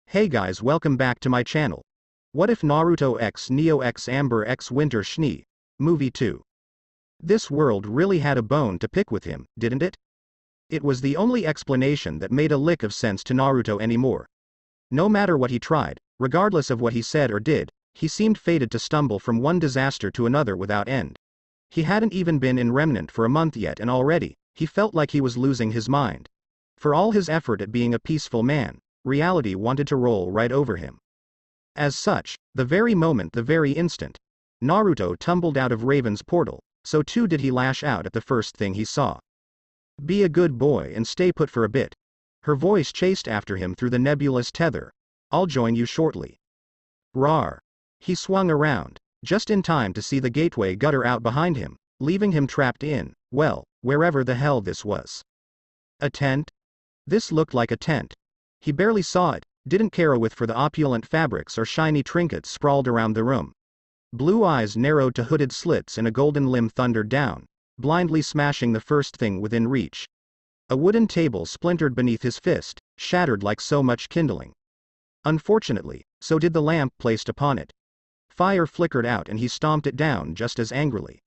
Hey guys, welcome back to my channel. What if Naruto x Neo x Amber x Winter Schnee? Movie 2. This world really had a bone to pick with him, didn't it? It was the only explanation that made a lick of sense to Naruto anymore. No matter what he tried, regardless of what he said or did, he seemed fated to stumble from one disaster to another without end. He hadn't even been in Remnant for a month yet and already, he felt like he was losing his mind. For all his effort at being a peaceful man, reality wanted to roll right over him. As such, the very instant, Naruto tumbled out of Raven's portal, so too did he lash out at the first thing he saw. Be a good boy and stay put for a bit. Her voice chased after him through the nebulous tether. I'll join you shortly. Rawr. He swung around, just in time to see the gateway gutter out behind him, leaving him trapped in, well, wherever the hell this was. A tent? This looked like a tent. He barely saw it, didn't care a whiff for the opulent fabrics or shiny trinkets sprawled around the room. Blue eyes narrowed to hooded slits and a golden limb thundered down, blindly smashing the first thing within reach. A wooden table splintered beneath his fist, shattered like so much kindling. Unfortunately, so did the lamp placed upon it. Fire flickered out and he stomped it down just as angrily.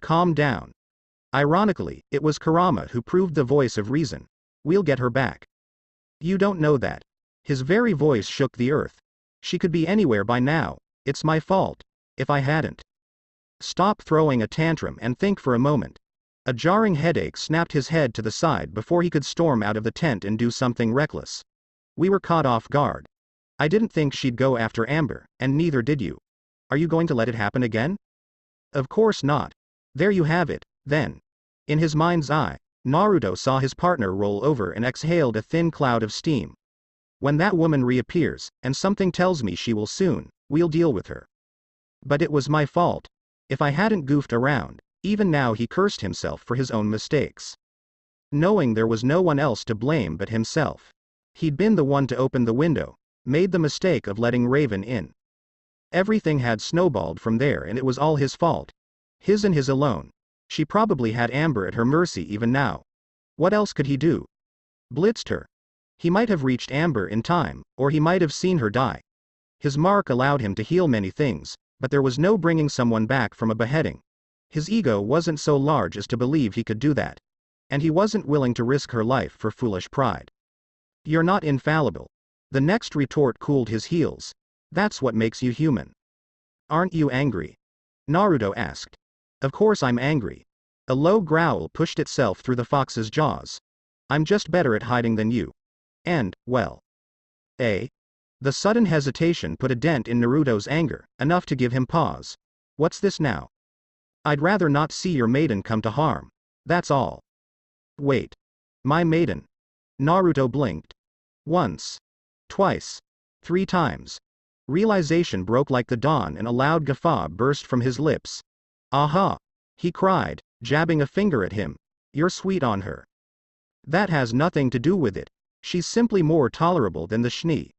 Calm down. Ironically, it was Kurama who proved the voice of reason. We'll get her back. You don't know that. His very voice shook the earth. She could be anywhere by now. It's my fault. If I hadn't. Stop throwing a tantrum and think for a moment. A jarring headache snapped his head to the side before he could storm out of the tent and do something reckless. We were caught off guard. I didn't think she'd go after Amber, and neither did you. Are you going to let it happen again? Of course not. There you have it, then. In his mind's eye, Naruto saw his partner roll over and exhaled a thin cloud of steam. When that woman reappears, and something tells me she will soon, we'll deal with her. But it was my fault. If I hadn't goofed around, even now he cursed himself for his own mistakes. Knowing there was no one else to blame but himself. He'd been the one to open the window, made the mistake of letting Raven in. Everything had snowballed from there and it was all his fault. His and his alone. She probably had Amber at her mercy even now. What else could he do? Blitzed her. He might have reached Amber in time, or he might have seen her die. His mark allowed him to heal many things, but there was no bringing someone back from a beheading. His ego wasn't so large as to believe he could do that. And he wasn't willing to risk her life for foolish pride. You're not infallible. The next retort cooled his heels. That's what makes you human. Aren't you angry? Naruto asked. Of course I'm angry. A low growl pushed itself through the fox's jaws. I'm just better at hiding than you. And, well. The sudden hesitation put a dent in Naruto's anger, enough to give him pause. What's this now? I'd rather not see your maiden come to harm. That's all. Wait. My maiden. Naruto blinked. Once. Twice. 3 times. Realization broke like the dawn and a loud guffaw burst from his lips. Aha! He cried, jabbing a finger at him. You're sweet on her. That has nothing to do with it. She's simply more tolerable than the Schnee.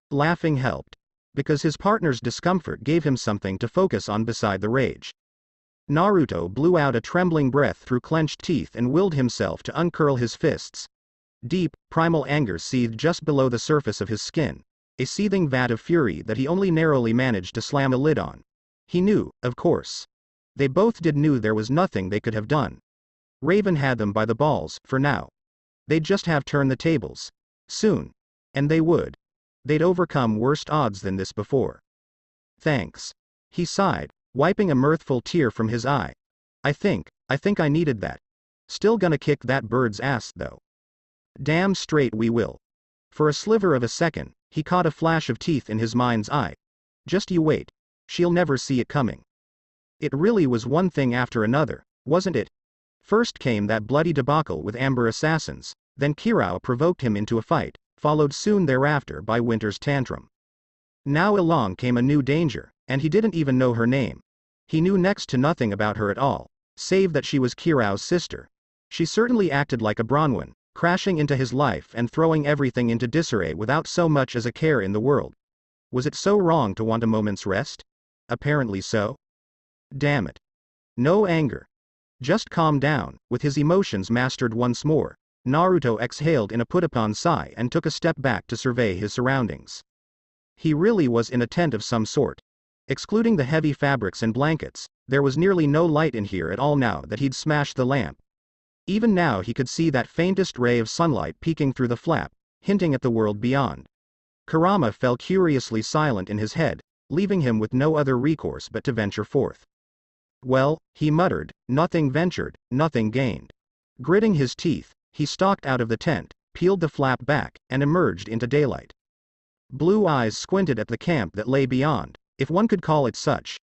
Laughing helped. Because his partner's discomfort gave him something to focus on beside the rage. Naruto blew out a trembling breath through clenched teeth and willed himself to uncurl his fists. Deep, primal anger seethed just below the surface of his skin. A seething vat of fury that he only narrowly managed to slam a lid on. He knew, of course. They both knew there was nothing they could have done. Raven had them by the balls, for now. They'd just have turned the tables. Soon. And they would. They'd overcome worse odds than this before. Thanks. He sighed, wiping a mirthful tear from his eye. I think I needed that. Still gonna kick that bird's ass though. Damn straight we will. For a sliver of a second, he caught a flash of teeth in his mind's eye. Just you wait. She'll never see it coming. It really was one thing after another, wasn't it? First came that bloody debacle with Amber assassins, then Kirao provoked him into a fight, followed soon thereafter by Winter's tantrum. Now along came a new danger, and he didn't even know her name. He knew next to nothing about her at all, save that she was Kirao's sister. She certainly acted like a Bronwyn, crashing into his life and throwing everything into disarray without so much as a care in the world. Was it so wrong to want a moment's rest? Apparently so. Damn it. No anger. Just calm down, with his emotions mastered once more. Naruto exhaled in a put-upon sigh and took a step back to survey his surroundings. He really was in a tent of some sort. Excluding the heavy fabrics and blankets, there was nearly no light in here at all now that he'd smashed the lamp. Even now he could see that faintest ray of sunlight peeking through the flap, hinting at the world beyond. Kurama fell curiously silent in his head, leaving him with no other recourse but to venture forth. Well, he muttered, nothing ventured, nothing gained. Gritting his teeth, he stalked out of the tent, peeled the flap back, and emerged into daylight. Blue eyes squinted at the camp that lay beyond, if one could call it such.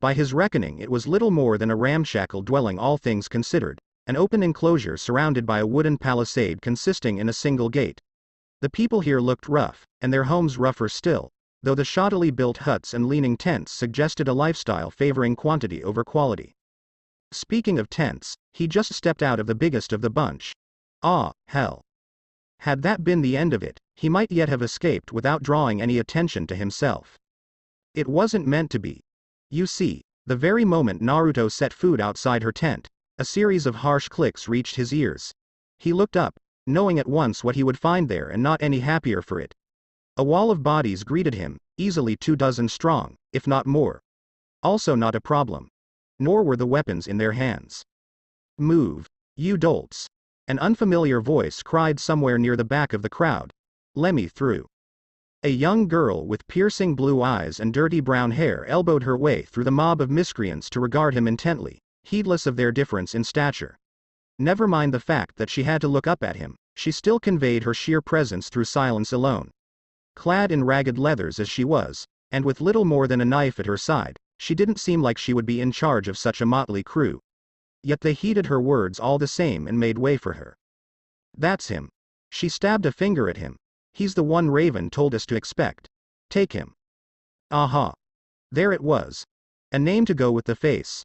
By his reckoning it was little more than a ramshackle dwelling all things considered, an open enclosure surrounded by a wooden palisade consisting in a single gate. The people here looked rough, and their homes rougher still, though the shoddily built huts and leaning tents suggested a lifestyle favoring quantity over quality. Speaking of tents, he just stepped out of the biggest of the bunch. Ah, hell. Had that been the end of it, he might yet have escaped without drawing any attention to himself. It wasn't meant to be. You see, the very moment Naruto set foot outside her tent, a series of harsh clicks reached his ears. He looked up, knowing at once what he would find there and not any happier for it. A wall of bodies greeted him, easily 24 strong, if not more. Also not a problem. Nor were the weapons in their hands. Move, you dolts. An unfamiliar voice cried somewhere near the back of the crowd. Let me through. A young girl with piercing blue eyes and dirty brown hair elbowed her way through the mob of miscreants to regard him intently, heedless of their difference in stature. Never mind the fact that she had to look up at him, she still conveyed her sheer presence through silence alone. Clad in ragged leathers as she was, and with little more than a knife at her side, she didn't seem like she would be in charge of such a motley crew. Yet they heeded her words all the same and made way for her. That's him. She stabbed a finger at him. He's the one Raven told us to expect. Take him. Aha. There it was. A name to go with the face.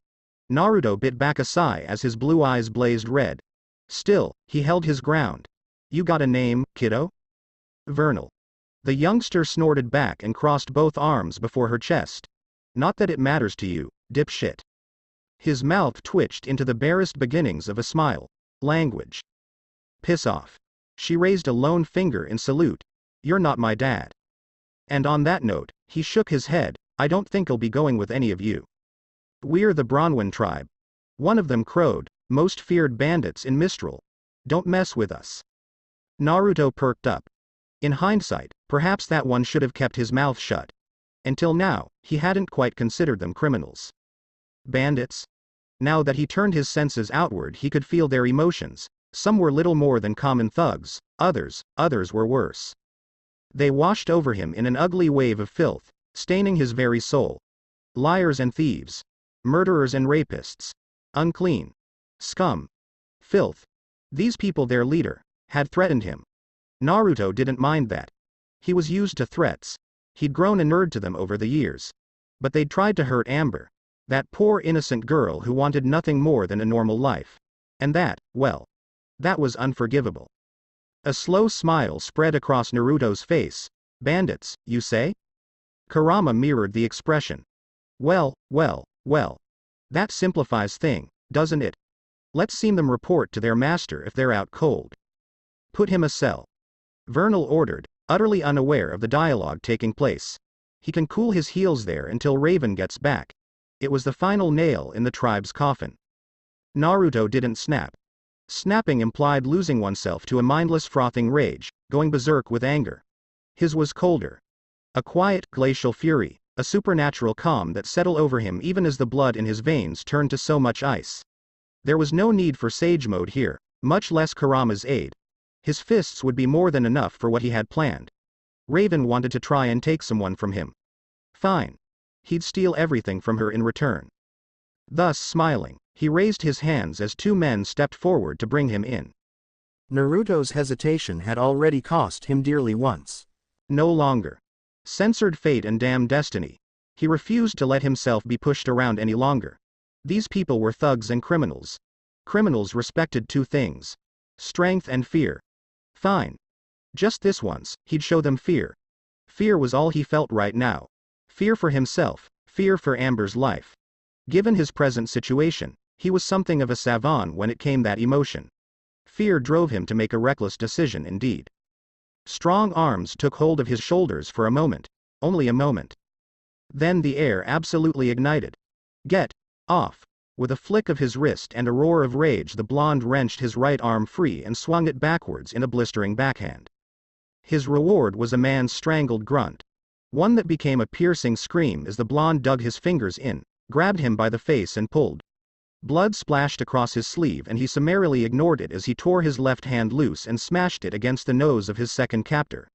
Naruto bit back a sigh as his blue eyes blazed red. Still, he held his ground. You got a name, kiddo? Vernal. The youngster snorted back and crossed both arms before her chest. Not that it matters to you, dipshit. His mouth twitched into the barest beginnings of a smile. Language. Piss off. She raised a lone finger in salute. You're not my dad. And on that note, he shook his head. I don't think I'll be going with any of you. We're the Bronwyn tribe. One of them crowed, most feared bandits in Mistral. Don't mess with us. Naruto perked up. In hindsight, perhaps that one should have kept his mouth shut. Until now, he hadn't quite considered them criminals. Bandits? Now that he turned his senses outward, he could feel their emotions. Some were little more than common thugs, others were worse. They washed over him in an ugly wave of filth, staining his very soul. Liars and thieves. Murderers and rapists. Unclean. Scum. Filth. These people, their leader, had threatened him. Naruto didn't mind that. He was used to threats. He'd grown inured to them over the years. But they'd tried to hurt Amber. That poor innocent girl who wanted nothing more than a normal life. And that, well, that was unforgivable. A slow smile spread across Naruto's face. Bandits, you say? Kurama mirrored the expression. Well. That simplifies thing, doesn't it? Let's see them report to their master if they're out cold. Put him a cell. Vernal ordered, utterly unaware of the dialogue taking place. He can cool his heels there until Raven gets back. It was the final nail in the tribe's coffin. Naruto didn't snap. Snapping implied losing oneself to a mindless frothing rage, going berserk with anger. His was colder. A quiet, glacial fury, a supernatural calm that settled over him even as the blood in his veins turned to so much ice. There was no need for sage mode here, much less Kurama's aid. His fists would be more than enough for what he had planned. Raven wanted to try and take someone from him. Fine. He'd steal everything from her in return. Thus smiling, he raised his hands as two men stepped forward to bring him in. Naruto's hesitation had already cost him dearly once. No longer. Censored fate and damned destiny. He refused to let himself be pushed around any longer. These people were thugs and criminals. Criminals respected two things. Strength and fear. Fine. Just this once, he'd show them fear. Fear was all he felt right now. Fear for himself, fear for Amber's life. Given his present situation, he was something of a savant when it came that emotion. Fear drove him to make a reckless decision indeed. Strong arms took hold of his shoulders for a moment. Only a moment. Then the air absolutely ignited. Get off. With a flick of his wrist and a roar of rage, the blonde wrenched his right arm free and swung it backwards in a blistering backhand. His reward was a man's strangled grunt. One that became a piercing scream as the blonde dug his fingers in, grabbed him by the face and pulled. Blood splashed across his sleeve and he summarily ignored it as he tore his left hand loose and smashed it against the nose of his second captor.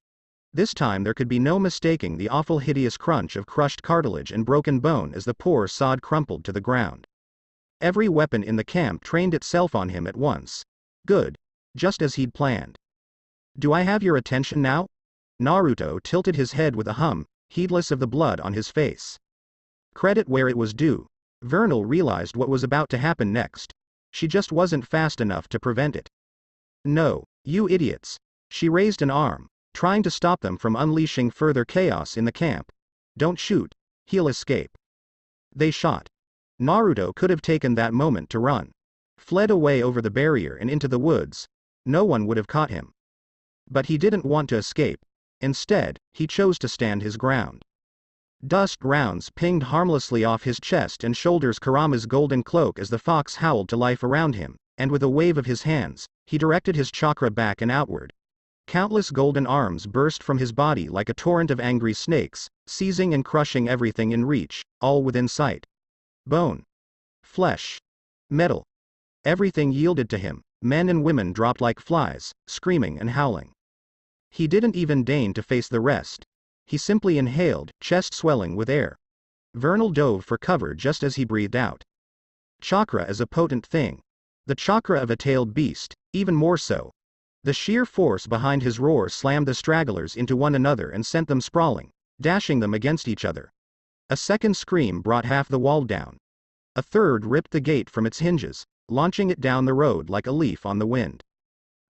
This time there could be no mistaking the awful hideous crunch of crushed cartilage and broken bone as the poor sod crumpled to the ground. Every weapon in the camp trained itself on him at once. Good. Just as he'd planned. Do I have your attention now? Naruto tilted his head with a hum, heedless of the blood on his face. Credit where it was due. Vernal realized what was about to happen next. She just wasn't fast enough to prevent it. No, you idiots. She raised an arm, trying to stop them from unleashing further chaos in the camp. Don't shoot. He'll escape. They shot. Naruto could have taken that moment to run. Fled away over the barrier and into the woods. No one would have caught him. But he didn't want to escape. Instead, he chose to stand his ground. Dust rounds pinged harmlessly off his chest and shoulders Kurama's golden cloak as the fox howled to life around him, and with a wave of his hands, he directed his chakra back and outward. Countless golden arms burst from his body like a torrent of angry snakes, seizing and crushing everything in reach, all within sight. Bone. Flesh. Metal. Everything yielded to him. Men and women dropped like flies, screaming and howling. He didn't even deign to face the rest. He simply inhaled, chest swelling with air. Vernal dove for cover just as he breathed out. Chakra is a potent thing. The chakra of a tailed beast, even more so. The sheer force behind his roar slammed the stragglers into one another and sent them sprawling, dashing them against each other. A second scream brought half the wall down. A third ripped the gate from its hinges, launching it down the road like a leaf on the wind.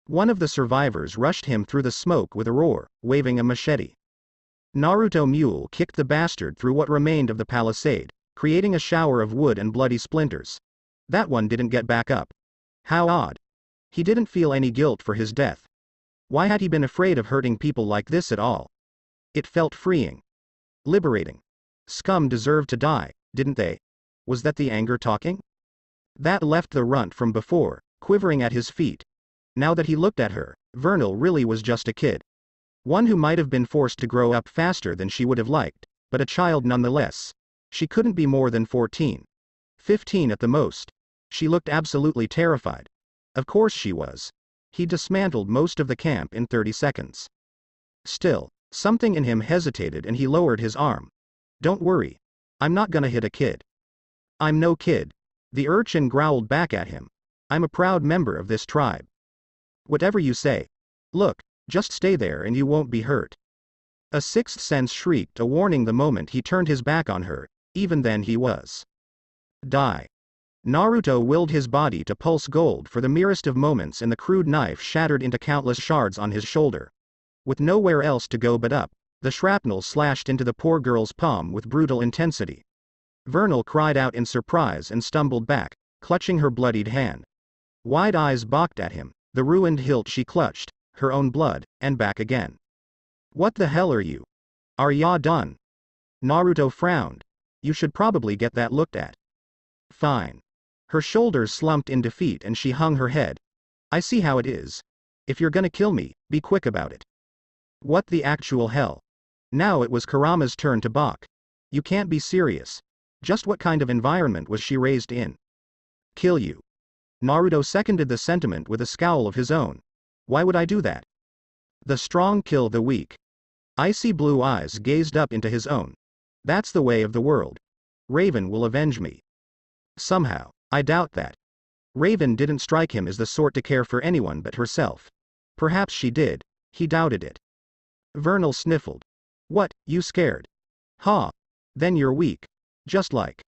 One of the survivors rushed him through the smoke with a roar, waving a machete. Naruto mule kicked the bastard through what remained of the palisade, creating a shower of wood and bloody splinters. That one didn't get back up. How odd. He didn't feel any guilt for his death. Why had he been afraid of hurting people like this at all? It felt freeing. Liberating. Scum deserved to die, didn't they? Was that the anger talking? That left the runt from before, quivering at his feet. Now that he looked at her, Vernal really was just a kid. One who might have been forced to grow up faster than she would have liked, but a child nonetheless. She couldn't be more than 14. 15 at the most. She looked absolutely terrified. Of course she was. He dismantled most of the camp in 30 seconds. Still, something in him hesitated and he lowered his arm. Don't worry. I'm not gonna hit a kid. I'm no kid. The urchin growled back at him. I'm a proud member of this tribe. Whatever you say. Look, just stay there and you won't be hurt. A sixth sense shrieked a warning the moment he turned his back on her. Even then he was. Die. Naruto willed his body to pulse gold for the merest of moments and the crude knife shattered into countless shards on his shoulder. With nowhere else to go but up, the shrapnel slashed into the poor girl's palm with brutal intensity. Vernal cried out in surprise and stumbled back, clutching her bloodied hand. Wide eyes balked at him, the ruined hilt she clutched, her own blood, and back again. What the hell are you? Are ya done? Naruto frowned. You should probably get that looked at. Fine. Her shoulders slumped in defeat and she hung her head. I see how it is. If you're gonna kill me, be quick about it. What the actual hell? Now it was Kurama's turn to balk. You can't be serious. Just what kind of environment was she raised in? Kill you. Naruto seconded the sentiment with a scowl of his own. Why would I do that? The strong kill the weak. Icy blue eyes gazed up into his own. That's the way of the world. Raven will avenge me. Somehow, I doubt that. Raven didn't strike him as the sort to care for anyone but herself. Perhaps she did. He doubted it. Vernal sniffled. What, you scared? Ha. Then you're weak. Just like.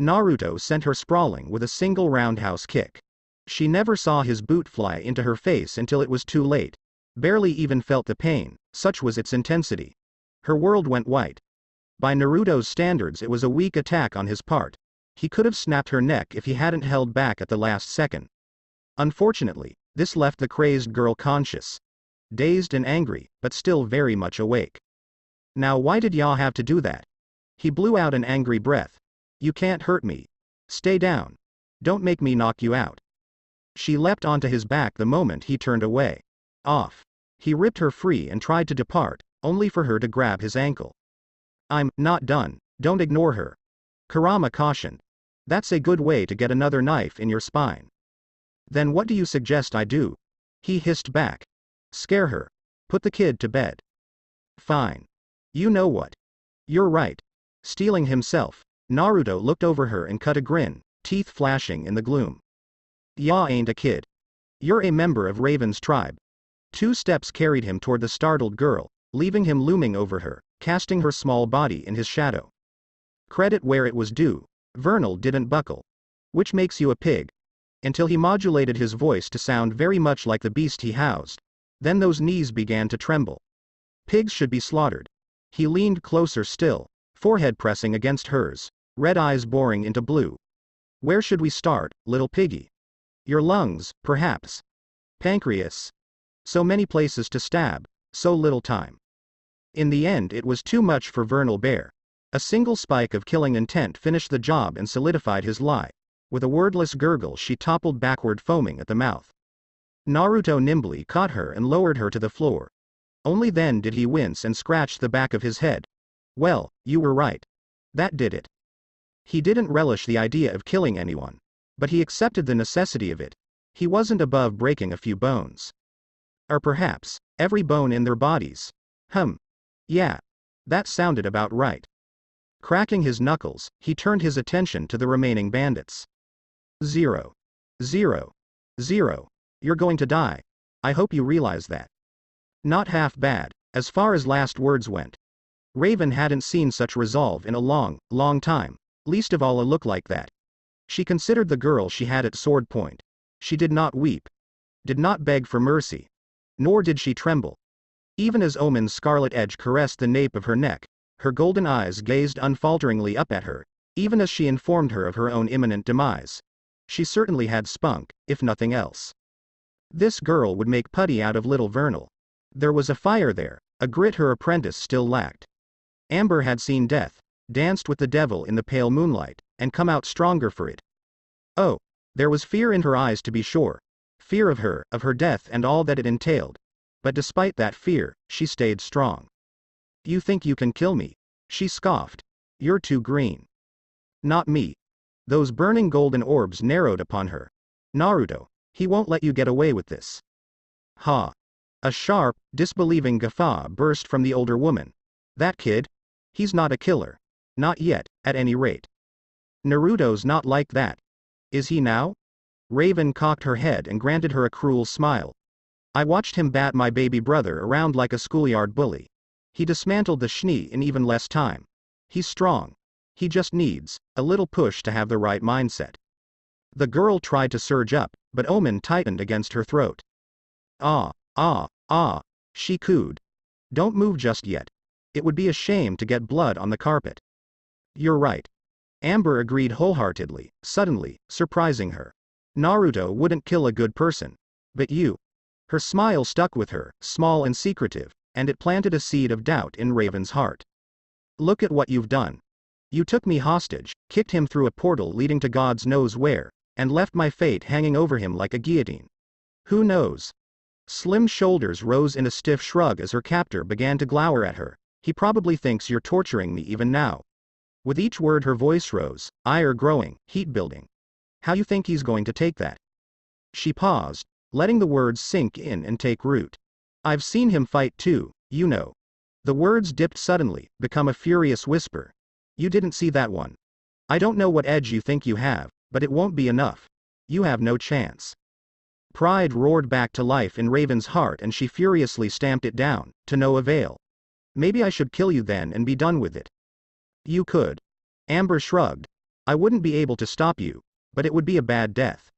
Naruto sent her sprawling with a single roundhouse kick. She never saw his boot fly into her face until it was too late. Barely even felt the pain, such was its intensity. Her world went white. By Naruto's standards it was a weak attack on his part. He could have snapped her neck if he hadn't held back at the last second. Unfortunately, This left the crazed girl conscious. Dazed and angry, but still very much awake. Now why did ya have to do that? He blew out an angry breath. You can't hurt me. Stay down. Don't make me knock you out. She leapt onto his back the moment he turned away. Off. He ripped her free and tried to depart, only for her to grab his ankle. I'm not done, don't ignore her. Kurama cautioned. That's a good way to get another knife in your spine. Then what do you suggest I do? He hissed back. Scare her. Put the kid to bed. Fine. You know what? You're right. Steeling himself, Naruto looked over her and cut a grin, teeth flashing in the gloom. Ya ain't a kid. You're a member of Raven's tribe. 2 steps carried him toward the startled girl, leaving him looming over her, casting her small body in his shadow. Credit where it was due, Vernal didn't buckle. Which makes you a pig. Until he modulated his voice to sound very much like the beast he housed. Then those knees began to tremble. Pigs should be slaughtered. He leaned closer still, forehead pressing against hers, red eyes boring into blue. Where should we start, little piggy? Your lungs, perhaps. Pancreas. So many places to stab, so little time. In the end it was too much for Vernal Bear. A single spike of killing intent finished the job and solidified his lie. With a wordless gurgle she toppled backward, foaming at the mouth. Naruto nimbly caught her and lowered her to the floor. Only then did he wince and scratch the back of his head. Well, you were right. That did it. He didn't relish the idea of killing anyone. But he accepted the necessity of it. He wasn't above breaking a few bones. Or perhaps, every bone in their bodies. Yeah. That sounded about right. Cracking his knuckles, he turned his attention to the remaining bandits. 0. 0. 0. You're going to die. I hope you realize that. Not half bad, as far as last words went. Raven hadn't seen such resolve in a long, long time, least of all a look like that. She considered the girl she had at sword point. She did not weep. Did not beg for mercy. Nor did she tremble. Even as Omen's scarlet edge caressed the nape of her neck, her golden eyes gazed unfalteringly up at her, even as she informed her of her own imminent demise. She certainly had spunk, if nothing else. This girl would make putty out of little Vernal. There was a fire there, a grit her apprentice still lacked. Amber had seen death, danced with the devil in the pale moonlight, and come out stronger for it. Oh, there was fear in her eyes to be sure. Fear of her death and all that it entailed. But despite that fear, she stayed strong. You think you can kill me? She scoffed. You're too green. Not me. Those burning golden orbs narrowed upon her. Naruto, he won't let you get away with this. Ha. A sharp, disbelieving guffaw burst from the older woman. That kid? He's not a killer. Not yet, at any rate. Naruto's not like that. Is he now? Raven cocked her head and granted her a cruel smile. I watched him bat my baby brother around like a schoolyard bully. He dismantled the Schnee in even less time. He's strong. He just needs a little push to have the right mindset. The girl tried to surge up, but Omen tightened against her throat. She cooed. Don't move just yet. It would be a shame to get blood on the carpet. You're right. Amber agreed wholeheartedly, suddenly, surprising her. Naruto wouldn't kill a good person. But you. Her smile stuck with her, small and secretive, and it planted a seed of doubt in Raven's heart. Look at what you've done. You took me hostage, kicked him through a portal leading to God's knows where, and left my fate hanging over him like a guillotine. Who knows? Slim shoulders rose in a stiff shrug as her captor began to glower at her. He probably thinks you're torturing me even now. With each word her voice rose, ire growing, heat building. How you think he's going to take that? She paused, letting the words sink in and take root. I've seen him fight too, you know. The words dipped suddenly, become a furious whisper. You didn't see that one. I don't know what edge you think you have, but it won't be enough. You have no chance. Pride roared back to life in Raven's heart and she furiously stamped it down, to no avail. Maybe I should kill you then and be done with it. You could. Amber shrugged. I wouldn't be able to stop you, but it would be a bad death.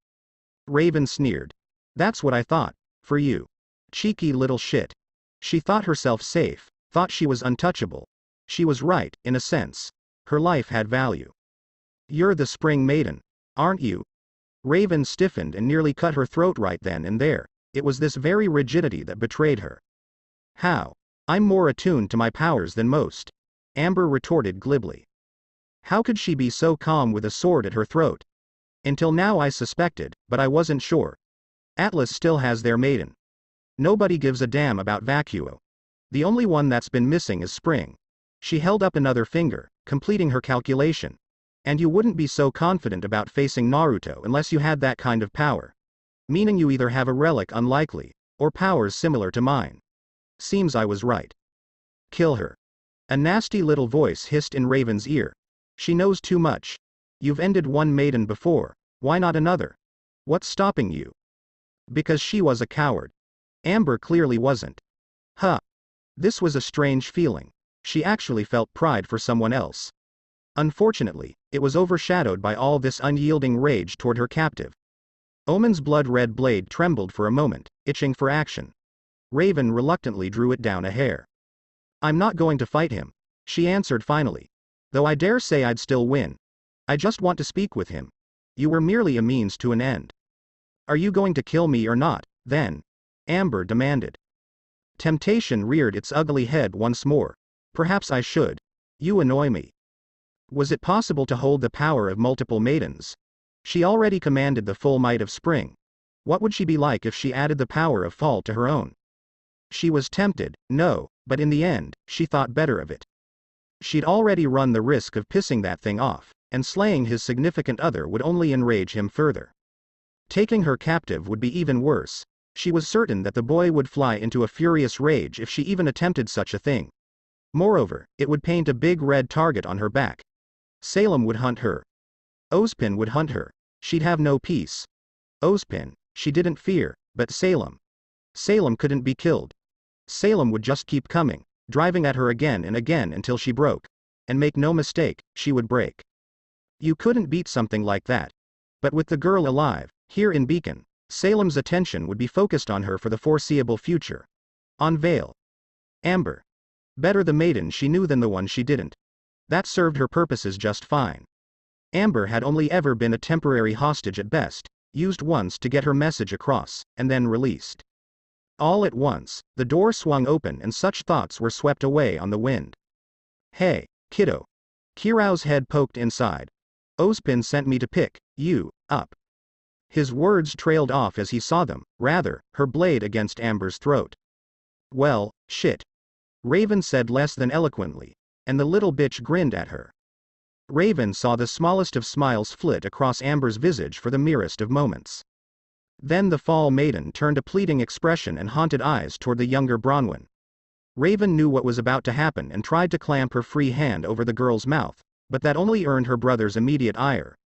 Raven sneered. That's what I thought, for you. Cheeky little shit. She thought herself safe, thought she was untouchable. She was right, in a sense. Her life had value. You're the spring maiden, aren't you? Raven stiffened and nearly cut her throat right then and there. It was this very rigidity that betrayed her. How? I'm more attuned to my powers than most, Amber retorted glibly. How could she be so calm with a sword at her throat? Until now I suspected, but I wasn't sure. Atlas still has their maiden. Nobody gives a damn about Vacuo. The only one that's been missing is Spring. She held up another finger, completing her calculation. And you wouldn't be so confident about facing Naruto unless you had that kind of power. Meaning you either have a relic unlikely, or powers similar to mine. Seems I was right. Kill her. A nasty little voice hissed in Raven's ear. She knows too much. You've ended one maiden before, why not another? What's stopping you? Because she was a coward. Amber clearly wasn't. Huh. This was a strange feeling. She actually felt pride for someone else. Unfortunately, it was overshadowed by all this unyielding rage toward her captive. Omen's blood-red blade trembled for a moment, itching for action. Raven reluctantly drew it down a hair. I'm not going to fight him, she answered finally. Though I dare say I'd still win. I just want to speak with him. You were merely a means to an end. Are you going to kill me or not, then? Amber demanded. Temptation reared its ugly head once more. Perhaps I should. You annoy me. Was it possible to hold the power of multiple maidens? She already commanded the full might of Spring. What would she be like if she added the power of Fall to her own? She was tempted, no, but in the end, she thought better of it. She'd already run the risk of pissing that thing off, and slaying his significant other would only enrage him further. Taking her captive would be even worse. She was certain that the boy would fly into a furious rage if she even attempted such a thing. Moreover, it would paint a big red target on her back. Salem would hunt her. Ozpin would hunt her. She'd have no peace. Ozpin, she didn't fear, but Salem. Salem couldn't be killed. Salem would just keep coming, driving at her again and again until she broke. And make no mistake, she would break. You couldn't beat something like that. But with the girl alive, here in Beacon, Salem's attention would be focused on her for the foreseeable future. On Vale. Amber. Better the maiden she knew than the one she didn't. That served her purposes just fine. Amber had only ever been a temporary hostage at best, used once to get her message across, and then released. All at once, the door swung open and such thoughts were swept away on the wind. Hey, kiddo. Kirao's head poked inside. Ozpin sent me to pick you up. His words trailed off as he saw them, rather, her blade against Amber's throat. Well, shit. Raven said less than eloquently, and the little bitch grinned at her. Raven saw the smallest of smiles flit across Amber's visage for the merest of moments. Then the Fall Maiden turned a pleading expression and haunted eyes toward the younger Bronwyn. Raven knew what was about to happen and tried to clamp her free hand over the girl's mouth, but that only earned her brother's immediate ire.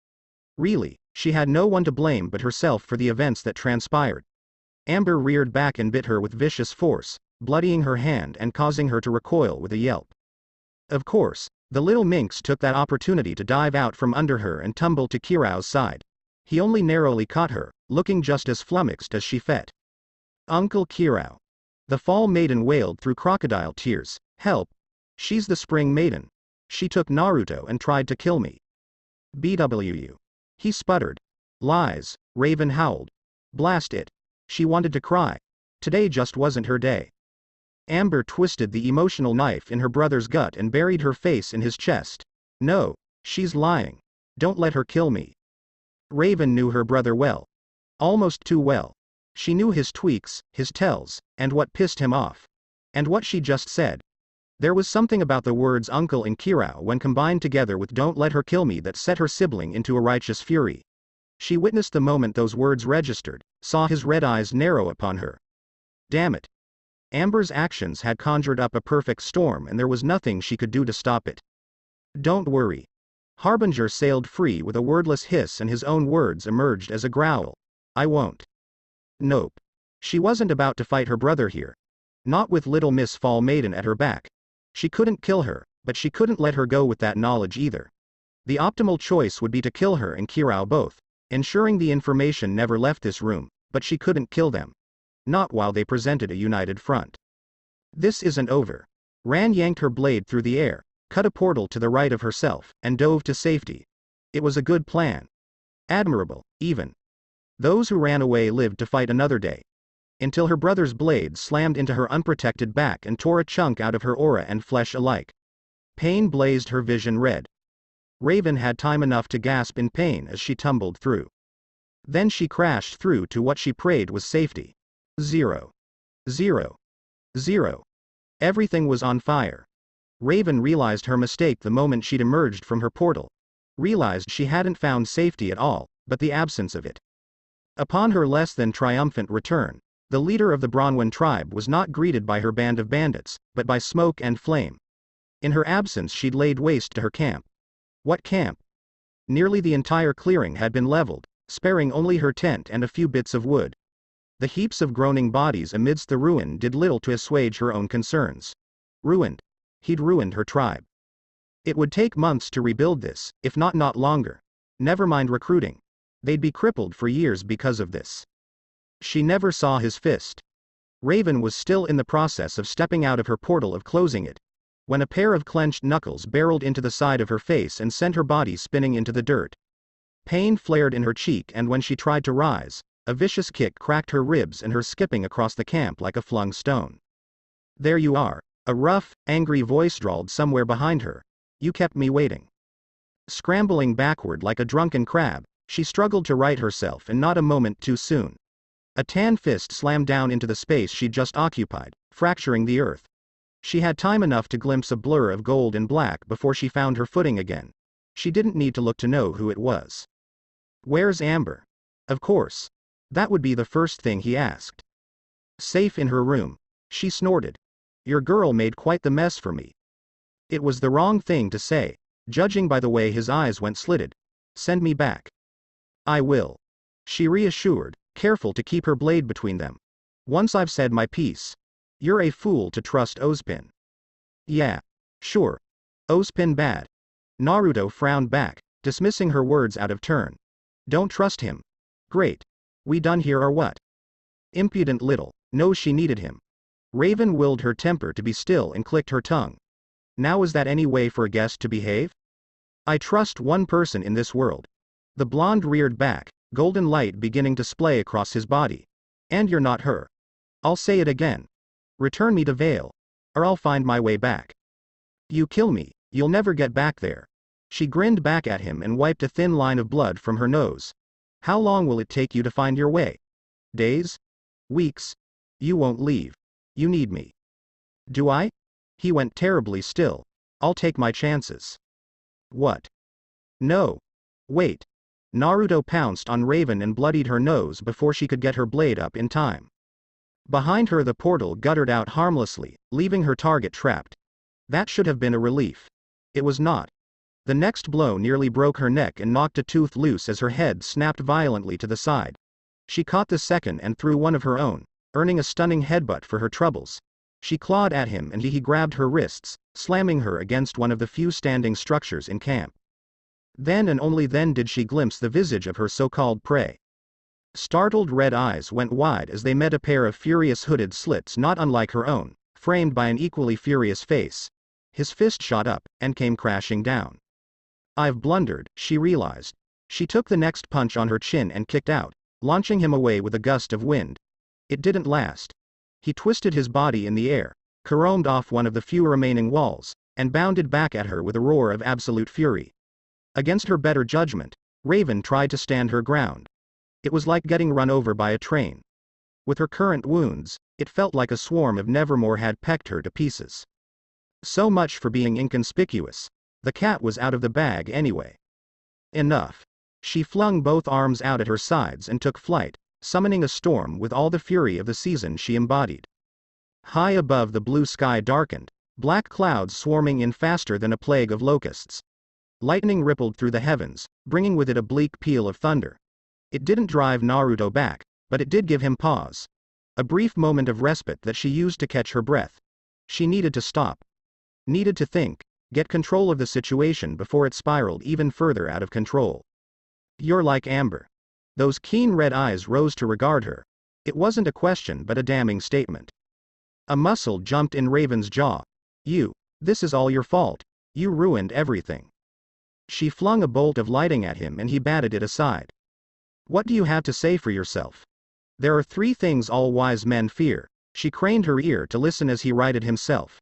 Really, she had no one to blame but herself for the events that transpired. Amber reared back and bit her with vicious force, bloodying her hand and causing her to recoil with a yelp. Of course, the little minx took that opportunity to dive out from under her and tumble to Kirao's side. He only narrowly caught her, looking just as flummoxed as she felt. Uncle Kirao. The Fall Maiden wailed through crocodile tears, help. She's the Spring Maiden. She took Naruto and tried to kill me. BWU. He sputtered. Lies, Raven howled. Blast it. She wanted to cry. Today just wasn't her day. Amber twisted the emotional knife in her brother's gut and buried her face in his chest. No, she's lying. Don't let her kill me. Raven knew her brother well. Almost too well. She knew his tweaks, his tells, and what pissed him off. And what she just said. There was something about the words uncle and Kirao when combined together with don't let her kill me that set her sibling into a righteous fury. She witnessed the moment those words registered, saw his red eyes narrow upon her. Damn it. Amber's actions had conjured up a perfect storm and there was nothing she could do to stop it. Don't worry. Harbinger sailed free with a wordless hiss and his own words emerged as a growl. I won't. Nope. She wasn't about to fight her brother here. Not with little Miss Fall Maiden at her back. She couldn't kill her, but she couldn't let her go with that knowledge either. The optimal choice would be to kill her and Kirao both, ensuring the information never left this room, but she couldn't kill them. Not while they presented a united front. This isn't over. Ran yanked her blade through the air, cut a portal to the right of herself, and dove to safety. It was a good plan. Admirable, even. Those who ran away lived to fight another day. Until her brother's blade slammed into her unprotected back and tore a chunk out of her aura and flesh alike. Pain blazed her vision red. Raven had time enough to gasp in pain as she tumbled through. Then she crashed through to what she prayed was safety. 0. 0. 0. Everything was on fire. Raven realized her mistake the moment she'd emerged from her portal. Realized she hadn't found safety at all, but the absence of it. Upon her less than triumphant return, the leader of the Bronwyn tribe was not greeted by her band of bandits, but by smoke and flame. In her absence she'd laid waste to her camp. What camp? Nearly the entire clearing had been leveled, sparing only her tent and a few bits of wood. The heaps of groaning bodies amidst the ruin did little to assuage her own concerns. Ruined. He'd ruined her tribe. It would take months to rebuild this, if not longer. Never mind recruiting. They'd be crippled for years because of this. She never saw his fist. Raven was still in the process of stepping out of her portal of closing it, when a pair of clenched knuckles barreled into the side of her face and sent her body spinning into the dirt. Pain flared in her cheek, and when she tried to rise, a vicious kick cracked her ribs and her skipping across the camp like a flung stone. "There you are," a rough, angry voice drawled somewhere behind her. "You kept me waiting." Scrambling backward like a drunken crab, she struggled to right herself, and not a moment too soon. A tan fist slammed down into the space she'd just occupied, fracturing the earth. She had time enough to glimpse a blur of gold and black before she found her footing again. She didn't need to look to know who it was. "Where's Amber?" Of course. That would be the first thing he asked. "Safe in her room," she snorted. "Your girl made quite the mess for me." It was the wrong thing to say, judging by the way his eyes went slitted. "Send me back." "I will," she reassured, careful to keep her blade between them. "Once I've said my piece." "You're a fool to trust Ozpin." "Yeah. Sure. Ozpin bad." Naruto frowned back, dismissing her words out of turn. "Don't trust him." "Great. We done here or what?" Impudent little. Knows she needed him. Raven willed her temper to be still and clicked her tongue. Now is that any way for a guest to behave? "I trust one person in this world." The blonde reared back, golden light beginning to splay across his body. "And you're not her." "I'll say it again. Return me to Vale. Or I'll find my way back." "You kill me, you'll never get back there." She grinned back at him and wiped a thin line of blood from her nose. "How long will it take you to find your way?" "Days? Weeks? You won't leave. You need me." "Do I?" He went terribly still. "I'll take my chances." "What?" "No. Wait." Naruto pounced on Raven and bloodied her nose before she could get her blade up in time. Behind her the portal guttered out harmlessly, leaving her target trapped. That should have been a relief. It was not. The next blow nearly broke her neck and knocked a tooth loose as her head snapped violently to the side. She caught the second and threw one of her own, earning a stunning headbutt for her troubles. She clawed at him and he grabbed her wrists, slamming her against one of the few standing structures in camp. Then and only then did she glimpse the visage of her so-called prey. Startled red eyes went wide as they met a pair of furious hooded slits not unlike her own, framed by an equally furious face. His fist shot up, and came crashing down. "I've blundered," she realized. She took the next punch on her chin and kicked out, launching him away with a gust of wind. It didn't last. He twisted his body in the air, caromed off one of the few remaining walls, and bounded back at her with a roar of absolute fury. Against her better judgment, Raven tried to stand her ground. It was like getting run over by a train. With her current wounds, it felt like a swarm of Nevermore had pecked her to pieces. So much for being inconspicuous. The cat was out of the bag anyway. Enough. She flung both arms out at her sides and took flight, summoning a storm with all the fury of the season she embodied. High above the blue sky darkened, black clouds swarming in faster than a plague of locusts. Lightning rippled through the heavens, bringing with it a bleak peal of thunder. It didn't drive Naruto back, but it did give him pause. A brief moment of respite that she used to catch her breath. She needed to stop. Needed to think, get control of the situation before it spiraled even further out of control. "You're like Amber." Those keen red eyes rose to regard her. It wasn't a question but a damning statement. A muscle jumped in Raven's jaw. This is all your fault. You ruined everything." She flung a bolt of lighting at him and he batted it aside. What do you have to say for yourself? There are 3 things all wise men fear. She craned her ear to listen as he righted himself.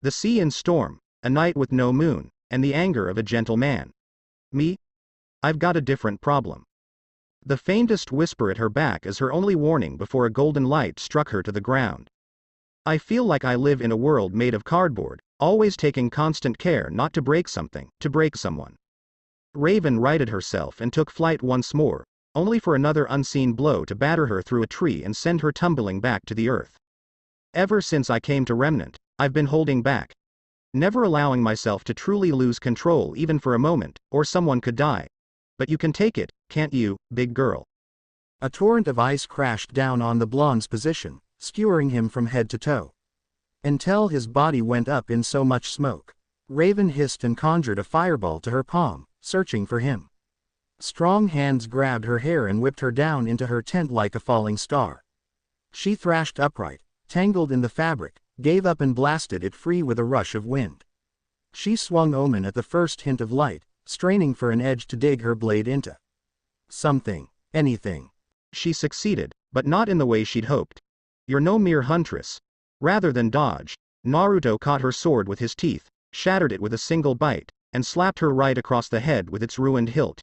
The sea in storm, a night with no moon, and the anger of a gentle man. Me? I've got a different problem. The faintest whisper at her back is her only warning before a golden light struck her to the ground. I feel like I live in a world made of cardboard, always taking constant care not to break something, to break someone. Raven righted herself and took flight once more, only for another unseen blow to batter her through a tree and send her tumbling back to the earth. Ever since I came to Remnant, I've been holding back. Never allowing myself to truly lose control even for a moment, or someone could die. But you can take it, can't you, big girl? A torrent of ice crashed down on the blonde's position, skewering him from head to toe. Until his body went up in so much smoke. Raven hissed and conjured a fireball to her palm, searching for him. Strong hands grabbed her hair and whipped her down into her tent like a falling star. She thrashed upright, tangled in the fabric, gave up and blasted it free with a rush of wind. She swung Omen at the first hint of light, straining for an edge to dig her blade into. Something, anything. She succeeded, but not in the way she'd hoped. You're no mere huntress. Rather than dodge, Naruto caught her sword with his teeth, shattered it with a single bite, and slapped her right across the head with its ruined hilt.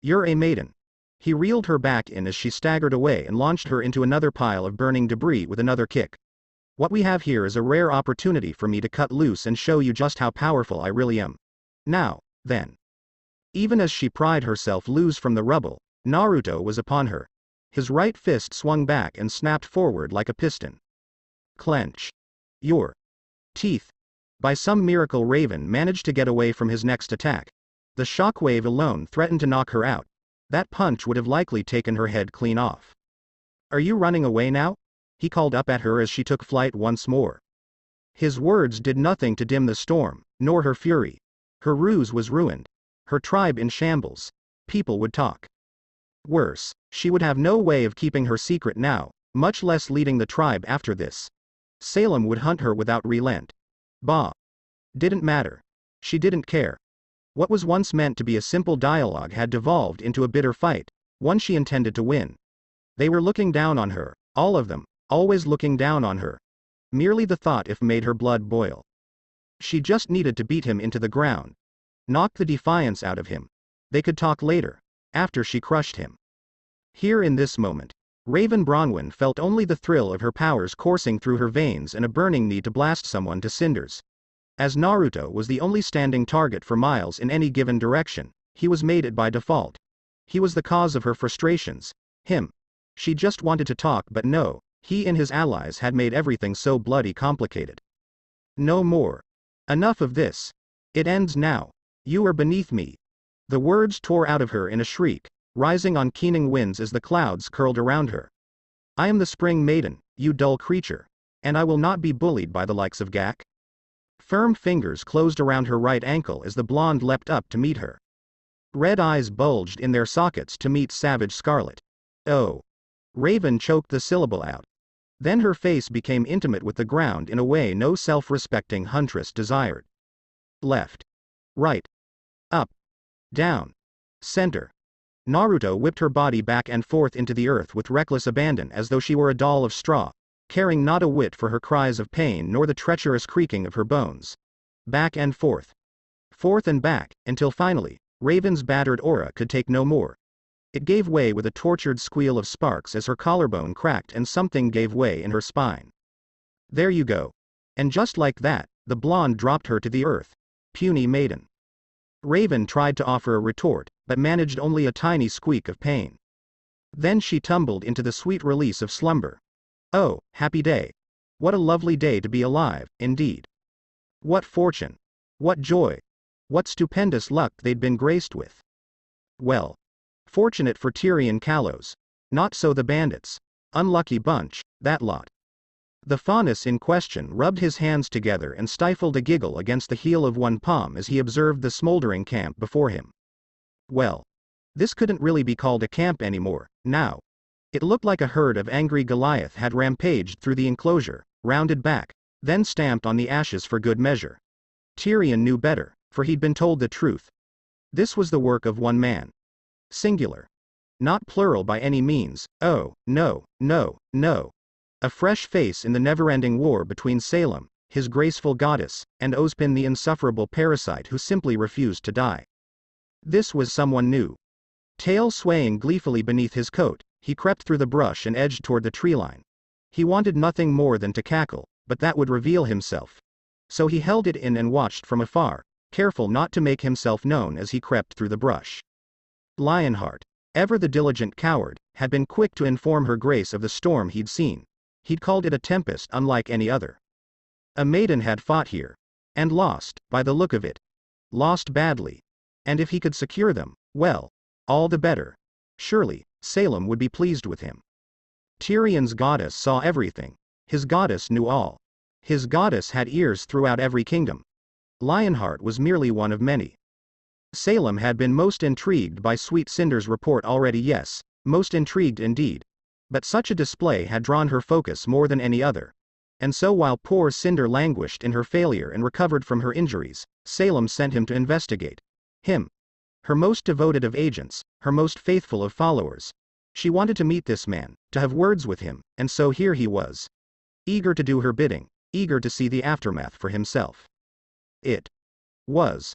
You're a maiden. He reeled her back in as she staggered away and launched her into another pile of burning debris with another kick. What we have here is a rare opportunity for me to cut loose and show you just how powerful I really am. Now, then. Even as she pried herself loose from the rubble, Naruto was upon her. His right fist swung back and snapped forward like a piston. Clench. Your teeth. By some miracle Raven managed to get away from his next attack. The shockwave alone threatened to knock her out. That punch would have likely taken her head clean off. Are you running away now? He called up at her as she took flight once more. His words did nothing to dim the storm, nor her fury. Her ruse was ruined. Her tribe in shambles. People would talk. Worse, she would have no way of keeping her secret now, much less leading the tribe after this. Salem would hunt her without relent. Bah. Didn't matter. She didn't care. What was once meant to be a simple dialogue had devolved into a bitter fight, one she intended to win. They were looking down on her, all of them, always looking down on her. Merely the thought if made her blood boil. She just needed to beat him into the ground. Knock the defiance out of him. They could talk later, after she crushed him. Here in this moment, Raven Bronwyn felt only the thrill of her powers coursing through her veins and a burning need to blast someone to cinders. As Naruto was the only standing target for miles in any given direction, he was mated by default. He was the cause of her frustrations. Him. She just wanted to talk, but no, he and his allies had made everything so bloody complicated. No more. Enough of this. It ends now. You are beneath me. The words tore out of her in a shriek, rising on keening winds as the clouds curled around her. I am the Spring Maiden, you dull creature. And I will not be bullied by the likes of Gak. Firm fingers closed around her right ankle as the blonde leapt up to meet her. Red eyes bulged in their sockets to meet savage scarlet. Oh. Raven choked the syllable out. Then her face became intimate with the ground in a way no self-respecting huntress desired. Left. Right. Up. Down. Center. Naruto whipped her body back and forth into the earth with reckless abandon as though she were a doll of straw, caring not a whit for her cries of pain nor the treacherous creaking of her bones. Back and forth. Forth and back, until finally, Raven's battered aura could take no more. It gave way with a tortured squeal of sparks as her collarbone cracked and something gave way in her spine. There you go. And just like that, the blonde dropped her to the earth. Puny maiden. Raven tried to offer a retort, but managed only a tiny squeak of pain. Then she tumbled into the sweet release of slumber. Oh, happy day. What a lovely day to be alive, indeed. What fortune. What joy. What stupendous luck they'd been graced with. Well. Fortunate for Tyrion Kalos. Not so the bandits. Unlucky bunch, that lot. The faunus in question rubbed his hands together and stifled a giggle against the heel of one palm as he observed the smoldering camp before him. Well. This couldn't really be called a camp anymore, now. It looked like a herd of angry Goliath had rampaged through the enclosure, rounded back, then stamped on the ashes for good measure. Tyrion knew better, for he'd been told the truth. This was the work of one man. Singular. Not plural by any means. Oh, no, no, no. A fresh face in the never-ending war between Salem, his graceful goddess, and Ozpin the insufferable parasite who simply refused to die. This was someone new. Tail swaying gleefully beneath his coat, he crept through the brush and edged toward the treeline. He wanted nothing more than to cackle, but that would reveal himself. So he held it in and watched from afar, careful not to make himself known as he crept through the brush. Lionheart, ever the diligent coward, had been quick to inform her grace of the storm he'd seen. He'd called it a tempest unlike any other. A maiden had fought here. And lost, by the look of it. Lost badly. And if he could secure them, well, all the better. Surely, Salem would be pleased with him. Tyrion's goddess saw everything. His goddess knew all. His goddess had ears throughout every kingdom. Lionheart was merely one of many. Salem had been most intrigued by Sweet Cinder's report already, yes, most intrigued indeed. But such a display had drawn her focus more than any other. And so while poor Cinder languished in her failure and recovered from her injuries, Salem sent him to investigate. Him. Her most devoted of agents, her most faithful of followers. She wanted to meet this man, to have words with him, and so here he was. Eager to do her bidding, eager to see the aftermath for himself. It was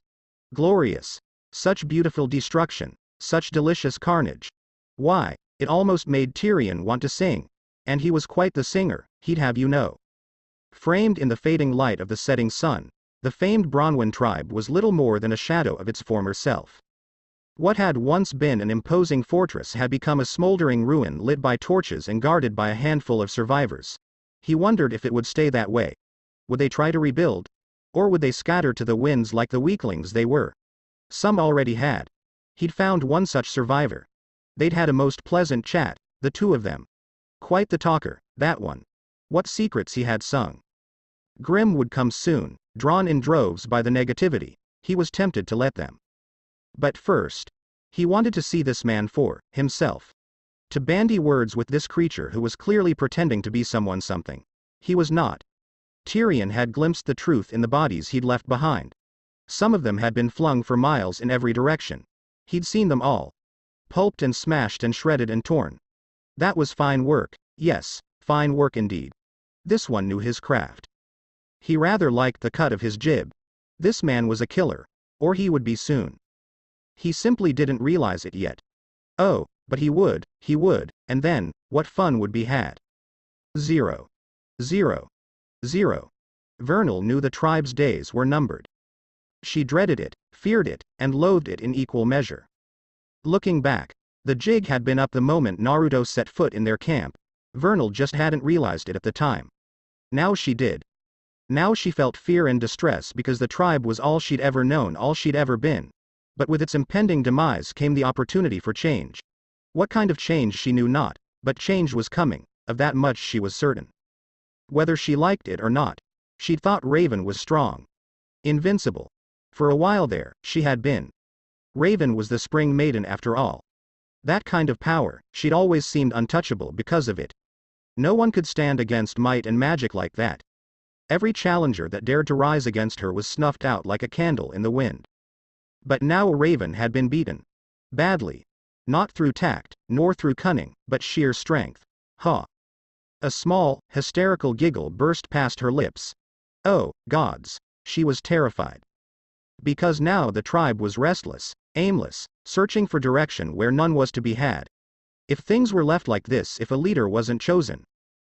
glorious. Such beautiful destruction, such delicious carnage. Why, it almost made Tyrion want to sing. And he was quite the singer, he'd have you know. Framed in the fading light of the setting sun, the famed Bronwyn tribe was little more than a shadow of its former self. What had once been an imposing fortress had become a smoldering ruin lit by torches and guarded by a handful of survivors. He wondered if it would stay that way. Would they try to rebuild? Or would they scatter to the winds like the weaklings they were? Some already had. He'd found one such survivor. They'd had a most pleasant chat, the two of them. Quite the talker, that one. What secrets he had sung. Grim would come soon, drawn in droves by the negativity. He was tempted to let them. But first, he wanted to see this man for himself. To bandy words with this creature who was clearly pretending to be someone something. He was not. Tyrion had glimpsed the truth in the bodies he'd left behind. Some of them had been flung for miles in every direction. He'd seen them all. Pulped and smashed and shredded and torn. That was fine work, yes, fine work indeed. This one knew his craft. He rather liked the cut of his jib. This man was a killer. Or he would be soon. He simply didn't realize it yet. Oh, but he would, and then, what fun would be had? 0. 0. 0. Vernal knew the tribe's days were numbered. She dreaded it, feared it, and loathed it in equal measure. Looking back, the jig had been up the moment Naruto set foot in their camp. Vernal just hadn't realized it at the time. Now she did. Now she felt fear and distress because the tribe was all she'd ever known, all she'd ever been. But with its impending demise came the opportunity for change. What kind of change she knew not, but change was coming, of that much she was certain. Whether she liked it or not, she'd thought Raven was strong. Invincible. For a while there, she had been. Raven was the Spring Maiden after all. That kind of power, she'd always seemed untouchable because of it. No one could stand against might and magic like that. Every challenger that dared to rise against her was snuffed out like a candle in the wind. But now Raven had been beaten. Badly. Not through tact, nor through cunning, but sheer strength. Ha! A small, hysterical giggle burst past her lips. Oh, gods! She was terrified. Because now the tribe was restless, aimless, searching for direction where none was to be had. If things were left like this, if a leader wasn't chosen,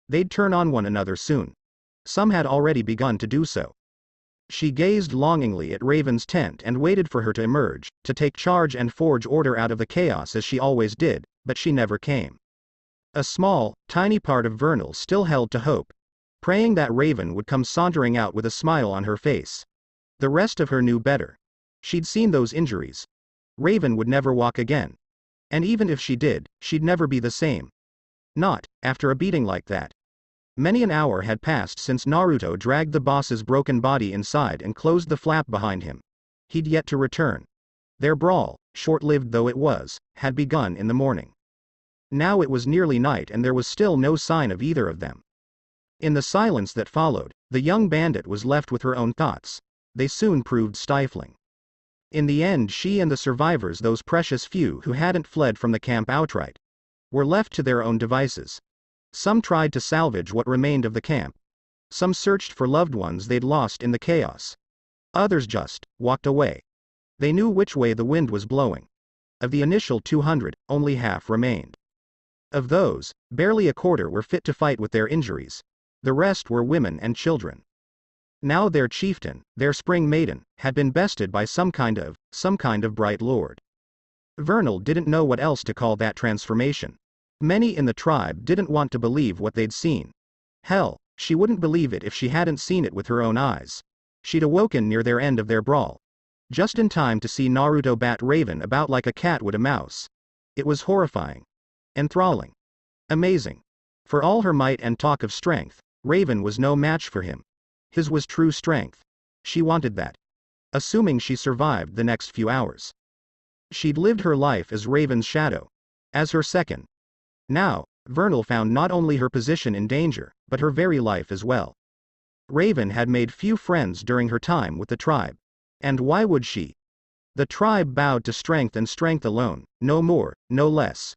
they'd turn on one another soon. Some had already begun to do so. She gazed longingly at Raven's tent and waited for her to emerge, to take charge and forge order out of the chaos as she always did, but she never came. A small, tiny part of Vernal still held to hope, praying that Raven would come sauntering out with a smile on her face. The rest of her knew better. She'd seen those injuries. Raven would never walk again. And even if she did, she'd never be the same. Not after a beating like that. Many an hour had passed since Naruto dragged the boss's broken body inside and closed the flap behind him. He'd yet to return. Their brawl, short-lived though it was, had begun in the morning. Now it was nearly night and there was still no sign of either of them. In the silence that followed, the young bandit was left with her own thoughts. They soon proved stifling. In the end, she and the survivors, those precious few who hadn't fled from the camp outright, were left to their own devices. Some tried to salvage what remained of the camp. Some searched for loved ones they'd lost in the chaos. Others just walked away. They knew which way the wind was blowing. Of the initial 200, only half remained. Of those, barely a quarter were fit to fight with their injuries. The rest were women and children. Now their chieftain, their spring maiden, had been bested by some kind of bright lord. Vernal didn't know what else to call that transformation. Many in the tribe didn't want to believe what they'd seen. Hell, she wouldn't believe it if she hadn't seen it with her own eyes. She'd awoken near their end of their brawl, just in time to see Naruto bat Raven about like a cat would a mouse. It was horrifying. Enthralling. Amazing. For all her might and talk of strength, Raven was no match for him. His was true strength. She wanted that. Assuming she survived the next few hours. She'd lived her life as Raven's shadow. As her second. Now, Vernal found not only her position in danger, but her very life as well. Raven had made few friends during her time with the tribe. And why would she? The tribe bowed to strength and strength alone, no more, no less.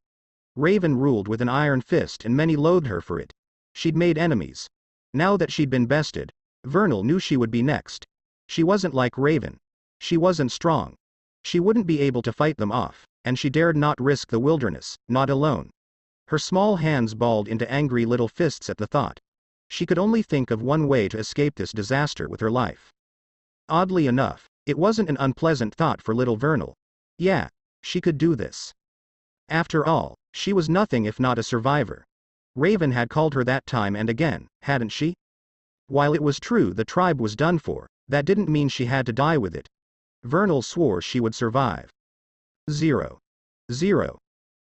Raven ruled with an iron fist and many loathed her for it. She'd made enemies. Now that she'd been bested, Vernal knew she would be next. She wasn't like Raven. She wasn't strong. She wouldn't be able to fight them off, and she dared not risk the wilderness, not alone. Her small hands balled into angry little fists at the thought. She could only think of one way to escape this disaster with her life. Oddly enough, it wasn't an unpleasant thought for little Vernal. Yeah, she could do this. After all, she was nothing if not a survivor. Raven had called her that time and again, hadn't she? While it was true the tribe was done for, that didn't mean she had to die with it. Vernal swore she would survive. 0. 0.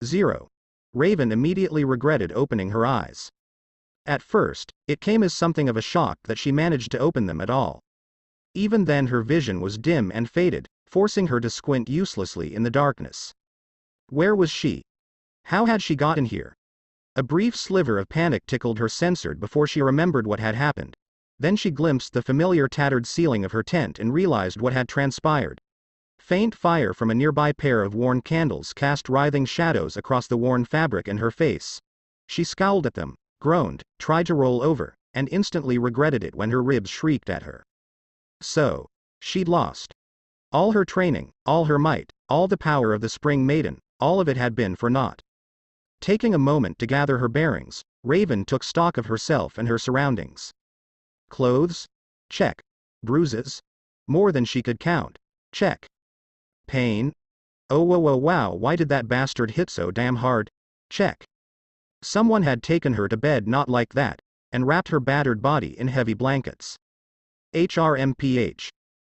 0. Raven immediately regretted opening her eyes. At first, it came as something of a shock that she managed to open them at all. Even then her vision was dim and faded, forcing her to squint uselessly in the darkness. Where was she? How had she gotten here? A brief sliver of panic tickled her censored before she remembered what had happened. Then she glimpsed the familiar tattered ceiling of her tent and realized what had transpired. Faint fire from a nearby pair of worn candles cast writhing shadows across the worn fabric and her face. She scowled at them, groaned, tried to roll over, and instantly regretted it when her ribs shrieked at her. So, she'd lost. All her training, all her might, all the power of the spring maiden, all of it had been for naught. Taking a moment to gather her bearings, Raven took stock of herself and her surroundings. Clothes? Check. Bruises? More than she could count. Check. Pain? Oh wow, why did that bastard hit so damn hard? Check. Someone had taken her to bed not like that, and wrapped her battered body in heavy blankets. HRMPH.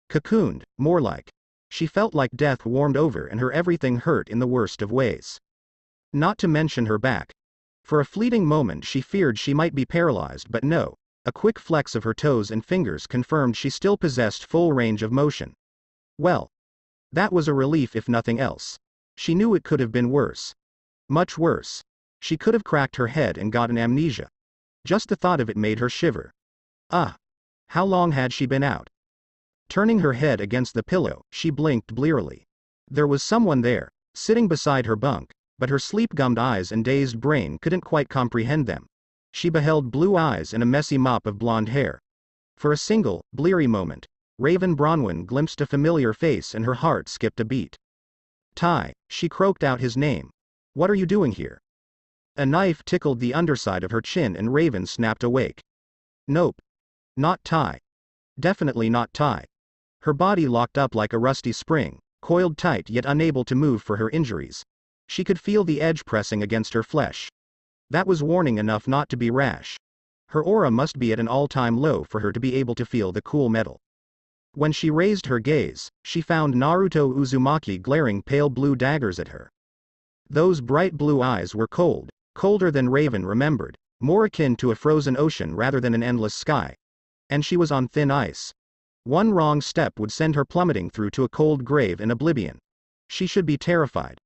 Cocooned, more like. She felt like death warmed over and her everything hurt in the worst of ways. Not to mention her back. For a fleeting moment she feared she might be paralyzed, but no. A quick flex of her toes and fingers confirmed she still possessed full range of motion. Well, that was a relief if nothing else. She knew it could have been worse. Much worse. She could have cracked her head and gotten amnesia. Just the thought of it made her shiver. How long had she been out? Turning her head against the pillow, she blinked blearily. There was someone there, sitting beside her bunk, but her sleep-gummed eyes and dazed brain couldn't quite comprehend them. She beheld blue eyes and a messy mop of blonde hair. For a single, bleary moment, Raven Bronwyn glimpsed a familiar face and her heart skipped a beat. Ty, she croaked out his name. What are you doing here? A knife tickled the underside of her chin and Raven snapped awake. Nope. Not Ty. Definitely not Ty. Her body locked up like a rusty spring, coiled tight yet unable to move for her injuries. She could feel the edge pressing against her flesh. That was warning enough not to be rash. Her aura must be at an all-time low for her to be able to feel the cool metal. When she raised her gaze, she found Naruto Uzumaki glaring pale blue daggers at her. Those bright blue eyes were cold, colder than Raven remembered, more akin to a frozen ocean rather than an endless sky. And she was on thin ice. One wrong step would send her plummeting through to a cold grave in oblivion. She should be terrified.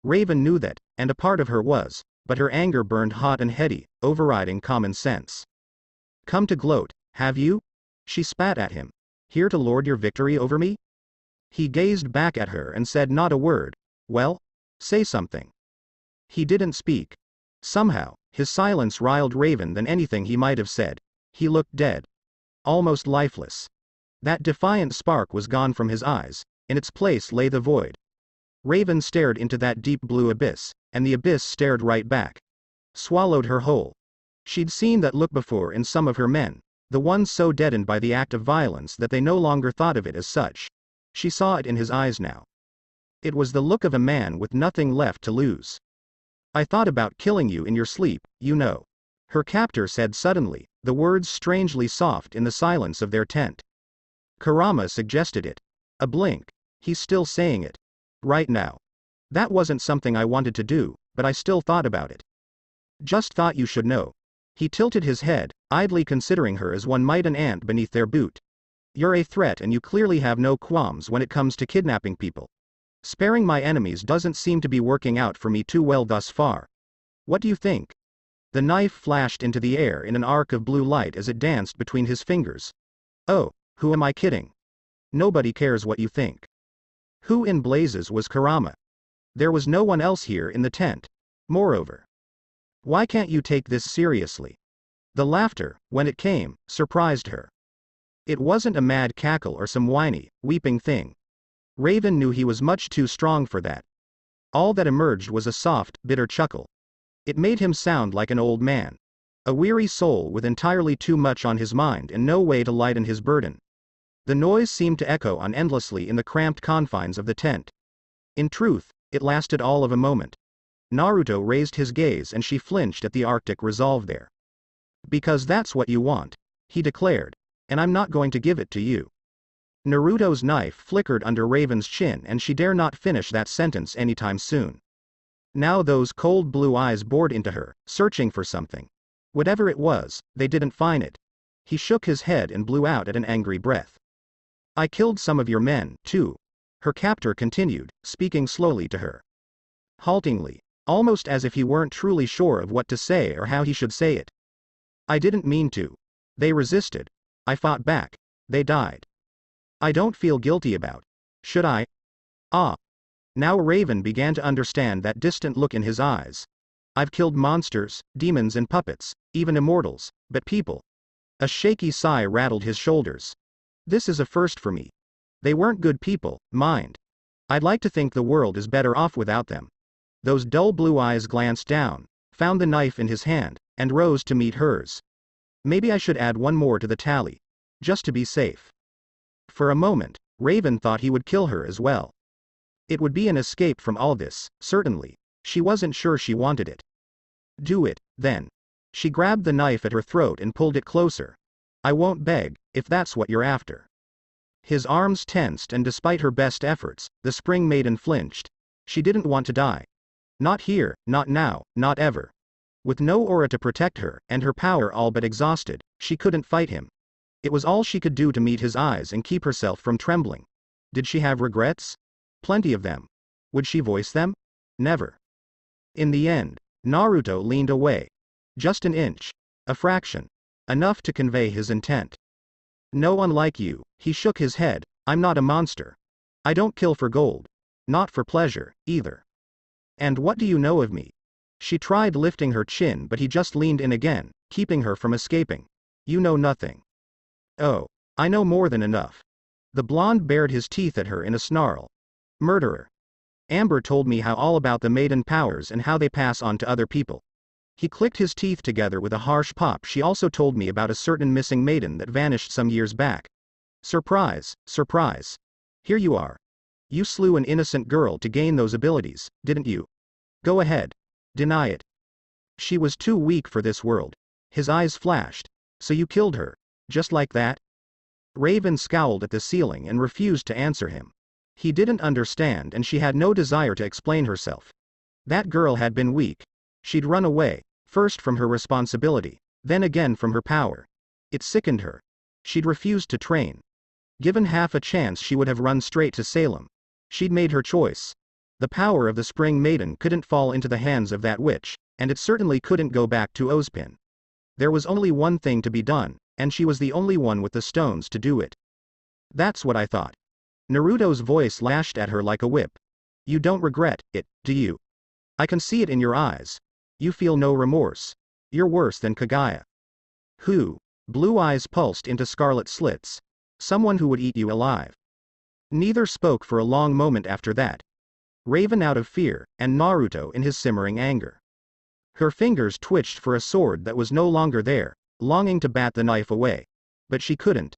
Raven knew that, and a part of her was, but her anger burned hot and heady, overriding common sense. Come to gloat, have you? She spat at him. Here to lord your victory over me? He gazed back at her and said not a word. Well? Say something. He didn't speak. Somehow, his silence riled Raven than anything he might have said. He looked dead. Almost lifeless. That defiant spark was gone from his eyes. In its place lay the void. Raven stared into that deep blue abyss, and the abyss stared right back. Swallowed her whole. She'd seen that look before in some of her men, the ones so deadened by the act of violence that they no longer thought of it as such. She saw it in his eyes now. It was the look of a man with nothing left to lose. I thought about killing you in your sleep, you know. Her captor said suddenly, the words strangely soft in the silence of their tent. Kurama suggested it. A blink. He's still saying it. Right now. That wasn't something I wanted to do, but I still thought about it. Just thought you should know. He tilted his head, idly considering her as one might an ant beneath their boot. You're a threat and you clearly have no qualms when it comes to kidnapping people. Sparing my enemies doesn't seem to be working out for me too well thus far. What do you think? The knife flashed into the air in an arc of blue light as it danced between his fingers. Oh, who am I kidding? Nobody cares what you think. Who in blazes was Kurama? There was no one else here in the tent. Moreover, why can't you take this seriously? The laughter, when it came, surprised her. It wasn't a mad cackle or some whiny, weeping thing. Raven knew he was much too strong for that. All that emerged was a soft, bitter chuckle. It made him sound like an old man. A weary soul with entirely too much on his mind and no way to lighten his burden. The noise seemed to echo on endlessly in the cramped confines of the tent. In truth, it lasted all of a moment. Naruto raised his gaze and she flinched at the arctic resolve there. Because that's what you want, he declared, and I'm not going to give it to you. Naruto's knife flickered under Raven's chin and she dare not finish that sentence anytime soon. Now those cold blue eyes bored into her, searching for something. Whatever it was, they didn't find it. He shook his head and blew out at an angry breath. I killed some of your men, too. Her captor continued, speaking slowly to her. Haltingly, almost as if he weren't truly sure of what to say or how he should say it. I didn't mean to. They resisted. I fought back. They died. I don't feel guilty about. Should I? Ah. Now Raven began to understand that distant look in his eyes. I've killed monsters, demons and puppets, even immortals, but people. A shaky sigh rattled his shoulders. This is a first for me. They weren't good people, mind. I'd like to think the world is better off without them. Those dull blue eyes glanced down, found the knife in his hand, and rose to meet hers. Maybe I should add one more to the tally. Just to be safe. For a moment, Raven thought he would kill her as well. It would be an escape from all this, certainly. She wasn't sure she wanted it. Do it, then. She grabbed the knife at her throat and pulled it closer. I won't beg, if that's what you're after. His arms tensed and despite her best efforts, the spring maiden flinched. She didn't want to die. Not here, not now, not ever. With no aura to protect her, and her power all but exhausted, she couldn't fight him. It was all she could do to meet his eyes and keep herself from trembling. Did she have regrets? Plenty of them. Would she voice them? Never. In the end, Naruto leaned away. Just an inch. A fraction. Enough to convey his intent. No, unlike you, he shook his head, I'm not a monster. I don't kill for gold. Not for pleasure, either. And what do you know of me? She tried lifting her chin but he just leaned in again, keeping her from escaping. You know nothing. Oh, I know more than enough. The blonde bared his teeth at her in a snarl. Murderer. Amber told me all about the maiden powers and how they pass on to other people. He clicked his teeth together with a harsh pop. She also told me about a certain missing maiden that vanished some years back. Surprise, surprise. Here you are. You slew an innocent girl to gain those abilities, didn't you? Go ahead. Deny it. She was too weak for this world. His eyes flashed. So you killed her. Just like that? Raven scowled at the ceiling and refused to answer him. He didn't understand and she had no desire to explain herself. That girl had been weak. She'd run away, first from her responsibility, then again from her power. It sickened her. She'd refused to train. Given half a chance she would have run straight to Salem. She'd made her choice. The power of the Spring Maiden couldn't fall into the hands of that witch, and it certainly couldn't go back to Ozpin. There was only one thing to be done, and she was the only one with the stones to do it. That's what I thought. Naruto's voice lashed at her like a whip. You don't regret it, do you? I can see it in your eyes. You feel no remorse. You're worse than Kagaya. Who? Blue eyes pulsed into scarlet slits. Someone who would eat you alive. Neither spoke for a long moment after that. Raven out of fear, and Naruto in his simmering anger. Her fingers twitched for a sword that was no longer there, longing to bat the knife away. But she couldn't.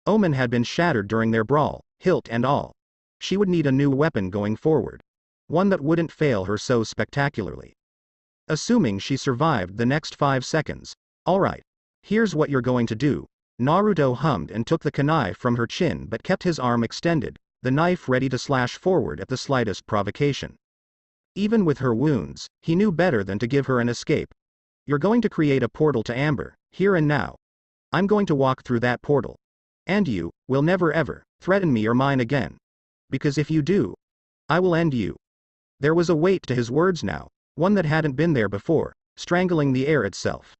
Omen had been shattered during their brawl, hilt and all. She would need a new weapon going forward. One that wouldn't fail her so spectacularly. Assuming she survived the next 5 seconds. Alright. Here's what you're going to do. Naruto hummed and took the kunai from her chin but kept his arm extended, the knife ready to slash forward at the slightest provocation. Even with her wounds, he knew better than to give her an escape. You're going to create a portal to Amber, here and now. I'm going to walk through that portal. And you will never ever threaten me or mine again. Because if you do, I will end you. There was a weight to his words now, one that hadn't been there before, strangling the air itself.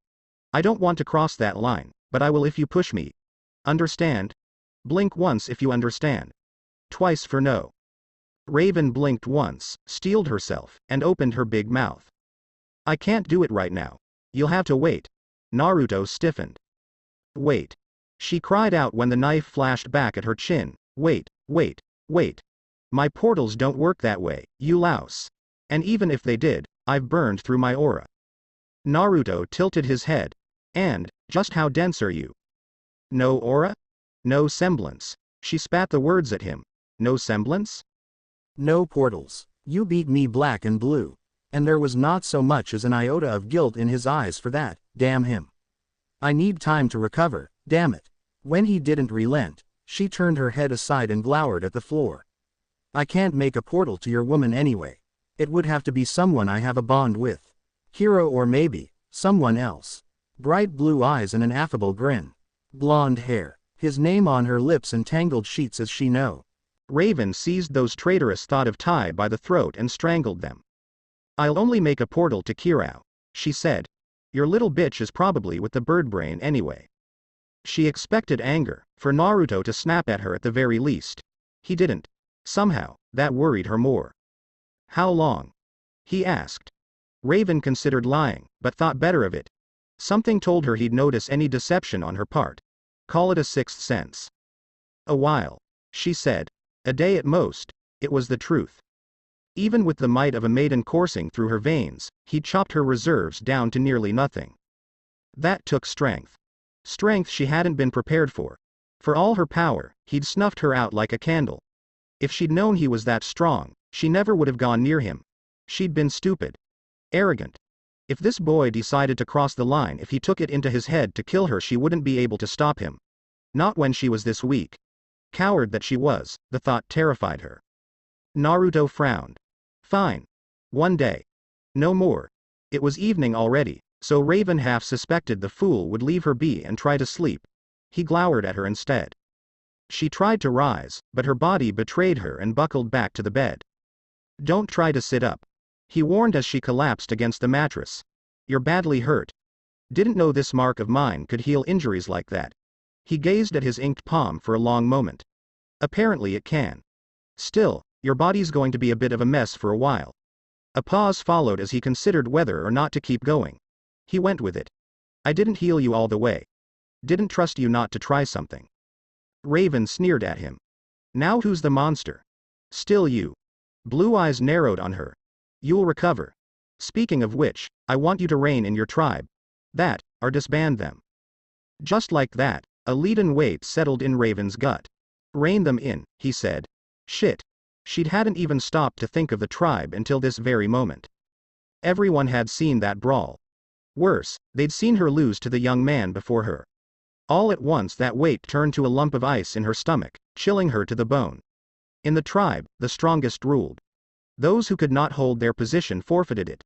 I don't want to cross that line, but I will if you push me. Understand? Blink once if you understand. Twice for no. Raven blinked once, steeled herself, and opened her big mouth. I can't do it right now. You'll have to wait. Naruto stiffened. Wait. She cried out when the knife flashed back at her chin. Wait, wait, wait. My portals don't work that way, you louse. And even if they did, I've burned through my aura. Naruto tilted his head. And, just how dense are you? No aura? No semblance. She spat the words at him. No semblance? No portals. You beat me black and blue. And there was not so much as an iota of guilt in his eyes for that, damn him. I need time to recover, damn it. When he didn't relent, she turned her head aside and glowered at the floor. I can't make a portal to your woman anyway. It would have to be someone I have a bond with. Hero or maybe, someone else. Bright blue eyes and an affable grin. Blonde hair. His name on her lips and tangled sheets as she know. Raven seized those traitorous thought of Tai by the throat and strangled them. I'll only make a portal to Kirao, she said. Your little bitch is probably with the bird brain anyway. She expected anger, for Naruto to snap at her at the very least. He didn't. Somehow, that worried her more. How long? He asked. Raven considered lying, but thought better of it. Something told her he'd notice any deception on her part. Call it a sixth sense. A while, she said. A day at most. It was the truth. Even with the might of a maiden coursing through her veins, he chopped her reserves down to nearly nothing. That took strength. Strength she hadn't been prepared for. For all her power, he'd snuffed her out like a candle. If she'd known he was that strong, she never would have gone near him. She'd been stupid. Arrogant. If this boy decided to cross the line, if he took it into his head to kill her, she wouldn't be able to stop him. Not when she was this weak. Coward that she was, the thought terrified her. Naruto frowned. Fine. One day. No more. It was evening already, so Raven half suspected the fool would leave her be and try to sleep. He glowered at her instead. She tried to rise, but her body betrayed her and buckled back to the bed. Don't try to sit up. He warned as she collapsed against the mattress. You're badly hurt. Didn't know this mark of mine could heal injuries like that. He gazed at his inked palm for a long moment. Apparently it can. Still, your body's going to be a bit of a mess for a while. A pause followed as he considered whether or not to keep going. He went with it. I didn't heal you all the way. Didn't trust you not to try something. Raven sneered at him. Now who's the monster? Still you. Blue eyes narrowed on her. You'll recover. Speaking of which, I want you to reign in your tribe. That, or disband them. Just like that, a leaden weight settled in Raven's gut. Rein them in, he said. Shit. She hadn't even stopped to think of the tribe until this very moment. Everyone had seen that brawl. Worse, they'd seen her lose to the young man before her. All at once that weight turned to a lump of ice in her stomach, chilling her to the bone. In the tribe, the strongest ruled. Those who could not hold their position forfeited it.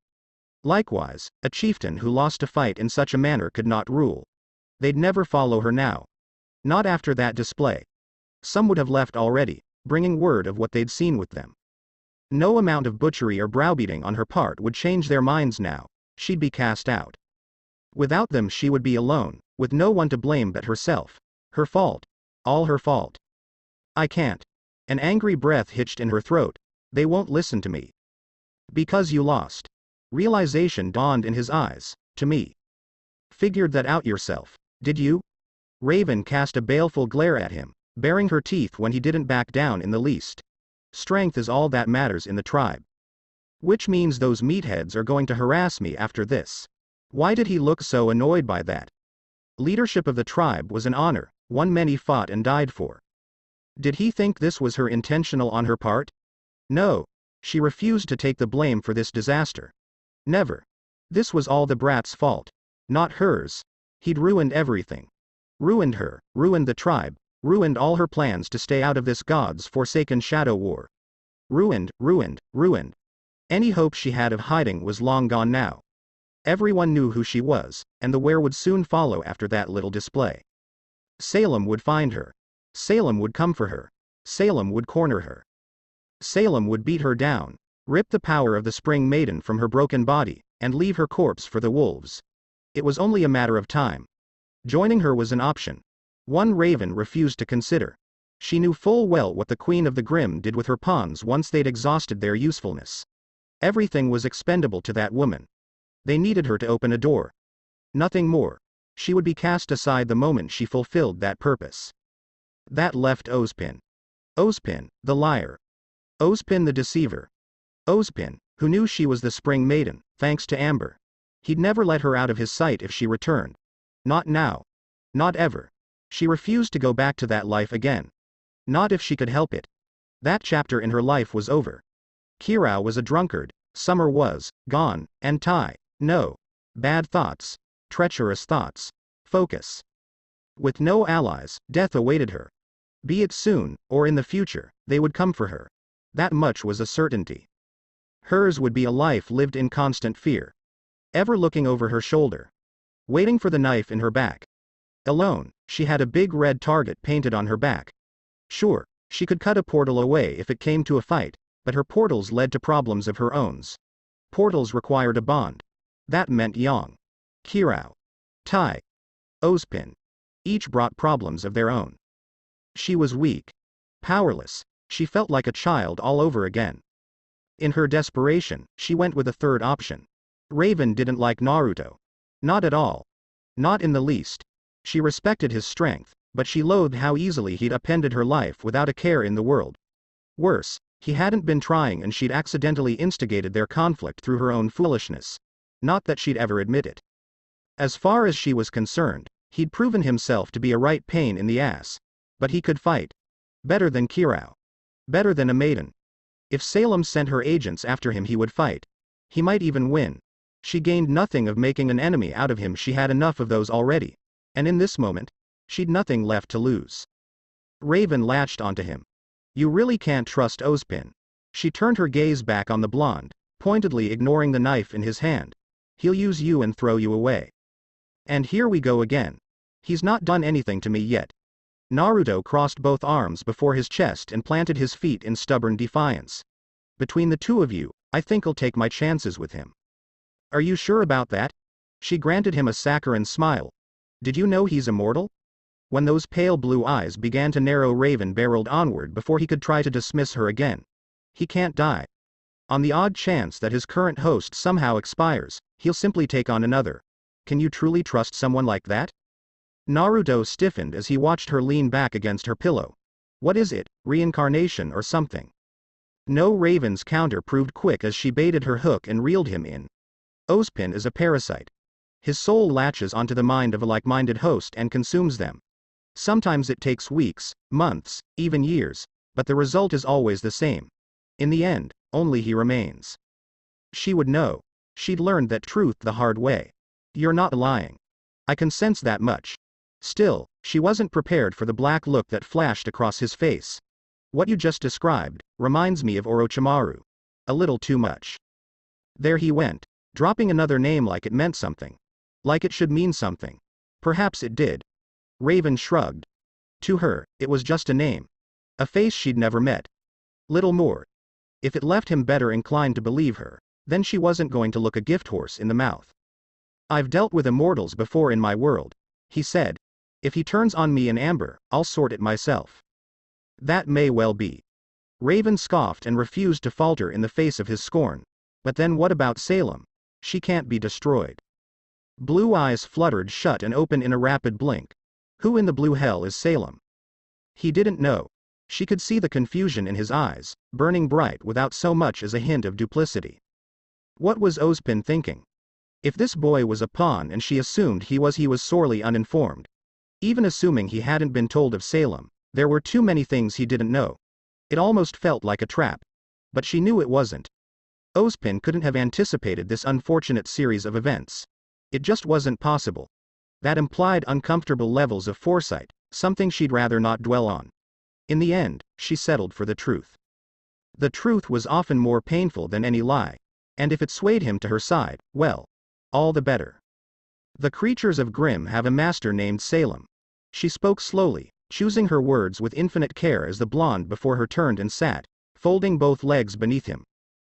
Likewise, a chieftain who lost a fight in such a manner could not rule. They'd never follow her now. Not after that display. Some would have left already, bringing word of what they'd seen with them. No amount of butchery or browbeating on her part would change their minds now. She'd be cast out. Without them she would be alone, with no one to blame but herself. Her fault. All her fault. I can't. An angry breath hitched in her throat. They won't listen to me. Because you lost. Realization dawned in his eyes. To me. Figured that out yourself, did you? Raven cast a baleful glare at him, baring her teeth when he didn't back down in the least. Strength is all that matters in the tribe. Which means those meatheads are going to harass me after this. Why did he look so annoyed by that? Leadership of the tribe was an honor, one many fought and died for. Did he think this was her intentional on her part? No. She refused to take the blame for this disaster. Never. This was all the brat's fault. Not hers. He'd ruined everything. Ruined her, ruined the tribe, ruined all her plans to stay out of this God's forsaken shadow war. Ruined, ruined, ruined. Any hope she had of hiding was long gone now. Everyone knew who she was, and the where would soon follow after that little display. Salem would find her. Salem would come for her. Salem would corner her. Salem would beat her down, rip the power of the Spring Maiden from her broken body, and leave her corpse for the wolves. It was only a matter of time. Joining her was an option. One Raven refused to consider. She knew full well what the Queen of the Grim did with her pawns once they'd exhausted their usefulness. Everything was expendable to that woman. They needed her to open a door. Nothing more. She would be cast aside the moment she fulfilled that purpose. That left Ozpin. Ozpin, the liar. Ozpin the deceiver. Ozpin, who knew she was the Spring Maiden, thanks to Amber. He'd never let her out of his sight if she returned. Not now. Not ever. She refused to go back to that life again. Not if she could help it. That chapter in her life was over. Kirau was a drunkard, Summer was gone, and Tai, no. Bad thoughts. Treacherous thoughts. Focus. With no allies, death awaited her. Be it soon, or in the future, they would come for her. That much was a certainty. Hers would be a life lived in constant fear. Ever looking over her shoulder. Waiting for the knife in her back. Alone, she had a big red target painted on her back. Sure, she could cut a portal away if it came to a fight, but her portals led to problems of her own. Portals required a bond. That meant Yang. Kirau. Tai. Ozpin. Each brought problems of their own. She was weak. Powerless. She felt like a child all over again. In her desperation, she went with a third option. Raven didn't like Naruto. Not at all. Not in the least. She respected his strength, but she loathed how easily he'd upended her life without a care in the world. Worse, he hadn't been trying and she'd accidentally instigated their conflict through her own foolishness. Not that she'd ever admit it. As far as she was concerned, he'd proven himself to be a right pain in the ass. But he could fight. Better than Kirau. Better than a maiden. If Salem sent her agents after him, he would fight. He might even win. She gained nothing of making an enemy out of him, she had enough of those already. And in this moment, she'd nothing left to lose. Raven latched onto him. You really can't trust Ozpin. She turned her gaze back on the blonde, pointedly ignoring the knife in his hand. He'll use you and throw you away. And here we go again. He's not done anything to me yet. Naruto crossed both arms before his chest and planted his feet in stubborn defiance. Between the two of you, I think I'll take my chances with him. Are you sure about that? She granted him a saccharine smile. Did you know he's immortal? When those pale blue eyes began to narrow, Raven barreled onward before he could try to dismiss her again. He can't die. On the odd chance that his current host somehow expires, he'll simply take on another. Can you truly trust someone like that? Naruto stiffened as he watched her lean back against her pillow. What is it, reincarnation or something? No, Raven's counter proved quick as she baited her hook and reeled him in. Ozpin is a parasite. His soul latches onto the mind of a like-minded host and consumes them. Sometimes it takes weeks, months, even years, but the result is always the same. In the end, only he remains. She would know. She'd learned that truth the hard way. You're not lying. I can sense that much. Still, she wasn't prepared for the black look that flashed across his face. What you just described reminds me of Orochimaru. A little too much. There he went, dropping another name like it meant something. Like it should mean something. Perhaps it did. Raven shrugged. To her, it was just a name. A face she'd never met. Little more. If it left him better inclined to believe her, then she wasn't going to look a gift horse in the mouth. I've dealt with immortals before in my world, he said. If he turns on me in Amber, I'll sort it myself. That may well be. Raven scoffed and refused to falter in the face of his scorn. But then what about Salem? She can't be destroyed. Blue eyes fluttered shut and opened in a rapid blink. Who in the blue hell is Salem? He didn't know. She could see the confusion in his eyes, burning bright without so much as a hint of duplicity. What was Ozpin thinking? If this boy was a pawn and she assumed he was sorely uninformed. Even assuming he hadn't been told of Salem, there were too many things he didn't know. It almost felt like a trap. But she knew it wasn't. Ozpin couldn't have anticipated this unfortunate series of events. It just wasn't possible. That implied uncomfortable levels of foresight, something she'd rather not dwell on. In the end, she settled for the truth. The truth was often more painful than any lie. And if it swayed him to her side, well, all the better. The creatures of Grimm have a master named Salem. She spoke slowly, choosing her words with infinite care as the blonde before her turned and sat, folding both legs beneath him.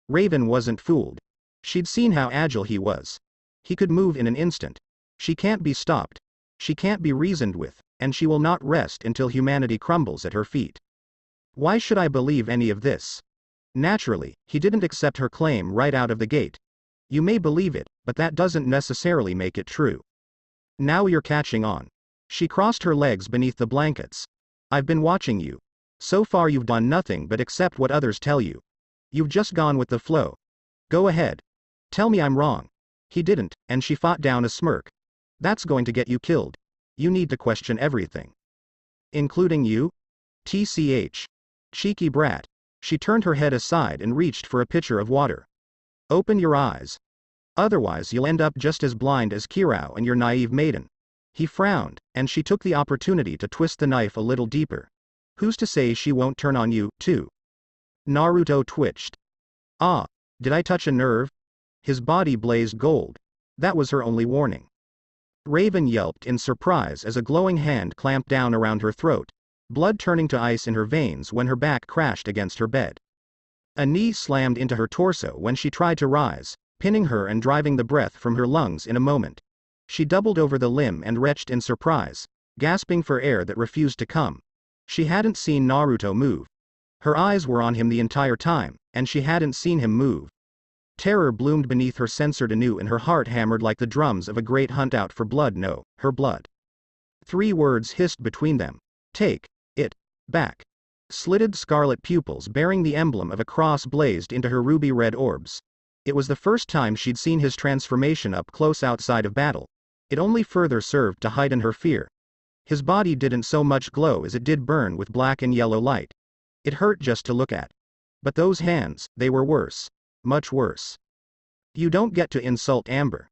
Raven wasn't fooled. She'd seen how agile he was. He could move in an instant. She can't be stopped. She can't be reasoned with, and she will not rest until humanity crumbles at her feet. Why should I believe any of this? Naturally, he didn't accept her claim right out of the gate. You may believe it, but that doesn't necessarily make it true. Now you're catching on. She crossed her legs beneath the blankets. I've been watching you. So far you've done nothing but accept what others tell you. You've just gone with the flow. Go ahead. Tell me I'm wrong. He didn't, and she fought down a smirk. That's going to get you killed. You need to question everything. Including you? TCH. Cheeky brat. She turned her head aside and reached for a pitcher of water. Open your eyes. Otherwise you'll end up just as blind as Kirao and your naive maiden. He frowned, and she took the opportunity to twist the knife a little deeper. Who's to say she won't turn on you, too? Naruto twitched. Ah, did I touch a nerve? His body blazed gold. That was her only warning. Raven yelped in surprise as a glowing hand clamped down around her throat, blood turning to ice in her veins when her back crashed against her bed. A knee slammed into her torso when she tried to rise, pinning her and driving the breath from her lungs in a moment. She doubled over the limb and retched in surprise, gasping for air that refused to come. She hadn't seen Naruto move. Her eyes were on him the entire time, and she hadn't seen him move. Terror bloomed beneath her censored anew and her heart hammered like the drums of a great hunt out for blood. No, her blood. 3 words hissed between them. Take it back. Slitted scarlet pupils bearing the emblem of a cross blazed into her ruby-red orbs. It was the first time she'd seen his transformation up close outside of battle. It only further served to heighten her fear. His body didn't so much glow as it did burn with black and yellow light. It hurt just to look at. But those hands, they were worse. Much worse. You don't get to insult Amber.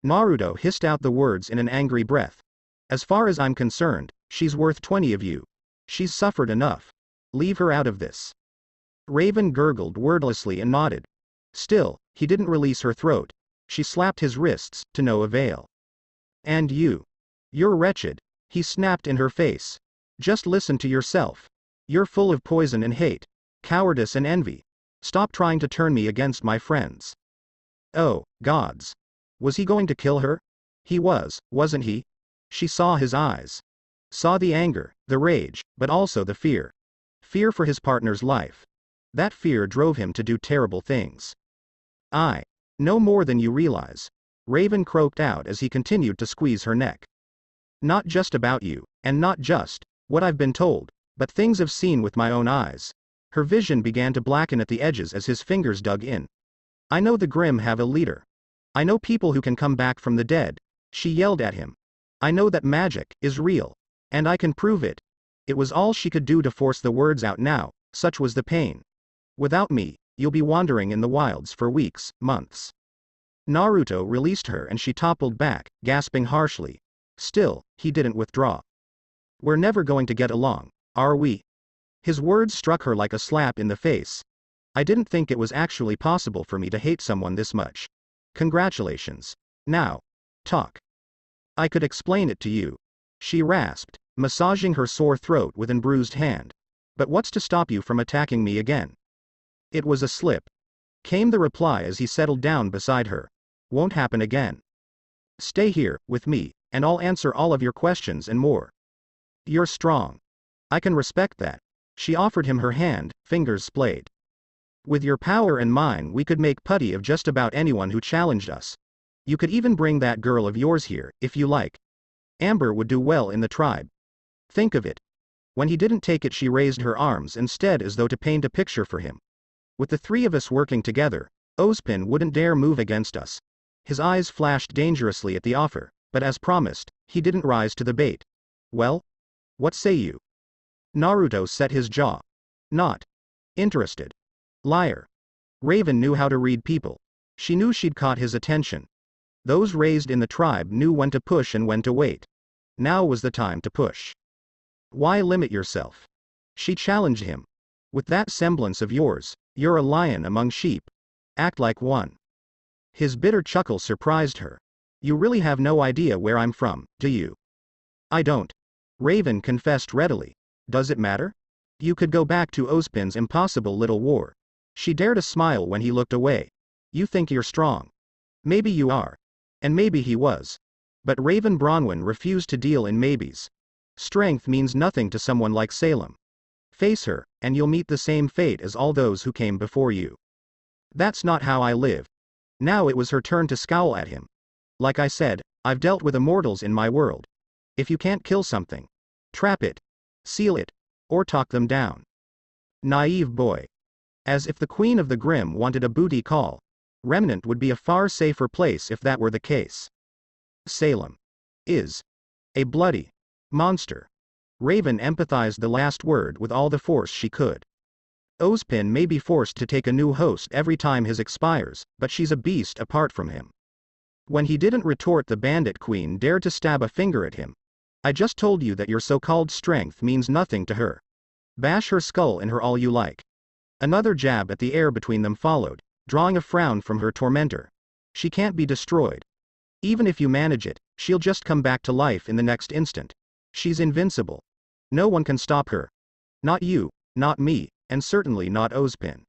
Naruto hissed out the words in an angry breath. As far as I'm concerned, she's worth 20 of you. She's suffered enough. Leave her out of this. Raven gurgled wordlessly and nodded. Still, he didn't release her throat. She slapped his wrists, to no avail. And you. You're wretched. He snapped in her face. Just listen to yourself. You're full of poison and hate, cowardice and envy. Stop trying to turn me against my friends. Oh, gods. Was he going to kill her? He was, wasn't he? She saw his eyes. Saw the anger, the rage, but also the fear. Fear for his partner's life. That fear drove him to do terrible things. I know more than you realize. Raven croaked out as he continued to squeeze her neck. Not just about you, and not just what I've been told, but things I've seen with my own eyes. Her vision began to blacken at the edges as his fingers dug in. I know the Grimm have a leader. I know people who can come back from the dead. She yelled at him. I know that magic is real. And I can prove it. It was all she could do to force the words out now, such was the pain. Without me, you'll be wandering in the wilds for weeks, months. Naruto released her and she toppled back, gasping harshly. Still, he didn't withdraw. We're never going to get along, are we? His words struck her like a slap in the face. I didn't think it was actually possible for me to hate someone this much. Congratulations. Now, talk. I could explain it to you. She rasped, massaging her sore throat with an bruised hand. But what's to stop you from attacking me again? It was a slip. Came the reply as he settled down beside her. Won't happen again. Stay here, with me, and I'll answer all of your questions and more. You're strong. I can respect that. She offered him her hand, fingers splayed. With your power and mine we could make putty of just about anyone who challenged us. You could even bring that girl of yours here, if you like. Amber would do well in the tribe. Think of it. When he didn't take it she raised her arms instead as though to paint a picture for him. With the three of us working together, Ozpin wouldn't dare move against us. His eyes flashed dangerously at the offer, but as promised, he didn't rise to the bait. Well? What say you? Naruto set his jaw. Not interested. Liar. Raven knew how to read people. She knew she'd caught his attention. Those raised in the tribe knew when to push and when to wait. Now was the time to push. Why limit yourself? She challenged him. With that semblance of yours, you're a lion among sheep. Act like one. His bitter chuckle surprised her. You really have no idea where I'm from, do you? I don't. Raven confessed readily. Does it matter? You could go back to Ozpin's impossible little war. She dared a smile when he looked away. You think you're strong. Maybe you are. And maybe he was. But Raven Bronwyn refused to deal in maybes. Strength means nothing to someone like Salem. Face her, and you'll meet the same fate as all those who came before you. That's not how I live. Now it was her turn to scowl at him. Like I said, I've dealt with immortals in my world. If you can't kill something, trap it, seal it, or talk them down. Naive boy. As if the Queen of the Grim wanted a booty call. Remnant would be a far safer place if that were the case. Salem is a bloody monster. Raven empathized the last word with all the force she could. Ozpin may be forced to take a new host every time his expires, but she's a beast apart from him. When he didn't retort, the bandit queen dared to stab a finger at him. I just told you that your so-called strength means nothing to her. Bash her skull in her all you like. Another jab at the air between them followed, drawing a frown from her tormentor. She can't be destroyed. Even if you manage it, she'll just come back to life in the next instant. She's invincible. No one can stop her. Not you, not me, and certainly not Ozpin.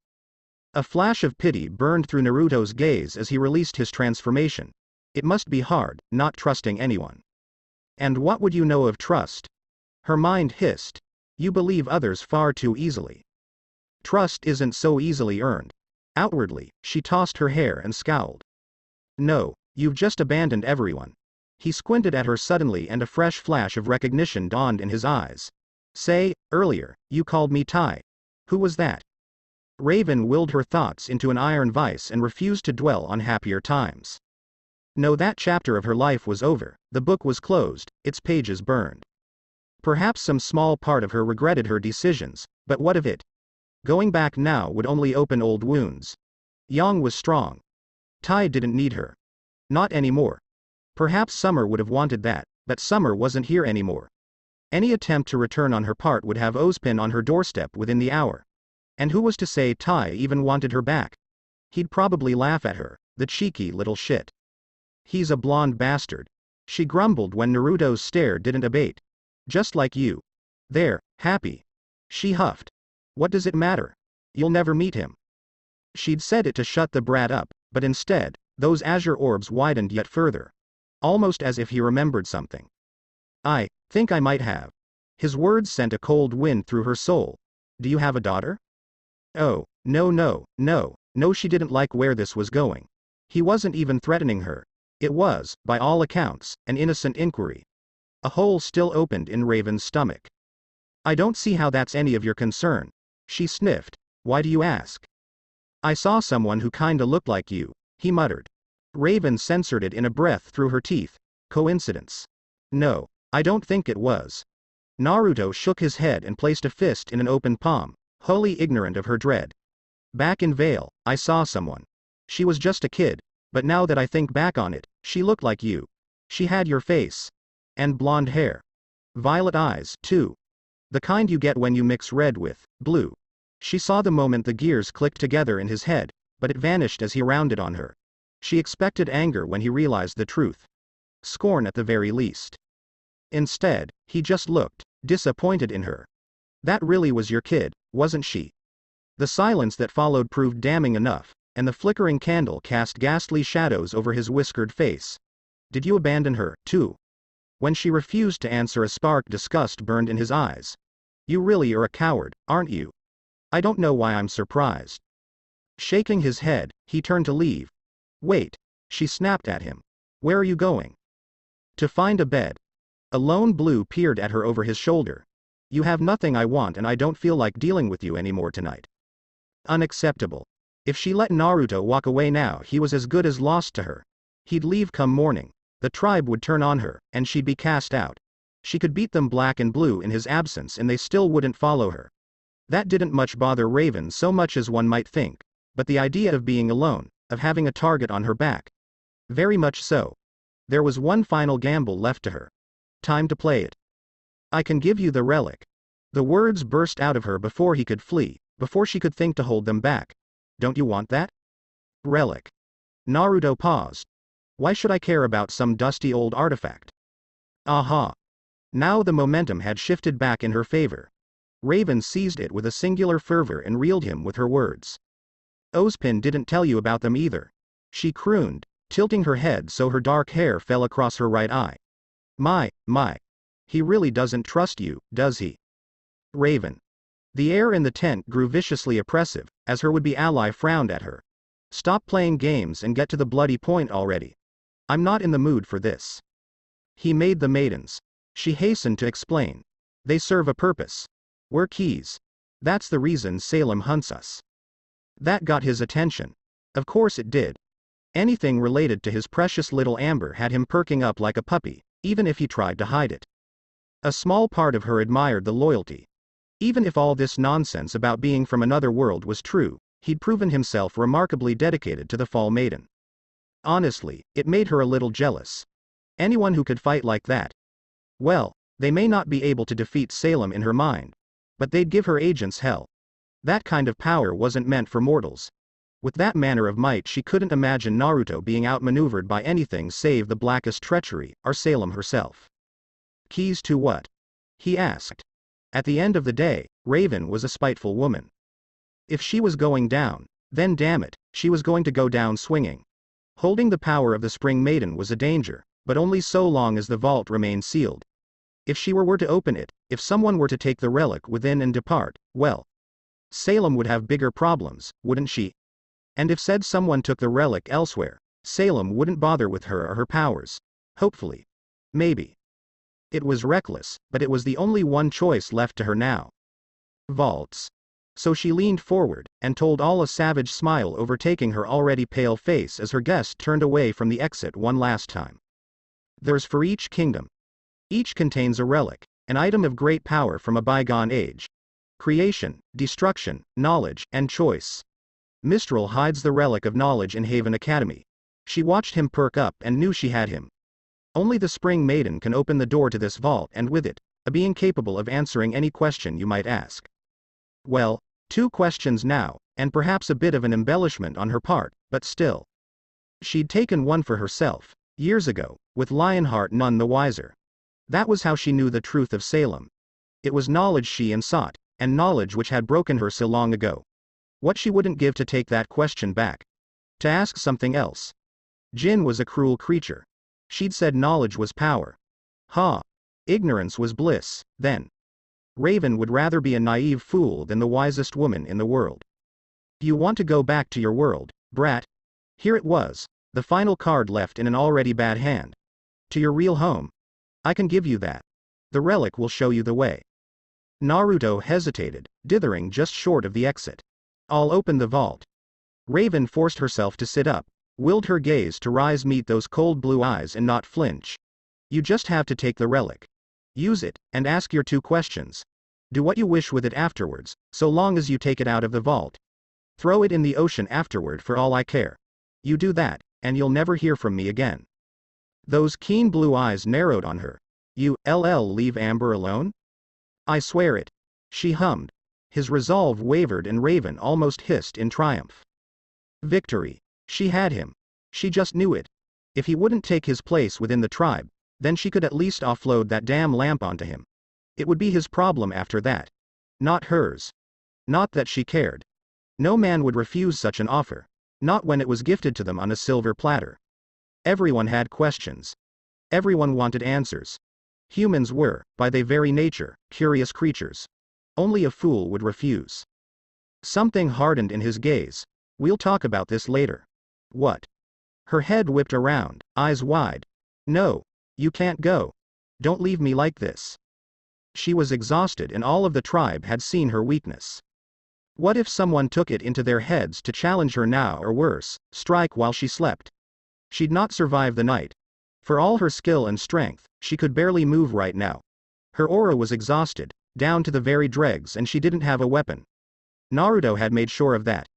A flash of pity burned through Naruto's gaze as he released his transformation. It must be hard, not trusting anyone. And what would you know of trust? Her mind hissed. You believe others far too easily. Trust isn't so easily earned. Outwardly, she tossed her hair and scowled. No, you've just abandoned everyone. He squinted at her suddenly and a fresh flash of recognition dawned in his eyes. Say, earlier, you called me Tai. Who was that? Raven willed her thoughts into an iron vice and refused to dwell on happier times. No, that chapter of her life was over, the book was closed, its pages burned. Perhaps some small part of her regretted her decisions, but what of it? Going back now would only open old wounds. Yang was strong. Tai didn't need her. Not anymore. Perhaps Summer would have wanted that, but Summer wasn't here anymore. Any attempt to return on her part would have Ozpin on her doorstep within the hour. And who was to say Tai even wanted her back? He'd probably laugh at her, the cheeky little shit. He's a blonde bastard. She grumbled when Naruto's stare didn't abate. Just like you. There, happy. She huffed. What does it matter? You'll never meet him. She'd said it to shut the brat up, but instead, those azure orbs widened yet further. Almost as if he remembered something. I think I might have. His words sent a cold wind through her soul. Do you have a daughter? Oh, no, she didn't like where this was going. He wasn't even threatening her. It was, by all accounts, an innocent inquiry. A hole still opened in Raven's stomach. I don't see how that's any of your concern. She sniffed. Why do you ask? I saw someone who kinda looked like you, he muttered. Raven censored it in a breath through her teeth. Coincidence? No, I don't think it was. Naruto shook his head and placed a fist in an open palm, wholly ignorant of her dread. Back in Vale, I saw someone. She was just a kid, but now that I think back on it, she looked like you. She had your face. And blonde hair. Violet eyes, too. The kind you get when you mix red with blue. She saw the moment the gears clicked together in his head, but it vanished as he rounded on her. She expected anger when he realized the truth. Scorn at the very least. Instead, he just looked disappointed in her. That really was your kid, wasn't she? The silence that followed proved damning enough, and the flickering candle cast ghastly shadows over his whiskered face. Did you abandon her, too? When she refused to answer, a spark of disgust burned in his eyes. You really are a coward, aren't you? I don't know why I'm surprised. Shaking his head, he turned to leave. Wait, she snapped at him. Where are you going? To find a bed. A lone blue peered at her over his shoulder. You have nothing I want and I don't feel like dealing with you anymore tonight. Unacceptable. If she let Naruto walk away now, he was as good as lost to her. He'd leave come morning. The tribe would turn on her, and she'd be cast out. She could beat them black and blue in his absence and they still wouldn't follow her. That didn't much bother Raven so much as one might think. But the idea of being alone, of having a target on her back. Very much so. There was one final gamble left to her. Time to play it. I can give you the relic. The words burst out of her before he could flee, before she could think to hold them back. Don't you want that? Relic. Naruto paused. Why should I care about some dusty old artifact? Aha. Now the momentum had shifted back in her favor. Raven seized it with a singular fervor and reeled him with her words. Ozpin didn't tell you about them either. She crooned, tilting her head so her dark hair fell across her right eye. My. He really doesn't trust you, does he? Raven. The air in the tent grew viciously oppressive, as her would-be ally frowned at her. Stop playing games and get to the bloody point already. I'm not in the mood for this. He made the maidens. She hastened to explain. They serve a purpose. We're keys. That's the reason Salem hunts us. That got his attention. Of course it did. Anything related to his precious little Amber had him perking up like a puppy, even if he tried to hide it. A small part of her admired the loyalty. Even if all this nonsense about being from another world was true, he'd proven himself remarkably dedicated to the Fall Maiden. Honestly, it made her a little jealous. Anyone who could fight like that. Well, they may not be able to defeat Salem in her mind, but they'd give her agents hell. That kind of power wasn't meant for mortals. With that manner of might, she couldn't imagine Naruto being outmaneuvered by anything save the blackest treachery, or Salem herself. Keys to what? He asked. At the end of the day, Raven was a spiteful woman. If she was going down, then damn it, she was going to go down swinging. Holding the power of the Spring Maiden was a danger, but only so long as the vault remained sealed. If she were to open it, if someone were to take the relic within and depart, well, Salem would have bigger problems, wouldn't she? And if said someone took the relic elsewhere, Salem wouldn't bother with her or her powers. Hopefully. Maybe. It was reckless, but it was the only one choice left to her now. Vaults. So she leaned forward, and told all, a savage smile overtaking her already pale face as her guest turned away from the exit one last time. There's for each kingdom. Each contains a relic, an item of great power from a bygone age. Creation, destruction, knowledge, and choice. Mistral hides the relic of knowledge in Haven Academy. She watched him perk up and knew she had him. Only the Spring Maiden can open the door to this vault, and with it, a being capable of answering any question you might ask. Well, 2 questions now, and perhaps a bit of an embellishment on her part, but still. She'd taken one for herself, years ago, with Lionheart none the wiser. That was how she knew the truth of Salem. It was knowledge she sought, and knowledge which had broken her so long ago. What she wouldn't give to take that question back. To ask something else. Jin was a cruel creature. She'd said knowledge was power. Ignorance was bliss, then. Raven would rather be a naive fool than the wisest woman in the world. Do you want to go back to your world, brat? Here it was, the final card left in an already bad hand. To your real home. I can give you that. The relic will show you the way. Naruto hesitated, dithering just short of the exit. I'll open the vault. Raven forced herself to sit up, willed her gaze to rise, meet those cold blue eyes and not flinch. You just have to take the relic. Use it, and ask your 2 questions. Do what you wish with it afterwards, so long as you take it out of the vault. Throw it in the ocean afterward for all I care. You do that, and you'll never hear from me again. Those keen blue eyes narrowed on her. You leave Amber alone? I swear it. She hummed. His resolve wavered and Raven almost hissed in triumph. Victory. She had him. She just knew it. If he wouldn't take his place within the tribe, then she could at least offload that damn lamp onto him. It would be his problem after that. Not hers. Not that she cared. No man would refuse such an offer. Not when it was gifted to them on a silver platter. Everyone had questions. Everyone wanted answers. Humans were, by their very nature, curious creatures. Only a fool would refuse. Something hardened in his gaze. We'll talk about this later. What? Her head whipped around, eyes wide. No. You can't go. Don't leave me like this. She was exhausted and all of the tribe had seen her weakness. What if someone took it into their heads to challenge her now or worse, strike while she slept? She'd not survive the night. For all her skill and strength, she could barely move right now. Her aura was exhausted, down to the very dregs, and she didn't have a weapon. Naruto had made sure of that.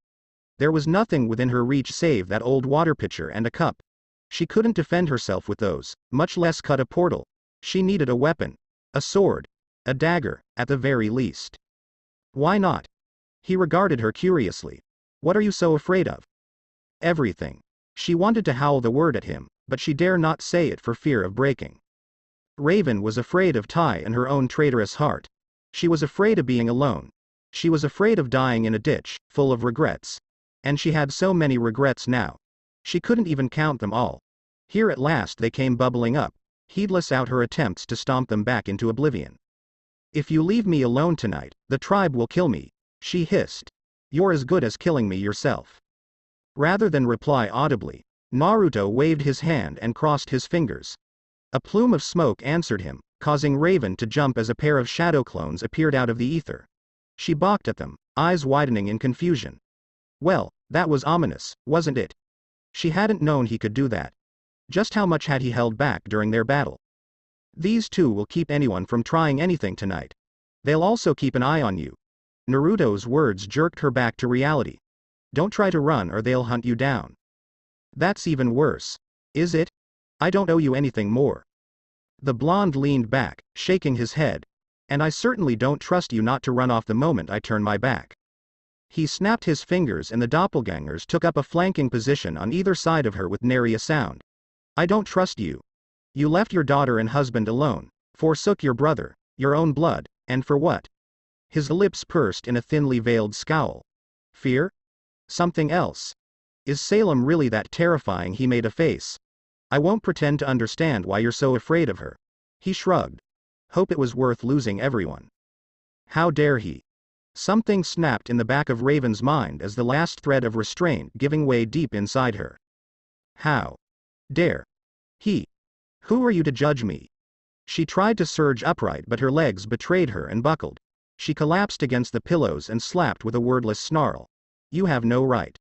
There was nothing within her reach save that old water pitcher and a cup. She couldn't defend herself with those, much less cut a portal. She needed a weapon. A sword. A dagger, at the very least. Why not? He regarded her curiously. What are you so afraid of? Everything. She wanted to howl the word at him, but she dare not say it for fear of breaking. Raven was afraid of Tai and her own traitorous heart. She was afraid of being alone. She was afraid of dying in a ditch, full of regrets. And she had so many regrets now. She couldn't even count them all. Here at last they came bubbling up, heedless out her attempts to stomp them back into oblivion. If you leave me alone tonight, the tribe will kill me, she hissed. You're as good as killing me yourself. Rather than reply audibly, Naruto waved his hand and crossed his fingers. A plume of smoke answered him, causing Raven to jump as a pair of shadow clones appeared out of the ether. She balked at them, eyes widening in confusion. Well, that was ominous, wasn't it? She hadn't known he could do that. Just how much had he held back during their battle? These two will keep anyone from trying anything tonight. They'll also keep an eye on you. Naruto's words jerked her back to reality. Don't try to run or they'll hunt you down. That's even worse. Is it? I don't owe you anything more. The blonde leaned back, shaking his head. And I certainly don't trust you not to run off the moment I turn my back. He snapped his fingers and the doppelgangers took up a flanking position on either side of her with nary a sound. I don't trust you. You left your daughter and husband alone, forsook your brother, your own blood, and for what? His lips pursed in a thinly veiled scowl. Fear? Something else. Is Salem really that terrifying? He made a face. I won't pretend to understand why you're so afraid of her. He shrugged. Hope it was worth losing everyone. How dare he? Something snapped in the back of Raven's mind as the last thread of restraint giving way deep inside her. How dare he? Who are you to judge me? She tried to surge upright but her legs betrayed her and buckled. She collapsed against the pillows and slapped with a wordless snarl. You have no right.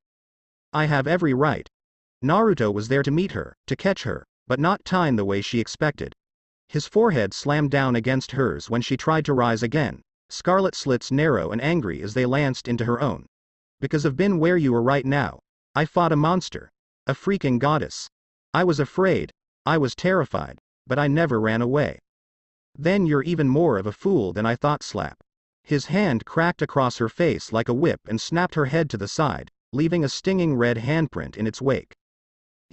I have every right. Naruto was there to meet her, to catch her, but not timed the way she expected. His forehead slammed down against hers when she tried to rise again, scarlet slits narrow and angry as they lanced into her own. Because I've been where you are right now. I fought a monster. A freaking goddess. I was afraid. I was terrified, but I never ran away. Then you're even more of a fool than I thought. Slap. His hand cracked across her face like a whip and snapped her head to the side, leaving a stinging red handprint in its wake.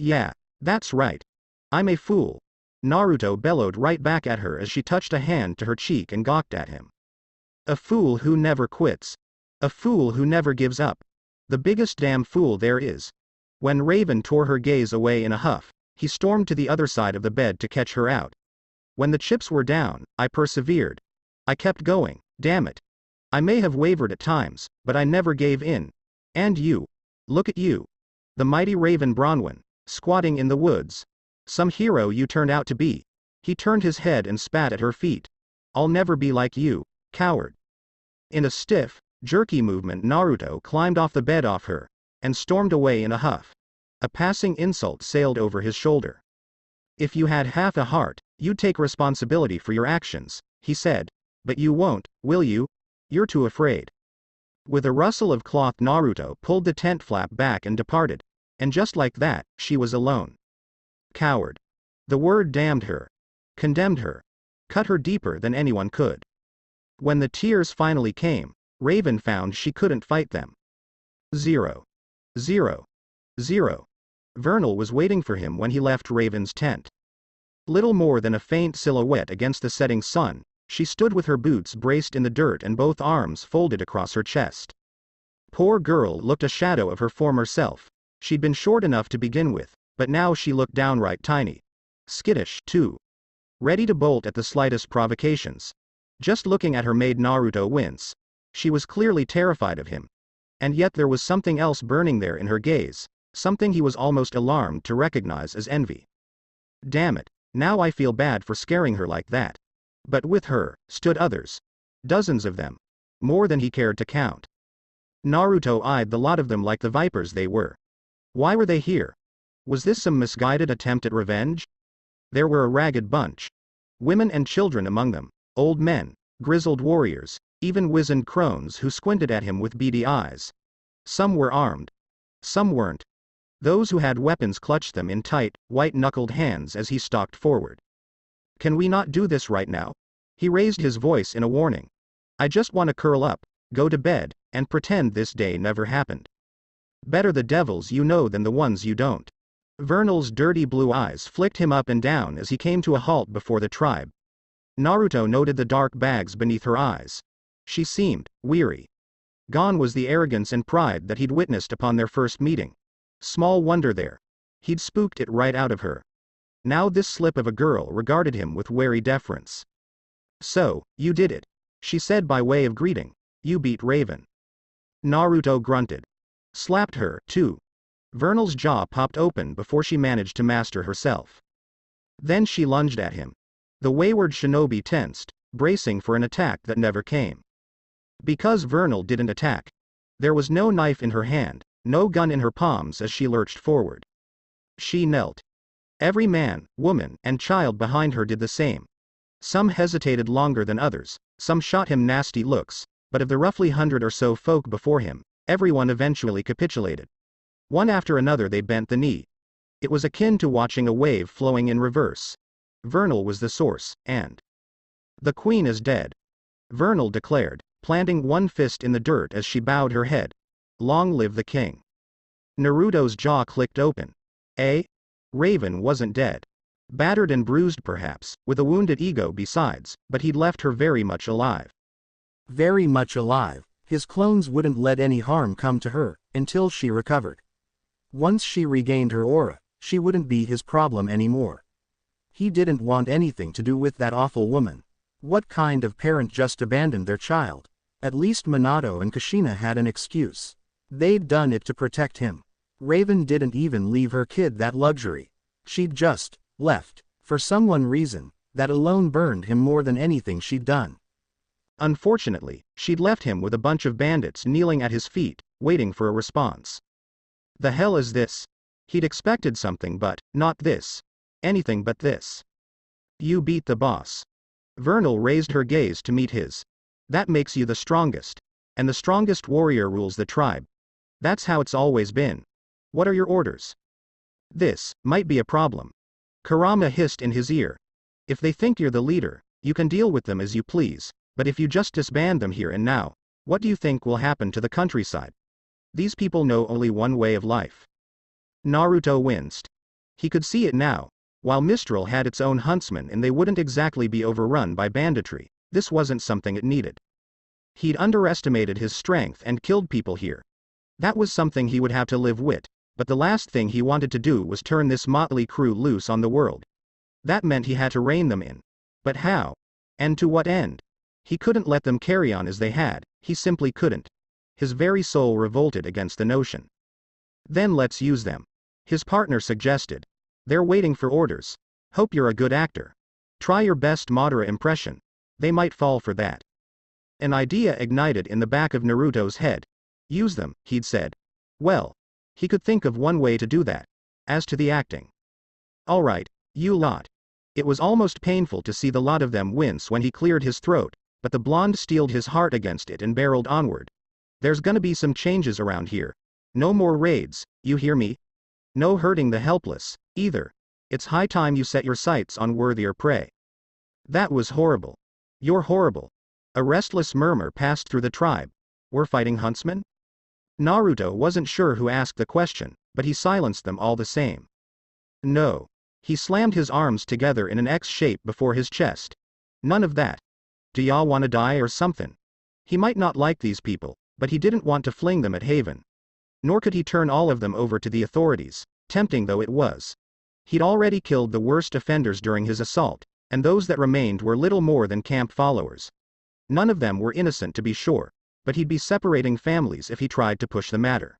Yeah, that's right. I'm a fool. Naruto bellowed right back at her as she touched a hand to her cheek and gawked at him. A fool who never quits. A fool who never gives up. The biggest damn fool there is. When Raven tore her gaze away in a huff, he stormed to the other side of the bed to catch her out. When the chips were down, I persevered. I kept going, damn it. I may have wavered at times, but I never gave in. And you. Look at you. The mighty Raven Bronwyn, squatting in the woods. Some hero you turned out to be. He turned his head and spat at her feet. I'll never be like you, coward. In a stiff, jerky movement Naruto climbed off the bed off her, and stormed away in a huff. A passing insult sailed over his shoulder. If you had half a heart, you'd take responsibility for your actions, he said. But you won't, will you? You're too afraid. With a rustle of cloth Naruto pulled the tent flap back and departed. And just like that, she was alone. Coward. The word damned her. Condemned her. Cut her deeper than anyone could. When the tears finally came, Raven found she couldn't fight them. 0. 0. 0. Vernal was waiting for him when he left Raven's tent. Little more than a faint silhouette against the setting sun, she stood with her boots braced in the dirt and both arms folded across her chest. Poor girl looked a shadow of her former self. She'd been short enough to begin with, but now she looked downright tiny. Skittish, too. Ready to bolt at the slightest provocations. Just looking at her made Naruto wince. She was clearly terrified of him. And yet there was something else burning there in her gaze, something he was almost alarmed to recognize as envy. Damn it, now I feel bad for scaring her like that. But with her, stood others. Dozens of them. More than he cared to count. Naruto eyed the lot of them like the vipers they were. Why were they here? Was this some misguided attempt at revenge? There were a ragged bunch. Women and children among them, old men, grizzled warriors, even wizened crones who squinted at him with beady eyes. Some were armed. Some weren't. Those who had weapons clutched them in tight, white-knuckled hands as he stalked forward. Can we not do this right now? He raised his voice in a warning. I just want to curl up, go to bed, and pretend this day never happened. Better the devils you know than the ones you don't. Vernal's dirty blue eyes flicked him up and down as he came to a halt before the tribe. Naruto noted the dark bags beneath her eyes. She seemed weary. Gone was the arrogance and pride that he'd witnessed upon their first meeting. Small wonder there. He'd spooked it right out of her. Now this slip of a girl regarded him with wary deference. So, you did it, she said by way of greeting. You beat Raven. Naruto grunted. Slapped her, too. Vernal's jaw popped open before she managed to master herself. Then she lunged at him. The wayward shinobi tensed, bracing for an attack that never came. Because Vernal didn't attack. There was no knife in her hand, no gun in her palms as she lurched forward. She knelt. Every man, woman, and child behind her did the same. Some hesitated longer than others, some shot him nasty looks, but of the roughly 100 or so folk before him, everyone eventually capitulated. One after another they bent the knee. It was akin to watching a wave flowing in reverse. Vernal was the source, and the queen is dead, Vernal declared, planting one fist in the dirt as she bowed her head. Long live the king. Naruto's jaw clicked open. Eh? Raven wasn't dead. Battered and bruised perhaps, with a wounded ego besides, but he'd left her very much alive. Very much alive. His clones wouldn't let any harm come to her, until she recovered. Once she regained her aura, she wouldn't be his problem anymore. He didn't want anything to do with that awful woman. What kind of parent just abandoned their child? At least Minato and Kushina had an excuse. They'd done it to protect him. Raven didn't even leave her kid that luxury. She'd just left, for some reason, that alone burned him more than anything she'd done. Unfortunately, she'd left him with a bunch of bandits kneeling at his feet, waiting for a response. The hell is this? He'd expected something but, not this. Anything but this. You beat the boss. Vernal raised her gaze to meet his. That makes you the strongest. And the strongest warrior rules the tribe. That's how it's always been. What are your orders? This might be a problem. Kurama hissed in his ear. If they think you're the leader, you can deal with them as you please, but if you just disband them here and now, what do you think will happen to the countryside? These people know only one way of life. Naruto winced. He could see it now. While Mistral had its own huntsmen and they wouldn't exactly be overrun by banditry, this wasn't something it needed. He'd underestimated his strength and killed people here. That was something he would have to live with, but the last thing he wanted to do was turn this motley crew loose on the world. That meant he had to rein them in. But how? And to what end? He couldn't let them carry on as they had, he simply couldn't. His very soul revolted against the notion. Then let's use them. His partner suggested. They're waiting for orders. Hope you're a good actor. Try your best Madara impression. They might fall for that. An idea ignited in the back of Naruto's head. Use them, he'd said. Well, he could think of one way to do that. As to the acting. Alright, you lot. It was almost painful to see the lot of them wince when he cleared his throat, but the blonde steeled his heart against it and barreled onward. There's gonna be some changes around here. No more raids, you hear me? No hurting the helpless, either. It's high time you set your sights on worthier prey. That was horrible. You're horrible. A restless murmur passed through the tribe. We're fighting huntsmen? Naruto wasn't sure who asked the question, but he silenced them all the same. No. He slammed his arms together in an X shape before his chest. None of that. Do y'all wanna die or something? He might not like these people, but he didn't want to fling them at Haven. Nor could he turn all of them over to the authorities, tempting though it was. He'd already killed the worst offenders during his assault, and those that remained were little more than camp followers. None of them were innocent to be sure, but he'd be separating families if he tried to push the matter.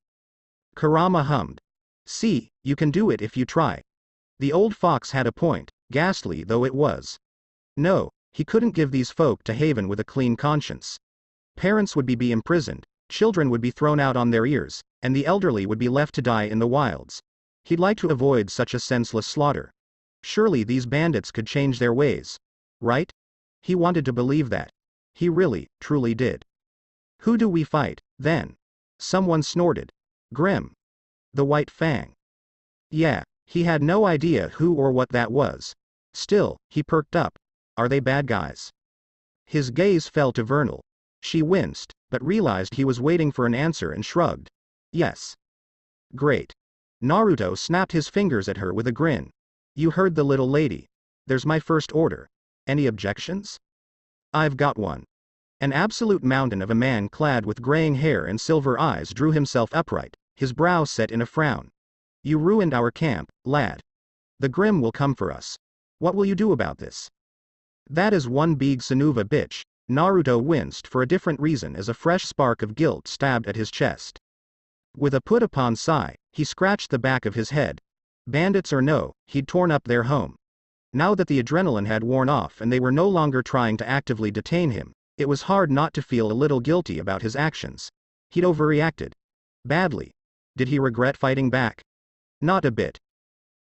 Kurama hummed. See, you can do it if you try. The old fox had a point, ghastly though it was. No, he couldn't give these folk to Haven with a clean conscience. Parents would be imprisoned, children would be thrown out on their ears, and the elderly would be left to die in the wilds. He'd like to avoid such a senseless slaughter. Surely these bandits could change their ways. Right? He wanted to believe that. He really, truly did. Who do we fight, then? Someone snorted. Grim. The White Fang. Yeah, he had no idea who or what that was. Still, he perked up. Are they bad guys? His gaze fell to Vernal. She winced, but realized he was waiting for an answer and shrugged. Yes. Great. Naruto snapped his fingers at her with a grin. You heard the little lady. There's my first order. Any objections? I've got one. An absolute mountain of a man clad with graying hair and silver eyes drew himself upright, his brow set in a frown. You ruined our camp, lad. The Grim will come for us. What will you do about this? That is one big Sanuva bitch. Naruto winced for a different reason as a fresh spark of guilt stabbed at his chest. With a put-upon sigh, he scratched the back of his head. Bandits or no, he'd torn up their home. Now that the adrenaline had worn off and they were no longer trying to actively detain him, it was hard not to feel a little guilty about his actions. He'd overreacted. Badly. Did he regret fighting back? Not a bit.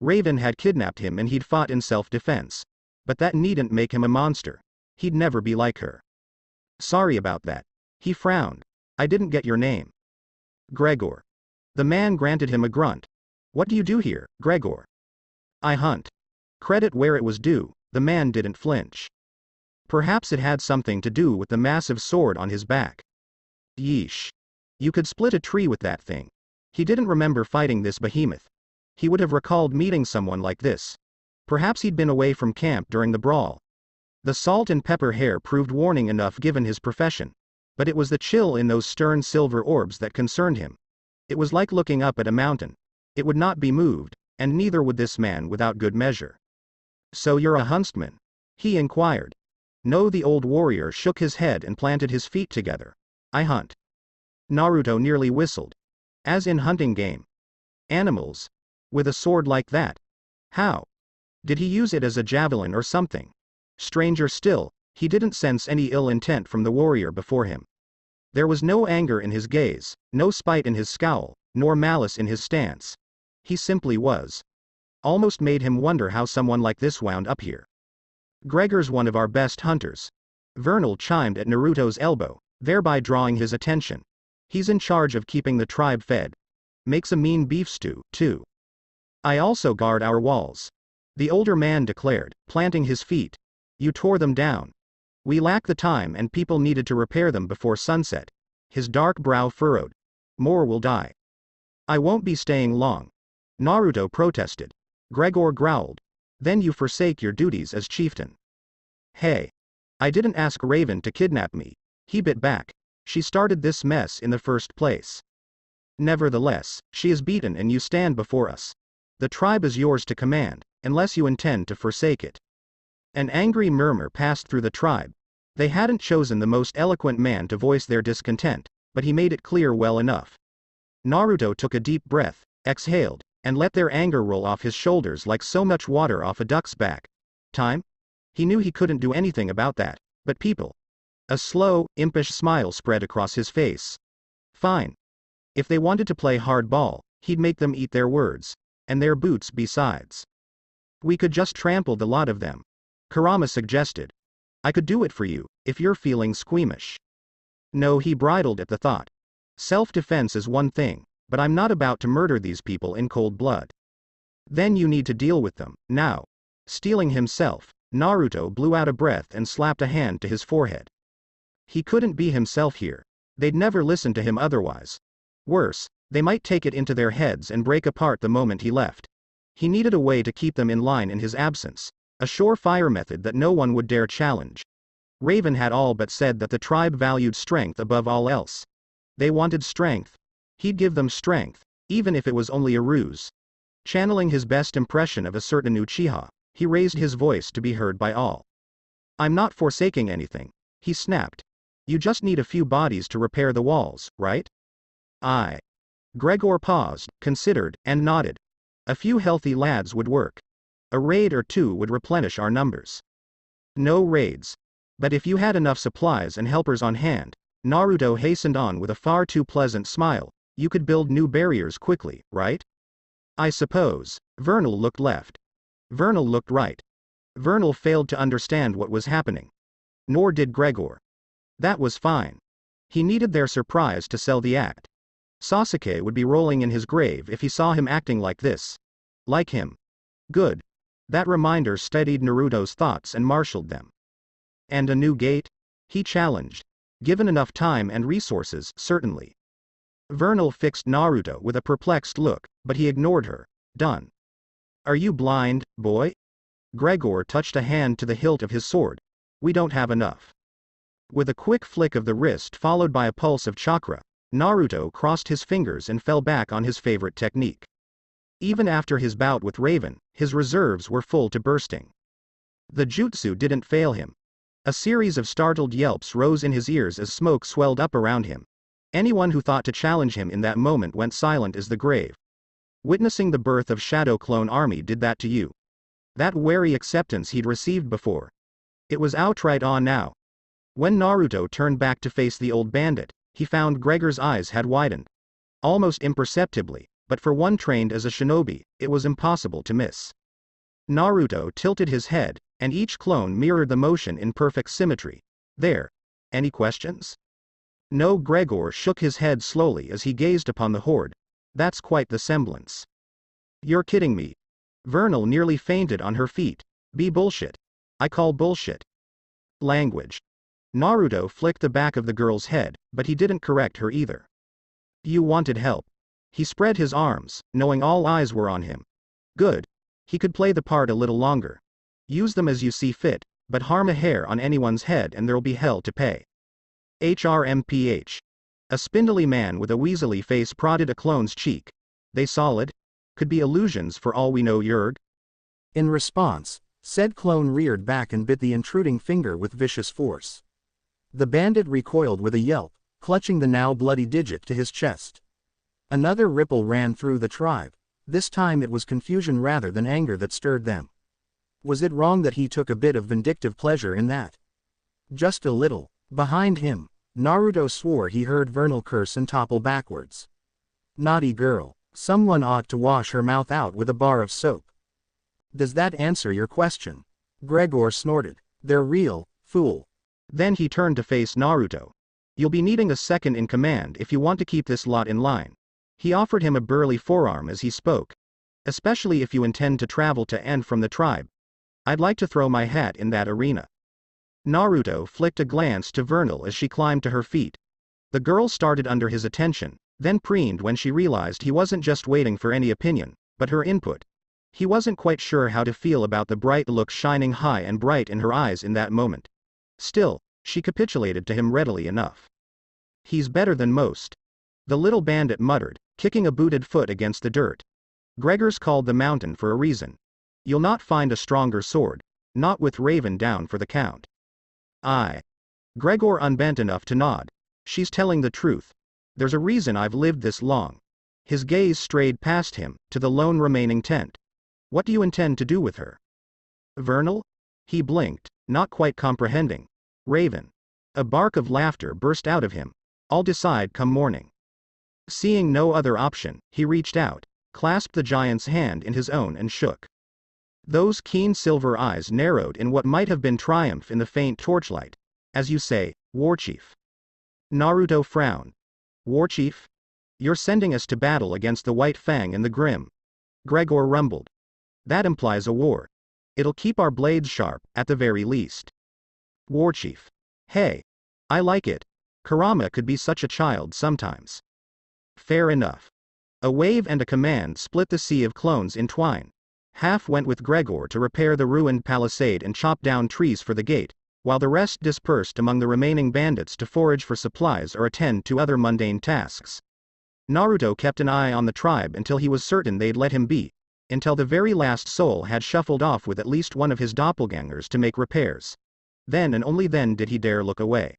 Raven had kidnapped him and he'd fought in self-defense. But that needn't make him a monster. He'd never be like her. Sorry about that. He frowned. I didn't get your name. Gregor. The man granted him a grunt. What do you do here, Gregor? I hunt. Credit where it was due, the man didn't flinch. Perhaps it had something to do with the massive sword on his back. Yeesh. You could split a tree with that thing. He didn't remember fighting this behemoth. He would have recalled meeting someone like this. Perhaps he'd been away from camp during the brawl. The salt and pepper hair proved warning enough given his profession. But it was the chill in those stern silver orbs that concerned him. It was like looking up at a mountain. It would not be moved, and neither would this man without good measure. So you're a huntsman? He inquired. No, the old warrior shook his head and planted his feet together. I hunt. Naruto nearly whistled. As in hunting game. Animals? With a sword like that? How? Did he use it as a javelin or something? Stranger still, he didn't sense any ill intent from the warrior before him. There was no anger in his gaze, no spite in his scowl, nor malice in his stance. He simply was. Almost made him wonder how someone like this wound up here. Gregor's one of our best hunters. Vernal chimed at Naruto's elbow, thereby drawing his attention. He's in charge of keeping the tribe fed. Makes a mean beef stew, too. I also guard our walls. The older man declared, planting his feet. You tore them down. We lack the time and people needed to repair them before sunset. His dark brow furrowed. More will die. I won't be staying long. Naruto protested. Gregor growled. Then you forsake your duties as chieftain. Hey. I didn't ask Raven to kidnap me. He bit back. She started this mess in the first place. Nevertheless, she is beaten and you stand before us. The tribe is yours to command, unless you intend to forsake it. An angry murmur passed through the tribe. They hadn't chosen the most eloquent man to voice their discontent, but he made it clear well enough. Naruto took a deep breath, exhaled, and let their anger roll off his shoulders like so much water off a duck's back. Time? He knew he couldn't do anything about that, but people. A slow, impish smile spread across his face. Fine. If they wanted to play hardball, he'd make them eat their words. And their boots besides. We could just trample the lot of them. Kurama suggested. I could do it for you, if you're feeling squeamish. No, he bridled at the thought. Self-defense is one thing, but I'm not about to murder these people in cold blood. Then you need to deal with them, now. Steeling himself, Naruto blew out a breath and slapped a hand to his forehead. He couldn't be himself here. They'd never listen to him otherwise. Worse, they might take it into their heads and break apart the moment he left. He needed a way to keep them in line in his absence. A surefire method that no one would dare challenge. Raven had all but said that the tribe valued strength above all else. They wanted strength. He'd give them strength, even if it was only a ruse. Channeling his best impression of a certain Uchiha, he raised his voice to be heard by all. I'm not forsaking anything, he snapped. You just need a few bodies to repair the walls, right? Aye. Gregor paused, considered, and nodded. A few healthy lads would work. A raid or two would replenish our numbers. No raids. But if you had enough supplies and helpers on hand, Naruto hastened on with a far too pleasant smile, you could build new barriers quickly, right? I suppose. Vernal looked left. Vernal looked right. Vernal failed to understand what was happening. Nor did Gregor. That was fine. He needed their surprise to sell the act. Sasuke would be rolling in his grave if he saw him acting like this. Like him. Good. That reminder steadied Naruto's thoughts and marshaled them. And a new gate? He challenged. Given enough time and resources, certainly. Vernal fixed Naruto with a perplexed look, but he ignored her. Done. Are you blind, boy? Gregor touched a hand to the hilt of his sword. We don't have enough. With a quick flick of the wrist followed by a pulse of chakra, Naruto crossed his fingers and fell back on his favorite technique. Even after his bout with Raven, his reserves were full to bursting. The jutsu didn't fail him. A series of startled yelps rose in his ears as smoke swelled up around him. Anyone who thought to challenge him in that moment went silent as the grave. Witnessing the birth of Shadow Clone Army did that to you. That wary acceptance he'd received before. It was outright awe now. When Naruto turned back to face the old bandit, he found Gregor's eyes had widened. Almost imperceptibly, but for one trained as a shinobi, it was impossible to miss. Naruto tilted his head, and each clone mirrored the motion in perfect symmetry. There. Any questions? No. Gregor shook his head slowly as he gazed upon the horde. That's quite the semblance. You're kidding me. Vernal nearly fainted on her feet. Be bullshit. I call bullshit. Language. Naruto flicked the back of the girl's head, but he didn't correct her either. You wanted help. He spread his arms, knowing all eyes were on him. Good. He could play the part a little longer. Use them as you see fit, but harm a hair on anyone's head and there'll be hell to pay. HRMPH. A spindly man with a weaselly face prodded a clone's cheek. They solid? Could be illusions for all we know, Yerg. In response, said clone reared back and bit the intruding finger with vicious force. The bandit recoiled with a yelp, clutching the now bloody digit to his chest. Another ripple ran through the tribe. This time it was confusion rather than anger that stirred them. Was it wrong that he took a bit of vindictive pleasure in that? Just a little. Behind him, Naruto swore he heard Vernal curse and topple backwards. Naughty girl. Someone ought to wash her mouth out with a bar of soap. Does that answer your question? Gregor snorted. They're real, fool. Then he turned to face Naruto. You'll be needing a second in command if you want to keep this lot in line. He offered him a burly forearm as he spoke. Especially if you intend to travel to and from the tribe. I'd like to throw my hat in that arena. Naruto flicked a glance to Vernal as she climbed to her feet. The girl started under his attention, then preened when she realized he wasn't just waiting for any opinion, but her input. He wasn't quite sure how to feel about the bright look shining high and bright in her eyes in that moment. Still, she capitulated to him readily enough. He's better than most. The little bandit muttered, kicking a booted foot against the dirt. Gregor's called the mountain for a reason. You'll not find a stronger sword, not with Raven down for the count. Aye. Gregor unbent enough to nod. She's telling the truth. There's a reason I've lived this long. His gaze strayed past him, to the lone remaining tent. What do you intend to do with her? Vernal? He blinked, not quite comprehending. Raven. A bark of laughter burst out of him. I'll decide come morning. Seeing no other option, he reached out, clasped the giant's hand in his own and shook. Those keen silver eyes narrowed in what might have been triumph in the faint torchlight. As you say, Warchief. Naruto frowned. Warchief? You're sending us to battle against the White Fang and the Grim. Gregor rumbled. That implies a war. It'll keep our blades sharp, at the very least. Warchief. Hey. I like it. Kurama could be such a child sometimes. Fair enough. A wave and a command split the sea of clones in twine. Half went with Gregor to repair the ruined palisade and chop down trees for the gate, while the rest dispersed among the remaining bandits to forage for supplies or attend to other mundane tasks. Naruto kept an eye on the tribe until he was certain they'd let him be, until the very last soul had shuffled off with at least one of his doppelgangers to make repairs. Then and only then did he dare look away.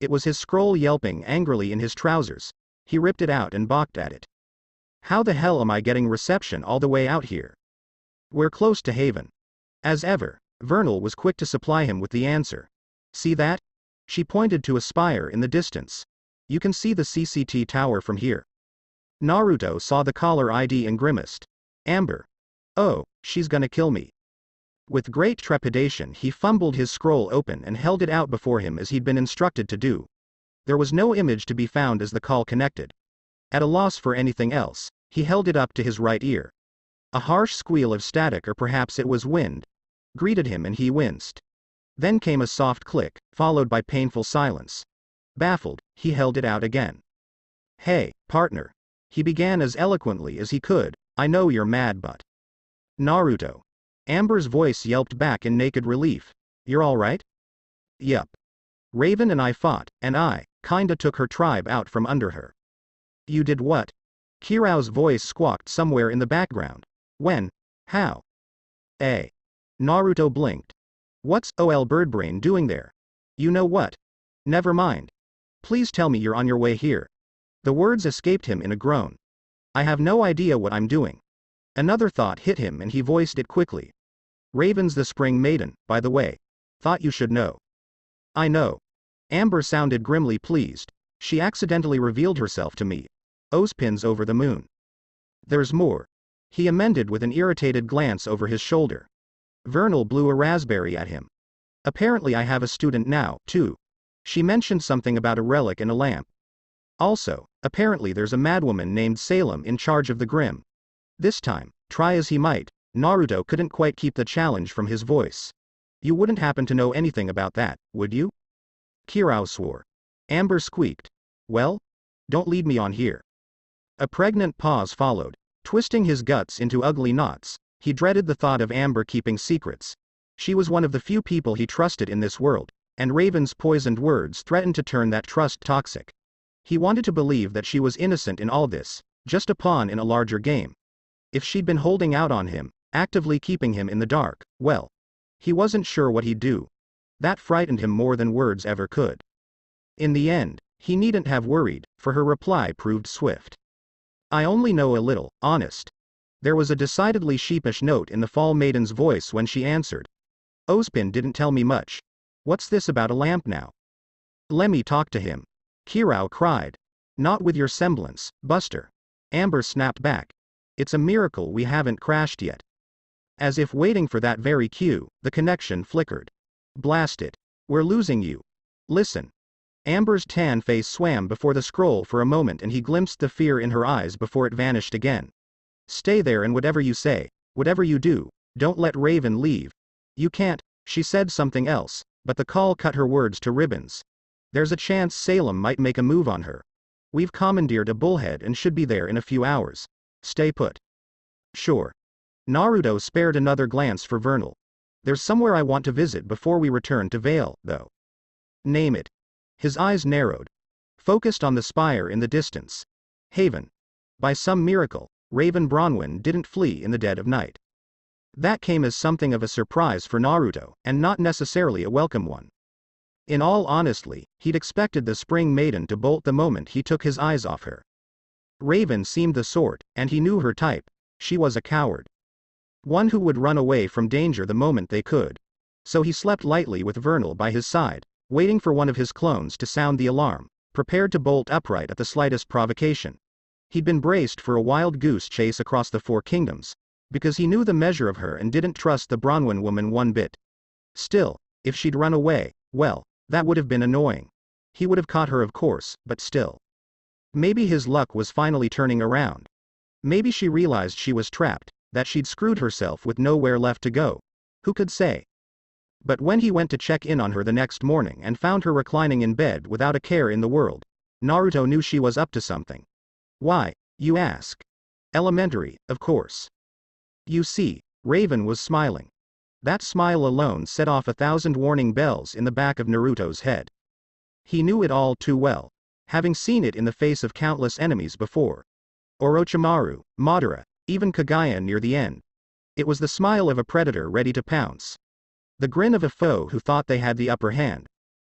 It was his scroll yelping angrily in his trousers. He ripped it out and balked at it. How the hell am I getting reception all the way out here? We're close to Haven. As ever, Vernal was quick to supply him with the answer. See that? She pointed to a spire in the distance. You can see the CCT tower from here. Naruto saw the caller ID and grimaced. Amber. Oh, she's gonna kill me. With great trepidation he fumbled his scroll open and held it out before him as he'd been instructed to do. There was no image to be found as the call connected. At a loss for anything else, he held it up to his right ear. A harsh squeal of static, or perhaps it was wind, greeted him and he winced. Then came a soft click, followed by painful silence. Baffled, he held it out again. Hey, partner. He began as eloquently as he could, I know you're mad but… Naruto. Amber's voice yelped back in naked relief. You're alright? Yup. Raven and I fought, and I kinda took her tribe out from under her. You did what? Kirao's voice squawked somewhere in the background. When? How? Naruto blinked. What's OL Birdbrain doing there? You know what? Never mind. Please tell me you're on your way here. The words escaped him in a groan. I have no idea what I'm doing. Another thought hit him and he voiced it quickly. Raven's the Spring Maiden, by the way. Thought you should know. I know. Amber sounded grimly pleased. She accidentally revealed herself to me. Ozpin's over the moon. There's more. He amended with an irritated glance over his shoulder. Vernal blew a raspberry at him. Apparently I have a student now, too. She mentioned something about a relic and a lamp. Also, apparently there's a madwoman named Salem in charge of the Grim. This time, try as he might, Naruto couldn't quite keep the challenge from his voice. You wouldn't happen to know anything about that, would you? Kirao swore. Amber squeaked. Well? Don't lead me on here. A pregnant pause followed. Twisting his guts into ugly knots, he dreaded the thought of Amber keeping secrets. She was one of the few people he trusted in this world, and Raven's poisoned words threatened to turn that trust toxic. He wanted to believe that she was innocent in all this, just a pawn in a larger game. If she'd been holding out on him, actively keeping him in the dark, well, he wasn't sure what he'd do. That frightened him more than words ever could. In the end, he needn't have worried, for her reply proved swift. I only know a little, honest. There was a decidedly sheepish note in the Fall Maiden's voice when she answered. Ozpin didn't tell me much. What's this about a lamp now? Lemme talk to him. Kirao cried. Not with your semblance, Buster. Amber snapped back. It's a miracle we haven't crashed yet. As if waiting for that very cue, the connection flickered. Blast it. We're losing you. Listen. Amber's tan face swam before the scroll for a moment and he glimpsed the fear in her eyes before it vanished again. Stay there and whatever you say, whatever you do, don't let Raven leave. You can't, she said something else, but the call cut her words to ribbons. There's a chance Salem might make a move on her. We've commandeered a bullhead and should be there in a few hours. Stay put. Sure. Naruto spared another glance for Vernal. There's somewhere I want to visit before we return to Vale, though. Name it. His eyes narrowed. Focused on the spire in the distance. Haven. By some miracle, Raven Bronwyn didn't flee in the dead of night. That came as something of a surprise for Naruto, and not necessarily a welcome one. In all honesty, he'd expected the Spring Maiden to bolt the moment he took his eyes off her. Raven seemed the sort, and he knew her type. She was a coward. One who would run away from danger the moment they could. So he slept lightly with Vernal by his side, waiting for one of his clones to sound the alarm, prepared to bolt upright at the slightest provocation. He'd been braced for a wild goose chase across the Four Kingdoms, because he knew the measure of her and didn't trust the Bronwyn woman one bit. Still, if she'd run away, well, that would have been annoying. He would have caught her of course, but still. Maybe his luck was finally turning around. Maybe she realized she was trapped, that she'd screwed herself with nowhere left to go. Who could say? But when he went to check in on her the next morning and found her reclining in bed without a care in the world, Naruto knew she was up to something. Why, you ask? Elementary, of course. You see, Raven was smiling. That smile alone set off 1,000 warning bells in the back of Naruto's head. He knew it all too well, having seen it in the face of countless enemies before. Orochimaru, Madara, even Kagaya near the end. It was the smile of a predator ready to pounce. The grin of a foe who thought they had the upper hand.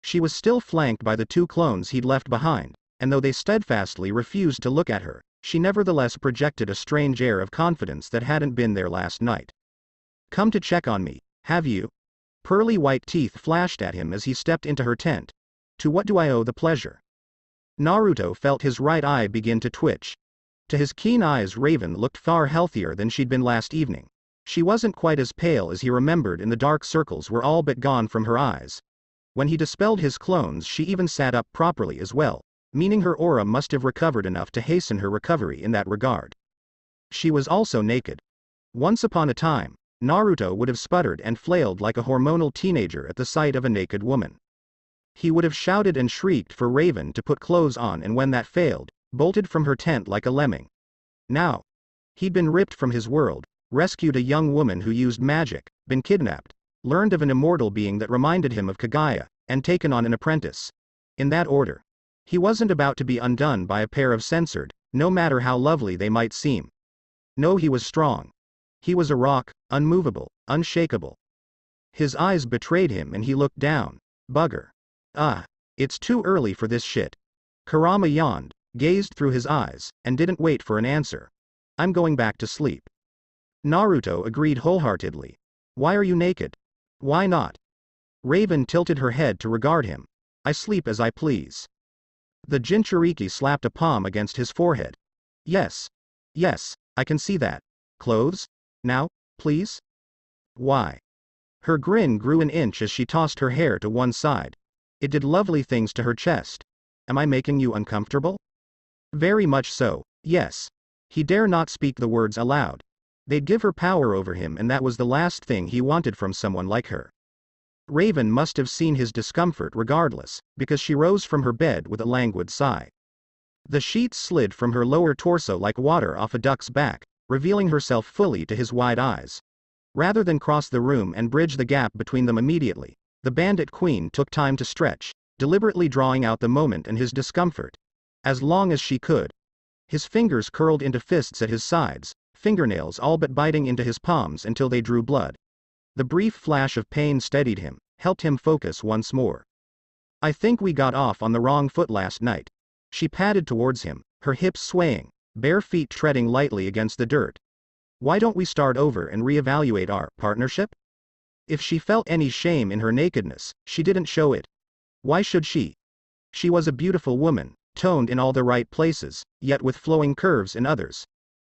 She was still flanked by the two clones he'd left behind, and though they steadfastly refused to look at her, she nevertheless projected a strange air of confidence that hadn't been there last night. Come to check on me, have you? Pearly white teeth flashed at him as he stepped into her tent. To what do I owe the pleasure? Naruto felt his right eye begin to twitch. To his keen eyes, Raven looked far healthier than she'd been last evening. She wasn't quite as pale as he remembered, and the dark circles were all but gone from her eyes. When he dispelled his clones, she even sat up properly as well, meaning her aura must have recovered enough to hasten her recovery in that regard. She was also naked. Once upon a time, Naruto would have sputtered and flailed like a hormonal teenager at the sight of a naked woman. He would have shouted and shrieked for Raven to put clothes on, and when that failed, bolted from her tent like a lemming. Now, he'd been ripped from his world, rescued a young woman who used magic, been kidnapped, learned of an immortal being that reminded him of Kagaya, and taken on an apprentice. In that order. He wasn't about to be undone by a pair of censored, no matter how lovely they might seem. No, he was strong. He was a rock, unmovable, unshakable. His eyes betrayed him and he looked down. Bugger. It's too early for this shit. Kurama yawned, gazed through his eyes, and didn't wait for an answer. I'm going back to sleep. Naruto agreed wholeheartedly. Why are you naked? Why not? Raven tilted her head to regard him. I sleep as I please. The Jinchuriki slapped a palm against his forehead. Yes, I can see that. Clothes? Now, please? Why? Her grin grew an inch as she tossed her hair to one side. It did lovely things to her chest. Am I making you uncomfortable? Very much so, yes. He dare not speak the words aloud. They'd give her power over him, and that was the last thing he wanted from someone like her. Raven must have seen his discomfort regardless, because she rose from her bed with a languid sigh. The sheets slid from her lower torso like water off a duck's back, revealing herself fully to his wide eyes. Rather than cross the room and bridge the gap between them immediately, the bandit queen took time to stretch, deliberately drawing out the moment and his discomfort. As long as she could. His fingers curled into fists at his sides, fingernails all but biting into his palms until they drew blood. The brief flash of pain steadied him, helped him focus once more. I think we got off on the wrong foot last night. She padded towards him, her hips swaying, bare feet treading lightly against the dirt. Why don't we start over and reevaluate our partnership? If she felt any shame in her nakedness, she didn't show it. Why should she? She was a beautiful woman, toned in all the right places, yet with flowing curves in others.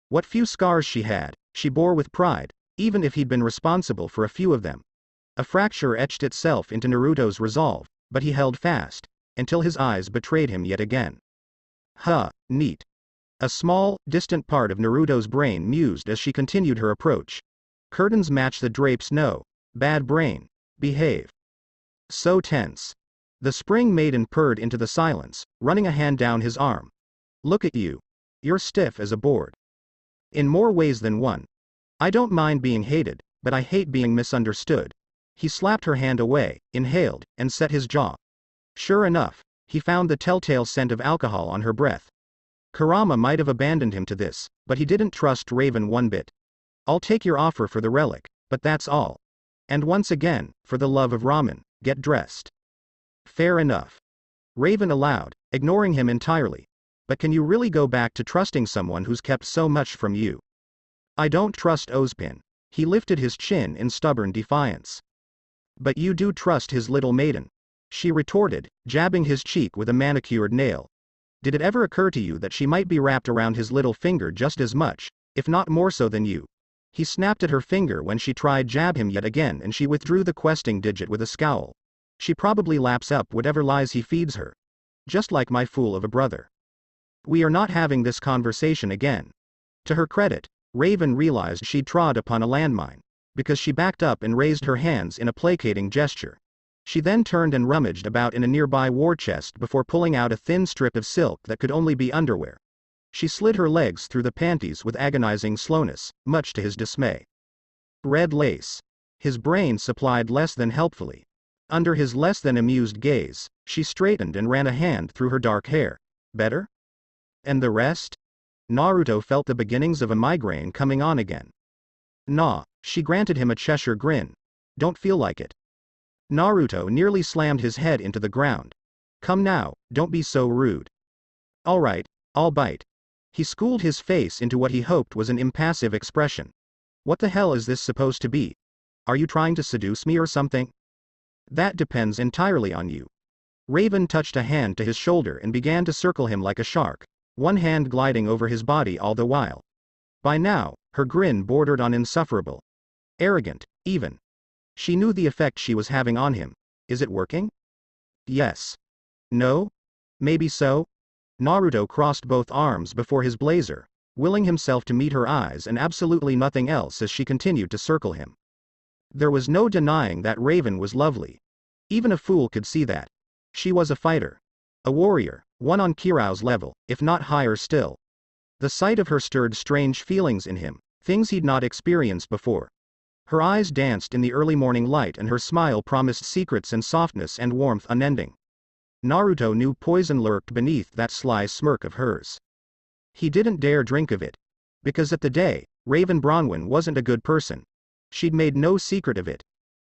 What few scars she had, she bore with pride, even if he'd been responsible for a few of them. A fracture etched itself into Naruto's resolve, but he held fast, until his eyes betrayed him yet again. Neat. A small, distant part of Naruto's brain mused as she continued her approach. Curtains match the drapes, no. Bad brain. Behave. So tense. The spring maiden purred into the silence, running a hand down his arm. Look at you. You're stiff as a board. In more ways than one. I don't mind being hated, but I hate being misunderstood. He slapped her hand away, inhaled, and set his jaw. Sure enough, he found the telltale scent of alcohol on her breath. Kurama might have abandoned him to this, but he didn't trust Raven one bit. I'll take your offer for the relic, but that's all. And once again, for the love of ramen, get dressed. Fair enough. Raven allowed, ignoring him entirely. But can you really go back to trusting someone who's kept so much from you? I don't trust Ozpin. He lifted his chin in stubborn defiance. But you do trust his little maiden, she retorted, jabbing his cheek with a manicured nail. Did it ever occur to you that she might be wrapped around his little finger just as much, if not more so than you? He snapped at her finger when she tried jab him yet again, and she withdrew the questing digit with a scowl. She probably laps up whatever lies he feeds her. Just like my fool of a brother. We are not having this conversation again. To her credit, Raven realized she'd trod upon a landmine, because she backed up and raised her hands in a placating gesture. She then turned and rummaged about in a nearby war chest before pulling out a thin strip of silk that could only be underwear. She slid her legs through the panties with agonizing slowness, much to his dismay. Red lace. His brain supplied less than helpfully. Under his less than amused gaze, she straightened and ran a hand through her dark hair. Better? And the rest? Naruto felt the beginnings of a migraine coming on again. Nah, she granted him a Cheshire grin. Don't feel like it. Naruto nearly slammed his head into the ground. Come now, don't be so rude. Alright, I'll bite. He schooled his face into what he hoped was an impassive expression. What the hell is this supposed to be? Are you trying to seduce me or something? That depends entirely on you. Raven touched a hand to his shoulder and began to circle him like a shark, one hand gliding over his body all the while. By now, her grin bordered on insufferable. Arrogant, even. She knew the effect she was having on him. Is it working? Yes. No? Maybe so? Naruto crossed both arms before his blazer, willing himself to meet her eyes and absolutely nothing else as she continued to circle him. There was no denying that Raven was lovely. Even a fool could see that. She was a fighter. A warrior, one on Kirou's level, if not higher still. The sight of her stirred strange feelings in him, things he'd not experienced before. Her eyes danced in the early morning light and her smile promised secrets and softness and warmth unending. Naruto knew poison lurked beneath that sly smirk of hers. He didn't dare drink of it. Because at the day, Raven Bronwyn wasn't a good person. She'd made no secret of it.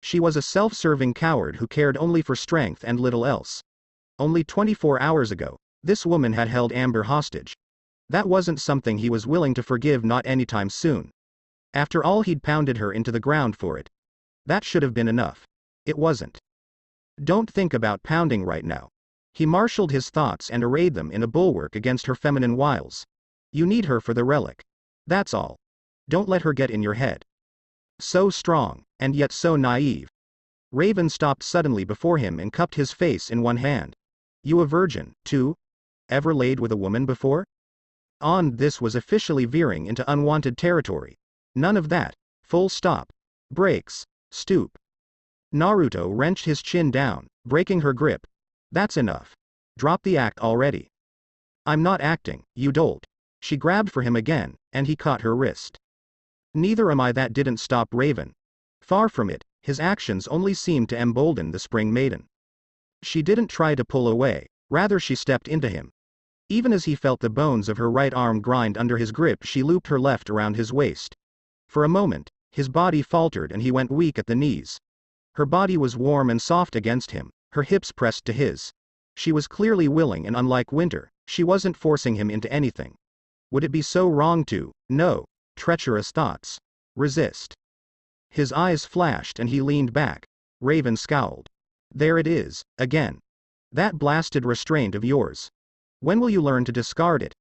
She was a self-serving coward who cared only for strength and little else. Only 24 hours ago, this woman had held Amber hostage. That wasn't something he was willing to forgive, not anytime soon. After all he'd pounded her into the ground for it. That should have been enough. It wasn't. Don't think about pounding right now. He marshaled his thoughts and arrayed them in a bulwark against her feminine wiles. You need her for the relic. That's all. Don't let her get in your head. So strong, and yet so naive. Raven stopped suddenly before him and cupped his face in one hand. You a virgin, too? Ever laid with a woman before? This was officially veering into unwanted territory. None of that. Full stop. Breaks. Stoop. Naruto wrenched his chin down, breaking her grip. That's enough. Drop the act already. I'm not acting, you dolt. She grabbed for him again, and he caught her wrist. Neither am I. That didn't stop Raven. Far from it, his actions only seemed to embolden the spring maiden. She didn't try to pull away, rather she stepped into him. Even as he felt the bones of her right arm grind under his grip, she looped her left around his waist. For a moment, his body faltered and he went weak at the knees. Her body was warm and soft against him, her hips pressed to his. She was clearly willing, and unlike Winter, she wasn't forcing him into anything. Would it be so wrong to, no, treacherous thoughts, resist? His eyes flashed and he leaned back. Raven scowled. There it is, again. That blasted restraint of yours. When will you learn to discard it?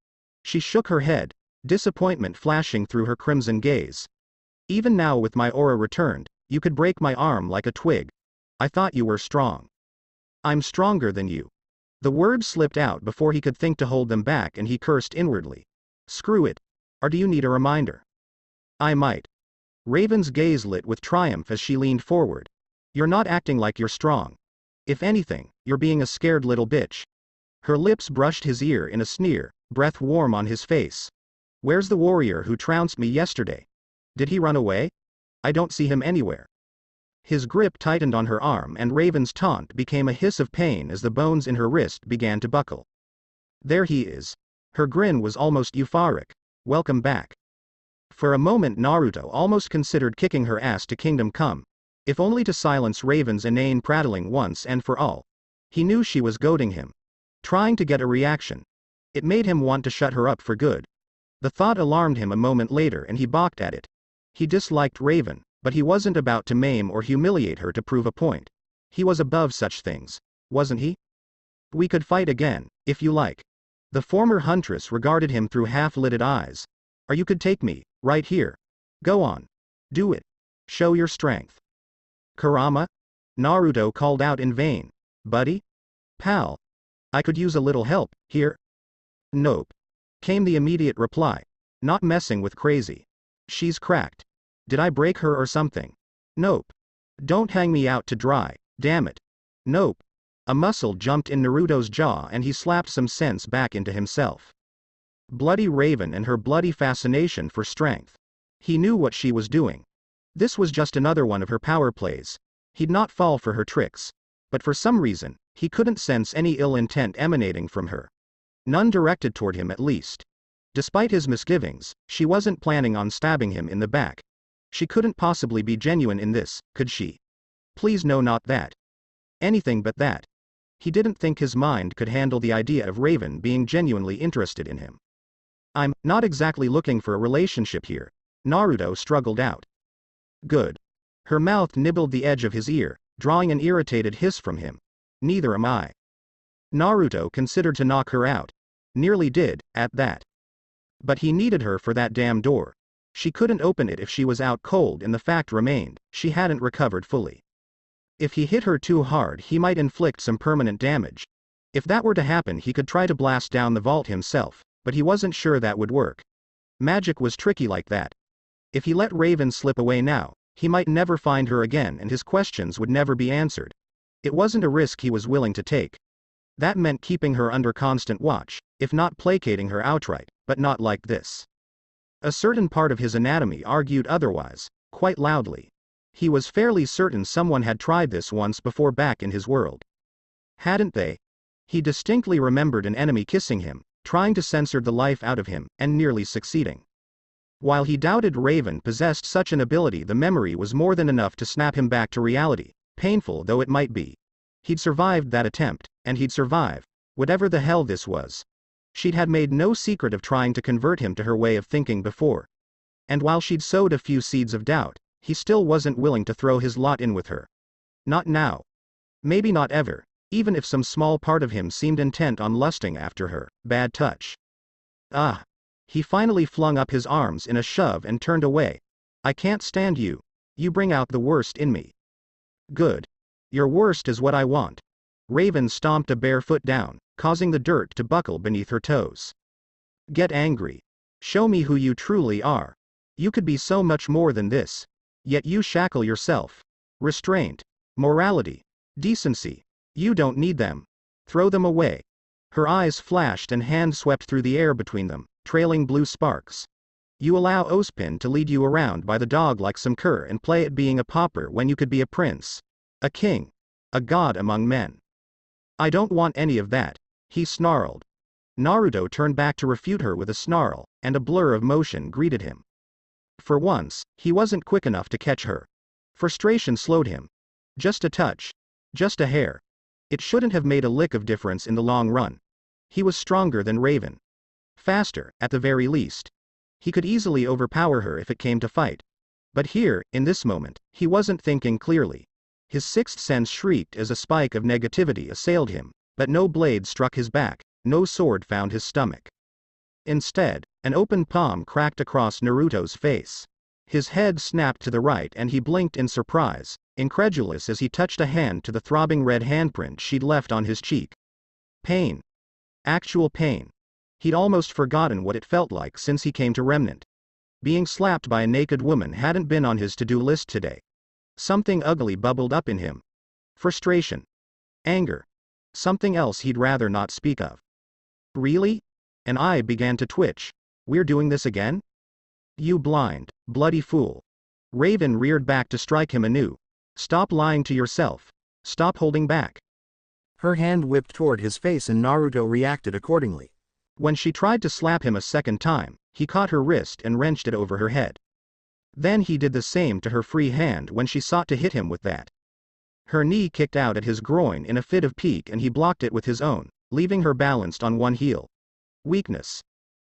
She shook her head, disappointment flashing through her crimson gaze. Even now, with my aura returned, you could break my arm like a twig. I thought you were strong. I'm stronger than you. The words slipped out before he could think to hold them back, and he cursed inwardly. Screw it. Or do you need a reminder? I might. Raven's gaze lit with triumph as she leaned forward. You're not acting like you're strong. If anything, you're being a scared little bitch. Her lips brushed his ear in a sneer, breath warm on his face. Where's the warrior who trounced me yesterday? Did he run away? I don't see him anywhere. His grip tightened on her arm, and Raven's taunt became a hiss of pain as the bones in her wrist began to buckle. There he is. Her grin was almost euphoric. Welcome back. For a moment Naruto almost considered kicking her ass to Kingdom Come, if only to silence Raven's inane prattling once and for all. He knew she was goading him, trying to get a reaction. It made him want to shut her up for good. The thought alarmed him a moment later and he balked at it. He disliked Raven, but he wasn't about to maim or humiliate her to prove a point. He was above such things, wasn't he? We could fight again, if you like. The former huntress regarded him through half-lidded eyes. Or you could take me, right here. Go on. Do it. Show your strength. Kurama? Naruto called out in vain. Buddy? Pal? I could use a little help, here. Nope. Came the immediate reply. Not messing with crazy. She's cracked. Did I break her or something? Nope. Don't hang me out to dry, damn it. Nope. A muscle jumped in Naruto's jaw and he slapped some sense back into himself. Bloody Raven and her bloody fascination for strength. He knew what she was doing. This was just another one of her power plays. He'd not fall for her tricks. But for some reason, he couldn't sense any ill intent emanating from her. None directed toward him, at least. Despite his misgivings, she wasn't planning on stabbing him in the back. She couldn't possibly be genuine in this, could she? Please no, not that. Anything but that. He didn't think his mind could handle the idea of Raven being genuinely interested in him. I'm not exactly looking for a relationship here, Naruto struggled out. Good. Her mouth nibbled the edge of his ear, drawing an irritated hiss from him. Neither am I. Naruto considered to knock her out. Nearly did, at that. But he needed her for that damn door. She couldn't open it if she was out cold, and the fact remained, she hadn't recovered fully. If he hit her too hard, he might inflict some permanent damage. If that were to happen, he could try to blast down the vault himself, but he wasn't sure that would work. Magic was tricky like that. If he let Raven slip away now, he might never find her again and his questions would never be answered. It wasn't a risk he was willing to take. That meant keeping her under constant watch, if not placating her outright, but not like this. A certain part of his anatomy argued otherwise, quite loudly. He was fairly certain someone had tried this once before back in his world. Hadn't they? He distinctly remembered an enemy kissing him, trying to censor the life out of him, and nearly succeeding. While he doubted Raven possessed such an ability, the memory was more than enough to snap him back to reality, painful though it might be. He'd survived that attempt, and he'd survive, whatever the hell this was. She'd had made no secret of trying to convert him to her way of thinking before. And while she'd sowed a few seeds of doubt, he still wasn't willing to throw his lot in with her. Not now. Maybe not ever, even if some small part of him seemed intent on lusting after her. Bad touch. Ah. He finally flung up his arms in a shove and turned away. I can't stand you. You bring out the worst in me. Good. Your worst is what I want. Raven stomped a bare foot down, causing the dirt to buckle beneath her toes. Get angry. Show me who you truly are. You could be so much more than this. Yet you shackle yourself. Restraint. Morality. Decency. You don't need them. Throw them away. Her eyes flashed and hand swept through the air between them, trailing blue sparks. You allow Ospin to lead you around by the dog like some cur and play at being a pauper when you could be a prince. A king. A god among men. I don't want any of that, he snarled. Naruto turned back to refute her with a snarl, and a blur of motion greeted him. For once, he wasn't quick enough to catch her. Frustration slowed him. Just a touch. Just a hair. It shouldn't have made a lick of difference in the long run. He was stronger than Raven. Faster, at the very least. He could easily overpower her if it came to fight. But here, in this moment, he wasn't thinking clearly. His sixth sense shrieked as a spike of negativity assailed him, but no blade struck his back, no sword found his stomach. Instead, an open palm cracked across Naruto's face. His head snapped to the right and he blinked in surprise, incredulous as he touched a hand to the throbbing red handprint she'd left on his cheek. Pain. Actual pain. He'd almost forgotten what it felt like since he came to Remnant. Being slapped by a naked woman hadn't been on his to-do list today. Something ugly bubbled up in him. Frustration. Anger. Something else he'd rather not speak of. Really? An eye began to twitch. We're doing this again? You blind, bloody fool. Raven reared back to strike him anew. Stop lying to yourself. Stop holding back. Her hand whipped toward his face and Naruto reacted accordingly. When she tried to slap him a second time, he caught her wrist and wrenched it over her head. Then he did the same to her free hand when she sought to hit him with that. Her knee kicked out at his groin in a fit of pique and he blocked it with his own, leaving her balanced on one heel. Weakness.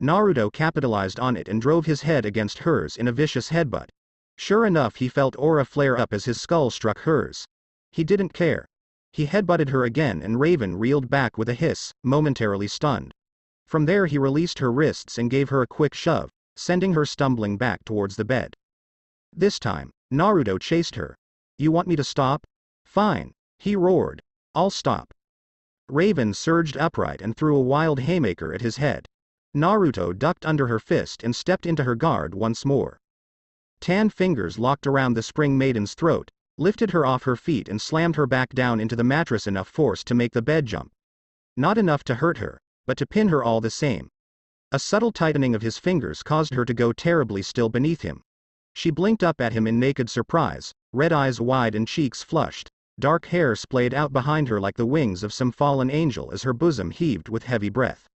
Naruto capitalized on it and drove his head against hers in a vicious headbutt. Sure enough, he felt aura flare up as his skull struck hers. He didn't care. He headbutted her again and Raven reeled back with a hiss, momentarily stunned. From there he released her wrists and gave her a quick shove, sending her stumbling back towards the bed. This time, Naruto chased her. You want me to stop? Fine, he roared. I'll stop. Raven surged upright and threw a wild haymaker at his head. Naruto ducked under her fist and stepped into her guard once more. Tan fingers locked around the spring maiden's throat, lifted her off her feet and slammed her back down into the mattress, enough force to make the bed jump. Not enough to hurt her, but to pin her all the same. A subtle tightening of his fingers caused her to go terribly still beneath him. She blinked up at him in naked surprise, red eyes wide and cheeks flushed, dark hair splayed out behind her like the wings of some fallen angel as her bosom heaved with heavy breath.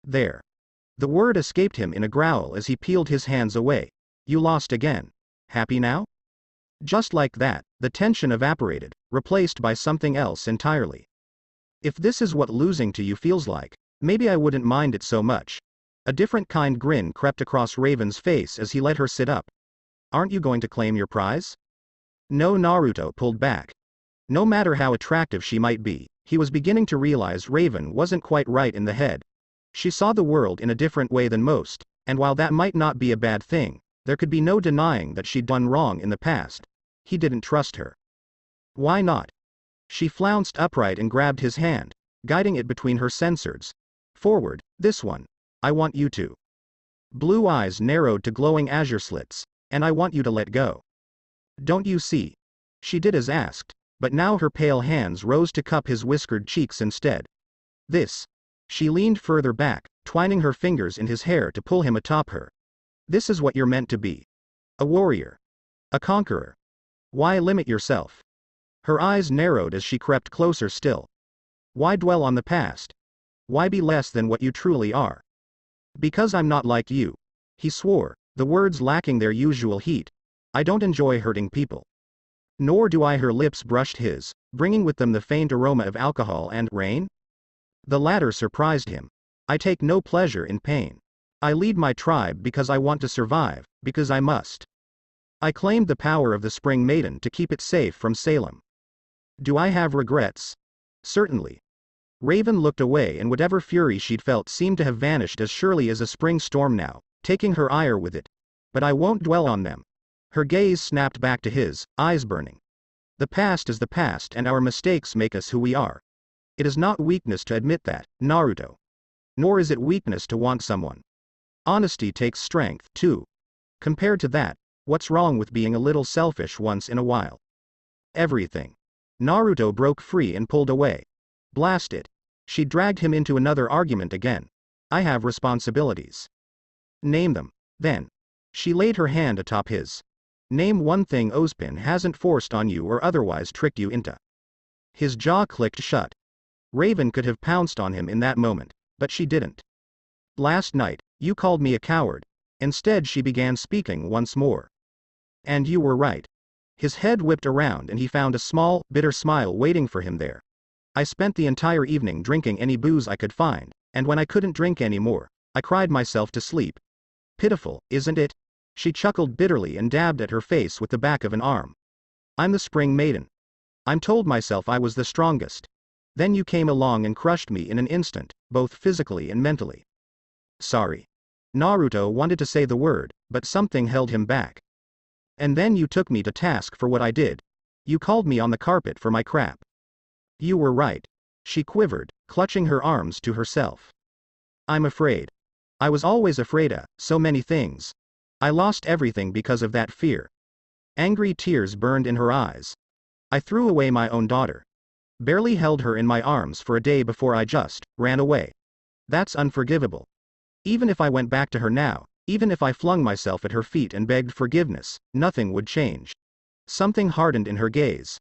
There. The word escaped him in a growl as he peeled his hands away. You lost again. Happy now? Just like that, the tension evaporated, replaced by something else entirely. If this is what losing to you feels like, maybe I wouldn't mind it so much. A different kind grin crept across Raven's face as he let her sit up. Aren't you going to claim your prize? No, Naruto pulled back. No matter how attractive she might be, he was beginning to realize Raven wasn't quite right in the head. She saw the world in a different way than most, and while that might not be a bad thing, there could be no denying that she'd done wrong in the past. He didn't trust her. Why not? She flounced upright and grabbed his hand, guiding it between her sensors. Forward, this one. I want you to. Blue eyes narrowed to glowing azure slits. And I want you to let go. Don't you see? She did as asked, but now her pale hands rose to cup his whiskered cheeks instead. This. She leaned further back, twining her fingers in his hair to pull him atop her. This is what you're meant to be. A warrior. A conqueror. Why limit yourself? Her eyes narrowed as she crept closer still. Why dwell on the past? Why be less than what you truly are? Because I'm not like you. He swore, the words lacking their usual heat. I don't enjoy hurting people. Nor do I. Her lips brushed his, bringing with them the faint aroma of alcohol and rain. The latter surprised him. I take no pleasure in pain. I lead my tribe because I want to survive, because I must. I claimed the power of the Spring Maiden to keep it safe from Salem. Do I have regrets? Certainly. Raven looked away, and whatever fury she'd felt seemed to have vanished as surely as a spring storm now, taking her ire with it. But I won't dwell on them. Her gaze snapped back to his, eyes burning. The past is the past, and our mistakes make us who we are. It is not weakness to admit that, Naruto. Nor is it weakness to want someone. Honesty takes strength, too. Compared to that, what's wrong with being a little selfish once in a while? Everything. Naruto broke free and pulled away. Blast it. She dragged him into another argument again. I have responsibilities. Name them. Then. She laid her hand atop his. Name one thing Ozpin hasn't forced on you or otherwise tricked you into. His jaw clicked shut. Raven could have pounced on him in that moment, but she didn't. Last night, you called me a coward. Instead, she began speaking once more. And you were right. His head whipped around and he found a small, bitter smile waiting for him there. I spent the entire evening drinking any booze I could find, and when I couldn't drink any more, I cried myself to sleep. Pitiful, isn't it? She chuckled bitterly and dabbed at her face with the back of an arm. I'm the Spring Maiden. I'm told myself I was the strongest. Then you came along and crushed me in an instant, both physically and mentally. Sorry. Naruto wanted to say the word, but something held him back. And then you took me to task for what I did. You called me on the carpet for my crap. You were right. She quivered, clutching her arms to herself. I'm afraid. I was always afraid of so many things. I lost everything because of that fear. Angry tears burned in her eyes. I threw away my own daughter. Barely held her in my arms for a day before I just ran away. That's unforgivable. Even if I went back to her now, even if I flung myself at her feet and begged forgiveness, nothing would change. Something hardened in her gaze.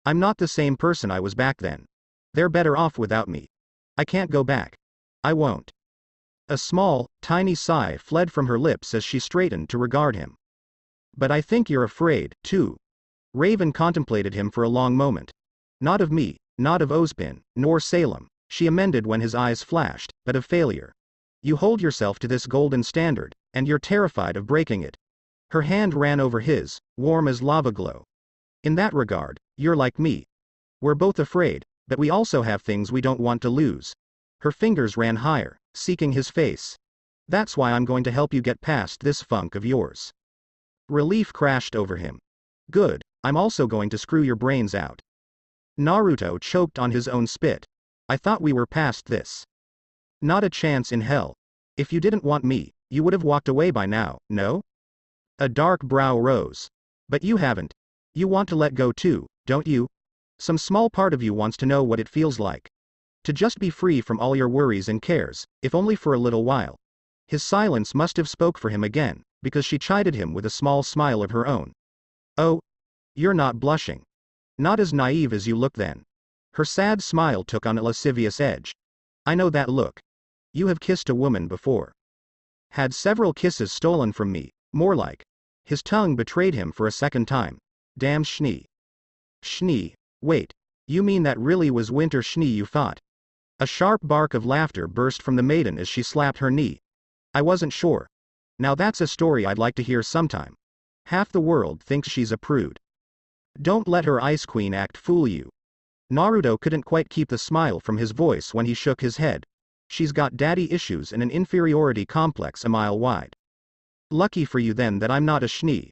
I'm not the same person I was back then. They're better off without me. I can't go back. I won't. A small, tiny sigh fled from her lips as she straightened to regard him. But I think you're afraid, too. Raven contemplated him for a long moment. Not of me, not of Ozpin, nor Salem, she amended when his eyes flashed, but of failure. You hold yourself to this golden standard, and you're terrified of breaking it. Her hand ran over his, warm as lava glow. In that regard, you're like me. We're both afraid, but we also have things we don't want to lose. Her fingers ran higher, seeking his face. That's why I'm going to help you get past this funk of yours. Relief crashed over him. Good, I'm also going to screw your brains out. Naruto choked on his own spit. I thought we were past this. Not a chance in hell. If you didn't want me, you would have walked away by now, no? A dark brow rose. But you haven't. You want to let go too, don't you? Some small part of you wants to know what it feels like. To just be free from all your worries and cares, if only for a little while. His silence must have spoke for him again, because she chided him with a small smile of her own. Oh, you're not blushing. Not as naive as you look then. Her sad smile took on a lascivious edge. I know that look. You have kissed a woman before. Had several kisses stolen from me, more like. His tongue betrayed him for a second time. Damn Schnee. Schnee, wait. You mean that really was Winter Schnee you thought? A sharp bark of laughter burst from the maiden as she slapped her knee. I wasn't sure. Now that's a story I'd like to hear sometime. Half the world thinks she's a prude. Don't let her Ice Queen act fool you. Naruto couldn't quite keep the smile from his voice when he shook his head. She's got daddy issues and an inferiority complex a mile wide. Lucky for you then that I'm not a Schnee.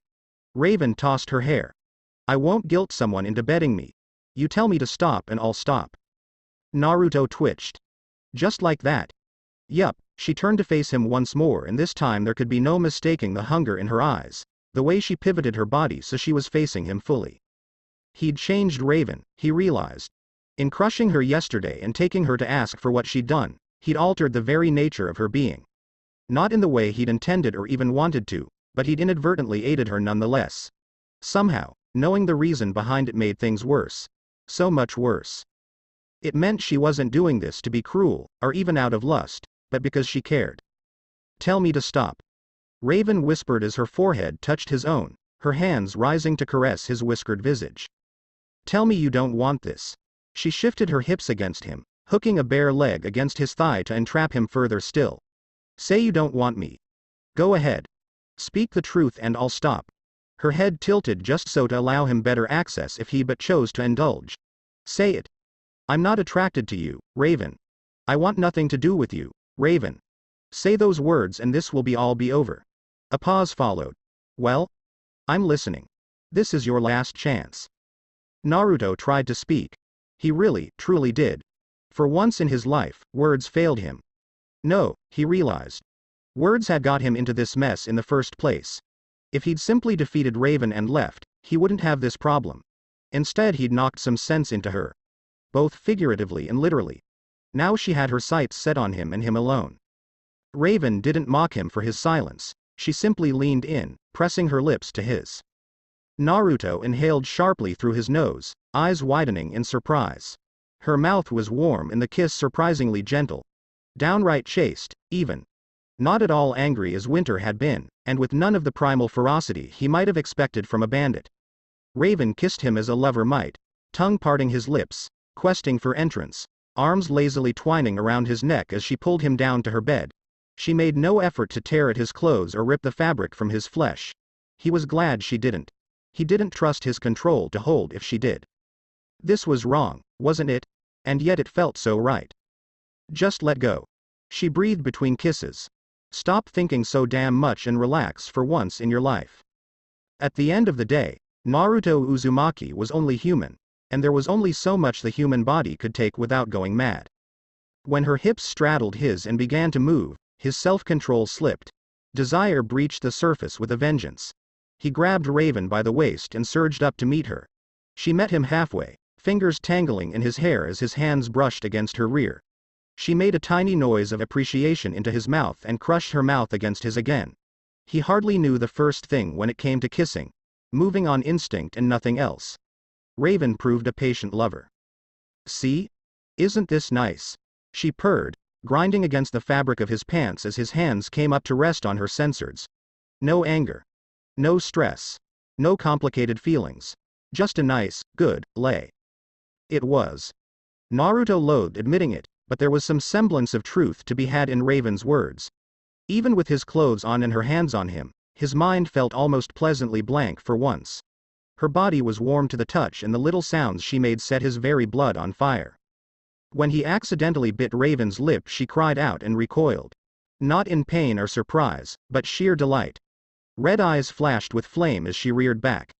Raven tossed her hair. I won't guilt someone into betting me. You tell me to stop and I'll stop. Naruto twitched. Just like that. Yup, she turned to face him once more, and this time there could be no mistaking the hunger in her eyes, the way she pivoted her body so she was facing him fully. He'd changed Raven, he realized. In crushing her yesterday and taking her to ask for what she'd done, he'd altered the very nature of her being. Not in the way he'd intended or even wanted to, but he'd inadvertently aided her nonetheless. Somehow, knowing the reason behind it made things worse. So much worse. It meant she wasn't doing this to be cruel, or even out of lust, but because she cared. Tell me to stop. Raven whispered as her forehead touched his own, her hands rising to caress his whiskered visage. Tell me you don't want this. She shifted her hips against him, hooking a bare leg against his thigh to entrap him further still. Say you don't want me. Go ahead. Speak the truth and I'll stop. Her head tilted just so to allow him better access if he but chose to indulge. Say it. I'm not attracted to you, Raven. I want nothing to do with you, Raven. Say those words and this will all be over. A pause followed. Well? I'm listening. This is your last chance. Naruto tried to speak. He really, truly did. For once in his life, words failed him. No, he realized. Words had got him into this mess in the first place. If he'd simply defeated Raven and left, he wouldn't have this problem. Instead he'd knocked some sense into her. Both figuratively and literally. Now she had her sights set on him and him alone. Raven didn't mock him for his silence, she simply leaned in, pressing her lips to his. Naruto inhaled sharply through his nose, eyes widening in surprise. Her mouth was warm and the kiss surprisingly gentle. Downright chaste, even. Not at all angry as Winter had been, and with none of the primal ferocity he might have expected from a bandit. Raven kissed him as a lover might, tongue parting his lips, questing for entrance, arms lazily twining around his neck as she pulled him down to her bed. She made no effort to tear at his clothes or rip the fabric from his flesh. He was glad she didn't. He didn't trust his control to hold if she did. This was wrong, wasn't it? And yet it felt so right. Just let go. She breathed between kisses. Stop thinking so damn much and relax for once in your life. At the end of the day, Naruto Uzumaki was only human, and there was only so much the human body could take without going mad. When her hips straddled his and began to move, his self-control slipped. Desire breached the surface with a vengeance. He grabbed Raven by the waist and surged up to meet her. She met him halfway, fingers tangling in his hair as his hands brushed against her rear. She made a tiny noise of appreciation into his mouth and crushed her mouth against his again. He hardly knew the first thing when it came to kissing, moving on instinct and nothing else. Raven proved a patient lover. See? Isn't this nice? She purred, grinding against the fabric of his pants as his hands came up to rest on her sensors. No anger. No stress. No complicated feelings. Just a nice, good, lay. It was. Naruto loathed admitting it, but there was some semblance of truth to be had in Raven's words. Even with his clothes on and her hands on him, his mind felt almost pleasantly blank for once. Her body was warm to the touch and the little sounds she made set his very blood on fire. When he accidentally bit Raven's lip she cried out and recoiled. Not in pain or surprise, but sheer delight. Red eyes flashed with flame as she reared back.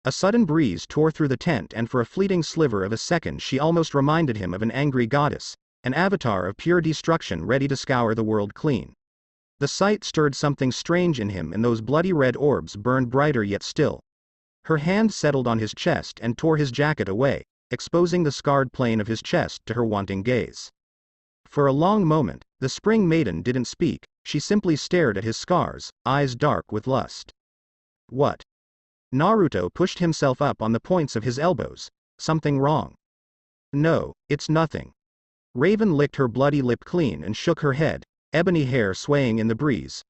A sudden breeze tore through the tent and for a fleeting sliver of a second she almost reminded him of an angry goddess, an avatar of pure destruction ready to scour the world clean. The sight stirred something strange in him and those bloody red orbs burned brighter yet still. Her hand settled on his chest and tore his jacket away, exposing the scarred plane of his chest to her wanting gaze. For a long moment, the spring maiden didn't speak, she simply stared at his scars, eyes dark with lust. What? Naruto pushed himself up on the points of his elbows. Something wrong? No, it's nothing. Raven licked her bloody lip clean and shook her head, ebony hair swaying in the breeze.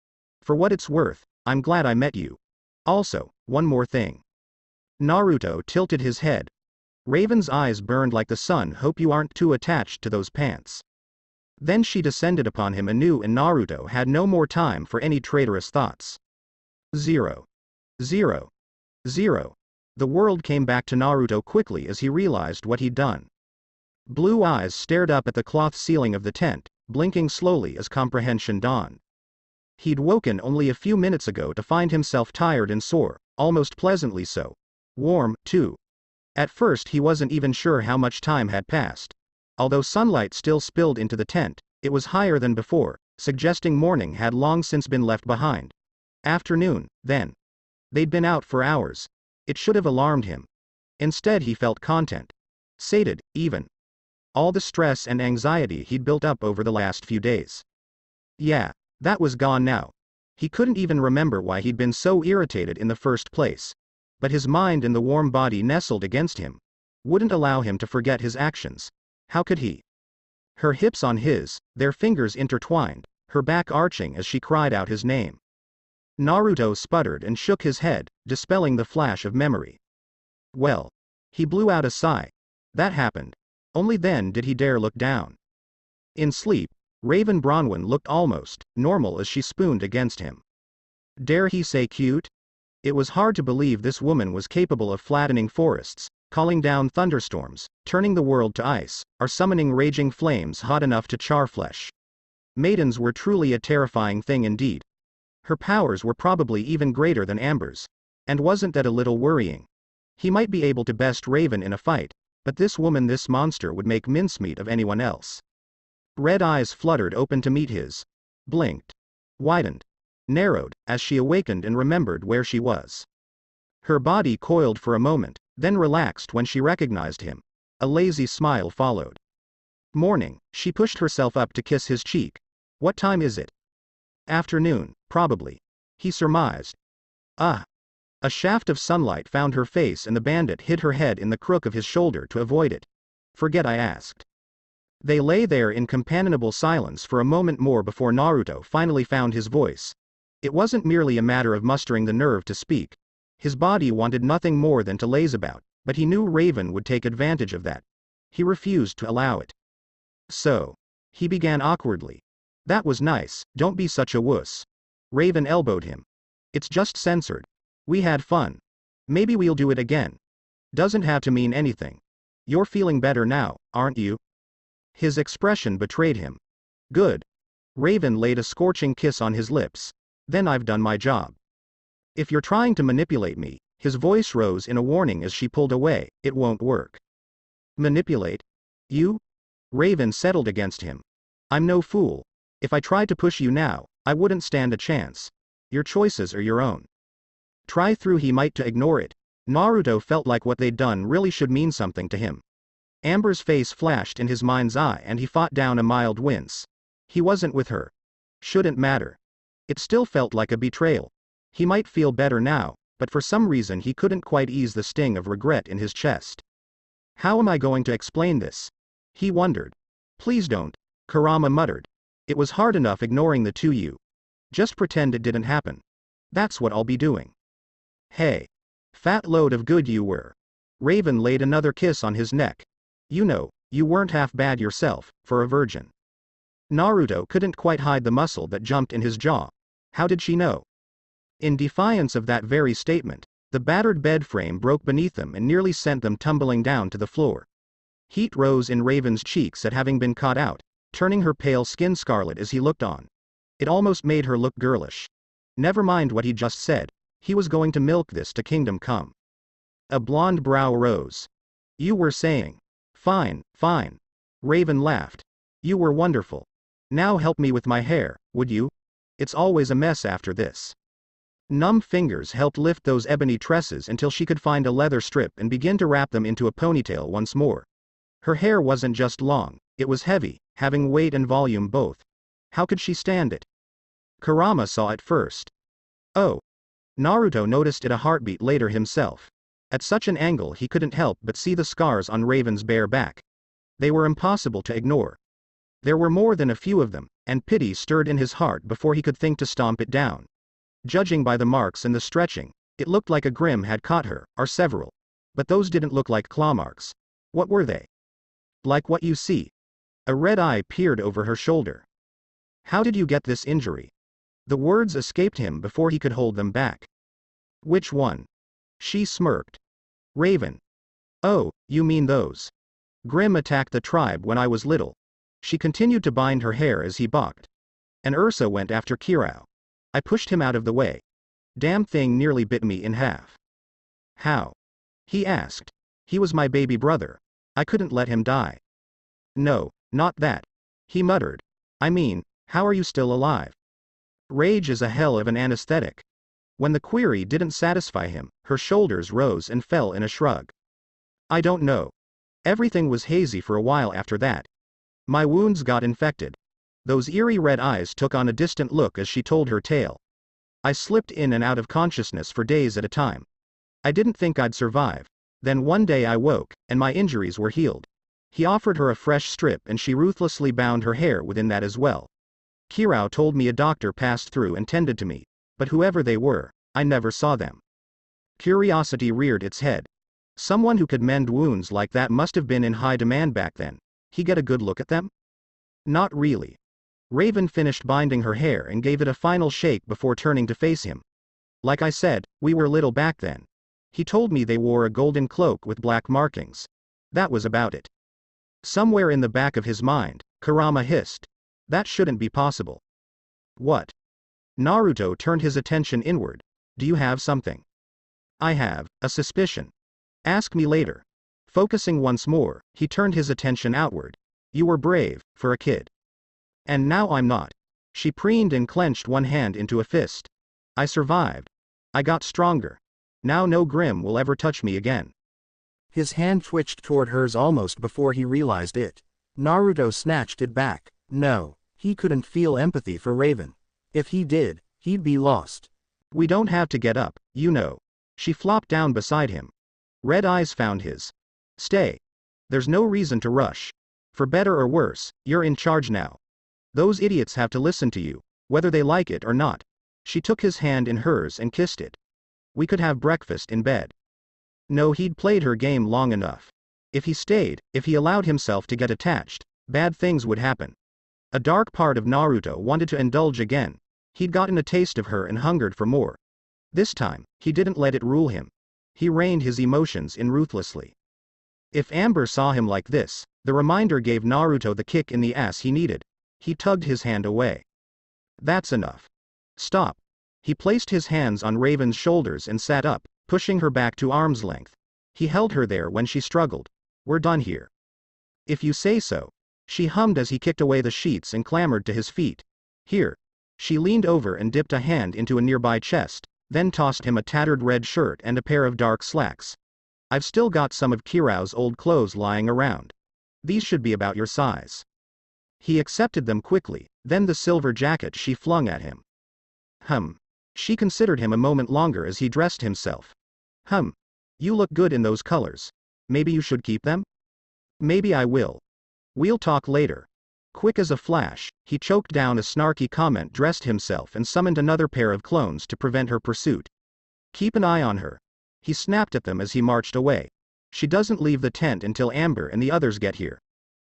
For what it's worth, I'm glad I met you. Also, one more thing. Naruto tilted his head. Raven's eyes burned like the sun. Hope you aren't too attached to those pants. Then she descended upon him anew and Naruto had no more time for any traitorous thoughts. 0. 0. 0. The world came back to Naruto quickly as he realized what he'd done. Blue eyes stared up at the cloth ceiling of the tent, blinking slowly as comprehension dawned. He'd woken only a few minutes ago to find himself tired and sore, almost pleasantly so. Warm, too. At first he wasn't even sure how much time had passed. Although sunlight still spilled into the tent, it was higher than before, suggesting morning had long since been left behind. Afternoon, then. They'd been out for hours. It should have alarmed him. Instead he felt content. Sated, even. All the stress and anxiety he'd built up over the last few days. Yeah, that was gone now. He couldn't even remember why he'd been so irritated in the first place. But his mind and the warm body nestled against him wouldn't allow him to forget his actions. How could he? Her hips on his, their fingers intertwined, her back arching as she cried out his name. Naruto sputtered and shook his head, dispelling the flash of memory. Well. He blew out a sigh. That happened. Only then did he dare look down. In sleep, Raven Bronwyn looked almost normal as she spooned against him. Dare he say cute? It was hard to believe this woman was capable of flattening forests, calling down thunderstorms, turning the world to ice, or summoning raging flames hot enough to char flesh. Maidens were truly a terrifying thing indeed. Her powers were probably even greater than Amber's. And wasn't that a little worrying? He might be able to best Raven in a fight, but this woman, this monster, would make mincemeat of anyone else. Red eyes fluttered open to meet his. Blinked. Widened. Narrowed, as she awakened and remembered where she was. Her body coiled for a moment, then relaxed when she recognized him. A lazy smile followed. Morning, she pushed herself up to kiss his cheek. What time is it? Afternoon, probably. He surmised. Ah. A shaft of sunlight found her face and the bandit hid her head in the crook of his shoulder to avoid it. Forget I asked. They lay there in companionable silence for a moment more before Naruto finally found his voice. It wasn't merely a matter of mustering the nerve to speak. His body wanted nothing more than to laze about, but he knew Raven would take advantage of that. He refused to allow it. So. He began awkwardly. That was nice, don't be such a wuss. Raven elbowed him. It's just censored. We had fun. Maybe we'll do it again. Doesn't have to mean anything. You're feeling better now, aren't you? His expression betrayed him. Good. Raven laid a scorching kiss on his lips. Then I've done my job. If you're trying to manipulate me, his voice rose in a warning as she pulled away, it won't work. Manipulate? You? Raven settled against him. I'm no fool. If I tried to push you now, I wouldn't stand a chance. Your choices are your own. Try through he might to ignore it. Naruto felt like what they'd done really should mean something to him. Amber's face flashed in his mind's eye and he fought down a mild wince. He wasn't with her. Shouldn't matter. It still felt like a betrayal. He might feel better now, but for some reason he couldn't quite ease the sting of regret in his chest. How am I going to explain this? He wondered. Please don't, Kurama muttered. It was hard enough ignoring the two you. Just pretend it didn't happen. That's what I'll be doing. Hey. Fat load of good you were. Raven laid another kiss on his neck. You know, you weren't half bad yourself, for a virgin. Naruto couldn't quite hide the muscle that jumped in his jaw. How did she know? In defiance of that very statement, the battered bed frame broke beneath them and nearly sent them tumbling down to the floor. Heat rose in Raven's cheeks at having been caught out, turning her pale skin scarlet as he looked on. It almost made her look girlish. Never mind what he just said. He was going to milk this to kingdom come. A blonde brow rose. You were saying. Fine, fine. Raven laughed. You were wonderful. Now help me with my hair, would you? It's always a mess after this. Numb fingers helped lift those ebony tresses until she could find a leather strip and begin to wrap them into a ponytail once more. Her hair wasn't just long, it was heavy, having weight and volume both. How could she stand it? Kurama saw it first. Oh. Naruto noticed it a heartbeat later himself. At such an angle he couldn't help but see the scars on Raven's bare back. They were impossible to ignore. There were more than a few of them, and pity stirred in his heart before he could think to stomp it down. Judging by the marks and the stretching, it looked like a Grim had caught her, or several. But those didn't look like claw marks. What were they? Like what you see. A red eye peered over her shoulder. How did you get this injury? The words escaped him before he could hold them back. Which one? She smirked. Raven. Oh, you mean those. Grim attacked the tribe when I was little. She continued to bind her hair as he balked. And Ursa went after Kirao. I pushed him out of the way. Damn thing nearly bit me in half. How? He asked. He was my baby brother. I couldn't let him die. No, not that. He muttered. I mean, how are you still alive? Rage is a hell of an anesthetic. When the query didn't satisfy him, her shoulders rose and fell in a shrug. I don't know. Everything was hazy for a while after that. My wounds got infected. Those eerie red eyes took on a distant look as she told her tale. I slipped in and out of consciousness for days at a time. I didn't think I'd survive. Then one day I woke, and my injuries were healed. He offered her a fresh strip and she ruthlessly bound her hair within that as well. Kirao told me a doctor passed through and tended to me, but whoever they were, I never saw them. Curiosity reared its head. Someone who could mend wounds like that must have been in high demand back then. He get a good look at them? Not really. Raven finished binding her hair and gave it a final shake before turning to face him. Like I said, we were little back then. He told me they wore a golden cloak with black markings. That was about it. Somewhere in the back of his mind, Kurama hissed. That shouldn't be possible. What? Naruto turned his attention inward. Do you have something? I have a suspicion. Ask me later. Focusing once more, he turned his attention outward. You were brave, for a kid. And now I'm not. She preened and clenched one hand into a fist. I survived. I got stronger. Now no Grim will ever touch me again. His hand twitched toward hers almost before he realized it. Naruto snatched it back. No, he couldn't feel empathy for Raven. If he did, he'd be lost. We don't have to get up, you know. She flopped down beside him. Red eyes found his. Stay. There's no reason to rush. For better or worse, you're in charge now. Those idiots have to listen to you, whether they like it or not. She took his hand in hers and kissed it. We could have breakfast in bed. No, he'd played her game long enough. If he stayed, if he allowed himself to get attached, bad things would happen. A dark part of Naruto wanted to indulge again. He'd gotten a taste of her and hungered for more. This time, he didn't let it rule him. He reined his emotions in ruthlessly. If Amber saw him like this, the reminder gave Naruto the kick in the ass he needed. He tugged his hand away. That's enough. Stop. He placed his hands on Raven's shoulders and sat up, pushing her back to arm's length. He held her there when she struggled. We're done here. If you say so. She hummed as he kicked away the sheets and clambered to his feet. Here. She leaned over and dipped a hand into a nearby chest, then tossed him a tattered red shirt and a pair of dark slacks. I've still got some of Kirao's old clothes lying around. These should be about your size. He accepted them quickly, then the silver jacket she flung at him. She considered him a moment longer as he dressed himself. You look good in those colors. Maybe you should keep them? Maybe I will. We'll talk later. Quick as a flash, he choked down a snarky comment, dressed himself and summoned another pair of clones to prevent her pursuit. Keep an eye on her. He snapped at them as he marched away. She doesn't leave the tent until Amber and the others get here.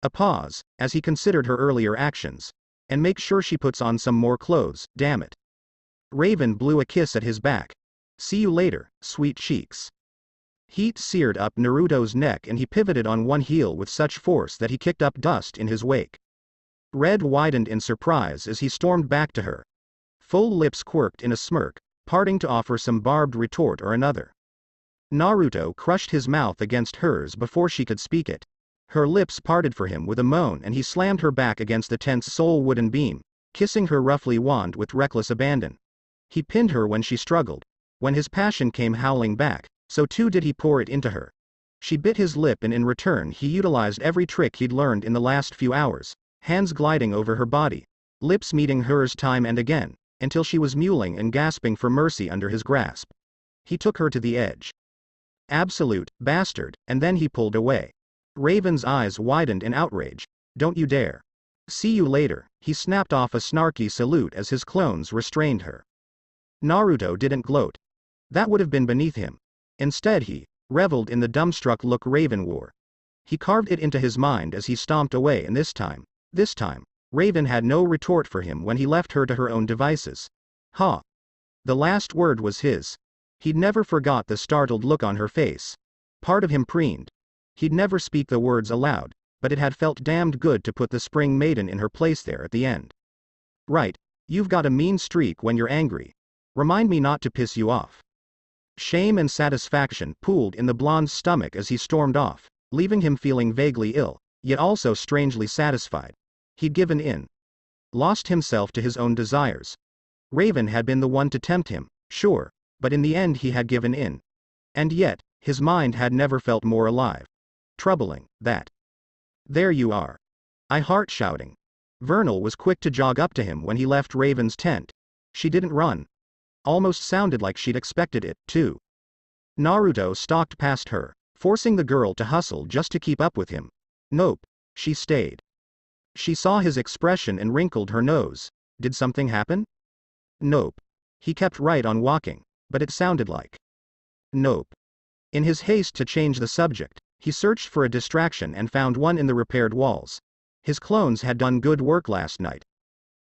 A pause, as he considered her earlier actions. And make sure she puts on some more clothes, damn it. Raven blew a kiss at his back. See you later, sweet cheeks. Heat seared up Naruto's neck and he pivoted on one heel with such force that he kicked up dust in his wake. Red widened in surprise as he stormed back to her. Full lips quirked in a smirk, parting to offer some barbed retort or another. Naruto crushed his mouth against hers before she could speak it. Her lips parted for him with a moan and he slammed her back against the tent's sole wooden beam, kissing her roughly wand with reckless abandon. He pinned her when she struggled. When his passion came howling back, so too did he pour it into her. She bit his lip and in return he utilized every trick he'd learned in the last few hours, hands gliding over her body, lips meeting hers time and again, until she was mewling and gasping for mercy under his grasp. He took her to the edge. Absolute bastard, and then he pulled away. Raven's eyes widened in outrage. Don't you dare. See you later. He snapped off a snarky salute as his clones restrained her. Naruto didn't gloat. That would have been beneath him. Instead he reveled in the dumbstruck look Raven wore. He carved it into his mind as he stomped away, and this time, Raven had no retort for him when he left her to her own devices. Ha! The last word was his. He'd never forgot the startled look on her face. Part of him preened. He'd never speak the words aloud, but it had felt damned good to put the spring maiden in her place there at the end. Right, you've got a mean streak when you're angry. Remind me not to piss you off. Shame and satisfaction pooled in the blonde's stomach as he stormed off, leaving him feeling vaguely ill, yet also strangely satisfied. He'd given in. Lost himself to his own desires. Raven had been the one to tempt him, sure, but in the end he had given in. And yet, his mind had never felt more alive. Troubling, that. There you are. I heart shouting. Vernal was quick to jog up to him when he left Raven's tent. She didn't run. Almost sounded like she'd expected it, too. Naruto stalked past her, forcing the girl to hustle just to keep up with him. Nope, she stayed. She saw his expression and wrinkled her nose. Did something happen? Nope. He kept right on walking, but it sounded like. Nope. In his haste to change the subject, he searched for a distraction and found one in the repaired walls. His clones had done good work last night.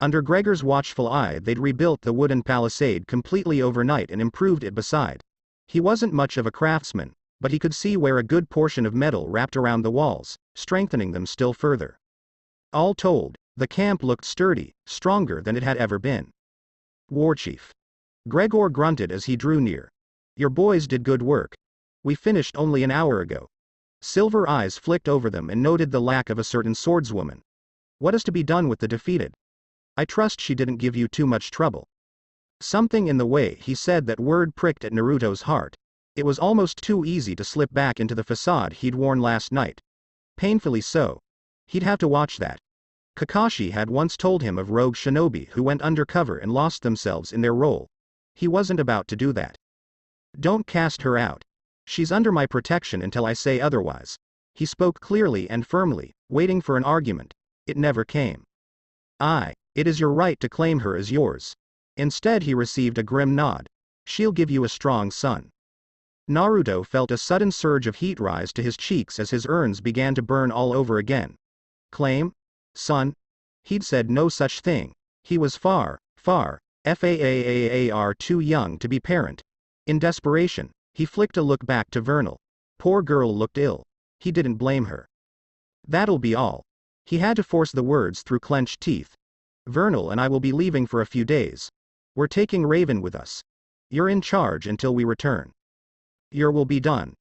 Under Gregor's watchful eye, they'd rebuilt the wooden palisade completely overnight and improved it beside. He wasn't much of a craftsman, but he could see where a good portion of metal wrapped around the walls, strengthening them still further. All told, the camp looked sturdy, stronger than it had ever been. Warchief. Gregor grunted as he drew near. Your boys did good work. We finished only an hour ago. Silver eyes flicked over them and noted the lack of a certain swordswoman. What is to be done with the defeated? I trust she didn't give you too much trouble. Something in the way he said that word pricked at Naruto's heart. It was almost too easy to slip back into the facade he'd worn last night. Painfully so. He'd have to watch that. Kakashi had once told him of rogue shinobi who went undercover and lost themselves in their role. He wasn't about to do that. Don't cast her out. She's under my protection until I say otherwise. He spoke clearly and firmly, waiting for an argument. It never came. It is your right to claim her as yours. Instead he received a grim nod. She'll give you a strong son. Naruto felt a sudden surge of heat rise to his cheeks as his urns began to burn all over again. Claim? Son? He'd said no such thing. He was far too young to be parent. In desperation, he flicked a look back to Vernal. Poor girl looked ill. He didn't blame her. That'll be all. He had to force the words through clenched teeth. Vernal and I will be leaving for a few days. We're taking Raven with us. You're in charge until we return. Your will be done.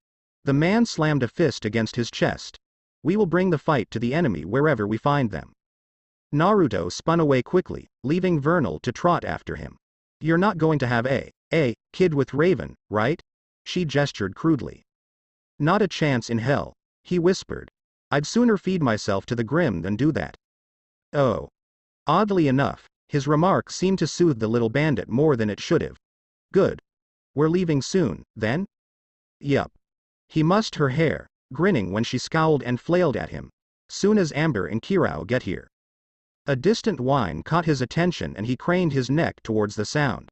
The man slammed a fist against his chest. We will bring the fight to the enemy wherever we find them. Naruto spun away quickly, leaving Vernal to trot after him. You're not going to have a kid with Raven, right? She gestured crudely. Not a chance in hell, he whispered. I'd sooner feed myself to the Grim than do that. Oh. Oddly enough, his remark seemed to soothe the little bandit more than it should have. Good. We're leaving soon, then? Yup. He mussed her hair, grinning when she scowled and flailed at him. Soon as Amber and Kirao get here. A distant whine caught his attention and he craned his neck towards the sound.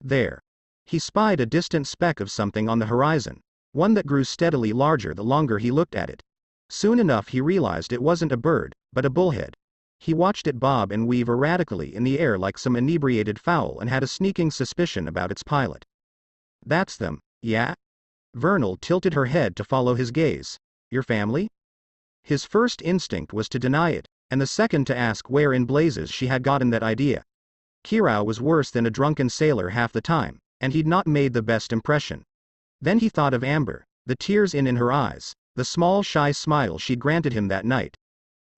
There. He spied a distant speck of something on the horizon, one that grew steadily larger the longer he looked at it. Soon enough he realized it wasn't a bird, but a bullhead. He watched it bob and weave erratically in the air like some inebriated fowl and had a sneaking suspicion about its pilot. That's them, yeah? Vernal tilted her head to follow his gaze. Your family? His first instinct was to deny it, and the second to ask where in blazes she had gotten that idea. Kirao was worse than a drunken sailor half the time, and he'd not made the best impression. Then he thought of Amber, the tears in her eyes, the small shy smile she'd granted him that night.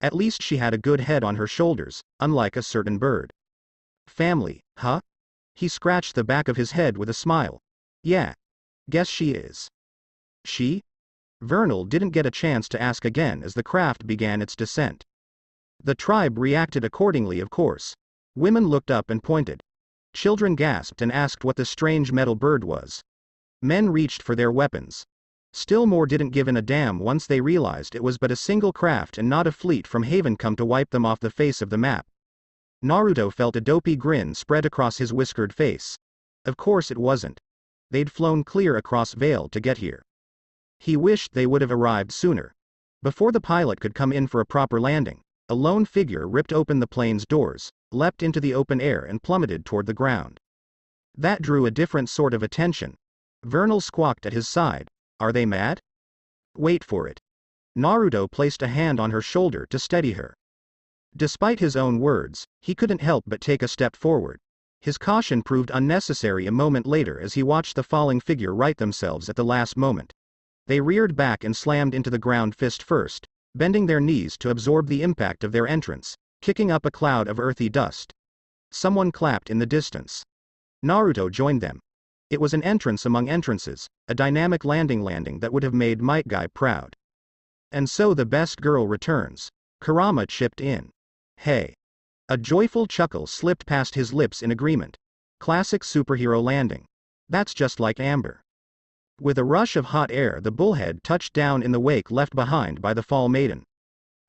At least she had a good head on her shoulders, unlike a certain bird. Family, huh? He scratched the back of his head with a smile. Yeah. Guess she is. She? Vernal didn't get a chance to ask again as the craft began its descent. The tribe reacted accordingly, of course. Women looked up and pointed. Children gasped and asked what the strange metal bird was. Men reached for their weapons. Still more didn't give a damn once they realized it was but a single craft and not a fleet from Haven come to wipe them off the face of the map. Naruto felt a dopey grin spread across his whiskered face. Of course it wasn't. They'd flown clear across Vale to get here. He wished they would have arrived sooner. Before the pilot could come in for a proper landing, a lone figure ripped open the plane's doors, leapt into the open air and plummeted toward the ground. That drew a different sort of attention. Vernal squawked at his side. Are they mad? Wait for it. Naruto placed a hand on her shoulder to steady her. Despite his own words, he couldn't help but take a step forward. His caution proved unnecessary a moment later as he watched the falling figure right themselves at the last moment. They reared back and slammed into the ground fist first, bending their knees to absorb the impact of their entrance, kicking up a cloud of earthy dust. Someone clapped in the distance. Naruto joined them. It was an entrance among entrances, a dynamic landing that would have made Might Guy proud. And so the best girl returns. Kurama chipped in. Hey. A joyful chuckle slipped past his lips in agreement. Classic superhero landing. That's just like Amber. With a rush of hot air, the bullhead touched down in the wake left behind by the Fall Maiden.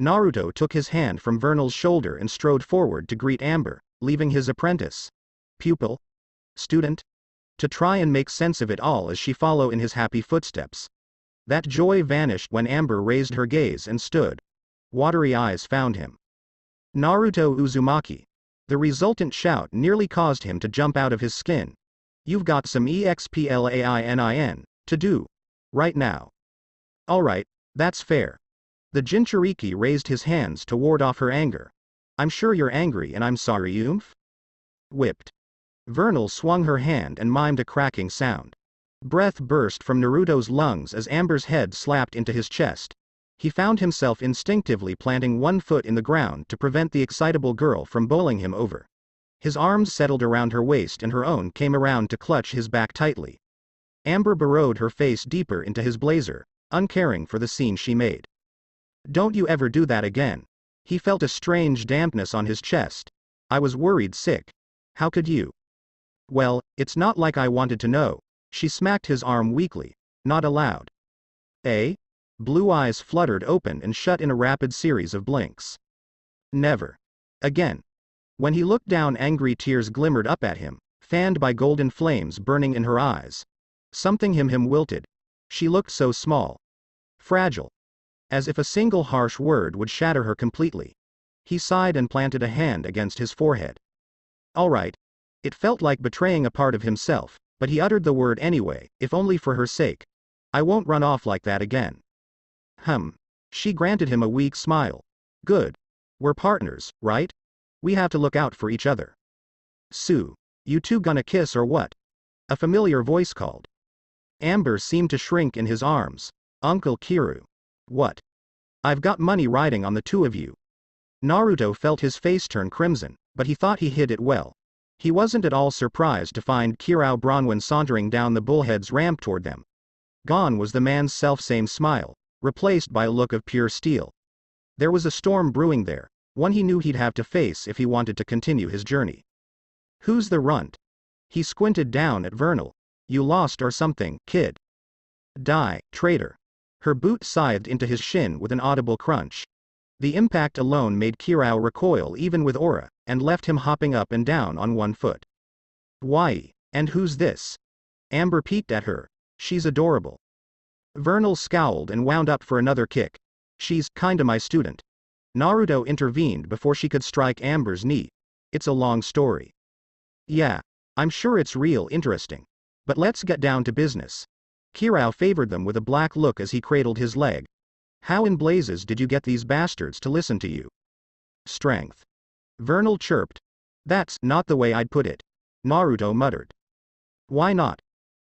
Naruto took his hand from Vernal's shoulder and strode forward to greet Amber, leaving his apprentice, pupil, student, to try and make sense of it all as she followed in his happy footsteps. That joy vanished when Amber raised her gaze and stood. Watery eyes found him. Naruto Uzumaki. The resultant shout nearly caused him to jump out of his skin. You've got some explain to do. Right now. Alright, that's fair. The Jinchuriki raised his hands to ward off her anger. I'm sure you're angry and I'm sorry, oomph. Whipped. Vernal swung her hand and mimed a cracking sound. Breath burst from Naruto's lungs as Amber's head slapped into his chest. He found himself instinctively planting one foot in the ground to prevent the excitable girl from bowling him over. His arms settled around her waist and her own came around to clutch his back tightly. Amber burrowed her face deeper into his blazer, uncaring for the scene she made. Don't you ever do that again. He felt a strange dampness on his chest. I was worried sick. How could you? Well, it's not like I wanted to know. She smacked his arm weakly. Not aloud. Eh? Blue eyes fluttered open and shut in a rapid series of blinks. Never. Again. When he looked down, angry tears glimmered up at him, fanned by golden flames burning in her eyes. Something in him wilted. She looked so small. Fragile. As if a single harsh word would shatter her completely. He sighed and planted a hand against his forehead. All right. It felt like betraying a part of himself, but he uttered the word anyway, if only for her sake. I won't run off like that again. She granted him a weak smile. Good. We're partners, right? We have to look out for each other. Sue, you two gonna kiss or what? A familiar voice called. Amber seemed to shrink in his arms. Uncle Kiru. What? I've got money riding on the two of you. Naruto felt his face turn crimson, but he thought he hid it well. He wasn't at all surprised to find Kirao Bronwyn sauntering down the bullhead's ramp toward them. Gone was the man's selfsame smile, replaced by a look of pure steel. There was a storm brewing there, one he knew he'd have to face if he wanted to continue his journey. Who's the runt? He squinted down at Vernal. You lost or something, kid. Die, traitor. Her boot scythed into his shin with an audible crunch. The impact alone made Kirao recoil even with aura, and left him hopping up and down on one foot. Why? And who's this? Amber peeked at her. She's adorable. Vernal scowled and wound up for another kick. She's kinda my student. Naruto intervened before she could strike Amber's knee. It's a long story. Yeah, I'm sure it's real interesting. But let's get down to business. Kirao favored them with a black look as he cradled his leg. How in blazes did you get these bastards to listen to you? Strength. Vernal chirped. That's not the way I'd put it. Naruto muttered. Why not?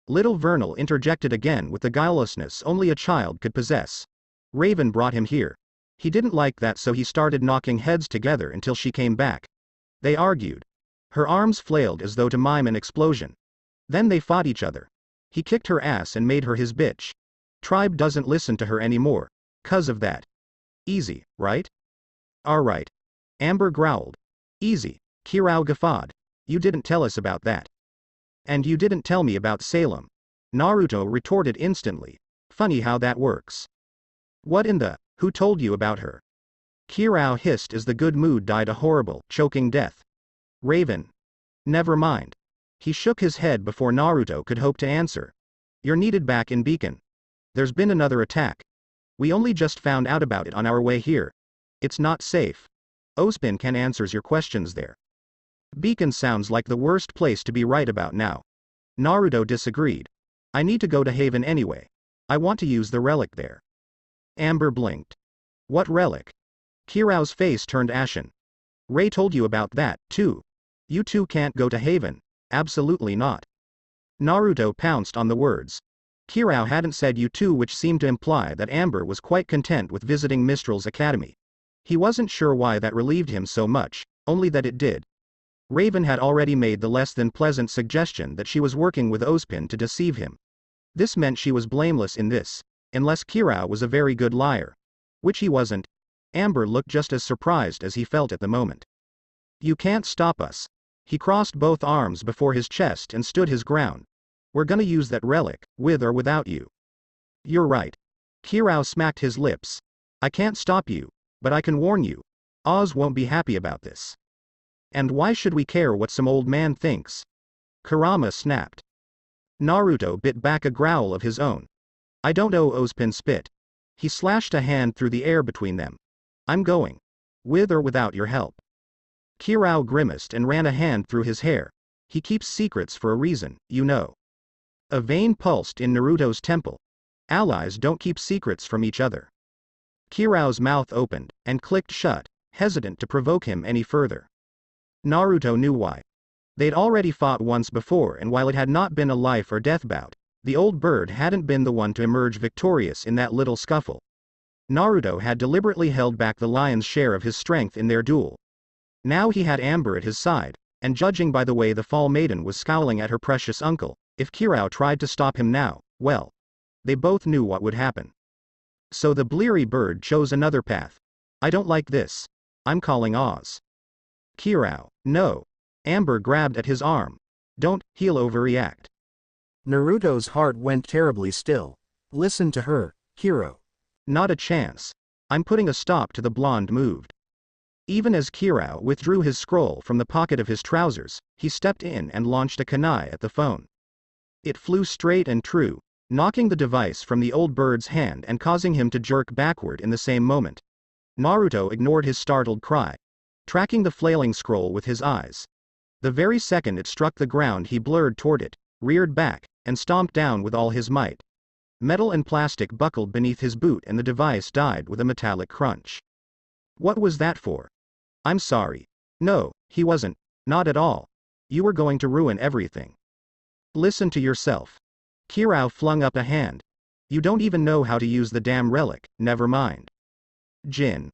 Little Vernal interjected again with the guilelessness only a child could possess. Raven brought him here. He didn't like that, so he started knocking heads together until she came back. They argued. Her arms flailed as though to mime an explosion. Then they fought each other. He kicked her ass and made her his bitch. Tribe doesn't listen to her anymore. 'Cause of that. Easy, right? Alright. Amber growled. Easy. Kirao guffawed. You didn't tell us about that. And you didn't tell me about Salem. Naruto retorted instantly. Funny how that works. What in the, who told you about her? Kirao hissed as the good mood died a horrible, choking death. Raven. Never mind. He shook his head before Naruto could hope to answer. You're needed back in Beacon. There's been another attack. We only just found out about it on our way here. It's not safe. Ospin can answers your questions there. Beacon sounds like the worst place to be right about now. Naruto disagreed. I need to go to Haven anyway. I want to use the relic there. Amber blinked. What relic? Kirao's face turned ashen. Ray told you about that, too. You two can't go to Haven. Absolutely not. Naruto pounced on the words. Kirao hadn't said you two, which seemed to imply that Amber was quite content with visiting Mistral's academy. He wasn't sure why that relieved him so much, only that it did. Raven had already made the less than pleasant suggestion that she was working with Ozpin to deceive him. This meant she was blameless in this, unless Kirao was a very good liar. Which he wasn't. Amber looked just as surprised as he felt at the moment. You can't stop us. He crossed both arms before his chest and stood his ground. We're gonna use that relic, with or without you. You're right. Kirao smacked his lips. I can't stop you, but I can warn you. Oz won't be happy about this. And why should we care what some old man thinks? Kurama snapped. Naruto bit back a growl of his own. I don't know. Ozpin spit. He slashed a hand through the air between them. I'm going. With or without your help. Kirao grimaced and ran a hand through his hair. He keeps secrets for a reason, you know. A vein pulsed in Naruto's temple. Allies don't keep secrets from each other. Kirao's mouth opened, and clicked shut, hesitant to provoke him any further. Naruto knew why. They'd already fought once before, and while it had not been a life or death bout, the old bird hadn't been the one to emerge victorious in that little scuffle. Naruto had deliberately held back the lion's share of his strength in their duel. Now he had Amber at his side, and judging by the way the Fall Maiden was scowling at her precious uncle, if Kirao tried to stop him now, well, they both knew what would happen. So the bleary bird chose another path. I don't like this. I'm calling Oz. Kirao, no. Amber grabbed at his arm. Don't, he'll overreact. Naruto's heart went terribly still. Listen to her, Kiro. Not a chance. I'm putting a stop to the blonde moved. Even as Kirao withdrew his scroll from the pocket of his trousers, he stepped in and launched a kunai at the phone. It flew straight and true, knocking the device from the old bird's hand and causing him to jerk backward in the same moment. Naruto ignored his startled cry, tracking the flailing scroll with his eyes. The very second it struck the ground, he blurred toward it, reared back, and stomped down with all his might. Metal and plastic buckled beneath his boot and the device died with a metallic crunch. What was that for? I'm sorry. No, he wasn't. Not at all. You were going to ruin everything. Listen to yourself. Kirao flung up a hand. You don't even know how to use the damn relic, never mind. Jin.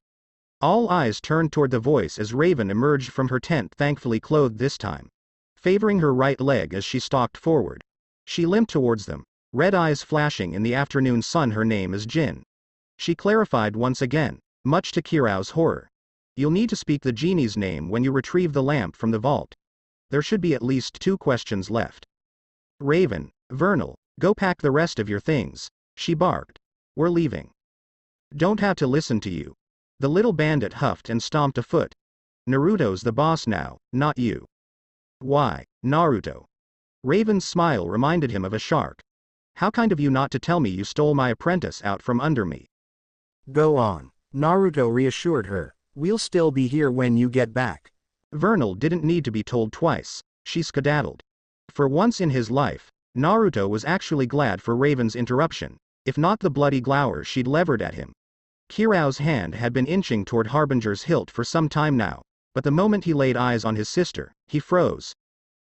All eyes turned toward the voice as Raven emerged from her tent, thankfully clothed this time. Favoring her right leg as she stalked forward. She limped towards them, red eyes flashing in the afternoon sun. Her name is Jin. She clarified once again, much to Kirao's horror. You'll need to speak the genie's name when you retrieve the lamp from the vault. There should be at least 2 questions left. Raven, Vernal, go pack the rest of your things, she barked. We're leaving. Don't have to listen to you. The little bandit huffed and stomped a foot. Naruto's the boss now, not you. Why, Naruto? Raven's smile reminded him of a shark. How kind of you not to tell me you stole my apprentice out from under me. Go on, Naruto reassured her. We'll still be here when you get back. Vernal didn't need to be told twice, she skedaddled. For once in his life, Naruto was actually glad for Raven's interruption, if not the bloody glower she'd levered at him. Kirao's hand had been inching toward Harbinger's hilt for some time now, but the moment he laid eyes on his sister, he froze.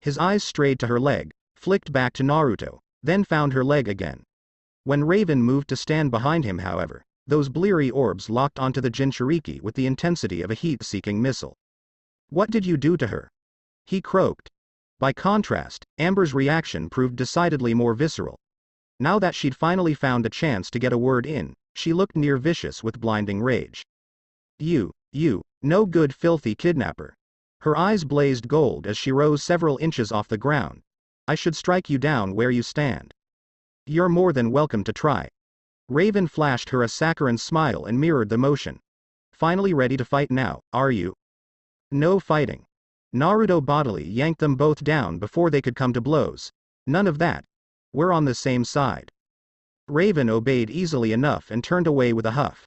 His eyes strayed to her leg, flicked back to Naruto, then found her leg again. When Raven moved to stand behind him, however, those bleary orbs locked onto the Jinchuriki with the intensity of a heat-seeking missile. What did you do to her? He croaked. By contrast, Amber's reaction proved decidedly more visceral. Now that she'd finally found a chance to get a word in, she looked near vicious with blinding rage. You, no good filthy kidnapper. Her eyes blazed gold as she rose several inches off the ground. I should strike you down where you stand. You're more than welcome to try. Raven flashed her a saccharine smile and mirrored the motion. Finally ready to fight now, are you? No fighting. Naruto bodily yanked them both down before they could come to blows. None of that. We're on the same side. Raven obeyed easily enough and turned away with a huff.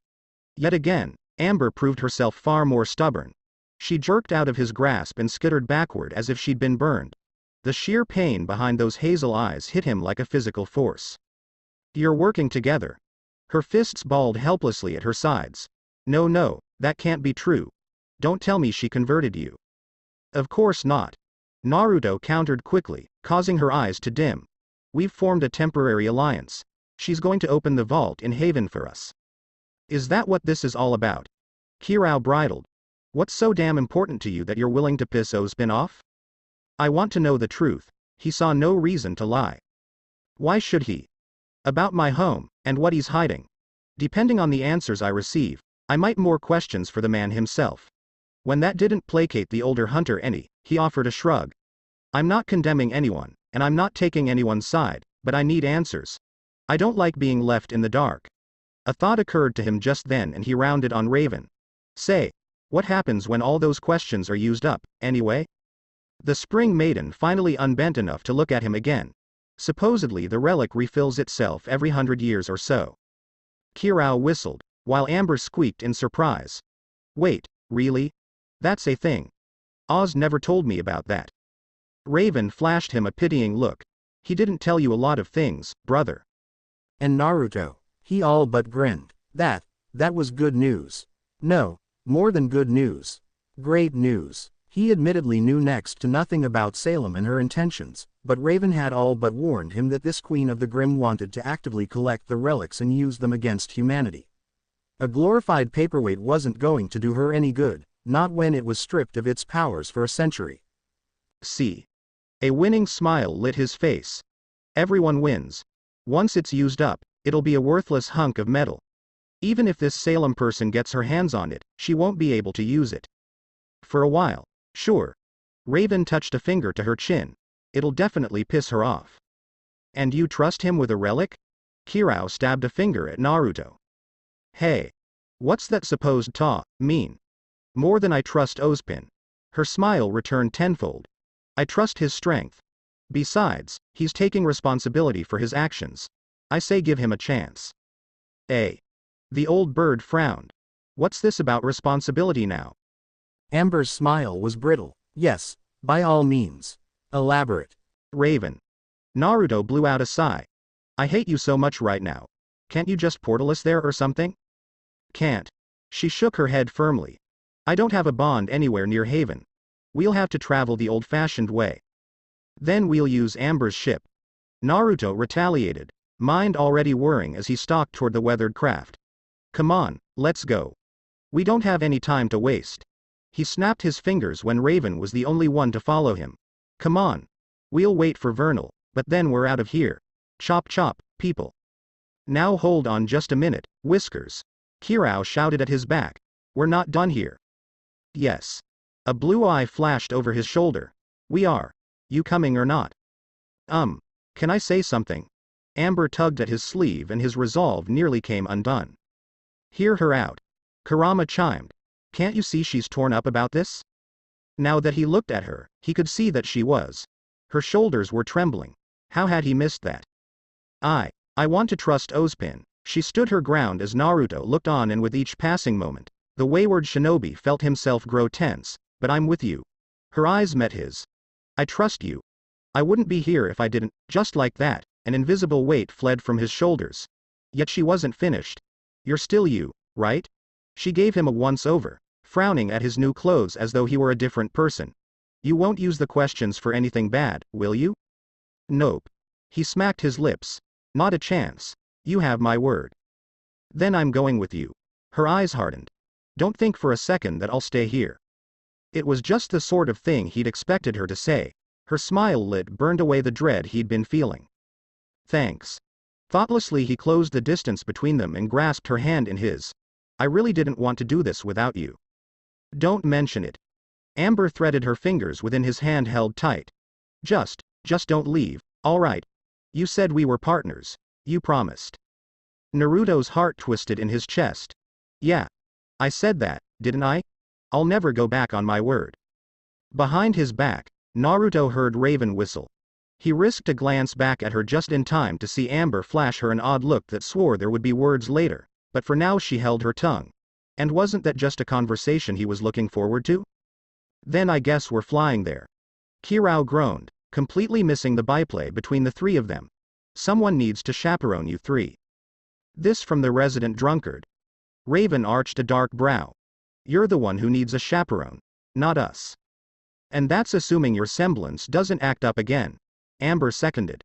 Yet again, Amber proved herself far more stubborn. She jerked out of his grasp and skittered backward as if she'd been burned. The sheer pain behind those hazel eyes hit him like a physical force. You're working together. Her fists balled helplessly at her sides. No, no, that can't be true. Don't tell me she converted you. Of course not. Naruto countered quickly, causing her eyes to dim. We've formed a temporary alliance. She's going to open the vault in Haven for us. Is that what this is all about? Kirao bridled. What's so damn important to you that you're willing to piss Ozpin off? I want to know the truth. He saw no reason to lie. Why should he? About my home, and what he's hiding. Depending on the answers I receive, I might more questions for the man himself. When that didn't placate the older hunter any, he offered a shrug. I'm not condemning anyone, and I'm not taking anyone's side, but I need answers. I don't like being left in the dark. A thought occurred to him just then and he rounded on Raven. Say, what happens when all those questions are used up, anyway? The spring maiden finally unbent enough to look at him again. Supposedly the relic refills itself every 100 years or so. Kirao whistled, while Amber squeaked in surprise. Wait, really? That's a thing. Oz never told me about that. Raven flashed him a pitying look. He didn't tell you a lot of things, brother. And Naruto, he all but grinned. That was good news. No, more than good news. Great news. He admittedly knew next to nothing about Salem and her intentions, but Raven had all but warned him that this Queen of the Grim wanted to actively collect the relics and use them against humanity. A glorified paperweight wasn't going to do her any good, not when it was stripped of its powers for a century. See. A winning smile lit his face. Everyone wins. Once it's used up, it'll be a worthless hunk of metal. Even if this Salem person gets her hands on it, she won't be able to use it. For a while, sure. Raven touched a finger to her chin. It'll definitely piss her off. And you trust him with a relic? Kirao stabbed a finger at Naruto. Hey. What's that supposed mean? More than I trust Ozpin. Her smile returned tenfold. I trust his strength. Besides, he's taking responsibility for his actions. I say give him a chance. The old bird frowned. What's this about responsibility now? Amber's smile was brittle. Yes, by all means. Elaborate. Raven. Naruto blew out a sigh. I hate you so much right now. Can't you just portal us there or something? Can't. She shook her head firmly. I don't have a bond anywhere near Haven. We'll have to travel the old-fashioned way. Then we'll use Amber's ship. Naruto retaliated, mind already whirring as he stalked toward the weathered craft. Come on, let's go. We don't have any time to waste. He snapped his fingers when Raven was the only one to follow him. Come on. We'll wait for Vernal, but then we're out of here. Chop chop, people. Now hold on just a minute, Whiskers. Kirao shouted at his back. We're not done here. Yes. A blue eye flashed over his shoulder. We are. You coming or not? Can I say something? Amber tugged at his sleeve and his resolve nearly came undone. Hear her out. Kurama chimed. Can't you see she's torn up about this? Now that he looked at her, he could see that she was. Her shoulders were trembling. How had he missed that? I want to trust Ozpin. She stood her ground as Naruto looked on, and with each passing moment, the wayward shinobi felt himself grow tense. But I'm with you. Her eyes met his. I trust you. I wouldn't be here if I didn't. Just like that, an invisible weight fled from his shoulders. Yet she wasn't finished. You're still you, right? She gave him a once-over, frowning at his new clothes as though he were a different person. You won't use the questions for anything bad, will you? Nope. He smacked his lips. Not a chance. You have my word. Then I'm going with you. Her eyes hardened. Don't think for a second that I'll stay here. It was just the sort of thing he'd expected her to say. Her smile burned away the dread he'd been feeling. Thanks. Thoughtlessly he closed the distance between them and grasped her hand in his. I really didn't want to do this without you. Don't mention it. Amber threaded her fingers within his hand held tight. Just don't leave, alright? You said we were partners. You promised. Naruto's heart twisted in his chest. Yeah. I said that, didn't I? I'll never go back on my word. Behind his back, Naruto heard Raven whistle. He risked a glance back at her just in time to see Amber flash her an odd look that swore there would be words later, but for now she held her tongue. And wasn't that just a conversation he was looking forward to? Then I guess we're flying there. Kirao groaned, completely missing the byplay between the three of them. Someone needs to chaperone you three. This from the resident drunkard. Raven arched a dark brow. You're the one who needs a chaperone, not us. And that's assuming your semblance doesn't act up again. Amber seconded.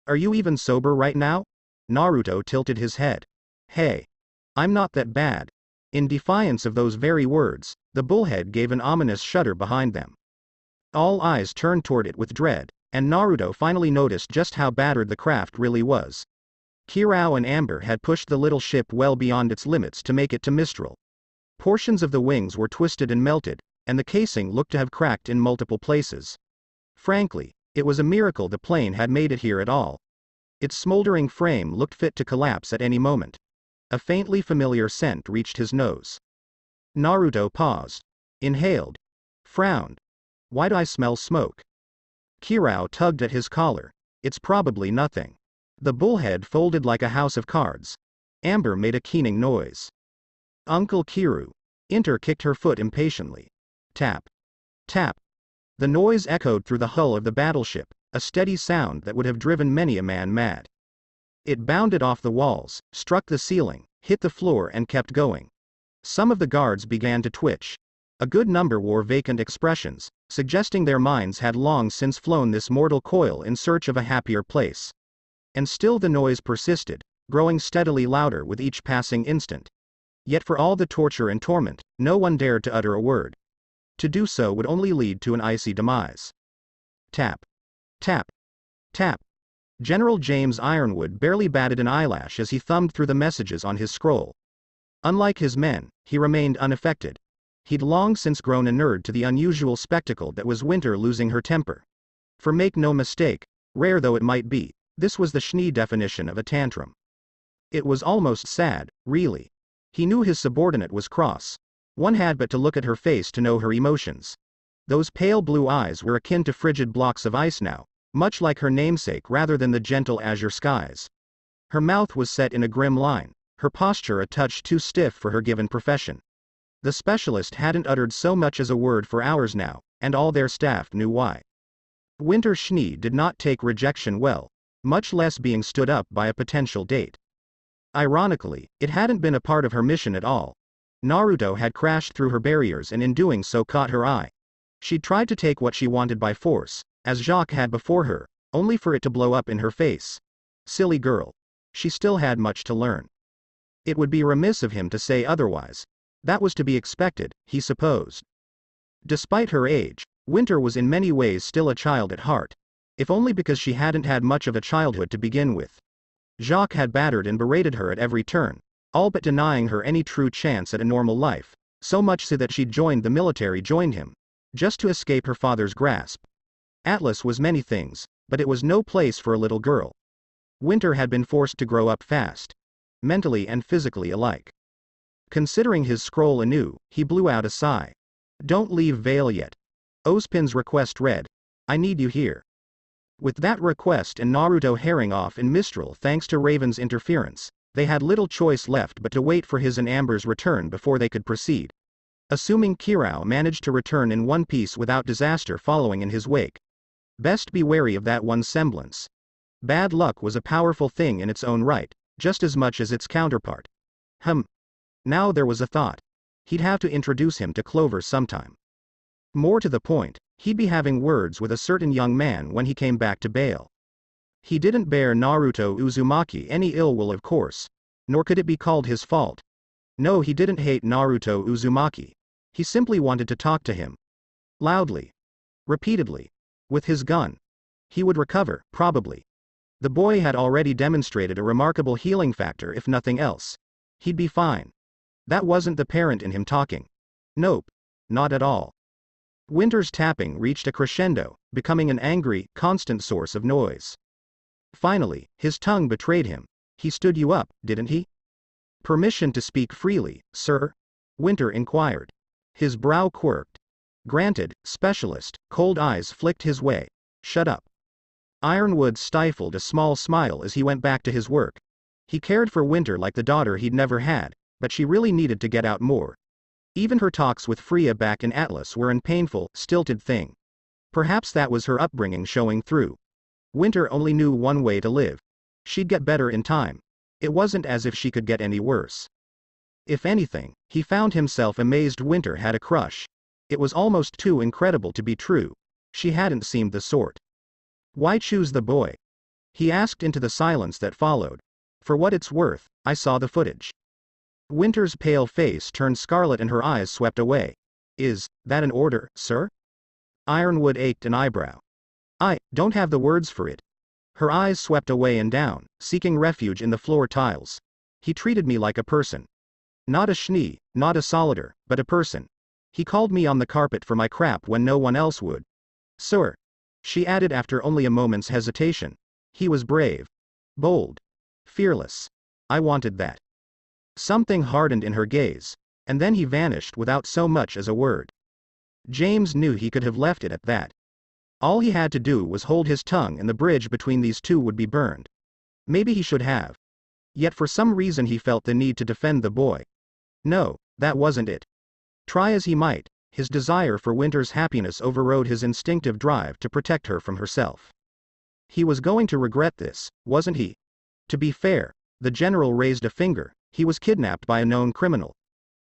Are you even sober right now? Naruto tilted his head. Hey. I'm not that bad. In defiance of those very words, the bullhead gave an ominous shudder behind them. All eyes turned toward it with dread, and Naruto finally noticed just how battered the craft really was. Kirao and Amber had pushed the little ship well beyond its limits to make it to Mistral. Portions of the wings were twisted and melted, and the casing looked to have cracked in multiple places. Frankly, it was a miracle the plane had made it here at all. Its smoldering frame looked fit to collapse at any moment. A faintly familiar scent reached his nose. Naruto paused. Inhaled. Frowned. Why do I smell smoke? Kirao tugged at his collar. It's probably nothing. The bullhead folded like a house of cards. Amber made a keening noise. Uncle Kiru. Inter kicked her foot impatiently. Tap. Tap. The noise echoed through the hull of the battleship, a steady sound that would have driven many a man mad. It bounded off the walls, struck the ceiling, hit the floor and kept going. Some of the guards began to twitch. A good number wore vacant expressions, suggesting their minds had long since flown this mortal coil in search of a happier place. And still the noise persisted, growing steadily louder with each passing instant. Yet for all the torture and torment, no one dared to utter a word. To do so would only lead to an icy demise. Tap. Tap. Tap. General James Ironwood barely batted an eyelash as he thumbed through the messages on his scroll. Unlike his men, he remained unaffected. He'd long since grown inured to the unusual spectacle that was Winter losing her temper. For make no mistake, rare though it might be, this was the Schnee definition of a tantrum. It was almost sad, really. He knew his subordinate was cross. One had but to look at her face to know her emotions. Those pale blue eyes were akin to frigid blocks of ice now, much like her namesake rather than the gentle azure skies. Her mouth was set in a grim line, her posture a touch too stiff for her given profession. The specialist hadn't uttered so much as a word for hours now, and all their staff knew why. Winter Schnee did not take rejection well, much less being stood up by a potential date. Ironically, it hadn't been a part of her mission at all. Naruto had crashed through her barriers and in doing so caught her eye. She'd tried to take what she wanted by force, as Jacques had before her, only for it to blow up in her face. Silly girl. She still had much to learn. It would be remiss of him to say otherwise. That was to be expected, he supposed. Despite her age, Winter was in many ways still a child at heart, if only because she hadn't had much of a childhood to begin with. Jacques had battered and berated her at every turn, all but denying her any true chance at a normal life, so much so that she'd joined the military joined him, just to escape her father's grasp. Atlas was many things, but it was no place for a little girl. Winter had been forced to grow up fast, mentally and physically alike. Considering his scroll anew, he blew out a sigh. Don't leave Vale yet. Ozpin's request read, I need you here. With that request and Naruto herring off in Mistral thanks to Raven's interference, they had little choice left but to wait for his and Amber's return before they could proceed. Assuming Kirao managed to return in one piece without disaster following in his wake. Best be wary of that one semblance. Bad luck was a powerful thing in its own right, just as much as its counterpart. Now there was a thought. He'd have to introduce him to Clover sometime. More to the point, he'd be having words with a certain young man when he came back to Bale. He didn't bear Naruto Uzumaki any ill will of course, nor could it be called his fault. No, he didn't hate Naruto Uzumaki. He simply wanted to talk to him. Loudly. Repeatedly. With his gun. He would recover, probably. The boy had already demonstrated a remarkable healing factor if nothing else. He'd be fine. That wasn't the parent in him talking. Nope. Not at all. Winter's tapping reached a crescendo, becoming an angry, constant source of noise. Finally, his tongue betrayed him. He stood you up, didn't he? Permission to speak freely, sir? Winter inquired. His brow quirked. Granted, specialist, cold eyes flicked his way. Shut up. Ironwood stifled a small smile as he went back to his work. He cared for Winter like the daughter he'd never had, but she really needed to get out more. Even her talks with Freya back in Atlas were an painful, stilted thing. Perhaps that was her upbringing showing through. Winter only knew one way to live. She'd get better in time. It wasn't as if she could get any worse. If anything, he found himself amazed Winter had a crush. It was almost too incredible to be true. She hadn't seemed the sort. Why choose the boy? He asked into the silence that followed. For what it's worth, I saw the footage. Winter's pale face turned scarlet and her eyes swept away. Is that an order, sir? Ironwood ached an eyebrow. I don't have the words for it. Her eyes swept away and down, seeking refuge in the floor tiles. He treated me like a person. Not a Schnee, not a solider, but a person. He called me on the carpet for my crap when no one else would. Sir, she added after only a moment's hesitation. He was brave. Bold. Fearless. I wanted that. Something hardened in her gaze, and then he vanished without so much as a word. James knew he could have left it at that. All he had to do was hold his tongue and the bridge between these two would be burned. Maybe he should have. Yet for some reason he felt the need to defend the boy. No, that wasn't it. Try as he might, his desire for Winter's happiness overrode his instinctive drive to protect her from herself. He was going to regret this, wasn't he? To be fair, the general raised a finger. He was kidnapped by a known criminal.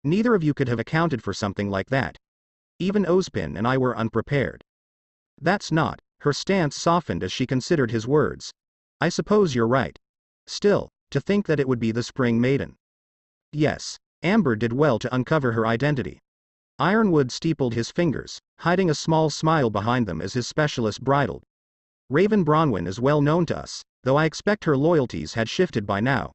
Neither of you could have accounted for something like that. Even Ozpin and I were unprepared. That's not. Her stance softened as she considered his words. I suppose you're right. Still, to think that it would be the Spring Maiden. Yes, Amber did well to uncover her identity. Ironwood steepled his fingers, hiding a small smile behind them as his specialist bridled. Raven Bronwyn is well known to us, though I expect her loyalties had shifted by now.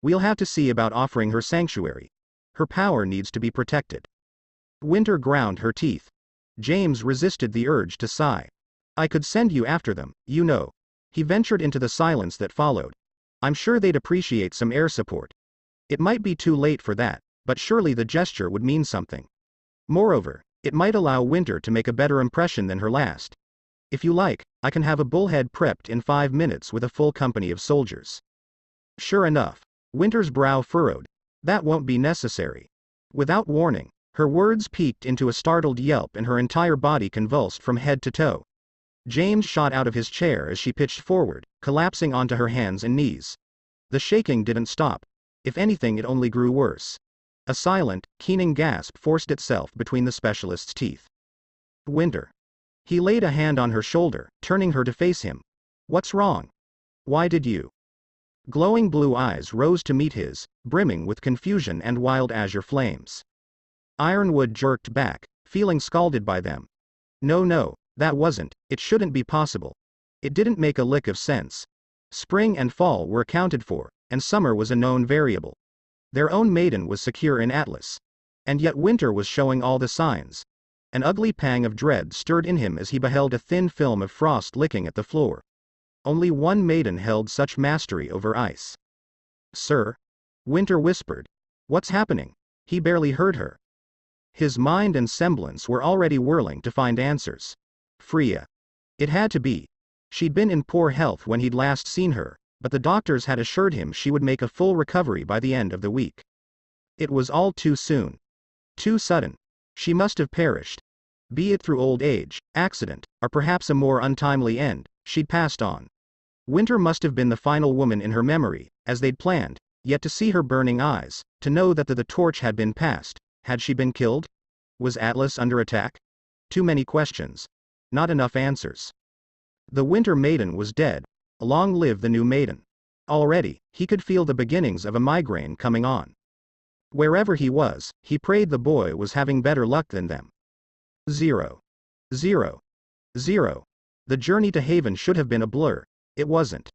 We'll have to see about offering her sanctuary. Her power needs to be protected. Winter ground her teeth. James resisted the urge to sigh. I could send you after them, you know. He ventured into the silence that followed. I'm sure they'd appreciate some air support. It might be too late for that, but surely the gesture would mean something. Moreover, it might allow Winter to make a better impression than her last. If you like, I can have a bullhead prepped in 5 minutes with a full company of soldiers. Sure enough. Winter's brow furrowed. That won't be necessary. Without warning, her words peaked into a startled yelp and her entire body convulsed from head to toe. James shot out of his chair as she pitched forward, collapsing onto her hands and knees. The shaking didn't stop. If anything, it only grew worse. A silent, keening gasp forced itself between the specialist's teeth. Winter. He laid a hand on her shoulder, turning her to face him. What's wrong? Why did you? Glowing blue eyes rose to meet his, brimming with confusion and wild azure flames. Ironwood jerked back, feeling scalded by them. No, that wasn't, it shouldn't be possible. It didn't make a lick of sense. Spring and fall were accounted for, and summer was a known variable. Their own maiden was secure in Atlas. And yet Winter was showing all the signs. An ugly pang of dread stirred in him as he beheld a thin film of frost licking at the floor. Only one maiden held such mastery over ice. Sir? Winter whispered. What's happening? He barely heard her. His mind and semblance were already whirling to find answers. Freya. It had to be. She'd been in poor health when he'd last seen her, but the doctors had assured him she would make a full recovery by the end of the week. It was all too soon. Too sudden. She must have perished. Be it through old age, accident, or perhaps a more untimely end, she'd passed on. Winter must have been the final woman in her memory, as they'd planned, yet to see her burning eyes, to know that the torch had been passed. Had she been killed? Was Atlas under attack? Too many questions. Not enough answers. The Winter Maiden was dead. Long live the new maiden. Already, he could feel the beginnings of a migraine coming on. Wherever he was, he prayed the boy was having better luck than them. 0. 0. 0. The journey to Haven should have been a blur. It wasn't.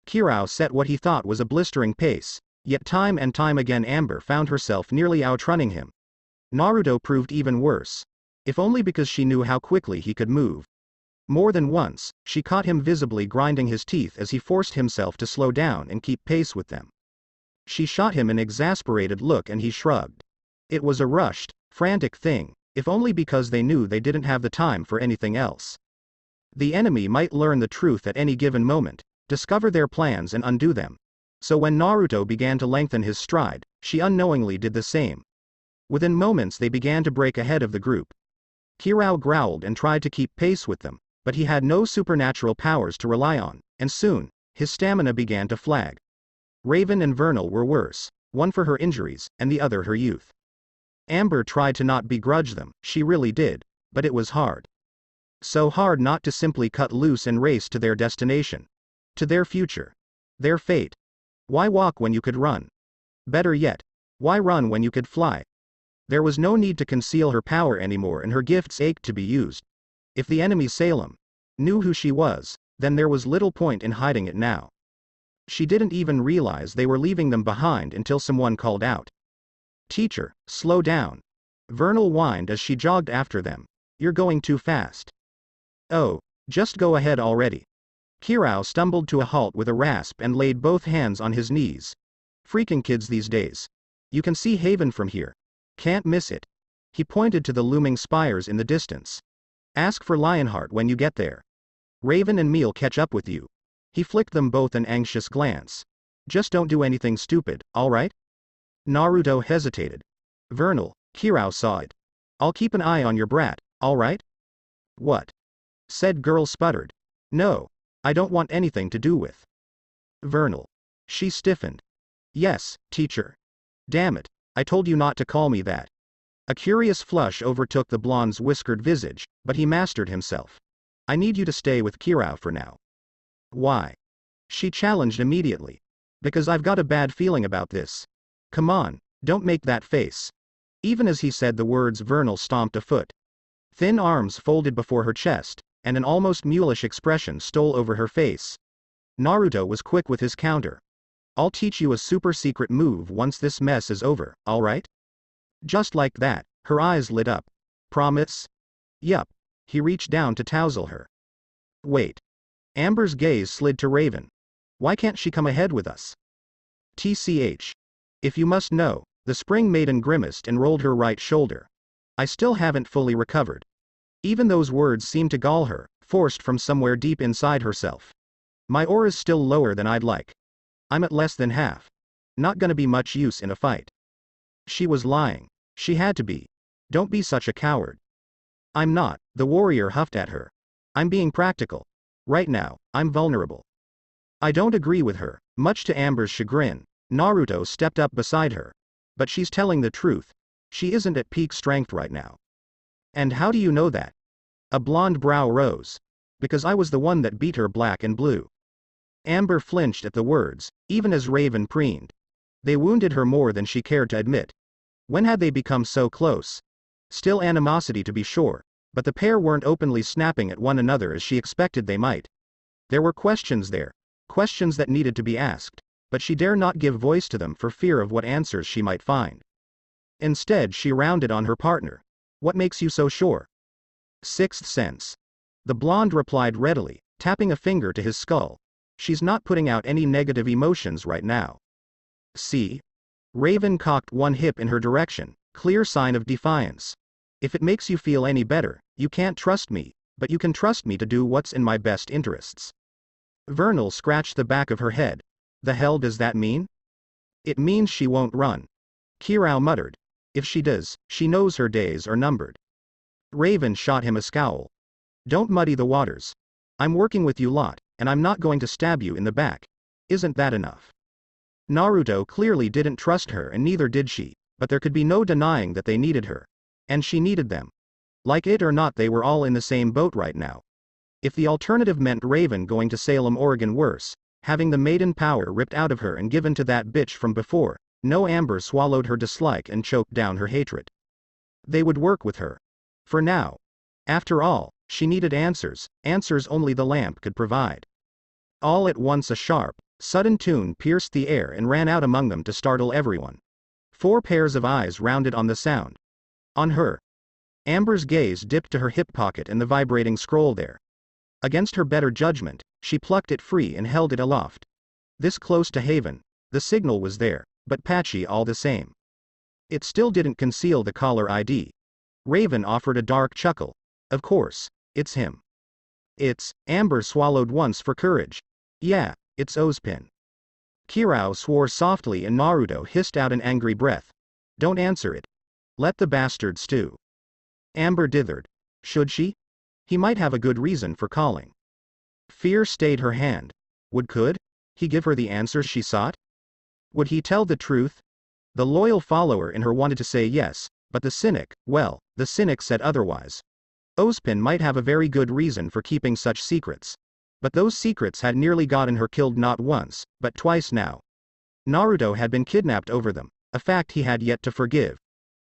Kirau set what he thought was a blistering pace, yet time and time again Amber found herself nearly outrunning him. Naruto proved even worse. If only because she knew how quickly he could move. More than once, she caught him visibly grinding his teeth as he forced himself to slow down and keep pace with them. She shot him an exasperated look and he shrugged. It was a rushed, frantic thing, if only because they knew they didn't have the time for anything else. The enemy might learn the truth at any given moment, discover their plans and undo them. So when Naruto began to lengthen his stride, she unknowingly did the same. Within moments they began to break ahead of the group. Kirau growled and tried to keep pace with them, but he had no supernatural powers to rely on, and soon, his stamina began to flag. Raven and Vernal were worse, one for her injuries, and the other her youth. Amber tried to not begrudge them, she really did, but it was hard. So hard not to simply cut loose and race to their destination. To their future. Their fate. Why walk when you could run? Better yet, why run when you could fly? There was no need to conceal her power anymore, and her gifts ached to be used. If the enemy Salem knew who she was, then there was little point in hiding it now. She didn't even realize they were leaving them behind until someone called out. "Teacher, slow down." Vernal whined as she jogged after them. "You're going too fast." "Oh, just go ahead already." Kirao stumbled to a halt with a rasp and laid both hands on his knees. Freaking kids these days. You can see Haven from here. Can't miss it. He pointed to the looming spires in the distance. "Ask for Lionheart when you get there. Raven and me'll catch up with you." He flicked them both an anxious glance. "Just don't do anything stupid, alright?" Naruto hesitated. "Vernal," Kirao saw it. "I'll keep an eye on your brat, alright?" "What?" said girl sputtered. "No. I don't want anything to do with Vernal." She stiffened. "Yes, teacher. Damn it, I told you not to call me that." A curious flush overtook the blonde's whiskered visage, but he mastered himself. "I need you to stay with Kirao for now." "Why?" she challenged immediately. "Because I've got a bad feeling about this." "Come on, don't make that face." Even as he said the words, Vernal stomped a foot. Thin arms folded before her chest, and an almost mulish expression stole over her face. Naruto was quick with his counter. "I'll teach you a super secret move once this mess is over, alright?" Just like that, her eyes lit up. "Promise?" "Yup." He reached down to tousle her. "Wait." Amber's gaze slid to Raven. "Why can't she come ahead with us?" "TCH. If you must know," the spring maiden grimaced and rolled her right shoulder. "I still haven't fully recovered." Even those words seemed to gall her, forced from somewhere deep inside herself. "My aura's still lower than I'd like. I'm at less than half. Not gonna be much use in a fight." She was lying. She had to be. "Don't be such a coward." "I'm not," the warrior huffed at her. "I'm being practical. Right now, I'm vulnerable." "I don't agree with her." Much to Amber's chagrin, Naruto stepped up beside her. "But she's telling the truth. She isn't at peak strength right now." "And how do you know that?" A blonde brow rose. "Because I was the one that beat her black and blue." Amber flinched at the words, even as Raven preened. They wounded her more than she cared to admit. When had they become so close? Still animosity to be sure, but the pair weren't openly snapping at one another as she expected they might. There were questions there, questions that needed to be asked, but she dare not give voice to them for fear of what answers she might find. Instead she rounded on her partner. "What makes you so sure?" "Sixth sense." The blonde replied readily, tapping a finger to his skull. "She's not putting out any negative emotions right now." "See?" Raven cocked one hip in her direction, clear sign of defiance. "If it makes you feel any better, you can't trust me, but you can trust me to do what's in my best interests." Vernal scratched the back of her head. "The hell does that mean?" "It means she won't run." Kirao muttered. "If she does, she knows her days are numbered." Raven shot him a scowl. "Don't muddy the waters. I'm working with you lot, and I'm not going to stab you in the back. Isn't that enough?" Naruto clearly didn't trust her, and neither did she, but there could be no denying that they needed her. And she needed them. Like it or not, they were all in the same boat right now. If the alternative meant Raven going to Salem, Oregon, worse, having the maiden power ripped out of her and given to that bitch from before, no, Amber swallowed her dislike and choked down her hatred. They would work with her. For now. After all, she needed answers, answers only the lamp could provide. All at once a sharp, sudden tune pierced the air and ran out among them to startle everyone. 4 pairs of eyes rounded on the sound. On her. Amber's gaze dipped to her hip pocket and the vibrating scroll there. Against her better judgment, she plucked it free and held it aloft. This close to Haven, the signal was there, but patchy all the same. It still didn't conceal the caller ID. Raven offered a dark chuckle. "Of course, it's him." Amber swallowed once for courage. "Yeah, it's Ozpin." Kirao swore softly and Naruto hissed out an angry breath. "Don't answer it. Let the bastard stew." Amber dithered. Should she? He might have a good reason for calling. Fear stayed her hand. Could he give her the answers she sought? Would he tell the truth? The loyal follower in her wanted to say yes, but the cynic, well, the cynic said otherwise. Ozpin might have a very good reason for keeping such secrets. But those secrets had nearly gotten her killed not once, but twice now. Naruto had been kidnapped over them, a fact he had yet to forgive.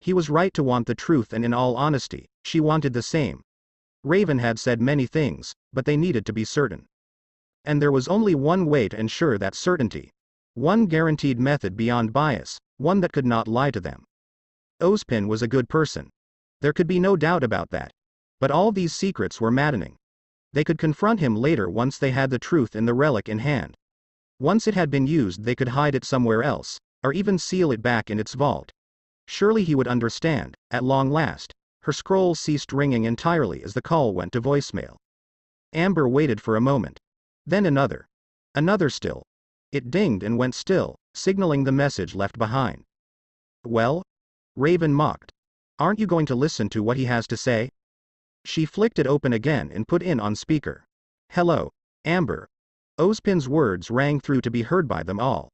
He was right to want the truth, and in all honesty, she wanted the same. Raven had said many things, but they needed to be certain. And there was only one way to ensure that certainty. One guaranteed method beyond bias, one that could not lie to them. Ozpin was a good person. There could be no doubt about that. But all these secrets were maddening. They could confront him later once they had the truth in the relic in hand. Once it had been used, they could hide it somewhere else, or even seal it back in its vault. Surely he would understand. At long last, her scroll ceased ringing entirely as the call went to voicemail. Amber waited for a moment. Then another. Another still. It dinged and went still, signaling the message left behind. Well? Raven mocked. Aren't you going to listen to what he has to say? She flicked it open again and put in on speaker. Hello, Amber. Ozpin's words rang through to be heard by them all.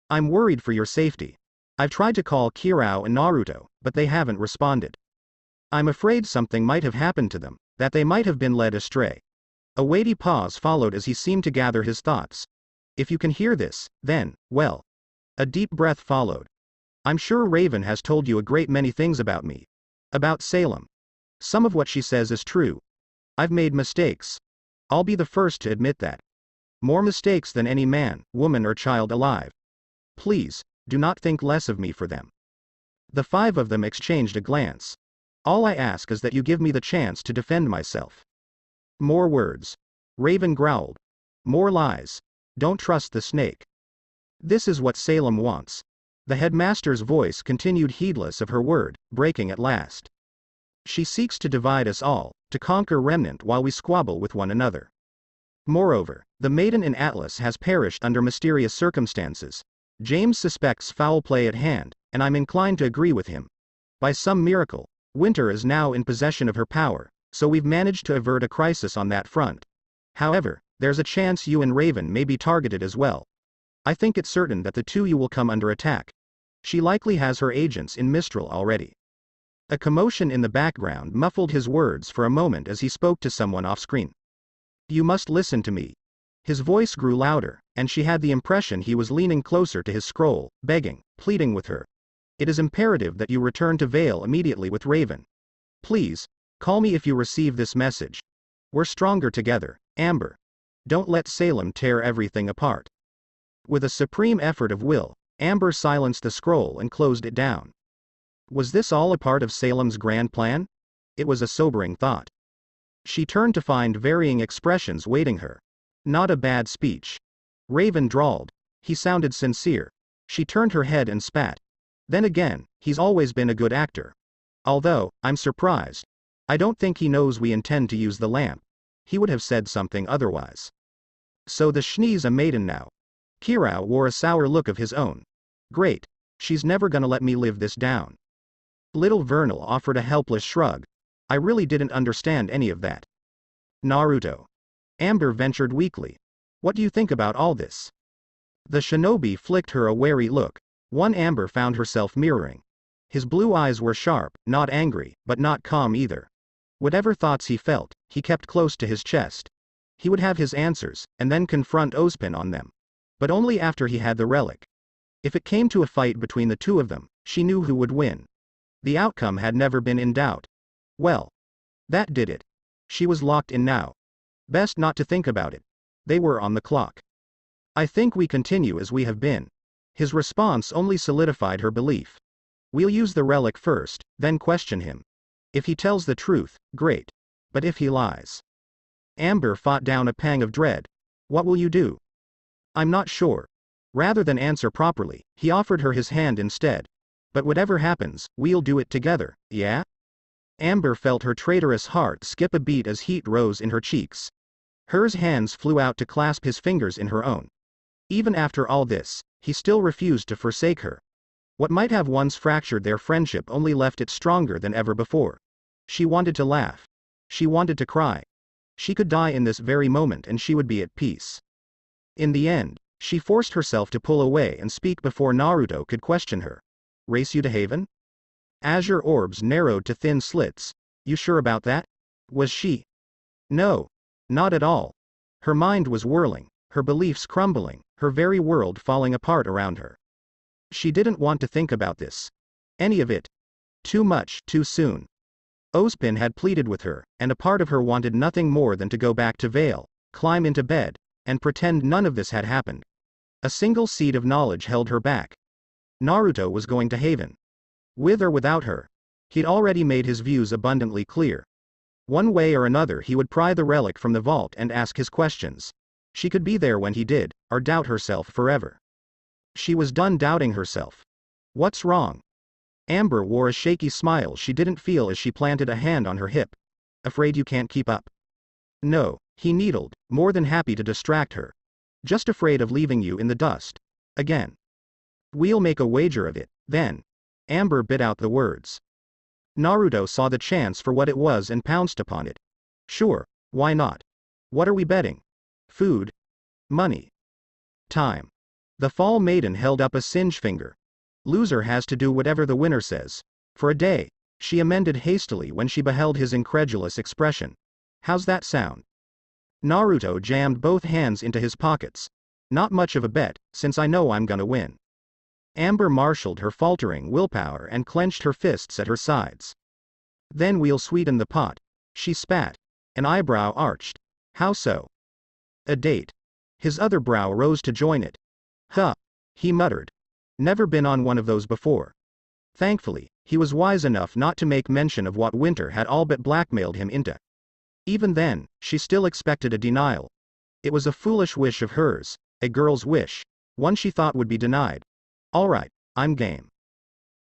I'm worried for your safety. I've tried to call Kirao and Naruto, but they haven't responded. I'm afraid something might have happened to them, that they might have been led astray. A weighty pause followed as he seemed to gather his thoughts. If you can hear this, then, well. A deep breath followed. I'm sure Raven has told you a great many things about me. About Salem. Some of what she says is true. I've made mistakes. I'll be the first to admit that. More mistakes than any man, woman or child alive. Please, do not think less of me for them. The five of them exchanged a glance. All I ask is that you give me the chance to defend myself. More words. Raven growled. More lies. Don't trust the snake. This is what Salem wants. The headmaster's voice continued, heedless of her word, breaking at last. She seeks to divide us all, to conquer Remnant while we squabble with one another. Moreover, the maiden in Atlas has perished under mysterious circumstances. James suspects foul play at hand, and I'm inclined to agree with him. By some miracle, Winter is now in possession of her power, so we've managed to avert a crisis on that front. However, there's a chance you and Raven may be targeted as well. I think it's certain that the two you will come under attack. She likely has her agents in Mistral already. A commotion in the background muffled his words for a moment as he spoke to someone off-screen. You must listen to me. His voice grew louder, and she had the impression he was leaning closer to his scroll, begging, pleading with her. It is imperative that you return to Vale immediately with Raven. Please, call me if you receive this message. We're stronger together, Amber. Don't let Salem tear everything apart. With a supreme effort of will, Amber silenced the scroll and closed it down. Was this all a part of Salem's grand plan? It was a sobering thought. She turned to find varying expressions waiting her. Not a bad speech. Raven drawled. He sounded sincere. She turned her head and spat. Then again, he's always been a good actor. Although, I'm surprised. I don't think he knows we intend to use the lamp. He would have said something otherwise. So the Schnee's a maiden now. Kirao wore a sour look of his own. Great. She's never gonna let me live this down. Little Vernal offered a helpless shrug. I really didn't understand any of that. Naruto. Amber ventured weakly. What do you think about all this? The shinobi flicked her a wary look. One Amber found herself mirroring. His blue eyes were sharp, not angry, but not calm either. Whatever thoughts he felt, he kept close to his chest. He would have his answers, and then confront Ozpin on them. But only after he had the relic. If it came to a fight between the two of them, she knew who would win. The outcome had never been in doubt. Well. That did it. She was locked in now. Best not to think about it. They were on the clock. I think we continue as we have been. His response only solidified her belief. We'll use the relic first, then question him. If he tells the truth, great. But if he lies. Amber fought down a pang of dread. What will you do? I'm not sure. Rather than answer properly, he offered her his hand instead. But whatever happens, we'll do it together, yeah? Amber felt her traitorous heart skip a beat as heat rose in her cheeks. Hers hands flew out to clasp his fingers in her own. Even after all this, he still refused to forsake her. What might have once fractured their friendship only left it stronger than ever before. She wanted to laugh. She wanted to cry. She could die in this very moment and she would be at peace. In the end, She forced herself to pull away and speak before Naruto could question her. Race you to Haven? Azure orbs narrowed to thin slits. You sure about that? Was she? No. Not at all. Her mind was whirling, her beliefs crumbling, her very world falling apart around her. She didn't want to think about this. Any of it. Too much, too soon. Ozpin had pleaded with her, and a part of her wanted nothing more than to go back to Vale, climb into bed, and pretend none of this had happened. A single seed of knowledge held her back. Naruto was going to Haven. With or without her. He'd already made his views abundantly clear. One way or another he would pry the relic from the vault and ask his questions. She could be there when he did, or doubt herself forever. She was done doubting herself. What's wrong? Amber wore a shaky smile she didn't feel as she planted a hand on her hip. Afraid you can't keep up? No, he needled, more than happy to distract her. Just afraid of leaving you in the dust. Again. We'll make a wager of it, then. Amber bit out the words. Naruto saw the chance for what it was and pounced upon it. Sure, why not? What are we betting? Food? Money? Time. The Fall Maiden held up a singe finger. Loser has to do whatever the winner says. For a day, she amended hastily when she beheld his incredulous expression. How's that sound? Naruto jammed both hands into his pockets. Not much of a bet, since I know I'm gonna win. Amber marshaled her faltering willpower and clenched her fists at her sides. Then we'll sweeten the pot. She spat. An eyebrow arched. How so? A date. His other brow rose to join it. Huh. He muttered. Never been on one of those before. Thankfully, he was wise enough not to make mention of what Winter had all but blackmailed him into. Even then, she still expected a denial. It was a foolish wish of hers, a girl's wish, one she thought would be denied. All right, I'm game.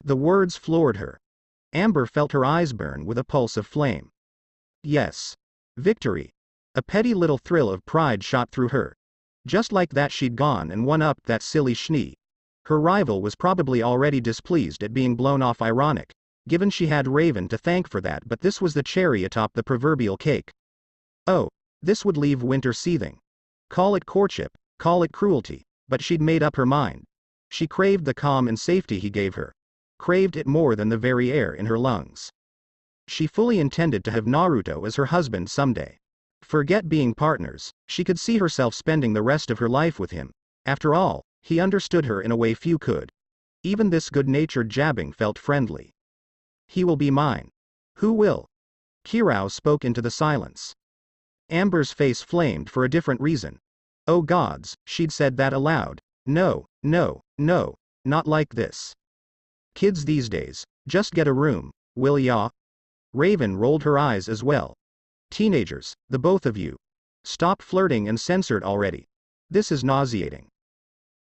The words floored her. Amber felt her eyes burn with a pulse of flame. Yes. Victory. A petty little thrill of pride shot through her. Just like that she'd gone and won up that silly Schnee. Her rival was probably already displeased at being blown off ironic, given she had Raven to thank for that, but this was the cherry atop the proverbial cake. Oh, this would leave Winter seething. Call it courtship, call it cruelty, but she'd made up her mind. She craved the calm and safety he gave her. Craved it more than the very air in her lungs. She fully intended to have Naruto as her husband someday. Forget being partners, she could see herself spending the rest of her life with him. After all, he understood her in a way few could. Even this good-natured jabbing felt friendly. He will be mine. Who will? Kirao spoke into the silence. Amber's face flamed for a different reason. Oh gods, she'd said that aloud. No, no, no, not like this. Kids these days, just get a room, will ya? Raven rolled her eyes as well. Teenagers, the both of you. Stop flirting and censored already. This is nauseating.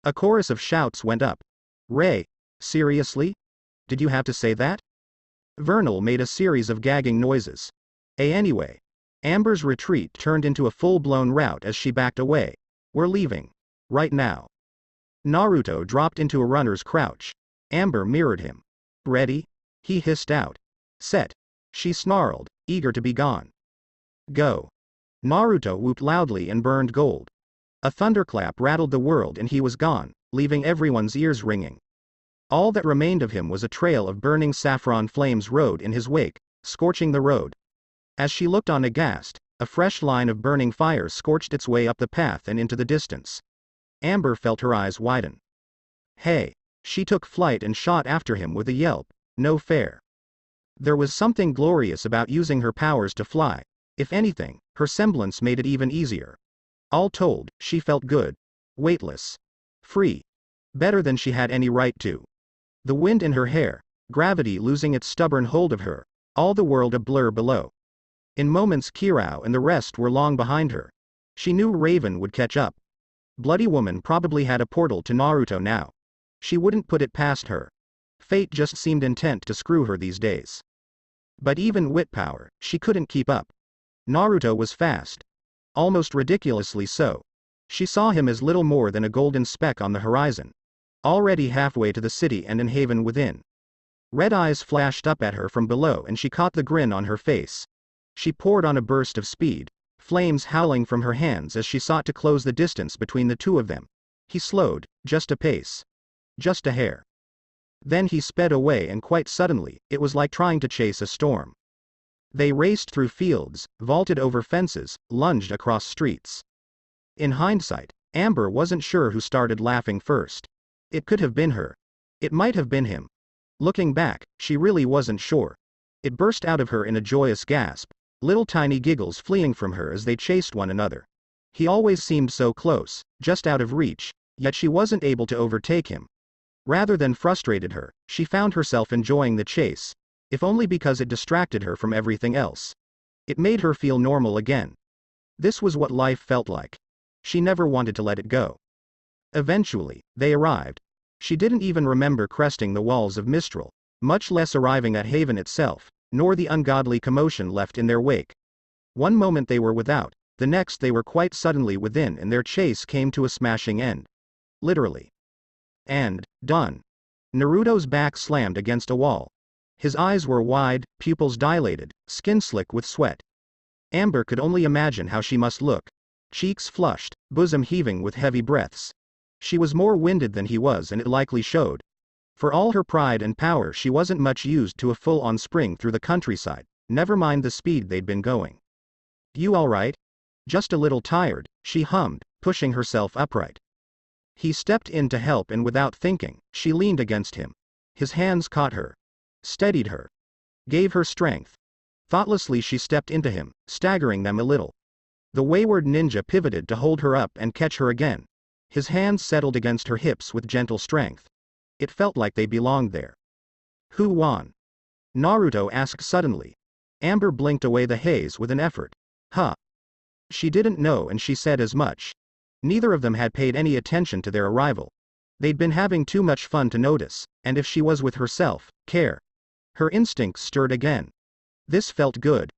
A chorus of shouts went up. Ray, seriously? Did you have to say that? Vernal made a series of gagging noises. Anyway. Amber's retreat turned into a full-blown rout as she backed away. We're leaving. Right now. Naruto dropped into a runner's crouch. Amber mirrored him. Ready? He hissed out. Set. She snarled, eager to be gone. Go. Naruto whooped loudly and burned gold. A thunderclap rattled the world and he was gone, leaving everyone's ears ringing. All that remained of him was a trail of burning saffron flames rode in his wake, scorching the road. As she looked on aghast, a fresh line of burning fire scorched its way up the path and into the distance. Amber felt her eyes widen. Hey! She took flight and shot after him with a yelp. No fair. There was something glorious about using her powers to fly. If anything, her semblance made it even easier. All told, she felt good. Weightless. Free. Better than she had any right to. The wind in her hair, gravity losing its stubborn hold of her, all the world a blur below. In moments Kirao and the rest were long behind her. She knew Raven would catch up. Bloody Woman probably had a portal to Naruto now. She wouldn't put it past her. Fate just seemed intent to screw her these days. But even wit power, she couldn't keep up. Naruto was fast. Almost ridiculously so. She saw him as little more than a golden speck on the horizon. Already halfway to the city and in Haven within. Red eyes flashed up at her from below and she caught the grin on her face. She poured on a burst of speed, flames howling from her hands as she sought to close the distance between the two of them. He slowed, just a pace. Just a hair. Then he sped away, and quite suddenly, it was like trying to chase a storm. They raced through fields, vaulted over fences, lunged across streets. In hindsight, Amber wasn't sure who started laughing first. It could have been her. It might have been him. Looking back, she really wasn't sure. It burst out of her in a joyous gasp, little tiny giggles fleeing from her as they chased one another. He always seemed so close, just out of reach, yet she wasn't able to overtake him. Rather than frustrated her, she found herself enjoying the chase, if only because it distracted her from everything else. It made her feel normal again. This was what life felt like. She never wanted to let it go. Eventually, they arrived. She didn't even remember cresting the walls of Mistral, much less arriving at Haven itself, nor the ungodly commotion left in their wake. One moment they were without, the next they were quite suddenly within, and their chase came to a smashing end. Literally. And, done. Naruto's back slammed against a wall. His eyes were wide, pupils dilated, skin slick with sweat. Amber could only imagine how she must look. Cheeks flushed, bosom heaving with heavy breaths. She was more winded than he was, and it likely showed. For all her pride and power, she wasn't much used to a full-on spring through the countryside, never mind the speed they'd been going. "You all right?" "Just a little tired," she hummed, pushing herself upright. He stepped in to help, and without thinking, she leaned against him. His hands caught her, steadied her, gave her strength. Thoughtlessly she stepped into him, staggering them a little. The wayward ninja pivoted to hold her up and catch her again. His hands settled against her hips with gentle strength. It felt like they belonged there. "Who won?" Naruto asked suddenly. Amber blinked away the haze with an effort. "Huh." She didn't know, and she said as much. Neither of them had paid any attention to their arrival. They'd been having too much fun to notice, and if she was with herself, care. Her instincts stirred again. This felt good.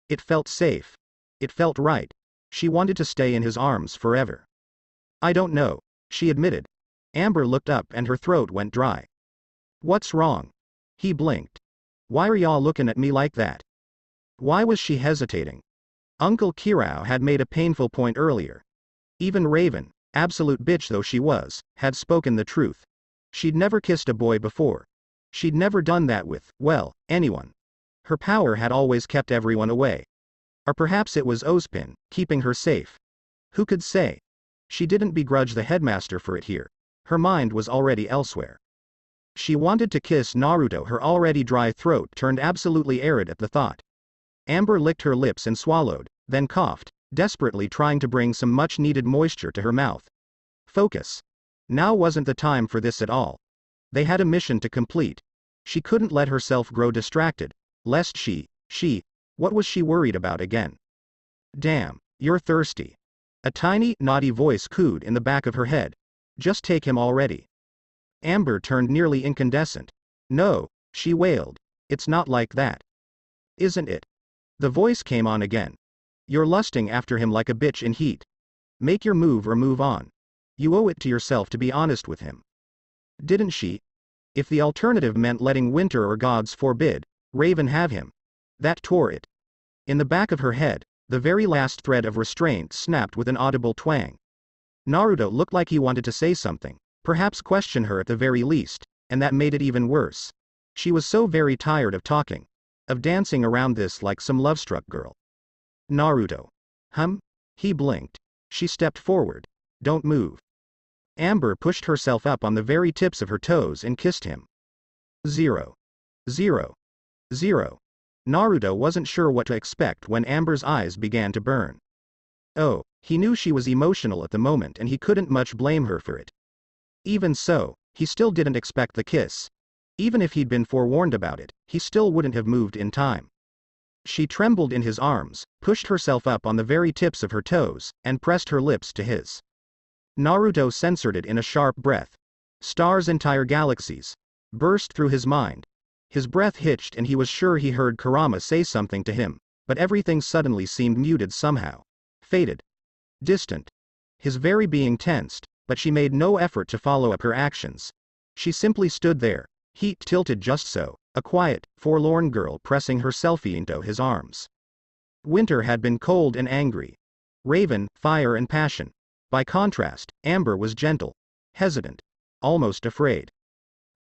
It felt safe. It felt right. She wanted to stay in his arms forever. "I don't know," she admitted. Amber looked up and her throat went dry. "What's wrong?" He blinked. "Why are y'all looking at me like that?" Why was she hesitating? Uncle Kirao had made a painful point earlier. Even Raven, absolute bitch though she was, had spoken the truth. She'd never kissed a boy before. She'd never done that with, well, anyone. Her power had always kept everyone away. Or perhaps it was Ozpin, keeping her safe. Who could say? She didn't begrudge the headmaster for it here. Her mind was already elsewhere. She wanted to kiss Naruto. Her already dry throat turned absolutely arid at the thought. Amber licked her lips and swallowed, then coughed, desperately trying to bring some much-needed moisture to her mouth. Focus. Now wasn't the time for this at all. They had a mission to complete. She couldn't let herself grow distracted, lest what was she worried about again? "Damn, you're thirsty." A tiny, naughty voice cooed in the back of her head. "Just take him already." Amber turned nearly incandescent. "No," she wailed. "It's not like that." "Isn't it?" The voice came on again. "You're lusting after him like a bitch in heat. Make your move or move on. You owe it to yourself to be honest with him." Didn't she? If the alternative meant letting Winter or gods forbid, Raven have him. That tore it. In the back of her head, the very last thread of restraint snapped with an audible twang. Naruto looked like he wanted to say something, perhaps question her at the very least, and that made it even worse. She was so very tired of talking, of dancing around this like some love-struck girl. "Naruto." He blinked. She stepped forward. "Don't move." Amber pushed herself up on the very tips of her toes and kissed him. 0. 0. 0. Naruto wasn't sure what to expect when Amber's eyes began to burn. Oh, he knew she was emotional at the moment, and he couldn't much blame her for it. Even so, he still didn't expect the kiss. Even if he'd been forewarned about it, he still wouldn't have moved in time. She trembled in his arms, pushed herself up on the very tips of her toes, and pressed her lips to his. Naruto censored it in a sharp breath. Stars, entire galaxies, burst through his mind. His breath hitched, and he was sure he heard Kurama say something to him, but everything suddenly seemed muted somehow. Faded. Distant. His very being tensed, but she made no effort to follow up her actions. She simply stood there, heat tilted just so, a quiet, forlorn girl pressing herself into his arms. Winter had been cold and angry. Raven, fire and passion. By contrast, Amber was gentle, hesitant, almost afraid.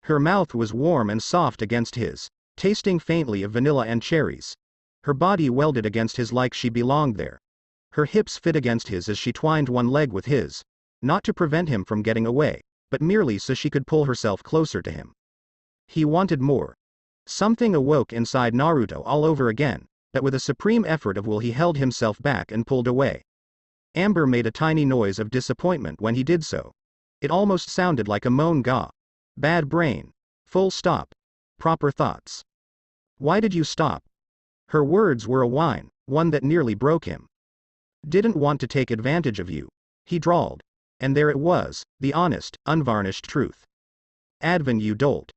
Her mouth was warm and soft against his, tasting faintly of vanilla and cherries. Her body welded against his like she belonged there. Her hips fit against his as she twined one leg with his, not to prevent him from getting away, but merely so she could pull herself closer to him. He wanted more. Something awoke inside Naruto all over again, but with a supreme effort of will he held himself back and pulled away. Amber made a tiny noise of disappointment when he did so. It almost sounded like a moan. Gah. Bad brain. Full stop. Proper thoughts. Why did you stop? Her words were a whine, one that nearly broke him. Didn't want to take advantage of you, he drawled. And there it was, the honest, unvarnished truth. Advin, you dolt.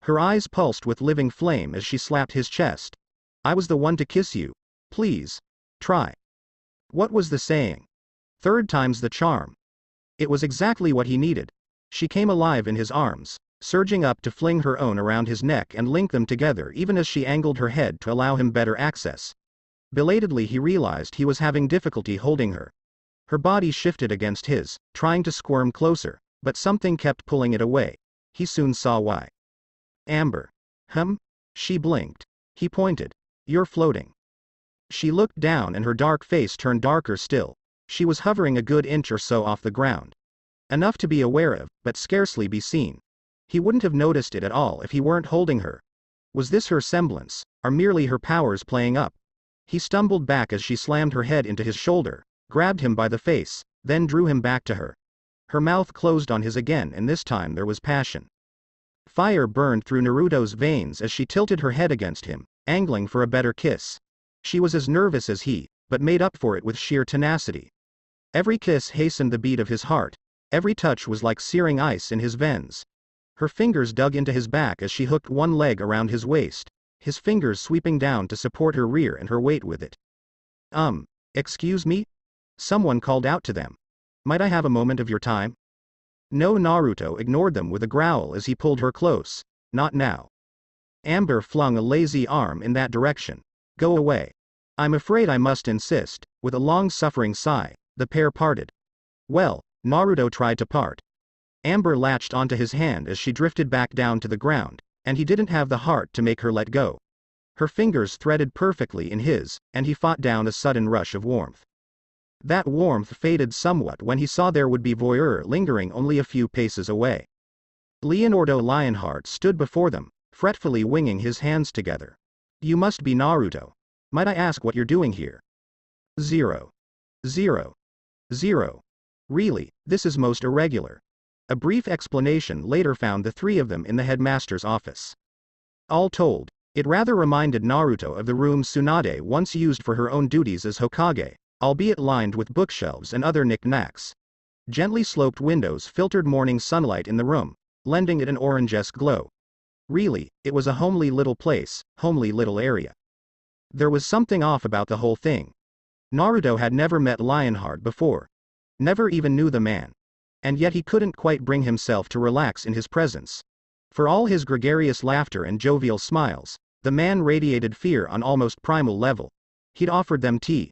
Her eyes pulsed with living flame as she slapped his chest. I was the one to kiss you. Please. Try. What was the saying? Third time's the charm. It was exactly what he needed. She came alive in his arms, surging up to fling her own around his neck and link them together even as she angled her head to allow him better access. Belatedly he realized he was having difficulty holding her. Her body shifted against his, trying to squirm closer, but something kept pulling it away. He soon saw why. Amber. She blinked. He pointed. You're floating. She looked down and her dark face turned darker still. She was hovering a good inch or so off the ground. Enough to be aware of, but scarcely be seen. He wouldn't have noticed it at all if he weren't holding her. Was this her semblance, or merely her powers playing up? He stumbled back as she slammed her head into his shoulder, grabbed him by the face, then drew him back to her. Her mouth closed on his again and this time there was passion. Fire burned through Naruto's veins as she tilted her head against him, angling for a better kiss. She was as nervous as he, but made up for it with sheer tenacity. Every kiss hastened the beat of his heart. Every touch was like searing ice in his veins. Her fingers dug into his back as she hooked one leg around his waist, his fingers sweeping down to support her rear and her weight with it. Excuse me? Someone called out to them. Might I have a moment of your time? No, Naruto ignored them with a growl as he pulled her close. Not now. Amber flung a lazy arm in that direction. Go away. I'm afraid I must insist. With a long-suffering sigh, the pair parted. Well, Naruto tried to part. Amber latched onto his hand as she drifted back down to the ground, and he didn't have the heart to make her let go. Her fingers threaded perfectly in his, and he fought down a sudden rush of warmth. That warmth faded somewhat when he saw there would be voyeur lingering only a few paces away. Leonardo Lionheart stood before them, fretfully winging his hands together. You must be Naruto. Might I ask what you're doing here? 0. 0. 0. Really, this is most irregular. A brief explanation later found the three of them in the headmaster's office. All told, it rather reminded Naruto of the room Tsunade once used for her own duties as Hokage, albeit lined with bookshelves and other knickknacks. Gently sloped windows filtered morning sunlight in the room, lending it an orangesque glow. Really, it was a homely little place, homely little area. There was something off about the whole thing. Naruto had never met Lionheart before. Never even knew the man. And yet he couldn't quite bring himself to relax in his presence. For all his gregarious laughter and jovial smiles, the man radiated fear on almost primal level. He'd offered them tea.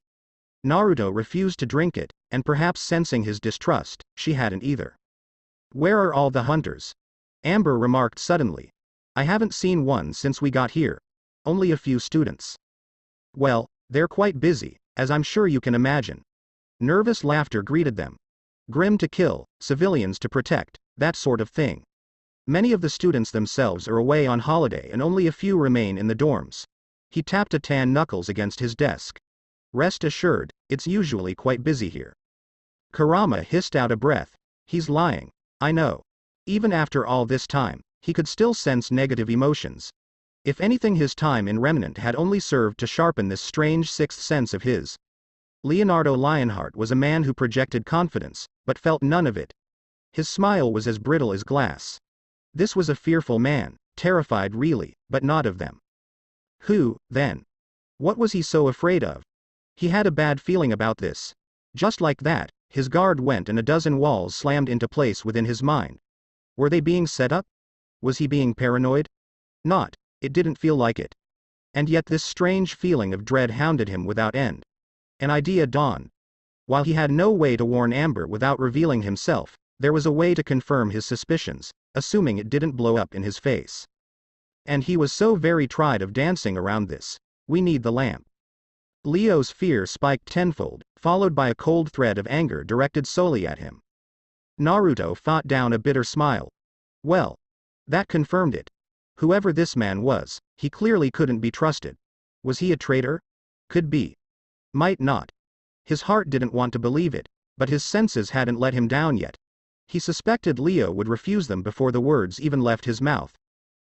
Naruto refused to drink it, and perhaps sensing his distrust, she hadn't either. Where are all the hunters? Amber remarked suddenly. I haven't seen one since we got here. Only a few students. Well, they're quite busy, as I'm sure you can imagine. Nervous laughter greeted them. Grim to kill, civilians to protect, that sort of thing. Many of the students themselves are away on holiday and only a few remain in the dorms. He tapped a tan knuckles against his desk. Rest assured, it's usually quite busy here. Kurama hissed out a breath. He's lying. I know. Even after all this time, he could still sense negative emotions. If anything, his time in Remnant had only served to sharpen this strange sixth sense of his. Leonardo Lionheart was a man who projected confidence, but felt none of it. His smile was as brittle as glass. This was a fearful man, terrified really, but not of them. Who, then? What was he so afraid of? He had a bad feeling about this. Just like that, his guard went and a dozen walls slammed into place within his mind. Were they being set up? Was he being paranoid? Not. It didn't feel like it. And yet this strange feeling of dread hounded him without end. An idea dawned. While he had no way to warn Amber without revealing himself, there was a way to confirm his suspicions, assuming it didn't blow up in his face. And he was so very tired of dancing around this. We need the lamp. Leo's fear spiked tenfold, followed by a cold thread of anger directed solely at him. Naruto fought down a bitter smile. Well, that confirmed it. Whoever this man was, he clearly couldn't be trusted. Was he a traitor? Could be. Might not. His heart didn't want to believe it, but his senses hadn't let him down yet. He suspected Leo would refuse them before the words even left his mouth.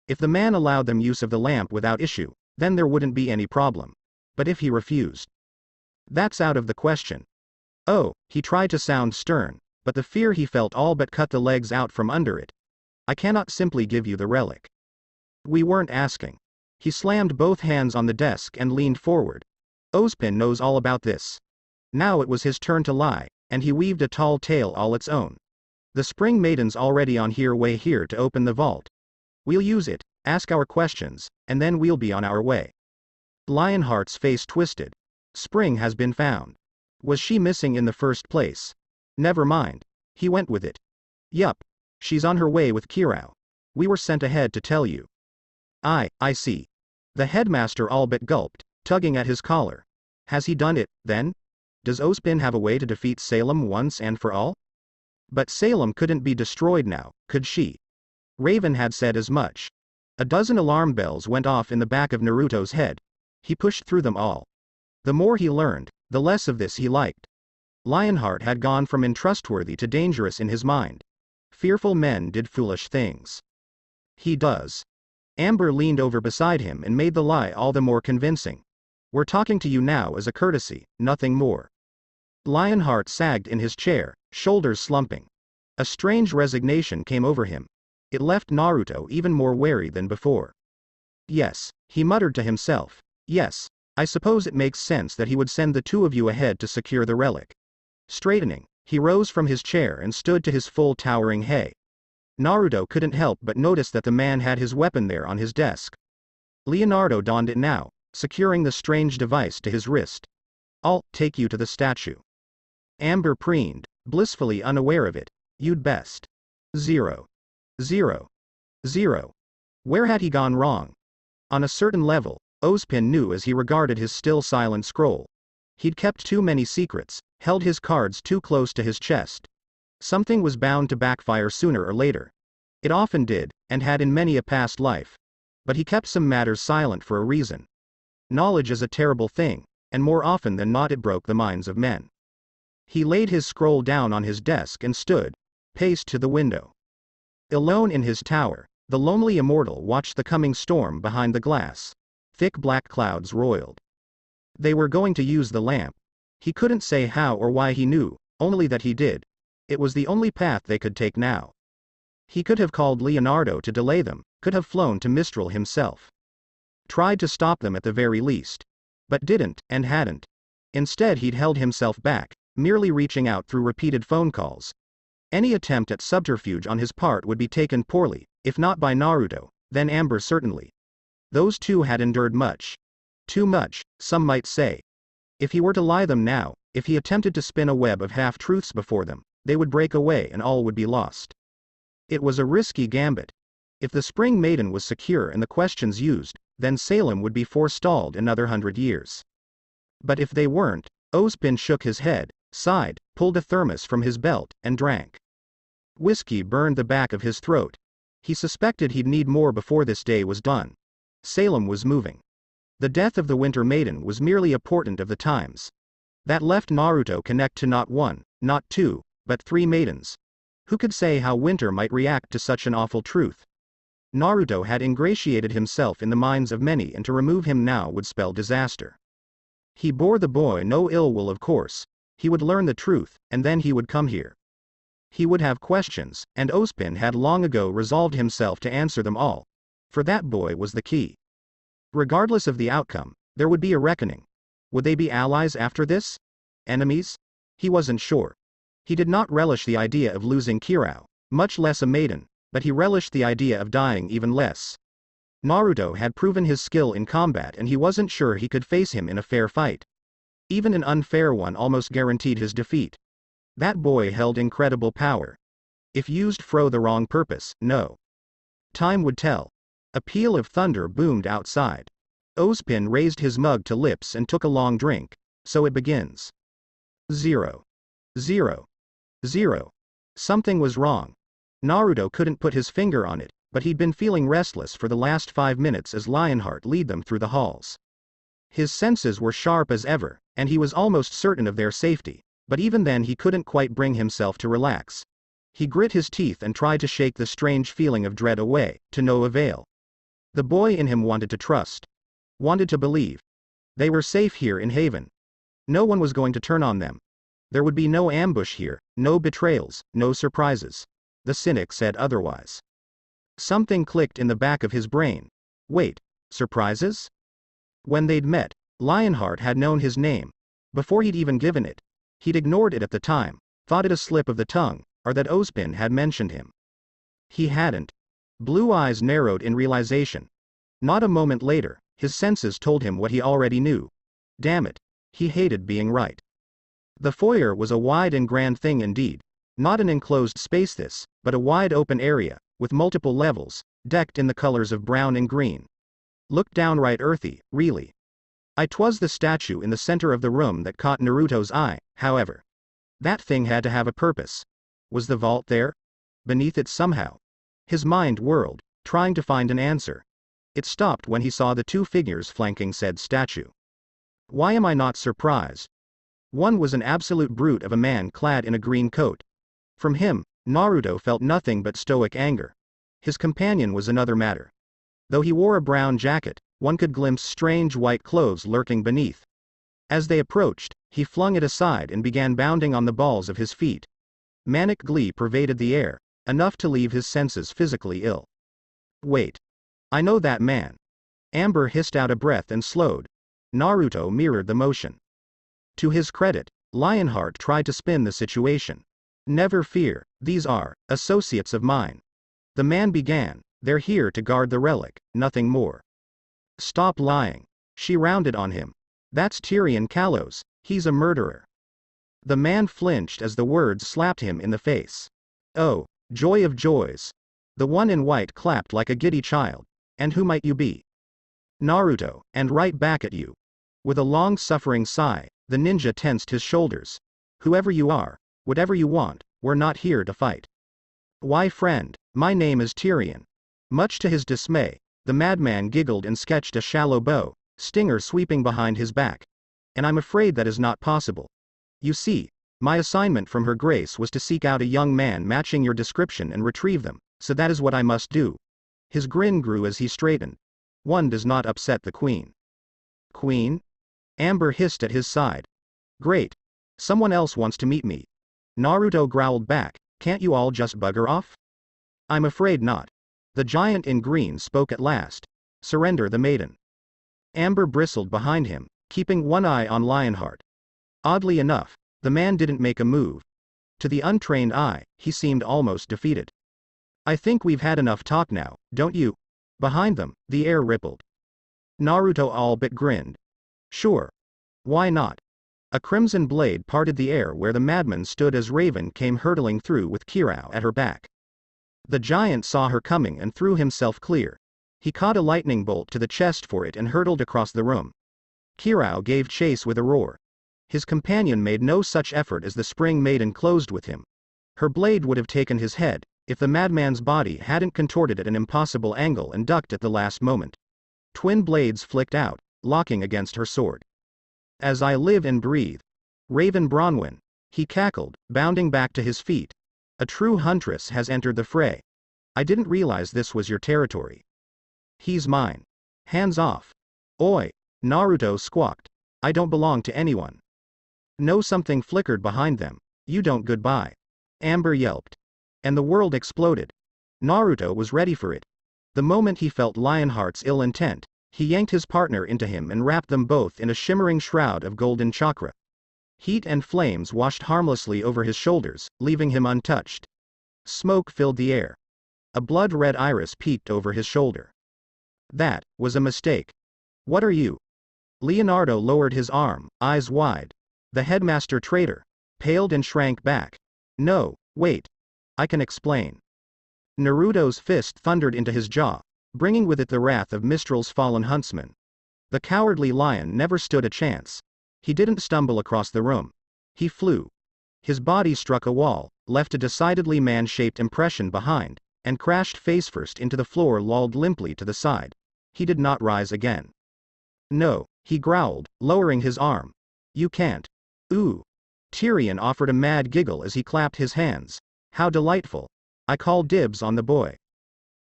If the man allowed them use of the lamp without issue, then there wouldn't be any problem. But if he refused, that's out of the question. Oh, he tried to sound stern, but the fear he felt all but cut the legs out from under it. I cannot simply give you the relic. We weren't asking. He slammed both hands on the desk and leaned forward. Ozpin knows all about this. Now it was his turn to lie, and he weaved a tall tale all its own. The Spring Maiden's already on her way here to open the vault. We'll use it, ask our questions, and then we'll be on our way. Lionheart's face twisted. Spring has been found. Was she missing in the first place? Never mind. He went with it. Yup. She's on her way with Kirao. We were sent ahead to tell you. I see. The headmaster all but gulped, tugging at his collar. Has he done it, then? Does Ozpin have a way to defeat Salem once and for all? But Salem couldn't be destroyed now, could she? Raven had said as much. A dozen alarm bells went off in the back of Naruto's head. He pushed through them all. The more he learned, the less of this he liked. Lionheart had gone from untrustworthy to dangerous in his mind. Fearful men did foolish things. He does. Amber leaned over beside him and made the lie all the more convincing. We're talking to you now as a courtesy, nothing more. Lionheart sagged in his chair, shoulders slumping. A strange resignation came over him. It left Naruto even more wary than before. Yes, he muttered to himself. Yes, I suppose it makes sense that he would send the two of you ahead to secure the relic. Straightening, he rose from his chair and stood to his full towering height. Naruto couldn't help but notice that the man had his weapon there on his desk. Leonardo donned it now, securing the strange device to his wrist. I'll take you to the statue. Amber preened, blissfully unaware of it. You'd best. 0. 0. 0. Where had he gone wrong? On a certain level, Ozpin knew as he regarded his still silent scroll. He'd kept too many secrets, held his cards too close to his chest. Something was bound to backfire sooner or later. It often did, and had in many a past life. But he kept some matters silent for a reason. Knowledge is a terrible thing, and more often than not it broke the minds of men. He laid his scroll down on his desk and stood, paced to the window. Alone in his tower, the lonely immortal watched the coming storm behind the glass. Thick black clouds roiled. They were going to use the lamp. He couldn't say how or why he knew, only that he did. It was the only path they could take now. He could have called Leonardo to delay them, could have flown to Mistral himself. Tried to stop them at the very least. But didn't, and hadn't. Instead he'd held himself back, merely reaching out through repeated phone calls. Any attempt at subterfuge on his part would be taken poorly, if not by Naruto, then Amber certainly. Those two had endured much. Too much, some might say. If he were to lie them now, if he attempted to spin a web of half-truths before them, they would break away and all would be lost. It was a risky gambit. If the Spring Maiden was secure and the questions used, then Salem would be forestalled another 100 years. But if they weren't, Ozpin shook his head, sighed, pulled a thermos from his belt, and drank. Whiskey burned the back of his throat. He suspected he'd need more before this day was done. Salem was moving. The death of the Winter Maiden was merely a portent of the times. That left Naruto connect to not one, not two, but 3 maidens. Who could say how Winter might react to such an awful truth? Naruto had ingratiated himself in the minds of many, and to remove him now would spell disaster. He bore the boy no ill will, of course. He would learn the truth, and then he would come here. He would have questions, and Ozpin had long ago resolved himself to answer them all. For that boy was the key. Regardless of the outcome, there would be a reckoning. Would they be allies after this? Enemies? He wasn't sure. He did not relish the idea of losing Kirao, much less a maiden, but he relished the idea of dying even less. Naruto had proven his skill in combat and he wasn't sure he could face him in a fair fight. Even an unfair one almost guaranteed his defeat. That boy held incredible power. If used for the wrong purpose, no. Time would tell. A peal of thunder boomed outside. Ozpin raised his mug to lips and took a long drink. So it begins. 0. 0. 0. Something was wrong. Naruto couldn't put his finger on it, but he'd been feeling restless for the last 5 minutes as Lionheart led them through the halls. His senses were sharp as ever, and he was almost certain of their safety, but even then he couldn't quite bring himself to relax. He grit his teeth and tried to shake the strange feeling of dread away, to no avail. The boy in him wanted to trust. Wanted to believe. They were safe here in Haven. No one was going to turn on them. There would be no ambush here, no betrayals, no surprises. The cynic said otherwise. Something clicked in the back of his brain. Wait, surprises? When they'd met, Lionheart had known his name. Before he'd even given it. He'd ignored it at the time, thought it a slip of the tongue, or that Ozpin had mentioned him. He hadn't. Blue eyes narrowed in realization. Not a moment later, his senses told him what he already knew. Damn it. He hated being right. The foyer was a wide and grand thing indeed. Not an enclosed space this, but a wide open area, with multiple levels, decked in the colors of brown and green. Looked downright earthy, really. 'Twas the statue in the center of the room that caught Naruto's eye, however. That thing had to have a purpose. Was the vault there? Beneath it somehow. His mind whirled, trying to find an answer. It stopped when he saw the 2 figures flanking said statue. Why am I not surprised? One was an absolute brute of a man clad in a green coat. From him, Naruto felt nothing but stoic anger. His companion was another matter. Though he wore a brown jacket, one could glimpse strange white clothes lurking beneath. As they approached, he flung it aside and began bounding on the balls of his feet. Manic glee pervaded the air, enough to leave his senses physically ill. Wait. I know that man. Amber hissed out a breath and slowed. Naruto mirrored the motion. To his credit, Lionheart tried to spin the situation. Never fear, these are associates of mine. The man began, they're here to guard the relic, nothing more. Stop lying. She rounded on him. That's Tyrion Kalos, he's a murderer. The man flinched as the words slapped him in the face. Oh, joy of joys. The one in white clapped like a giddy child. And who might you be? Naruto, and right back at you. With a long-suffering sigh, the ninja tensed his shoulders. Whoever you are, whatever you want, we're not here to fight. Why friend, my name is Tyrion. Much to his dismay, the madman giggled and sketched a shallow bow, stinger sweeping behind his back. And I'm afraid that is not possible. You see, my assignment from Her Grace was to seek out a young man matching your description and retrieve them, so that is what I must do. His grin grew as he straightened. One does not upset the queen. Queen? Amber hissed at his side. Great. Someone else wants to meet me. Naruto growled back, can't you all just bugger off? I'm afraid not. The giant in green spoke at last. Surrender the maiden. Amber bristled behind him, keeping one eye on Lionheart. Oddly enough, the man didn't make a move. To the untrained eye, he seemed almost defeated. I think we've had enough talk now, don't you? Behind them, the air rippled. Naruto all but grinned. Sure. Why not? A crimson blade parted the air where the madman stood as Raven came hurtling through with Kirao at her back. The giant saw her coming and threw himself clear. He caught a lightning bolt to the chest for it and hurtled across the room. Kirao gave chase with a roar. His companion made no such effort as the spring maiden closed with him. Her blade would have taken his head, if the madman's body hadn't contorted at an impossible angle and ducked at the last moment. Twin blades flicked out, locking against her sword. As I live and breathe. Raven Bronwyn, he cackled, bounding back to his feet. A true huntress has entered the fray. I didn't realize this was your territory. He's mine. Hands off. Oi, Naruto squawked. I don't belong to anyone. No, something flickered behind them. You don't goodbye. Amber yelped. And the world exploded. Naruto was ready for it. The moment he felt Lionheart's ill intent, he yanked his partner into him and wrapped them both in a shimmering shroud of golden chakra. Heat and flames washed harmlessly over his shoulders, leaving him untouched. Smoke filled the air. A blood-red iris peeked over his shoulder. That was a mistake. What are you? Leonardo lowered his arm, eyes wide. The headmaster traitor paled and shrank back. No, wait. I can explain. Naruto's fist thundered into his jaw, bringing with it the wrath of Mistral's fallen huntsman. The cowardly lion never stood a chance. He didn't stumble across the room. He flew. His body struck a wall, left a decidedly man-shaped impression behind, and crashed face-first into the floor, lolled limply to the side. He did not rise again. No, he growled, lowering his arm. You can't. Ooh. Tyrion offered a mad giggle as he clapped his hands. How delightful. I call dibs on the boy.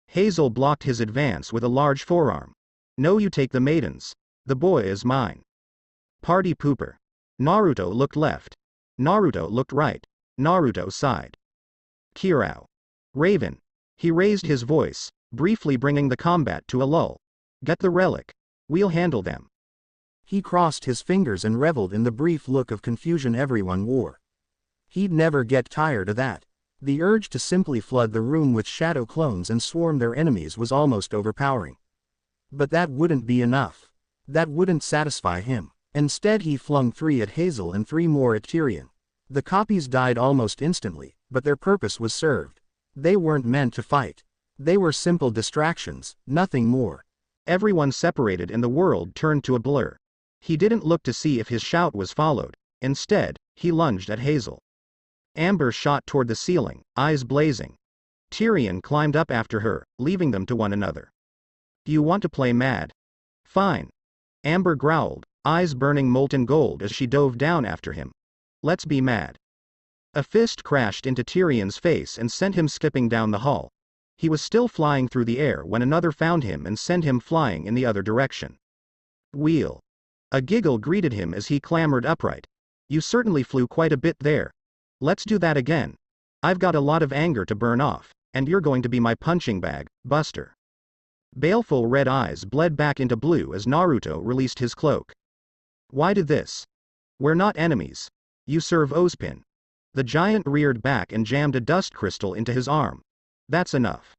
Hazel blocked his advance with a large forearm. No, you take the maidens. The boy is mine. Party pooper. Naruto looked left. Naruto looked right. Naruto sighed. Kirao. Raven. He raised his voice, briefly bringing the combat to a lull. Get the relic. We'll handle them. He crossed his fingers and reveled in the brief look of confusion everyone wore. He'd never get tired of that. The urge to simply flood the room with shadow clones and swarm their enemies was almost overpowering. But that wouldn't be enough. That wouldn't satisfy him. Instead he flung 3 at Hazel and 3 more at Tyrion. The copies died almost instantly, but their purpose was served. They weren't meant to fight. They were simple distractions, nothing more. Everyone separated and the world turned to a blur. He didn't look to see if his shout was followed. Instead, he lunged at Hazel. Amber shot toward the ceiling, eyes blazing. Tyrion climbed up after her, leaving them to one another. Do you want to play mad? Fine. Amber growled, eyes burning molten gold as she dove down after him. Let's be mad. A fist crashed into Tyrion's face and sent him skipping down the hall. He was still flying through the air when another found him and sent him flying in the other direction. Wheel. A giggle greeted him as he clambered upright. You certainly flew quite a bit there. Let's do that again. I've got a lot of anger to burn off, and you're going to be my punching bag, Buster. Baleful red eyes bled back into blue as Naruto released his cloak. Why do this? We're not enemies. You serve Ozpin. The giant reared back and jammed a dust crystal into his arm. That's enough.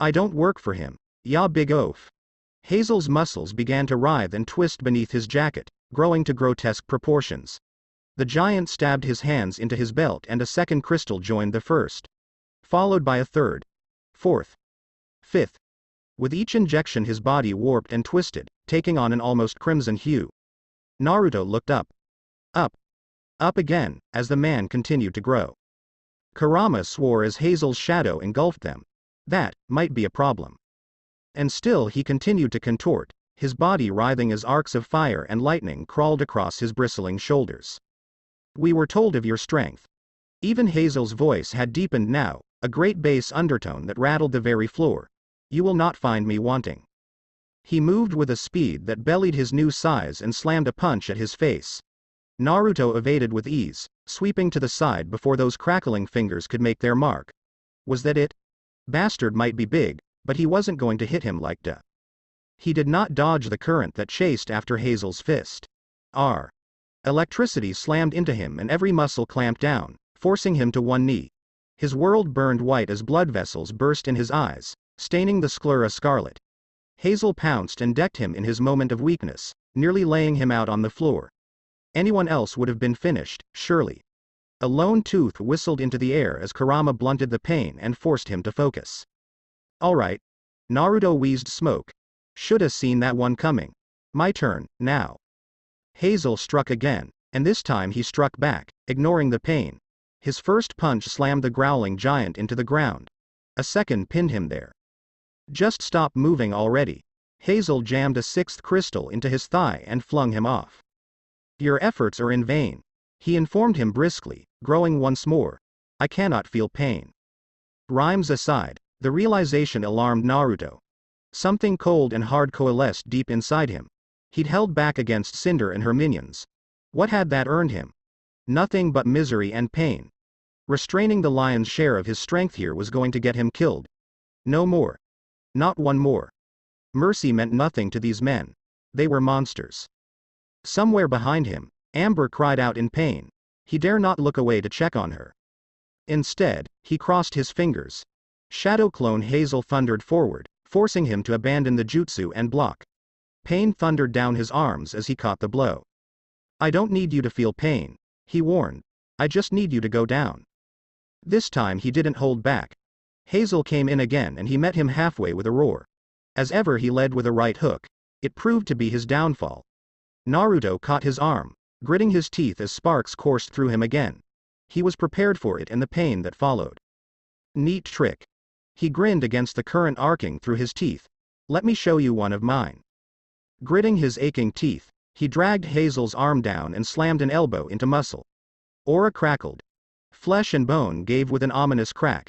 I don't work for him. Ya big oaf. Hazel's muscles began to writhe and twist beneath his jacket, growing to grotesque proportions. The giant stabbed his hands into his belt and a second crystal joined the first. Followed by a third. Fourth. Fifth. With each injection his body warped and twisted, taking on an almost crimson hue. Naruto looked up. Up. Up again, as the man continued to grow. Kurama swore as Hazel's shadow engulfed them. That might be a problem. And still he continued to contort, his body writhing as arcs of fire and lightning crawled across his bristling shoulders. We were told of your strength. Even Hazel's voice had deepened now, a great bass undertone that rattled the very floor. You will not find me wanting. He moved with a speed that bellied his new size and slammed a punch at his face. Naruto evaded with ease, sweeping to the side before those crackling fingers could make their mark. Was that it? Bastard might be big, but he wasn't going to hit him like that. He did not dodge the current that chased after Hazel's fist. R. Electricity slammed into him and every muscle clamped down, forcing him to one knee. His world burned white as blood vessels burst in his eyes, staining the sclera scarlet. Hazel pounced and decked him in his moment of weakness, nearly laying him out on the floor. Anyone else would have been finished, surely. A lone tooth whistled into the air as Kurama blunted the pain and forced him to focus. Alright. Naruto wheezed smoke. Shoulda seen that one coming. My turn, now. Hazel struck again, and this time he struck back, ignoring the pain. His first punch slammed the growling giant into the ground. A second pinned him there. Just stop moving already. Hazel jammed a sixth crystal into his thigh and flung him off. Your efforts are in vain. He informed him briskly, growing once more. I cannot feel pain. Rhymes aside, the realization alarmed Naruto. Something cold and hard coalesced deep inside him. He'd held back against Cinder and her minions. What had that earned him? Nothing but misery and pain. Restraining the lion's share of his strength here was going to get him killed. No more. Not one more. Mercy meant nothing to these men. They were monsters. Somewhere behind him, Amber cried out in pain. He dare not look away to check on her. Instead, he crossed his fingers. Shadow clone Hazel thundered forward, forcing him to abandon the jutsu and block. Pain thundered down his arms as he caught the blow. I don't need you to feel pain, he warned. I just need you to go down. This time he didn't hold back. Hazel came in again and he met him halfway with a roar. As ever he led with a right hook. It proved to be his downfall. Naruto caught his arm, gritting his teeth as sparks coursed through him again. He was prepared for it and the pain that followed. Neat trick. He grinned against the current arcing through his teeth. Let me show you one of mine. Gritting his aching teeth, he dragged Hazel's arm down and slammed an elbow into muscle. Aura crackled. Flesh and bone gave with an ominous crack.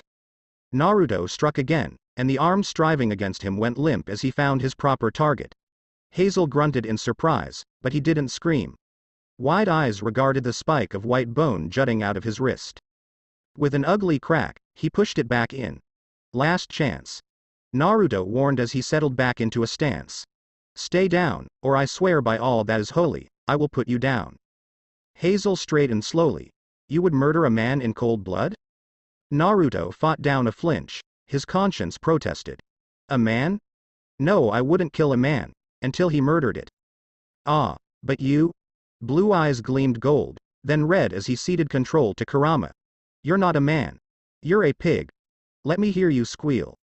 Naruto struck again, and the arm striving against him went limp as he found his proper target. Hazel grunted in surprise, but he didn't scream. Wide eyes regarded the spike of white bone jutting out of his wrist. With an ugly crack, he pushed it back in. Last chance. Naruto warned as he settled back into a stance. Stay down, or I swear by all that is holy, I will put you down. Hazel straightened slowly. You would murder a man in cold blood? Naruto fought down a flinch. His conscience protested. A man? No, I wouldn't kill a man, until he murdered it. Ah, but you? Blue eyes gleamed gold, then red as he ceded control to Kurama. You're not a man. You're a pig. Let me hear you squeal.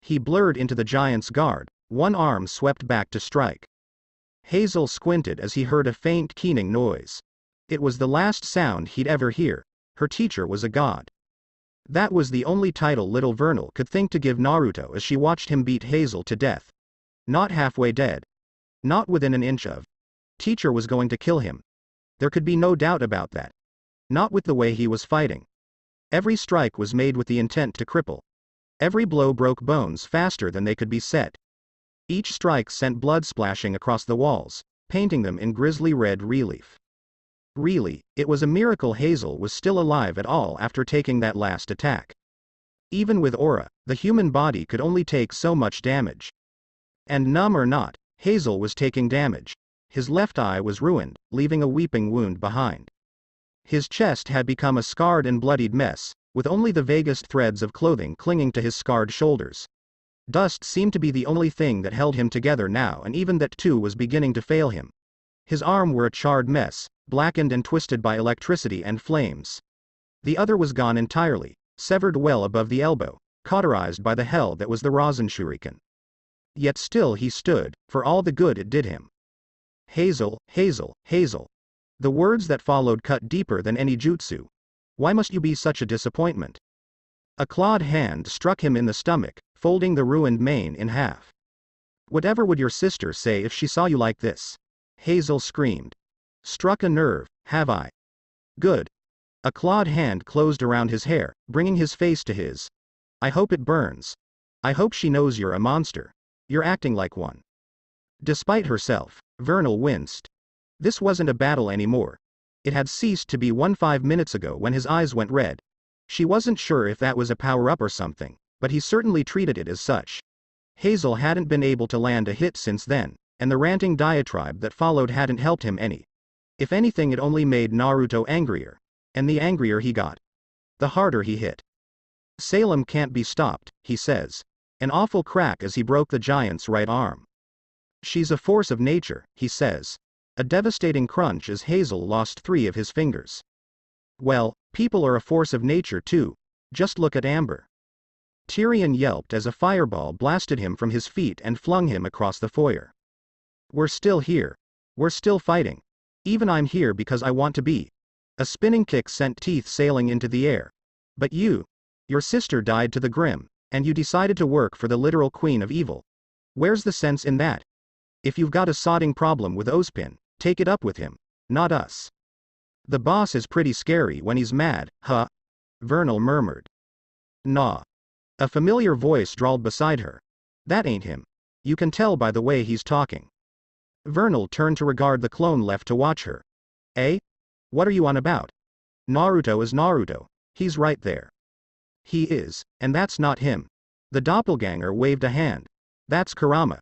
He blurred into the giant's guard, one arm swept back to strike. Hazel squinted as he heard a faint keening noise. It was the last sound he'd ever hear. Her teacher was a god. That was the only title little Vernal could think to give Naruto as she watched him beat Hazel to death. Not halfway dead. Not within an inch of. Teacher was going to kill him. There could be no doubt about that. Not with the way he was fighting. Every strike was made with the intent to cripple. Every blow broke bones faster than they could be set. Each strike sent blood splashing across the walls, painting them in grisly red relief. Really, it was a miracle Hazel was still alive at all after taking that last attack. Even with aura, the human body could only take so much damage. And numb or not, Hazel was taking damage. His left eye was ruined, leaving a weeping wound behind. His chest had become a scarred and bloodied mess, with only the vaguest threads of clothing clinging to his scarred shoulders. Dust seemed to be the only thing that held him together now, and even that too was beginning to fail him. His arm were a charred mess, blackened and twisted by electricity and flames. The other was gone entirely, severed well above the elbow, cauterized by the hell that was the Rasen Shuriken. Yet still he stood, for all the good it did him. Hazel, Hazel, Hazel. The words that followed cut deeper than any jutsu. Why must you be such a disappointment? A clawed hand struck him in the stomach, folding the ruined mane in half. Whatever would your sister say if she saw you like this? Hazel screamed. Struck a nerve, have I? Good. A clawed hand closed around his hair, bringing his face to his. I hope it burns. I hope she knows you're a monster. You're acting like one. Despite herself, Vernal winced. This wasn't a battle anymore. It had ceased to be one 5 minutes ago when his eyes went red. She wasn't sure if that was a power-up or something, but he certainly treated it as such. Hazel hadn't been able to land a hit since then, and the ranting diatribe that followed hadn't helped him any. If anything, it only made Naruto angrier. And the angrier he got, the harder he hit. Salem can't be stopped, he says. An awful crack as he broke the giant's right arm. She's a force of nature, he says. A devastating crunch as Hazel lost 3 of his fingers. Well, people are a force of nature too. Just look at Amber. Tyrion yelped as a fireball blasted him from his feet and flung him across the foyer. We're still here. We're still fighting. Even I'm here because I want to be. A spinning kick sent teeth sailing into the air. But your sister died to the Grim, and you decided to work for the literal queen of evil. Where's the sense in that? If you've got a sodding problem with Ozpin, take it up with him, not us. The boss is pretty scary when he's mad, huh? Vernal murmured. Nah. A familiar voice drawled beside her. That ain't him. You can tell by the way he's talking. Vernal turned to regard the clone left to watch her. Eh? What are you on about? Naruto is Naruto. He's right there. He is, and that's not him. The doppelganger waved a hand. That's Kurama.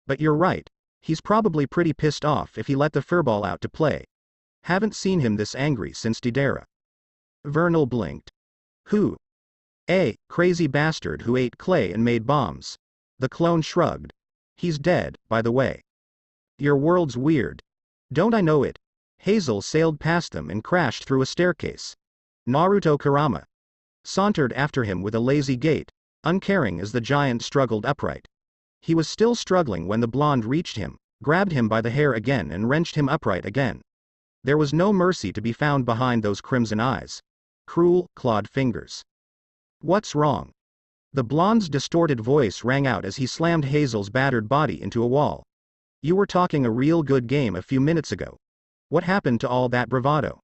But you're right. He's probably pretty pissed off if he let the furball out to play. Haven't seen him this angry since Deidara. Vernal blinked. Who? Crazy bastard who ate clay and made bombs. The clone shrugged. He's dead, by the way. Your world's weird. Don't I know it? Hazel sailed past them and crashed through a staircase. Naruto Kurama sauntered after him with a lazy gait, uncaring as the giant struggled upright. He was still struggling when the blonde reached him, grabbed him by the hair again and wrenched him upright again. There was no mercy to be found behind those crimson eyes. Cruel, clawed fingers. What's wrong? The blonde's distorted voice rang out as he slammed Hazel's battered body into a wall. You were talking a real good game a few minutes ago. What happened to all that bravado?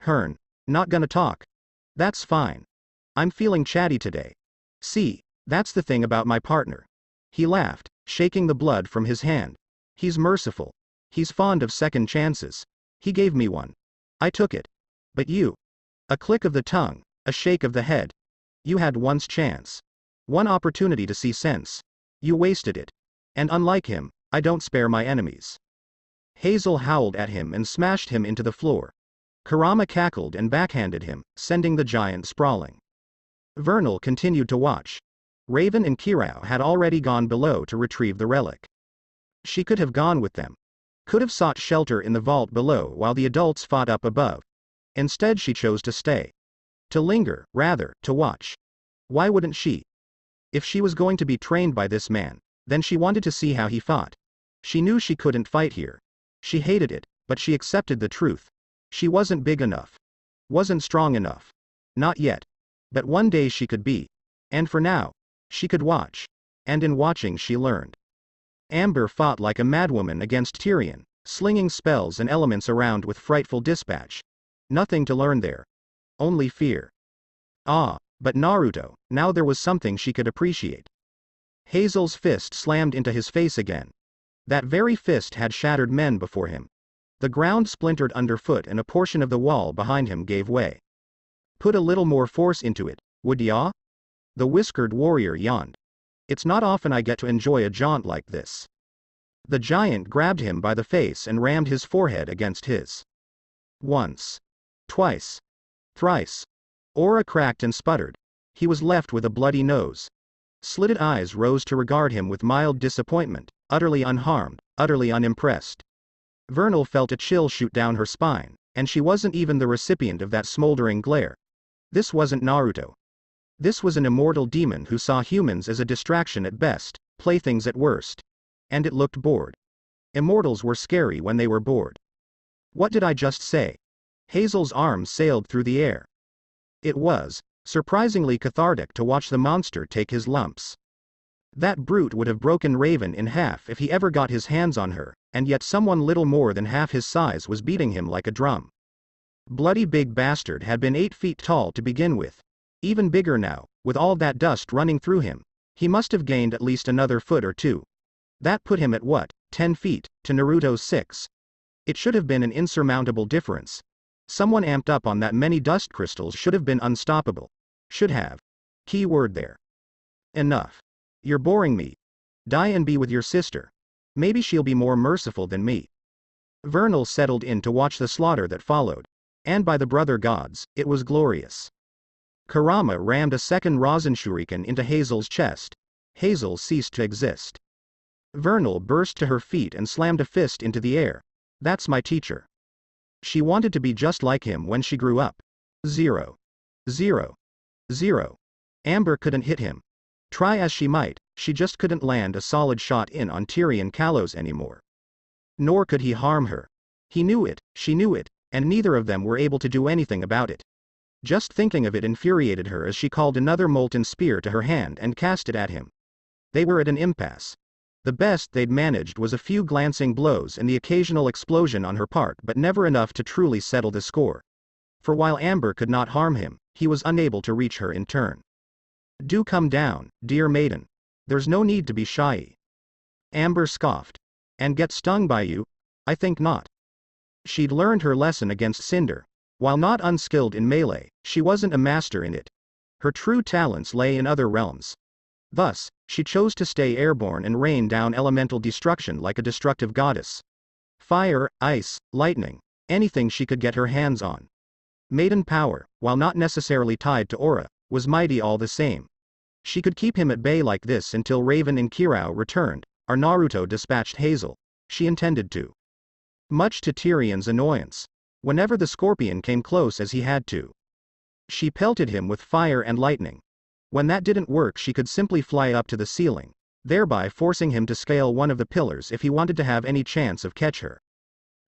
Hearn. Not gonna talk. That's fine. I'm feeling chatty today. See, that's the thing about my partner. He laughed, shaking the blood from his hand. He's merciful. He's fond of second chances. He gave me one. I took it. But you. A click of the tongue, a shake of the head. You had one's chance. One opportunity to see sense. You wasted it. And unlike him, I don't spare my enemies. Hazel howled at him and smashed him into the floor. Kurama cackled and backhanded him, sending the giant sprawling. Vernal continued to watch. Raven and Kirao had already gone below to retrieve the relic. She could have gone with them. Could have sought shelter in the vault below while the adults fought up above. Instead she chose to stay. To linger, rather, to watch. Why wouldn't she? If she was going to be trained by this man, then she wanted to see how he fought. She knew she couldn't fight here. She hated it, but she accepted the truth. She wasn't big enough. Wasn't strong enough. Not yet. But one day she could be. And for now, she could watch. And in watching she learned. Amber fought like a madwoman against Tyrion, slinging spells and elements around with frightful dispatch. Nothing to learn there. Only fear. Ah, but Naruto, now there was something she could appreciate. Hazel's fist slammed into his face again. That very fist had shattered men before him. The ground splintered underfoot and a portion of the wall behind him gave way. Put a little more force into it, would ya? The whiskered warrior yawned. It's not often I get to enjoy a jaunt like this. The giant grabbed him by the face and rammed his forehead against his. Once. Twice. Thrice. Aura cracked and sputtered. He was left with a bloody nose. Slitted eyes rose to regard him with mild disappointment, utterly unharmed, utterly unimpressed. Vernal felt a chill shoot down her spine, and she wasn't even the recipient of that smoldering glare. This wasn't Naruto. This was an immortal demon who saw humans as a distraction at best, playthings at worst. And it looked bored. Immortals were scary when they were bored. What did I just say? Hazel's arm sailed through the air. It was surprisingly cathartic to watch the monster take his lumps. That brute would have broken Raven in half if he ever got his hands on her, and yet someone little more than half his size was beating him like a drum. Bloody big bastard had been 8 feet tall to begin with. Even bigger now, with all that dust running through him. He must have gained at least another foot or two. That put him at what, 10 feet, to Naruto's 6. It should have been an insurmountable difference. Someone amped up on that many dust crystals should have been unstoppable. Should have. Key word there. Enough. You're boring me. Die and be with your sister. Maybe she'll be more merciful than me. Vernal settled in to watch the slaughter that followed. And by the brother gods, it was glorious. Kurama rammed a second Rasen Shuriken into Hazel's chest. Hazel ceased to exist. Vernal burst to her feet and slammed a fist into the air. That's my teacher. She wanted to be just like him when she grew up. 0. 0. 0. Amber couldn't hit him. Try as she might, she just couldn't land a solid shot in on Tyrion Kalos anymore. Nor could he harm her. He knew it, she knew it, and neither of them were able to do anything about it. Just thinking of it infuriated her as she called another molten spear to her hand and cast it at him. They were at an impasse. The best they'd managed was a few glancing blows and the occasional explosion on her part, but never enough to truly settle the score. For while Amber could not harm him, he was unable to reach her in turn. Do come down, dear maiden. There's no need to be shy. Amber scoffed. And get stung by you? I think not. She'd learned her lesson against Cinder. While not unskilled in melee, she wasn't a master in it. Her true talents lay in other realms. Thus, she chose to stay airborne and rain down elemental destruction like a destructive goddess. Fire, ice, lightning, anything she could get her hands on. Maiden power, while not necessarily tied to aura, was mighty all the same. She could keep him at bay like this until Raven and Kirao returned, or Naruto dispatched Hazel. She intended to. Much to Tyrion's annoyance. Whenever the scorpion came close as he had to, she pelted him with fire and lightning. When that didn't work, she could simply fly up to the ceiling, thereby forcing him to scale one of the pillars if he wanted to have any chance of catch her.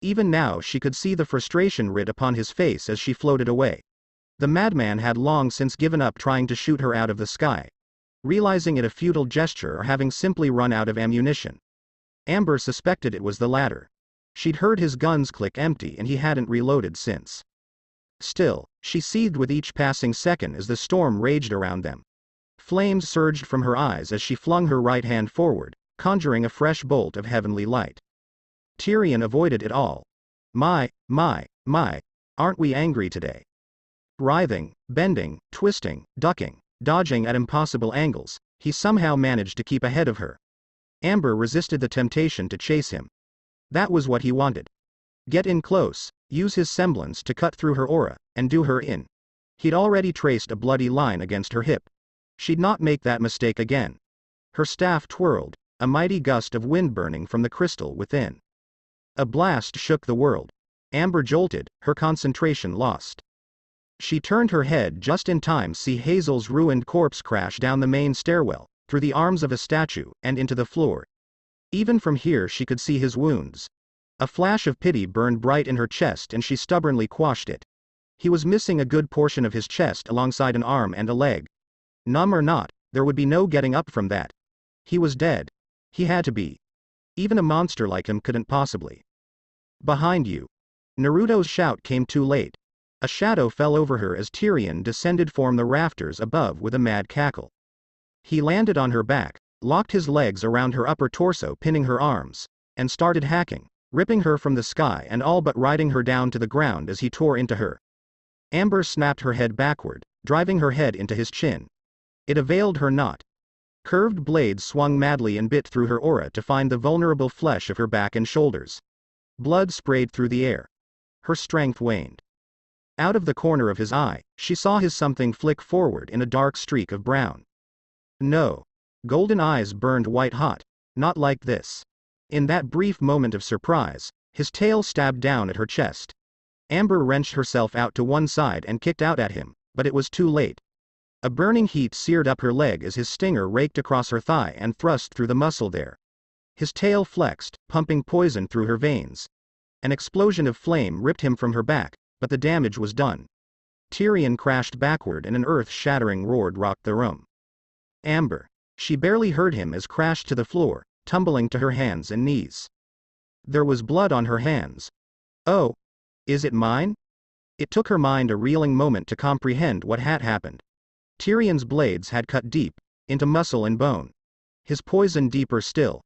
Even now she could see the frustration writ upon his face as she floated away. The madman had long since given up trying to shoot her out of the sky, realizing it a futile gesture or having simply run out of ammunition. Amber suspected it was the latter. She'd heard his guns click empty and he hadn't reloaded since. Still, she seethed with each passing second as the storm raged around them. Flames surged from her eyes as she flung her right hand forward, conjuring a fresh bolt of heavenly light. Tyrion avoided it all. My, aren't we angry today? Writhing, bending, twisting, ducking, dodging at impossible angles, he somehow managed to keep ahead of her. Amber resisted the temptation to chase him. That was what he wanted. Get in close, use his semblance to cut through her aura, and do her in. He'd already traced a bloody line against her hip. She'd not make that mistake again. Her staff twirled, a mighty gust of wind burning from the crystal within. A blast shook the world. Amber jolted, her concentration lost. She turned her head just in time to see Hazel's ruined corpse crash down the main stairwell, through the arms of a statue, and into the floor. Even from here she could see his wounds. A flash of pity burned bright in her chest and she stubbornly quashed it. He was missing a good portion of his chest alongside an arm and a leg. Numb or not, there would be no getting up from that. He was dead. He had to be. Even a monster like him couldn't possibly. Behind you. Naruto's shout came too late. A shadow fell over her as Tyrion descended from the rafters above with a mad cackle. He landed on her back, locked his legs around her upper torso, pinning her arms, and started hacking, ripping her from the sky and all but riding her down to the ground as he tore into her. Amber snapped her head backward, driving her head into his chin. It availed her not. Curved blades swung madly and bit through her aura to find the vulnerable flesh of her back and shoulders. Blood sprayed through the air. Her strength waned. Out of the corner of his eye, she saw his something flick forward in a dark streak of brown. No. Golden eyes burned white hot. Not like this. In that brief moment of surprise, his tail stabbed down at her chest. Amber wrenched herself out to one side and kicked out at him, but it was too late. A burning heat seared up her leg as his stinger raked across her thigh and thrust through the muscle there. His tail flexed, pumping poison through her veins. An explosion of flame ripped him from her back, but the damage was done. Tyrion crashed backward and an earth-shattering roar rocked the room. Amber. She barely heard him as crashed to the floor, tumbling to her hands and knees. There was blood on her hands. Oh. Is it mine? It took her mind a reeling moment to comprehend what had happened. Tyrion's blades had cut deep, into muscle and bone. His poison deeper still.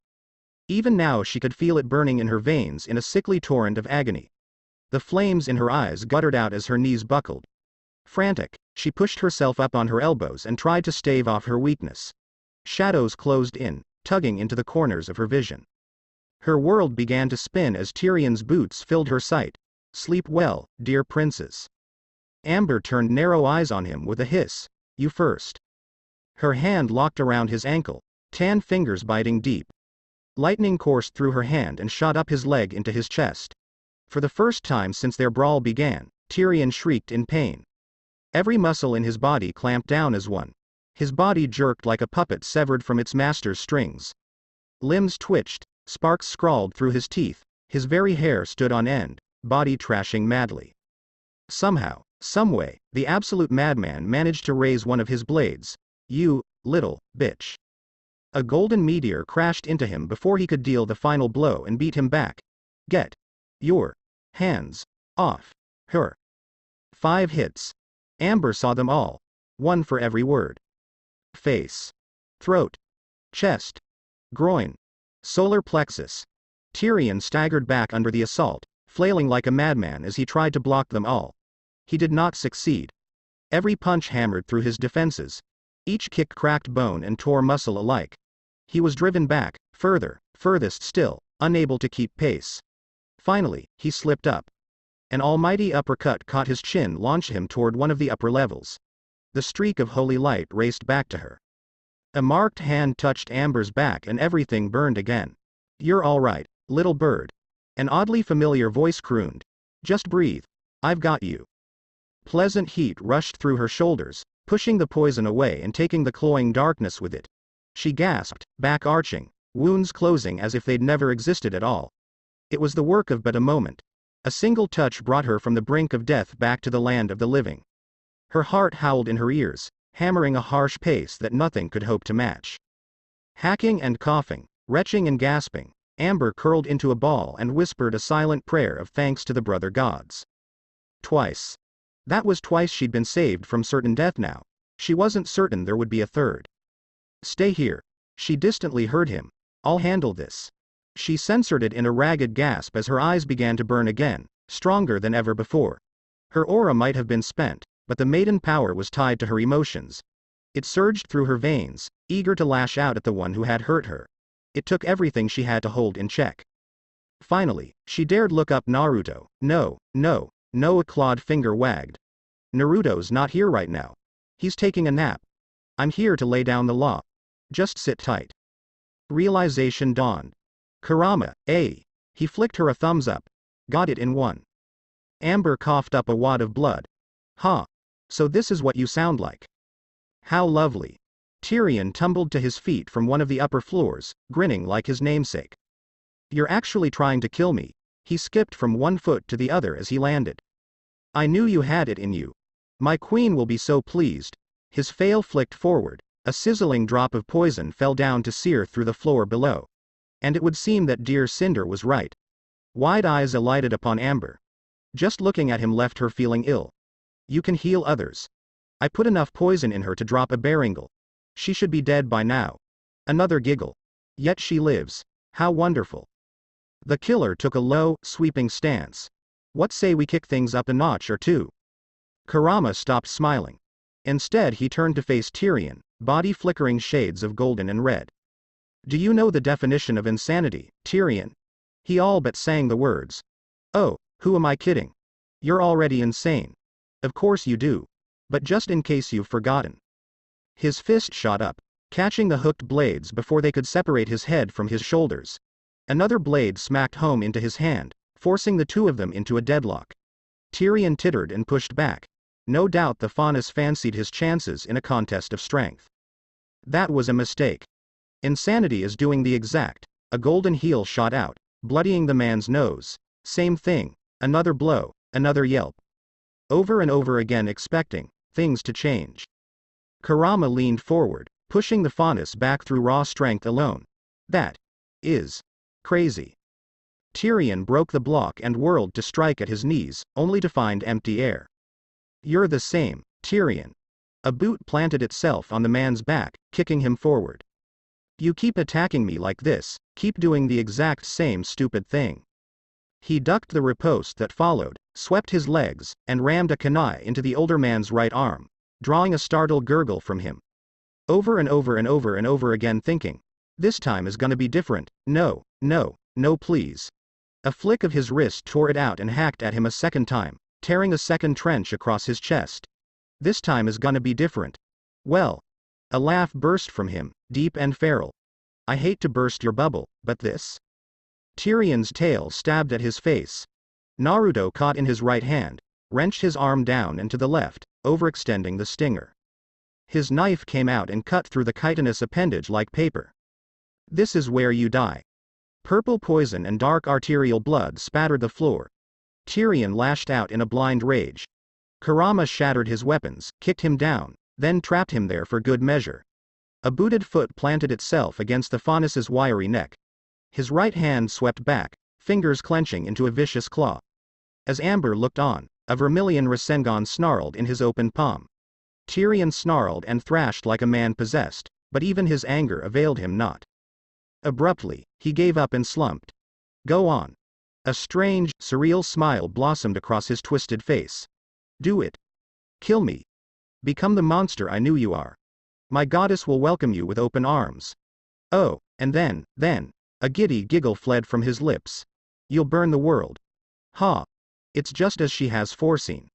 Even now she could feel it burning in her veins in a sickly torrent of agony. The flames in her eyes guttered out as her knees buckled. Frantic, she pushed herself up on her elbows and tried to stave off her weakness. Shadows closed in, tugging into the corners of her vision. Her world began to spin as Tyrion's boots filled her sight. Sleep well, dear princess. Amber turned narrow eyes on him with a hiss. You first. Her hand locked around his ankle, tan fingers biting deep. Lightning coursed through her hand and shot up his leg into his chest. For the first time since their brawl began, Tyrion shrieked in pain. Every muscle in his body clamped down as one. His body jerked like a puppet severed from its master's strings. Limbs twitched, sparks scrawled through his teeth, his very hair stood on end, body trashing madly. Somehow, someway, the absolute madman managed to raise one of his blades. You, little bitch. A golden meteor crashed into him before he could deal the final blow and beat him back. Get your hands off her. 5 hits. Amber saw them all. One for every word. Face. Throat. Chest. Groin. Solar plexus. Tyrion staggered back under the assault, flailing like a madman as he tried to block them all. He did not succeed. Every punch hammered through his defenses. Each kick cracked bone and tore muscle alike. He was driven back, furthest still, unable to keep pace. Finally, he slipped up. An almighty uppercut caught his chin, launched him toward one of the upper levels. The streak of holy light raced back to her. A marked hand touched Amber's back and everything burned again. You're all right. little bird. An oddly familiar voice crooned. Just breathe. I've got you. Pleasant heat rushed through her shoulders, pushing the poison away and taking the cloying darkness with it. She gasped, back arching, wounds closing as if they'd never existed at all. It was the work of but a moment. A single touch brought her from the brink of death back to the land of the living. Her heart howled in her ears, hammering a harsh pace that nothing could hope to match. Hacking and coughing, retching and gasping, Amber curled into a ball and whispered a silent prayer of thanks to the brother gods. Twice. That was twice she'd been saved from certain death now. She wasn't certain there would be a third. Stay here. She distantly heard him. I'll handle this. She censored it in a ragged gasp as her eyes began to burn again, stronger than ever before. Her aura might have been spent, but the maiden power was tied to her emotions. It surged through her veins, eager to lash out at the one who had hurt her. It took everything she had to hold in check. Finally, she dared look up Naruto. No, a clawed finger wagged. Naruto's not here right now. He's taking a nap. I'm here to lay down the law. Just sit tight. Realization dawned. Kurama, eh? He flicked her a thumbs up. Got it in one. Amber coughed up a wad of blood. Huh. So this is what you sound like. How lovely. Tyrion tumbled to his feet from one of the upper floors, grinning like his namesake. You're actually trying to kill me. He skipped from one foot to the other as he landed. I knew you had it in you. My queen will be so pleased. His flail flicked forward. A sizzling drop of poison fell down to sear through the floor below. And it would seem that dear Cinder was right. Wide eyes alighted upon Amber. Just looking at him left her feeling ill. You can heal others. I put enough poison in her to drop a Berengal. She should be dead by now. Another giggle. Yet she lives. How wonderful. The killer took a low, sweeping stance. What say we kick things up a notch or two? Kurama stopped smiling. Instead he turned to face Tyrion, body flickering shades of golden and red. Do you know the definition of insanity, Tyrion? He all but sang the words. Oh, who am I kidding? You're already insane. Of course you do. But just in case you've forgotten. His fist shot up, catching the hooked blades before they could separate his head from his shoulders. Another blade smacked home into his hand, forcing the two of them into a deadlock. Tyrion tittered and pushed back. No doubt the Faunus fancied his chances in a contest of strength. That was a mistake. Insanity is doing the exact. A golden heel shot out, bloodying the man's nose. Same thing. Another blow, another yelp. Over and over again expecting things to change. Kurama leaned forward, pushing the Faunus back through raw strength alone. That is crazy. Tyrion broke the block and whirled to strike at his knees, only to find empty air. You're the same, Tyrion. A boot planted itself on the man's back, kicking him forward. You keep attacking me like this, keep doing the exact same stupid thing. He ducked the riposte that followed, swept his legs, and rammed a kunai into the older man's right arm, drawing a startled gurgle from him. Over and over and over and over again thinking, this time is gonna be different, no, please. A flick of his wrist tore it out and hacked at him a second time, tearing a second trench across his chest. This time is gonna be different. Well. A laugh burst from him, deep and feral. I hate to burst your bubble, but this? Tyrion's tail stabbed at his face. Naruto caught in his right hand, wrenched his arm down and to the left, overextending the stinger. His knife came out and cut through the chitinous appendage like paper. This is where you die. Purple poison and dark arterial blood spattered the floor. Tyrion lashed out in a blind rage. Kurama shattered his weapons, kicked him down, then trapped him there for good measure. A booted foot planted itself against the Faunus's wiry neck. His right hand swept back, fingers clenching into a vicious claw. As Amber looked on, a vermilion Rasengan snarled in his open palm. Tyrion snarled and thrashed like a man possessed, but even his anger availed him not. Abruptly, he gave up and slumped. Go on. A strange, surreal smile blossomed across his twisted face. Do it. Kill me. Become the monster I knew you are. My goddess will welcome you with open arms. Oh, and then, a giddy giggle fled from his lips. You'll burn the world. Ha. It's just as she has foreseen.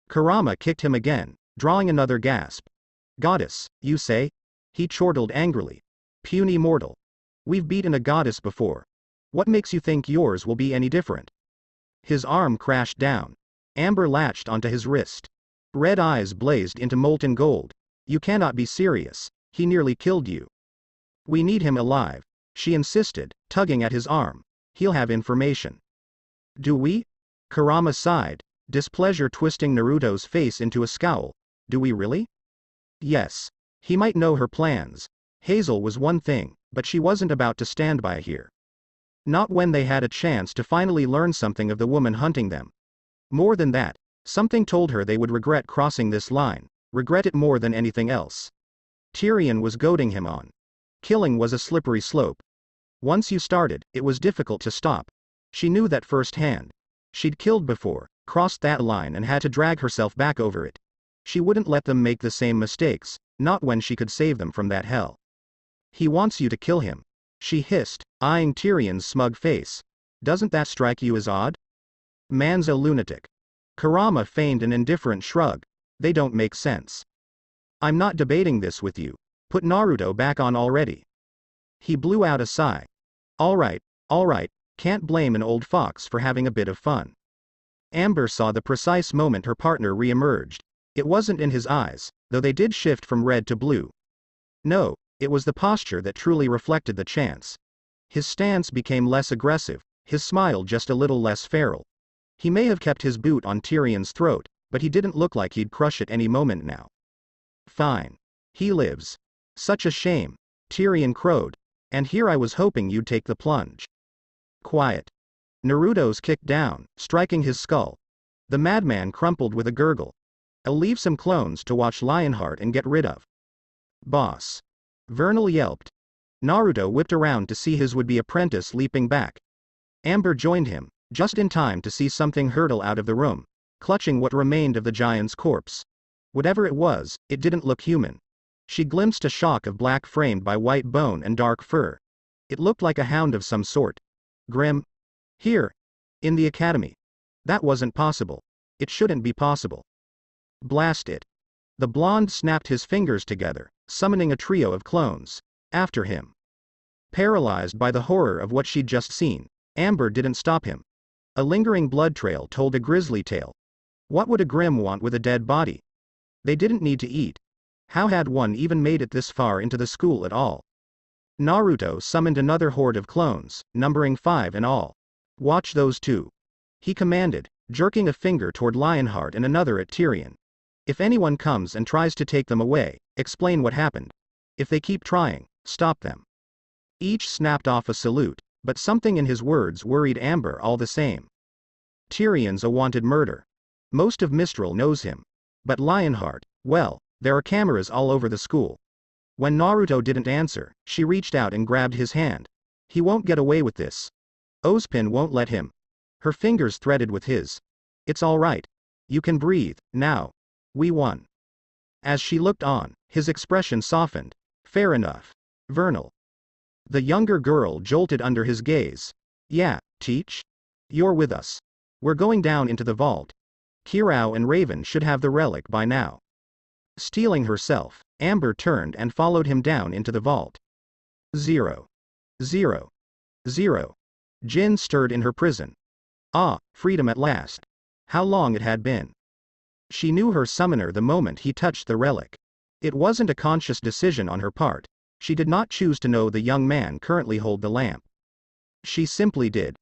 Kurama kicked him again, drawing another gasp. Goddess, you say? He chortled angrily. Puny mortal. We've beaten a goddess before. What makes you think yours will be any different? His arm crashed down. Amber latched onto his wrist. Red eyes blazed into molten gold. You cannot be serious. He nearly killed you. We need him alive, she insisted, tugging at his arm. He'll have information. Do we? Kurama sighed, displeasure twisting Naruto's face into a scowl. Do we really? Yes. He might know her plans. Hazel was one thing, but she wasn't about to stand by here. Not when they had a chance to finally learn something of the woman hunting them. More than that, something told her they would regret crossing this line, regret it more than anything else. Tyrion was goading him on. Killing was a slippery slope. Once you started, it was difficult to stop. She knew that firsthand. She'd killed before, crossed that line and had to drag herself back over it. She wouldn't let them make the same mistakes, not when she could save them from that hell. He wants you to kill him, she hissed, eyeing Tyrion's smug face. Doesn't that strike you as odd? Man's a lunatic. Kurama feigned an indifferent shrug. They don't make sense. I'm not debating this with you. Put Naruto back on already. He blew out a sigh. All right, can't blame an old fox for having a bit of fun. Amber saw the precise moment her partner re-emerged. It wasn't in his eyes, though they did shift from red to blue. No, it was the posture that truly reflected the chance. His stance became less aggressive, his smile just a little less feral. He may have kept his boot on Tyrion's throat, but he didn't look like he'd crush it any moment now. Fine. He lives. Such a shame, Tyrion crowed. And here I was hoping you'd take the plunge. Quiet. Naruto's kicked down, striking his skull. The madman crumpled with a gurgle. I'll leave some clones to watch Lionheart and get rid of. Boss. Vernal yelped. Naruto whipped around to see his would-be apprentice leaping back. Amber joined him, just in time to see something hurtle out of the room, clutching what remained of the giant's corpse. Whatever it was, it didn't look human. She glimpsed a shock of black framed by white bone and dark fur. It looked like a hound of some sort. Grim. Here. In the academy. That wasn't possible. It shouldn't be possible. Blast it. The blonde snapped his fingers together, summoning a trio of clones. After him. Paralyzed by the horror of what she'd just seen, Amber didn't stop him. A lingering blood trail told a grisly tale. What would a Grim want with a dead body? They didn't need to eat. How had one even made it this far into the school at all? Naruto summoned another horde of clones, numbering 5 in all. Watch those two. He commanded, jerking a finger toward Lionheart and another at Tyrion. If anyone comes and tries to take them away, explain what happened. If they keep trying, stop them. Each snapped off a salute, but something in his words worried Amber all the same. Tyrion's a wanted murder. Most of Mistral knows him. But Lionheart, well, there are cameras all over the school. When Naruto didn't answer, she reached out and grabbed his hand. He won't get away with this. Ozpin won't let him. Her fingers threaded with his. It's all right. You can breathe, now. We won. As she looked on, his expression softened. Fair enough. Vernal. The younger girl jolted under his gaze. Yeah, Teach? You're with us. We're going down into the vault. Kirao and Raven should have the relic by now. Steeling herself, Amber turned and followed him down into the vault. 0. 0. 0. Jin stirred in her prison. Ah, freedom at last. How long it had been. She knew her summoner the moment he touched the relic. It wasn't a conscious decision on her part. She did not choose to know the young man currently hold the lamp. She simply did.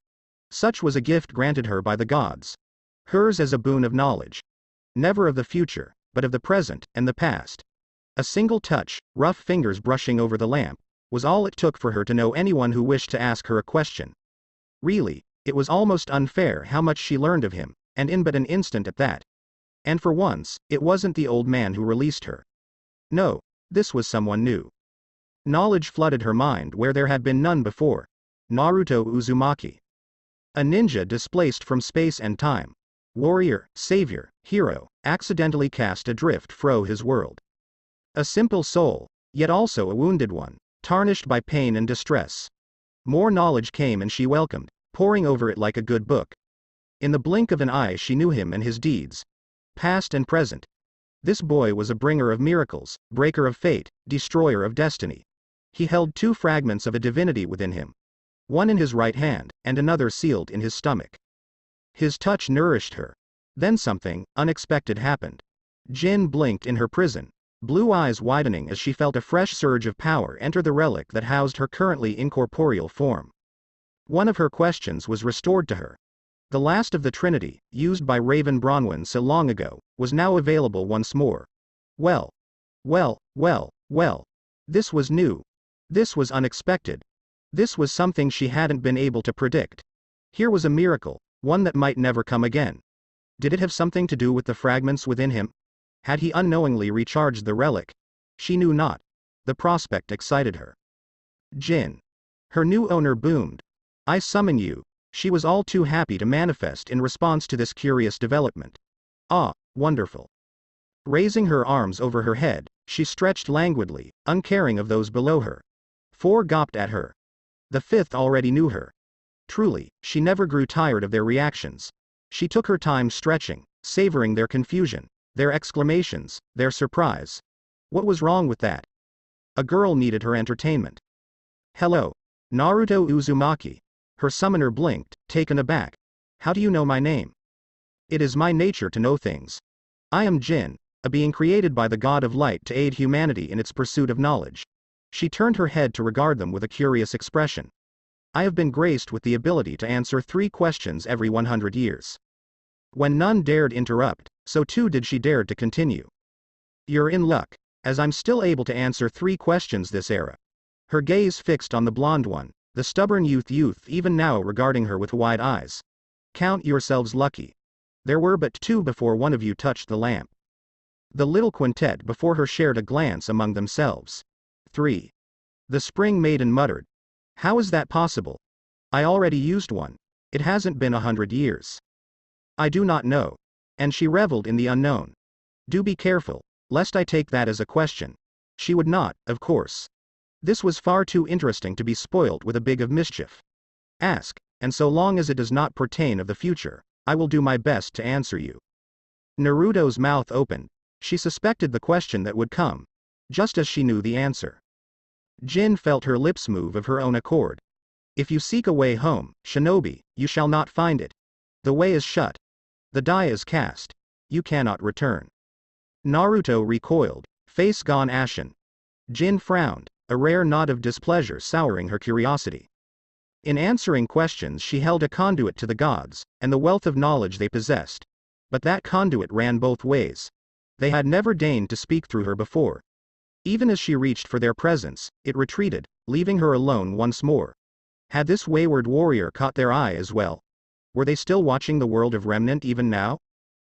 Such was a gift granted her by the gods. Hers as a boon of knowledge. Never of the future, but of the present and the past. A single touch, rough fingers brushing over the lamp, was all it took for her to know anyone who wished to ask her a question. Really, it was almost unfair how much she learned of him, and in but an instant at that. And for once, it wasn't the old man who released her. No, this was someone new. Knowledge flooded her mind where there had been none before. Naruto Uzumaki. A ninja displaced from space and time. Warrior, savior, hero, accidentally cast adrift fro his world. A simple soul, yet also a wounded one, tarnished by pain and distress. More knowledge came and she welcomed, poring over it like a good book. In the blink of an eye she knew him and his deeds. Past and present. This boy was a bringer of miracles, breaker of fate, destroyer of destiny. He held 2 fragments of a divinity within him. one in his right hand, and another sealed in his stomach. His touch nourished her. Then something unexpected happened. Jin blinked in her prison, blue eyes widening as she felt a fresh surge of power enter the relic that housed her currently incorporeal form. One of her questions was restored to her. The last of the Trinity, used by Raven Bronwyn so long ago, was now available once more. Well. This was new. This was unexpected. This was something she hadn't been able to predict. Here was a miracle, one that might never come again. Did it have something to do with the fragments within him? Had he unknowingly recharged the relic? She knew not. The prospect excited her. Jin. Her new owner boomed. I summon you. She was all too happy to manifest in response to this curious development. Ah, wonderful. Raising her arms over her head, she stretched languidly, uncaring of those below her. 4 gawped at her. The 5th already knew her. Truly, she never grew tired of their reactions. She took her time stretching, savoring their confusion, their exclamations, their surprise. What was wrong with that? A girl needed her entertainment. Hello. Naruto Uzumaki. Her summoner blinked, taken aback. How do you know my name? It is my nature to know things. I am Jin, a being created by the god of light to aid humanity in its pursuit of knowledge. She turned her head to regard them with a curious expression. I have been graced with the ability to answer 3 questions every 100 years. When none dared interrupt, so too did she dare to continue. You're in luck, as I'm still able to answer 3 questions this era. Her gaze fixed on the blonde one, the stubborn youth even now regarding her with wide eyes. Count yourselves lucky. There were but 2 before one of you touched the lamp. The little quintet before her shared a glance among themselves. 3. The spring maiden muttered. How is that possible? I already used one. It hasn't been 100 years. I do not know. And she reveled in the unknown. Do be careful, lest I take that as a question. She would not, of course. This was far too interesting to be spoilt with a big of mischief. Ask, and so long as it does not pertain of the future, I will do my best to answer you. Naruto's mouth opened. She suspected the question that would come, just as she knew the answer. Jin felt her lips move of her own accord. If you seek a way home, shinobi, you shall not find it. The way is shut. The die is cast. You cannot return. Naruto recoiled, face gone ashen. Jin frowned, a rare nod of displeasure souring her curiosity. In answering questions she held a conduit to the gods, and the wealth of knowledge they possessed. But that conduit ran both ways. They had never deigned to speak through her before. Even as she reached for their presence, it retreated, leaving her alone once more. Had this wayward warrior caught their eye as well? Were they still watching the world of Remnant even now?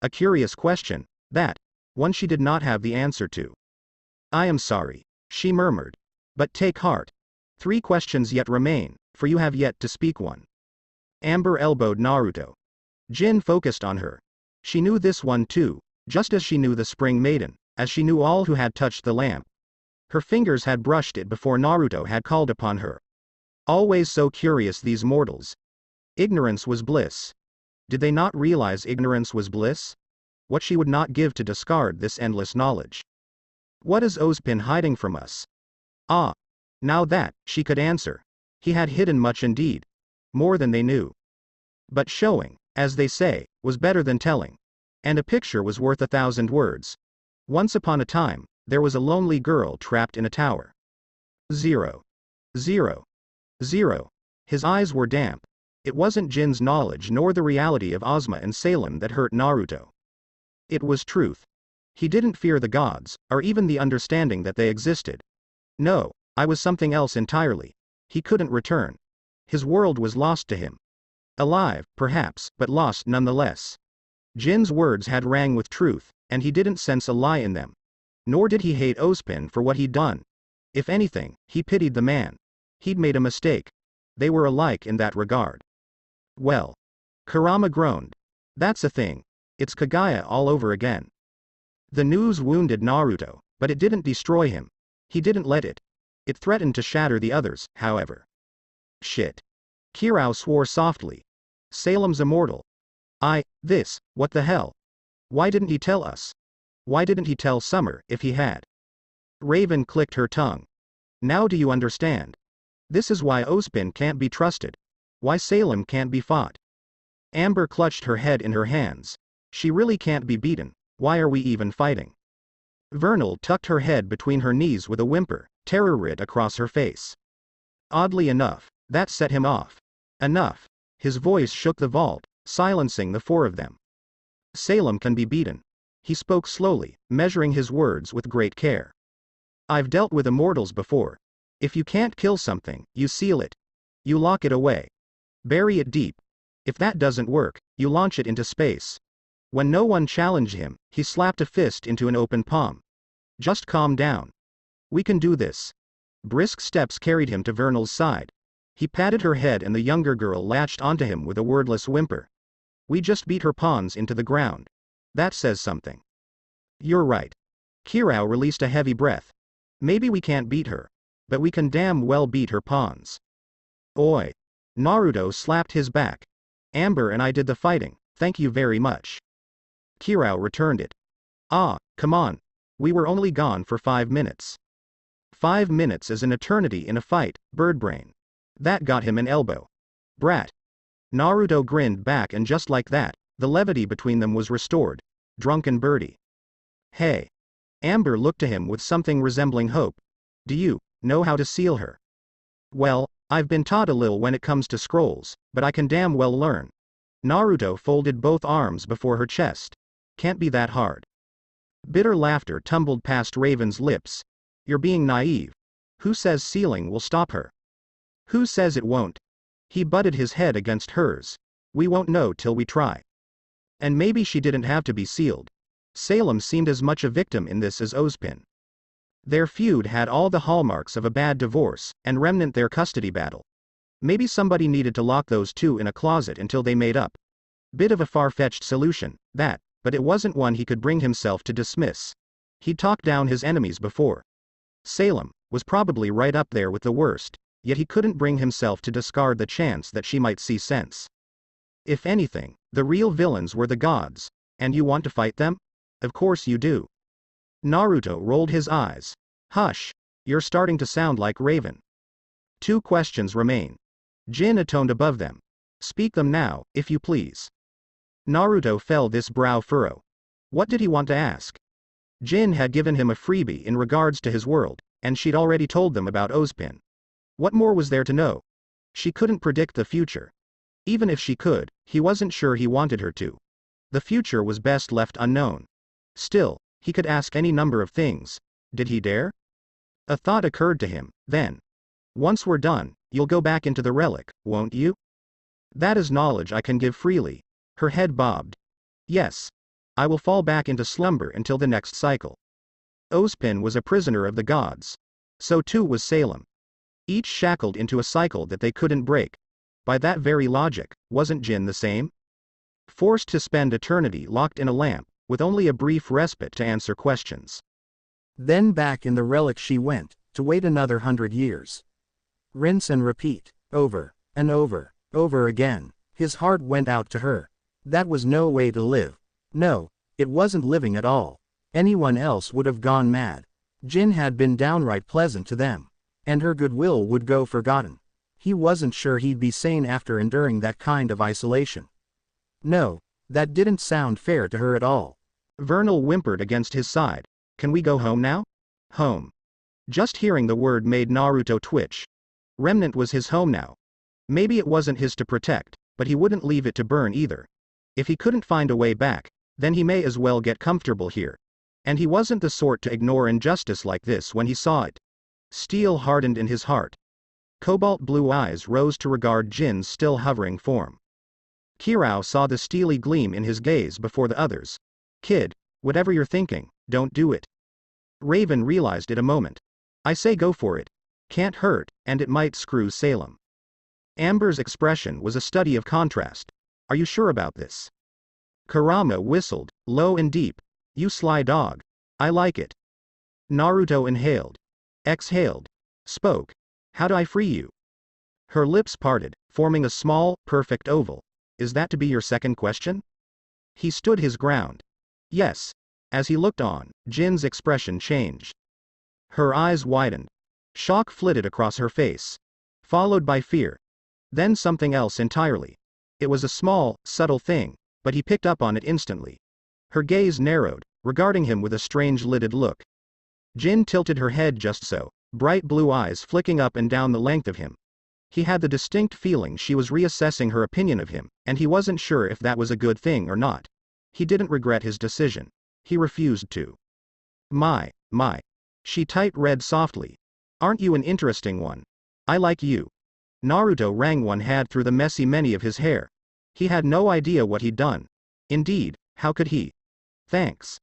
A curious question, that. One she did not have the answer to. I am sorry, she murmured. But take heart. 3 questions yet remain, for you have yet to speak one. Amber elbowed Naruto. Jin focused on her. She knew this one too, just as she knew the spring maiden, as she knew all who had touched the lamp. Her fingers had brushed it before Naruto had called upon her. Always so curious these mortals. Ignorance was bliss. Did they not realize ignorance was bliss? What she would not give to discard this endless knowledge. What is Ozpin hiding from us? Ah. Now that, she could answer. He had hidden much indeed. More than they knew. But showing, as they say, was better than telling. And a picture was worth 1,000 words. Once upon a time, there was a lonely girl trapped in a tower. 0. 0. 0. His eyes were damp. It wasn't Jin's knowledge nor the reality of Ozma and Salem that hurt Naruto. It was truth. He didn't fear the gods, or even the understanding that they existed. No, I was something else entirely. He couldn't return. His world was lost to him. Alive, perhaps, but lost nonetheless. Jin's words had rang with truth, and he didn't sense a lie in them. Nor did he hate Ozpin for what he'd done. If anything, he pitied the man. He'd made a mistake. They were alike in that regard. Well. Kurama groaned. That's a thing. It's Kagaya all over again. The news wounded Naruto, but it didn't destroy him. He didn't let it. It threatened to shatter the others, however. Shit. Kirao swore softly. Salem's immortal. What the hell? Why didn't he tell us? Why didn't he tell Summer, if he had? Raven clicked her tongue. Now do you understand? This is why Ozpin can't be trusted. Why Salem can't be fought. Amber clutched her head in her hands. She really can't be beaten. Why are we even fighting? Vernal tucked her head between her knees with a whimper, terror writ across her face. Oddly enough, that set him off. Enough. His voice shook the vault, silencing the four of them. Salem can be beaten. He spoke slowly, measuring his words with great care. I've dealt with immortals before. If you can't kill something, you seal it. You lock it away. Bury it deep. If that doesn't work, you launch it into space. When no one challenged him, he slapped a fist into an open palm. Just calm down. We can do this. Brisk steps carried him to Vernal's side. He patted her head and the younger girl latched onto him with a wordless whimper. We just beat her pawns into the ground. That says something. You're right. Kirao released a heavy breath. Maybe we can't beat her. But we can damn well beat her pawns. Oi. Naruto slapped his back. Amber and I did the fighting, thank you very much. Kirao returned it. Ah, come on. We were only gone for 5 minutes. 5 minutes is an eternity in a fight, birdbrain. That got him an elbow. Brat. Naruto grinned back and just like that, the levity between them was restored. Drunken birdie. Hey. Amber looked to him with something resembling hope. Do you know how to seal her? Well, I've been taught a little when it comes to scrolls, but I can damn well learn. Naruto folded both arms before her chest. Can't be that hard. Bitter laughter tumbled past Raven's lips. You're being naive. Who says sealing will stop her? Who says it won't? He butted his head against hers. We won't know till we try. And maybe she didn't have to be sealed. Salem seemed as much a victim in this as Ozpin. Their feud had all the hallmarks of a bad divorce, and remnant their custody battle. Maybe somebody needed to lock those two in a closet until they made up. Bit of a far-fetched solution, that, but it wasn't one he could bring himself to dismiss. He'd talked down his enemies before. Salem was probably right up there with the worst, yet he couldn't bring himself to discard the chance that she might see sense. If anything, the real villains were the gods. And you want to fight them? Of course you do. Naruto rolled his eyes. Hush. You're starting to sound like Raven. 2 questions remain. Jin atoned above them. Speak them now, if you please. Naruto fell this brow furrow. What did he want to ask? Jin had given him a freebie in regards to his world, and she'd already told them about Ozpin. What more was there to know? She couldn't predict the future. Even if she could, he wasn't sure he wanted her to. The future was best left unknown. Still, he could ask any number of things. Did he dare? A thought occurred to him, then. Once we're done, you'll go back into the relic, won't you? That is knowledge I can give freely. Her head bobbed. Yes. I will fall back into slumber until the next cycle. Ozpin was a prisoner of the gods. So too was Salem. Each shackled into a cycle that they couldn't break. By that very logic, wasn't Jin the same? Forced to spend eternity locked in a lamp, with only a brief respite to answer questions. Then back in the relic she went, to wait another 100 years. Rinse and repeat, over, and over, over again. His heart went out to her. That was no way to live. No, it wasn't living at all. Anyone else would have gone mad. Jin had been downright pleasant to them. And her goodwill would go forgotten. He wasn't sure he'd be sane after enduring that kind of isolation. No, that didn't sound fair to her at all. Vernal whimpered against his side. Can we go home now? Home. Just hearing the word made Naruto twitch. Remnant was his home now. Maybe it wasn't his to protect, but he wouldn't leave it to burn either. If he couldn't find a way back, then he may as well get comfortable here. And he wasn't the sort to ignore injustice like this when he saw it. Steel hardened in his heart. Cobalt blue eyes rose to regard Jin's still hovering form. Kirao saw the steely gleam in his gaze before the others. Kid, whatever you're thinking, don't do it. Raven realized it a moment. I say go for it. Can't hurt, and it might screw Salem. Amber's expression was a study of contrast. Are you sure about this? Kurama whistled, low and deep. You sly dog. I like it. Naruto inhaled. Exhaled. Spoke. How do I free you? Her lips parted, forming a small, perfect oval. Is that to be your second question? He stood his ground. Yes. As he looked on, Jin's expression changed. Her eyes widened. Shock flitted across her face. Followed by fear. Then something else entirely. It was a small, subtle thing, but he picked up on it instantly. Her gaze narrowed, regarding him with a strange lidded look. Jin tilted her head just so, bright blue eyes flicking up and down the length of him. He had the distinct feeling she was reassessing her opinion of him, and he wasn't sure if that was a good thing or not. He didn't regret his decision. He refused to. My. She tight-read softly. Aren't you an interesting one? I like you. Naruto rang one had through the messy many of his hair. He had no idea what he'd done. Indeed, how could he? Thanks.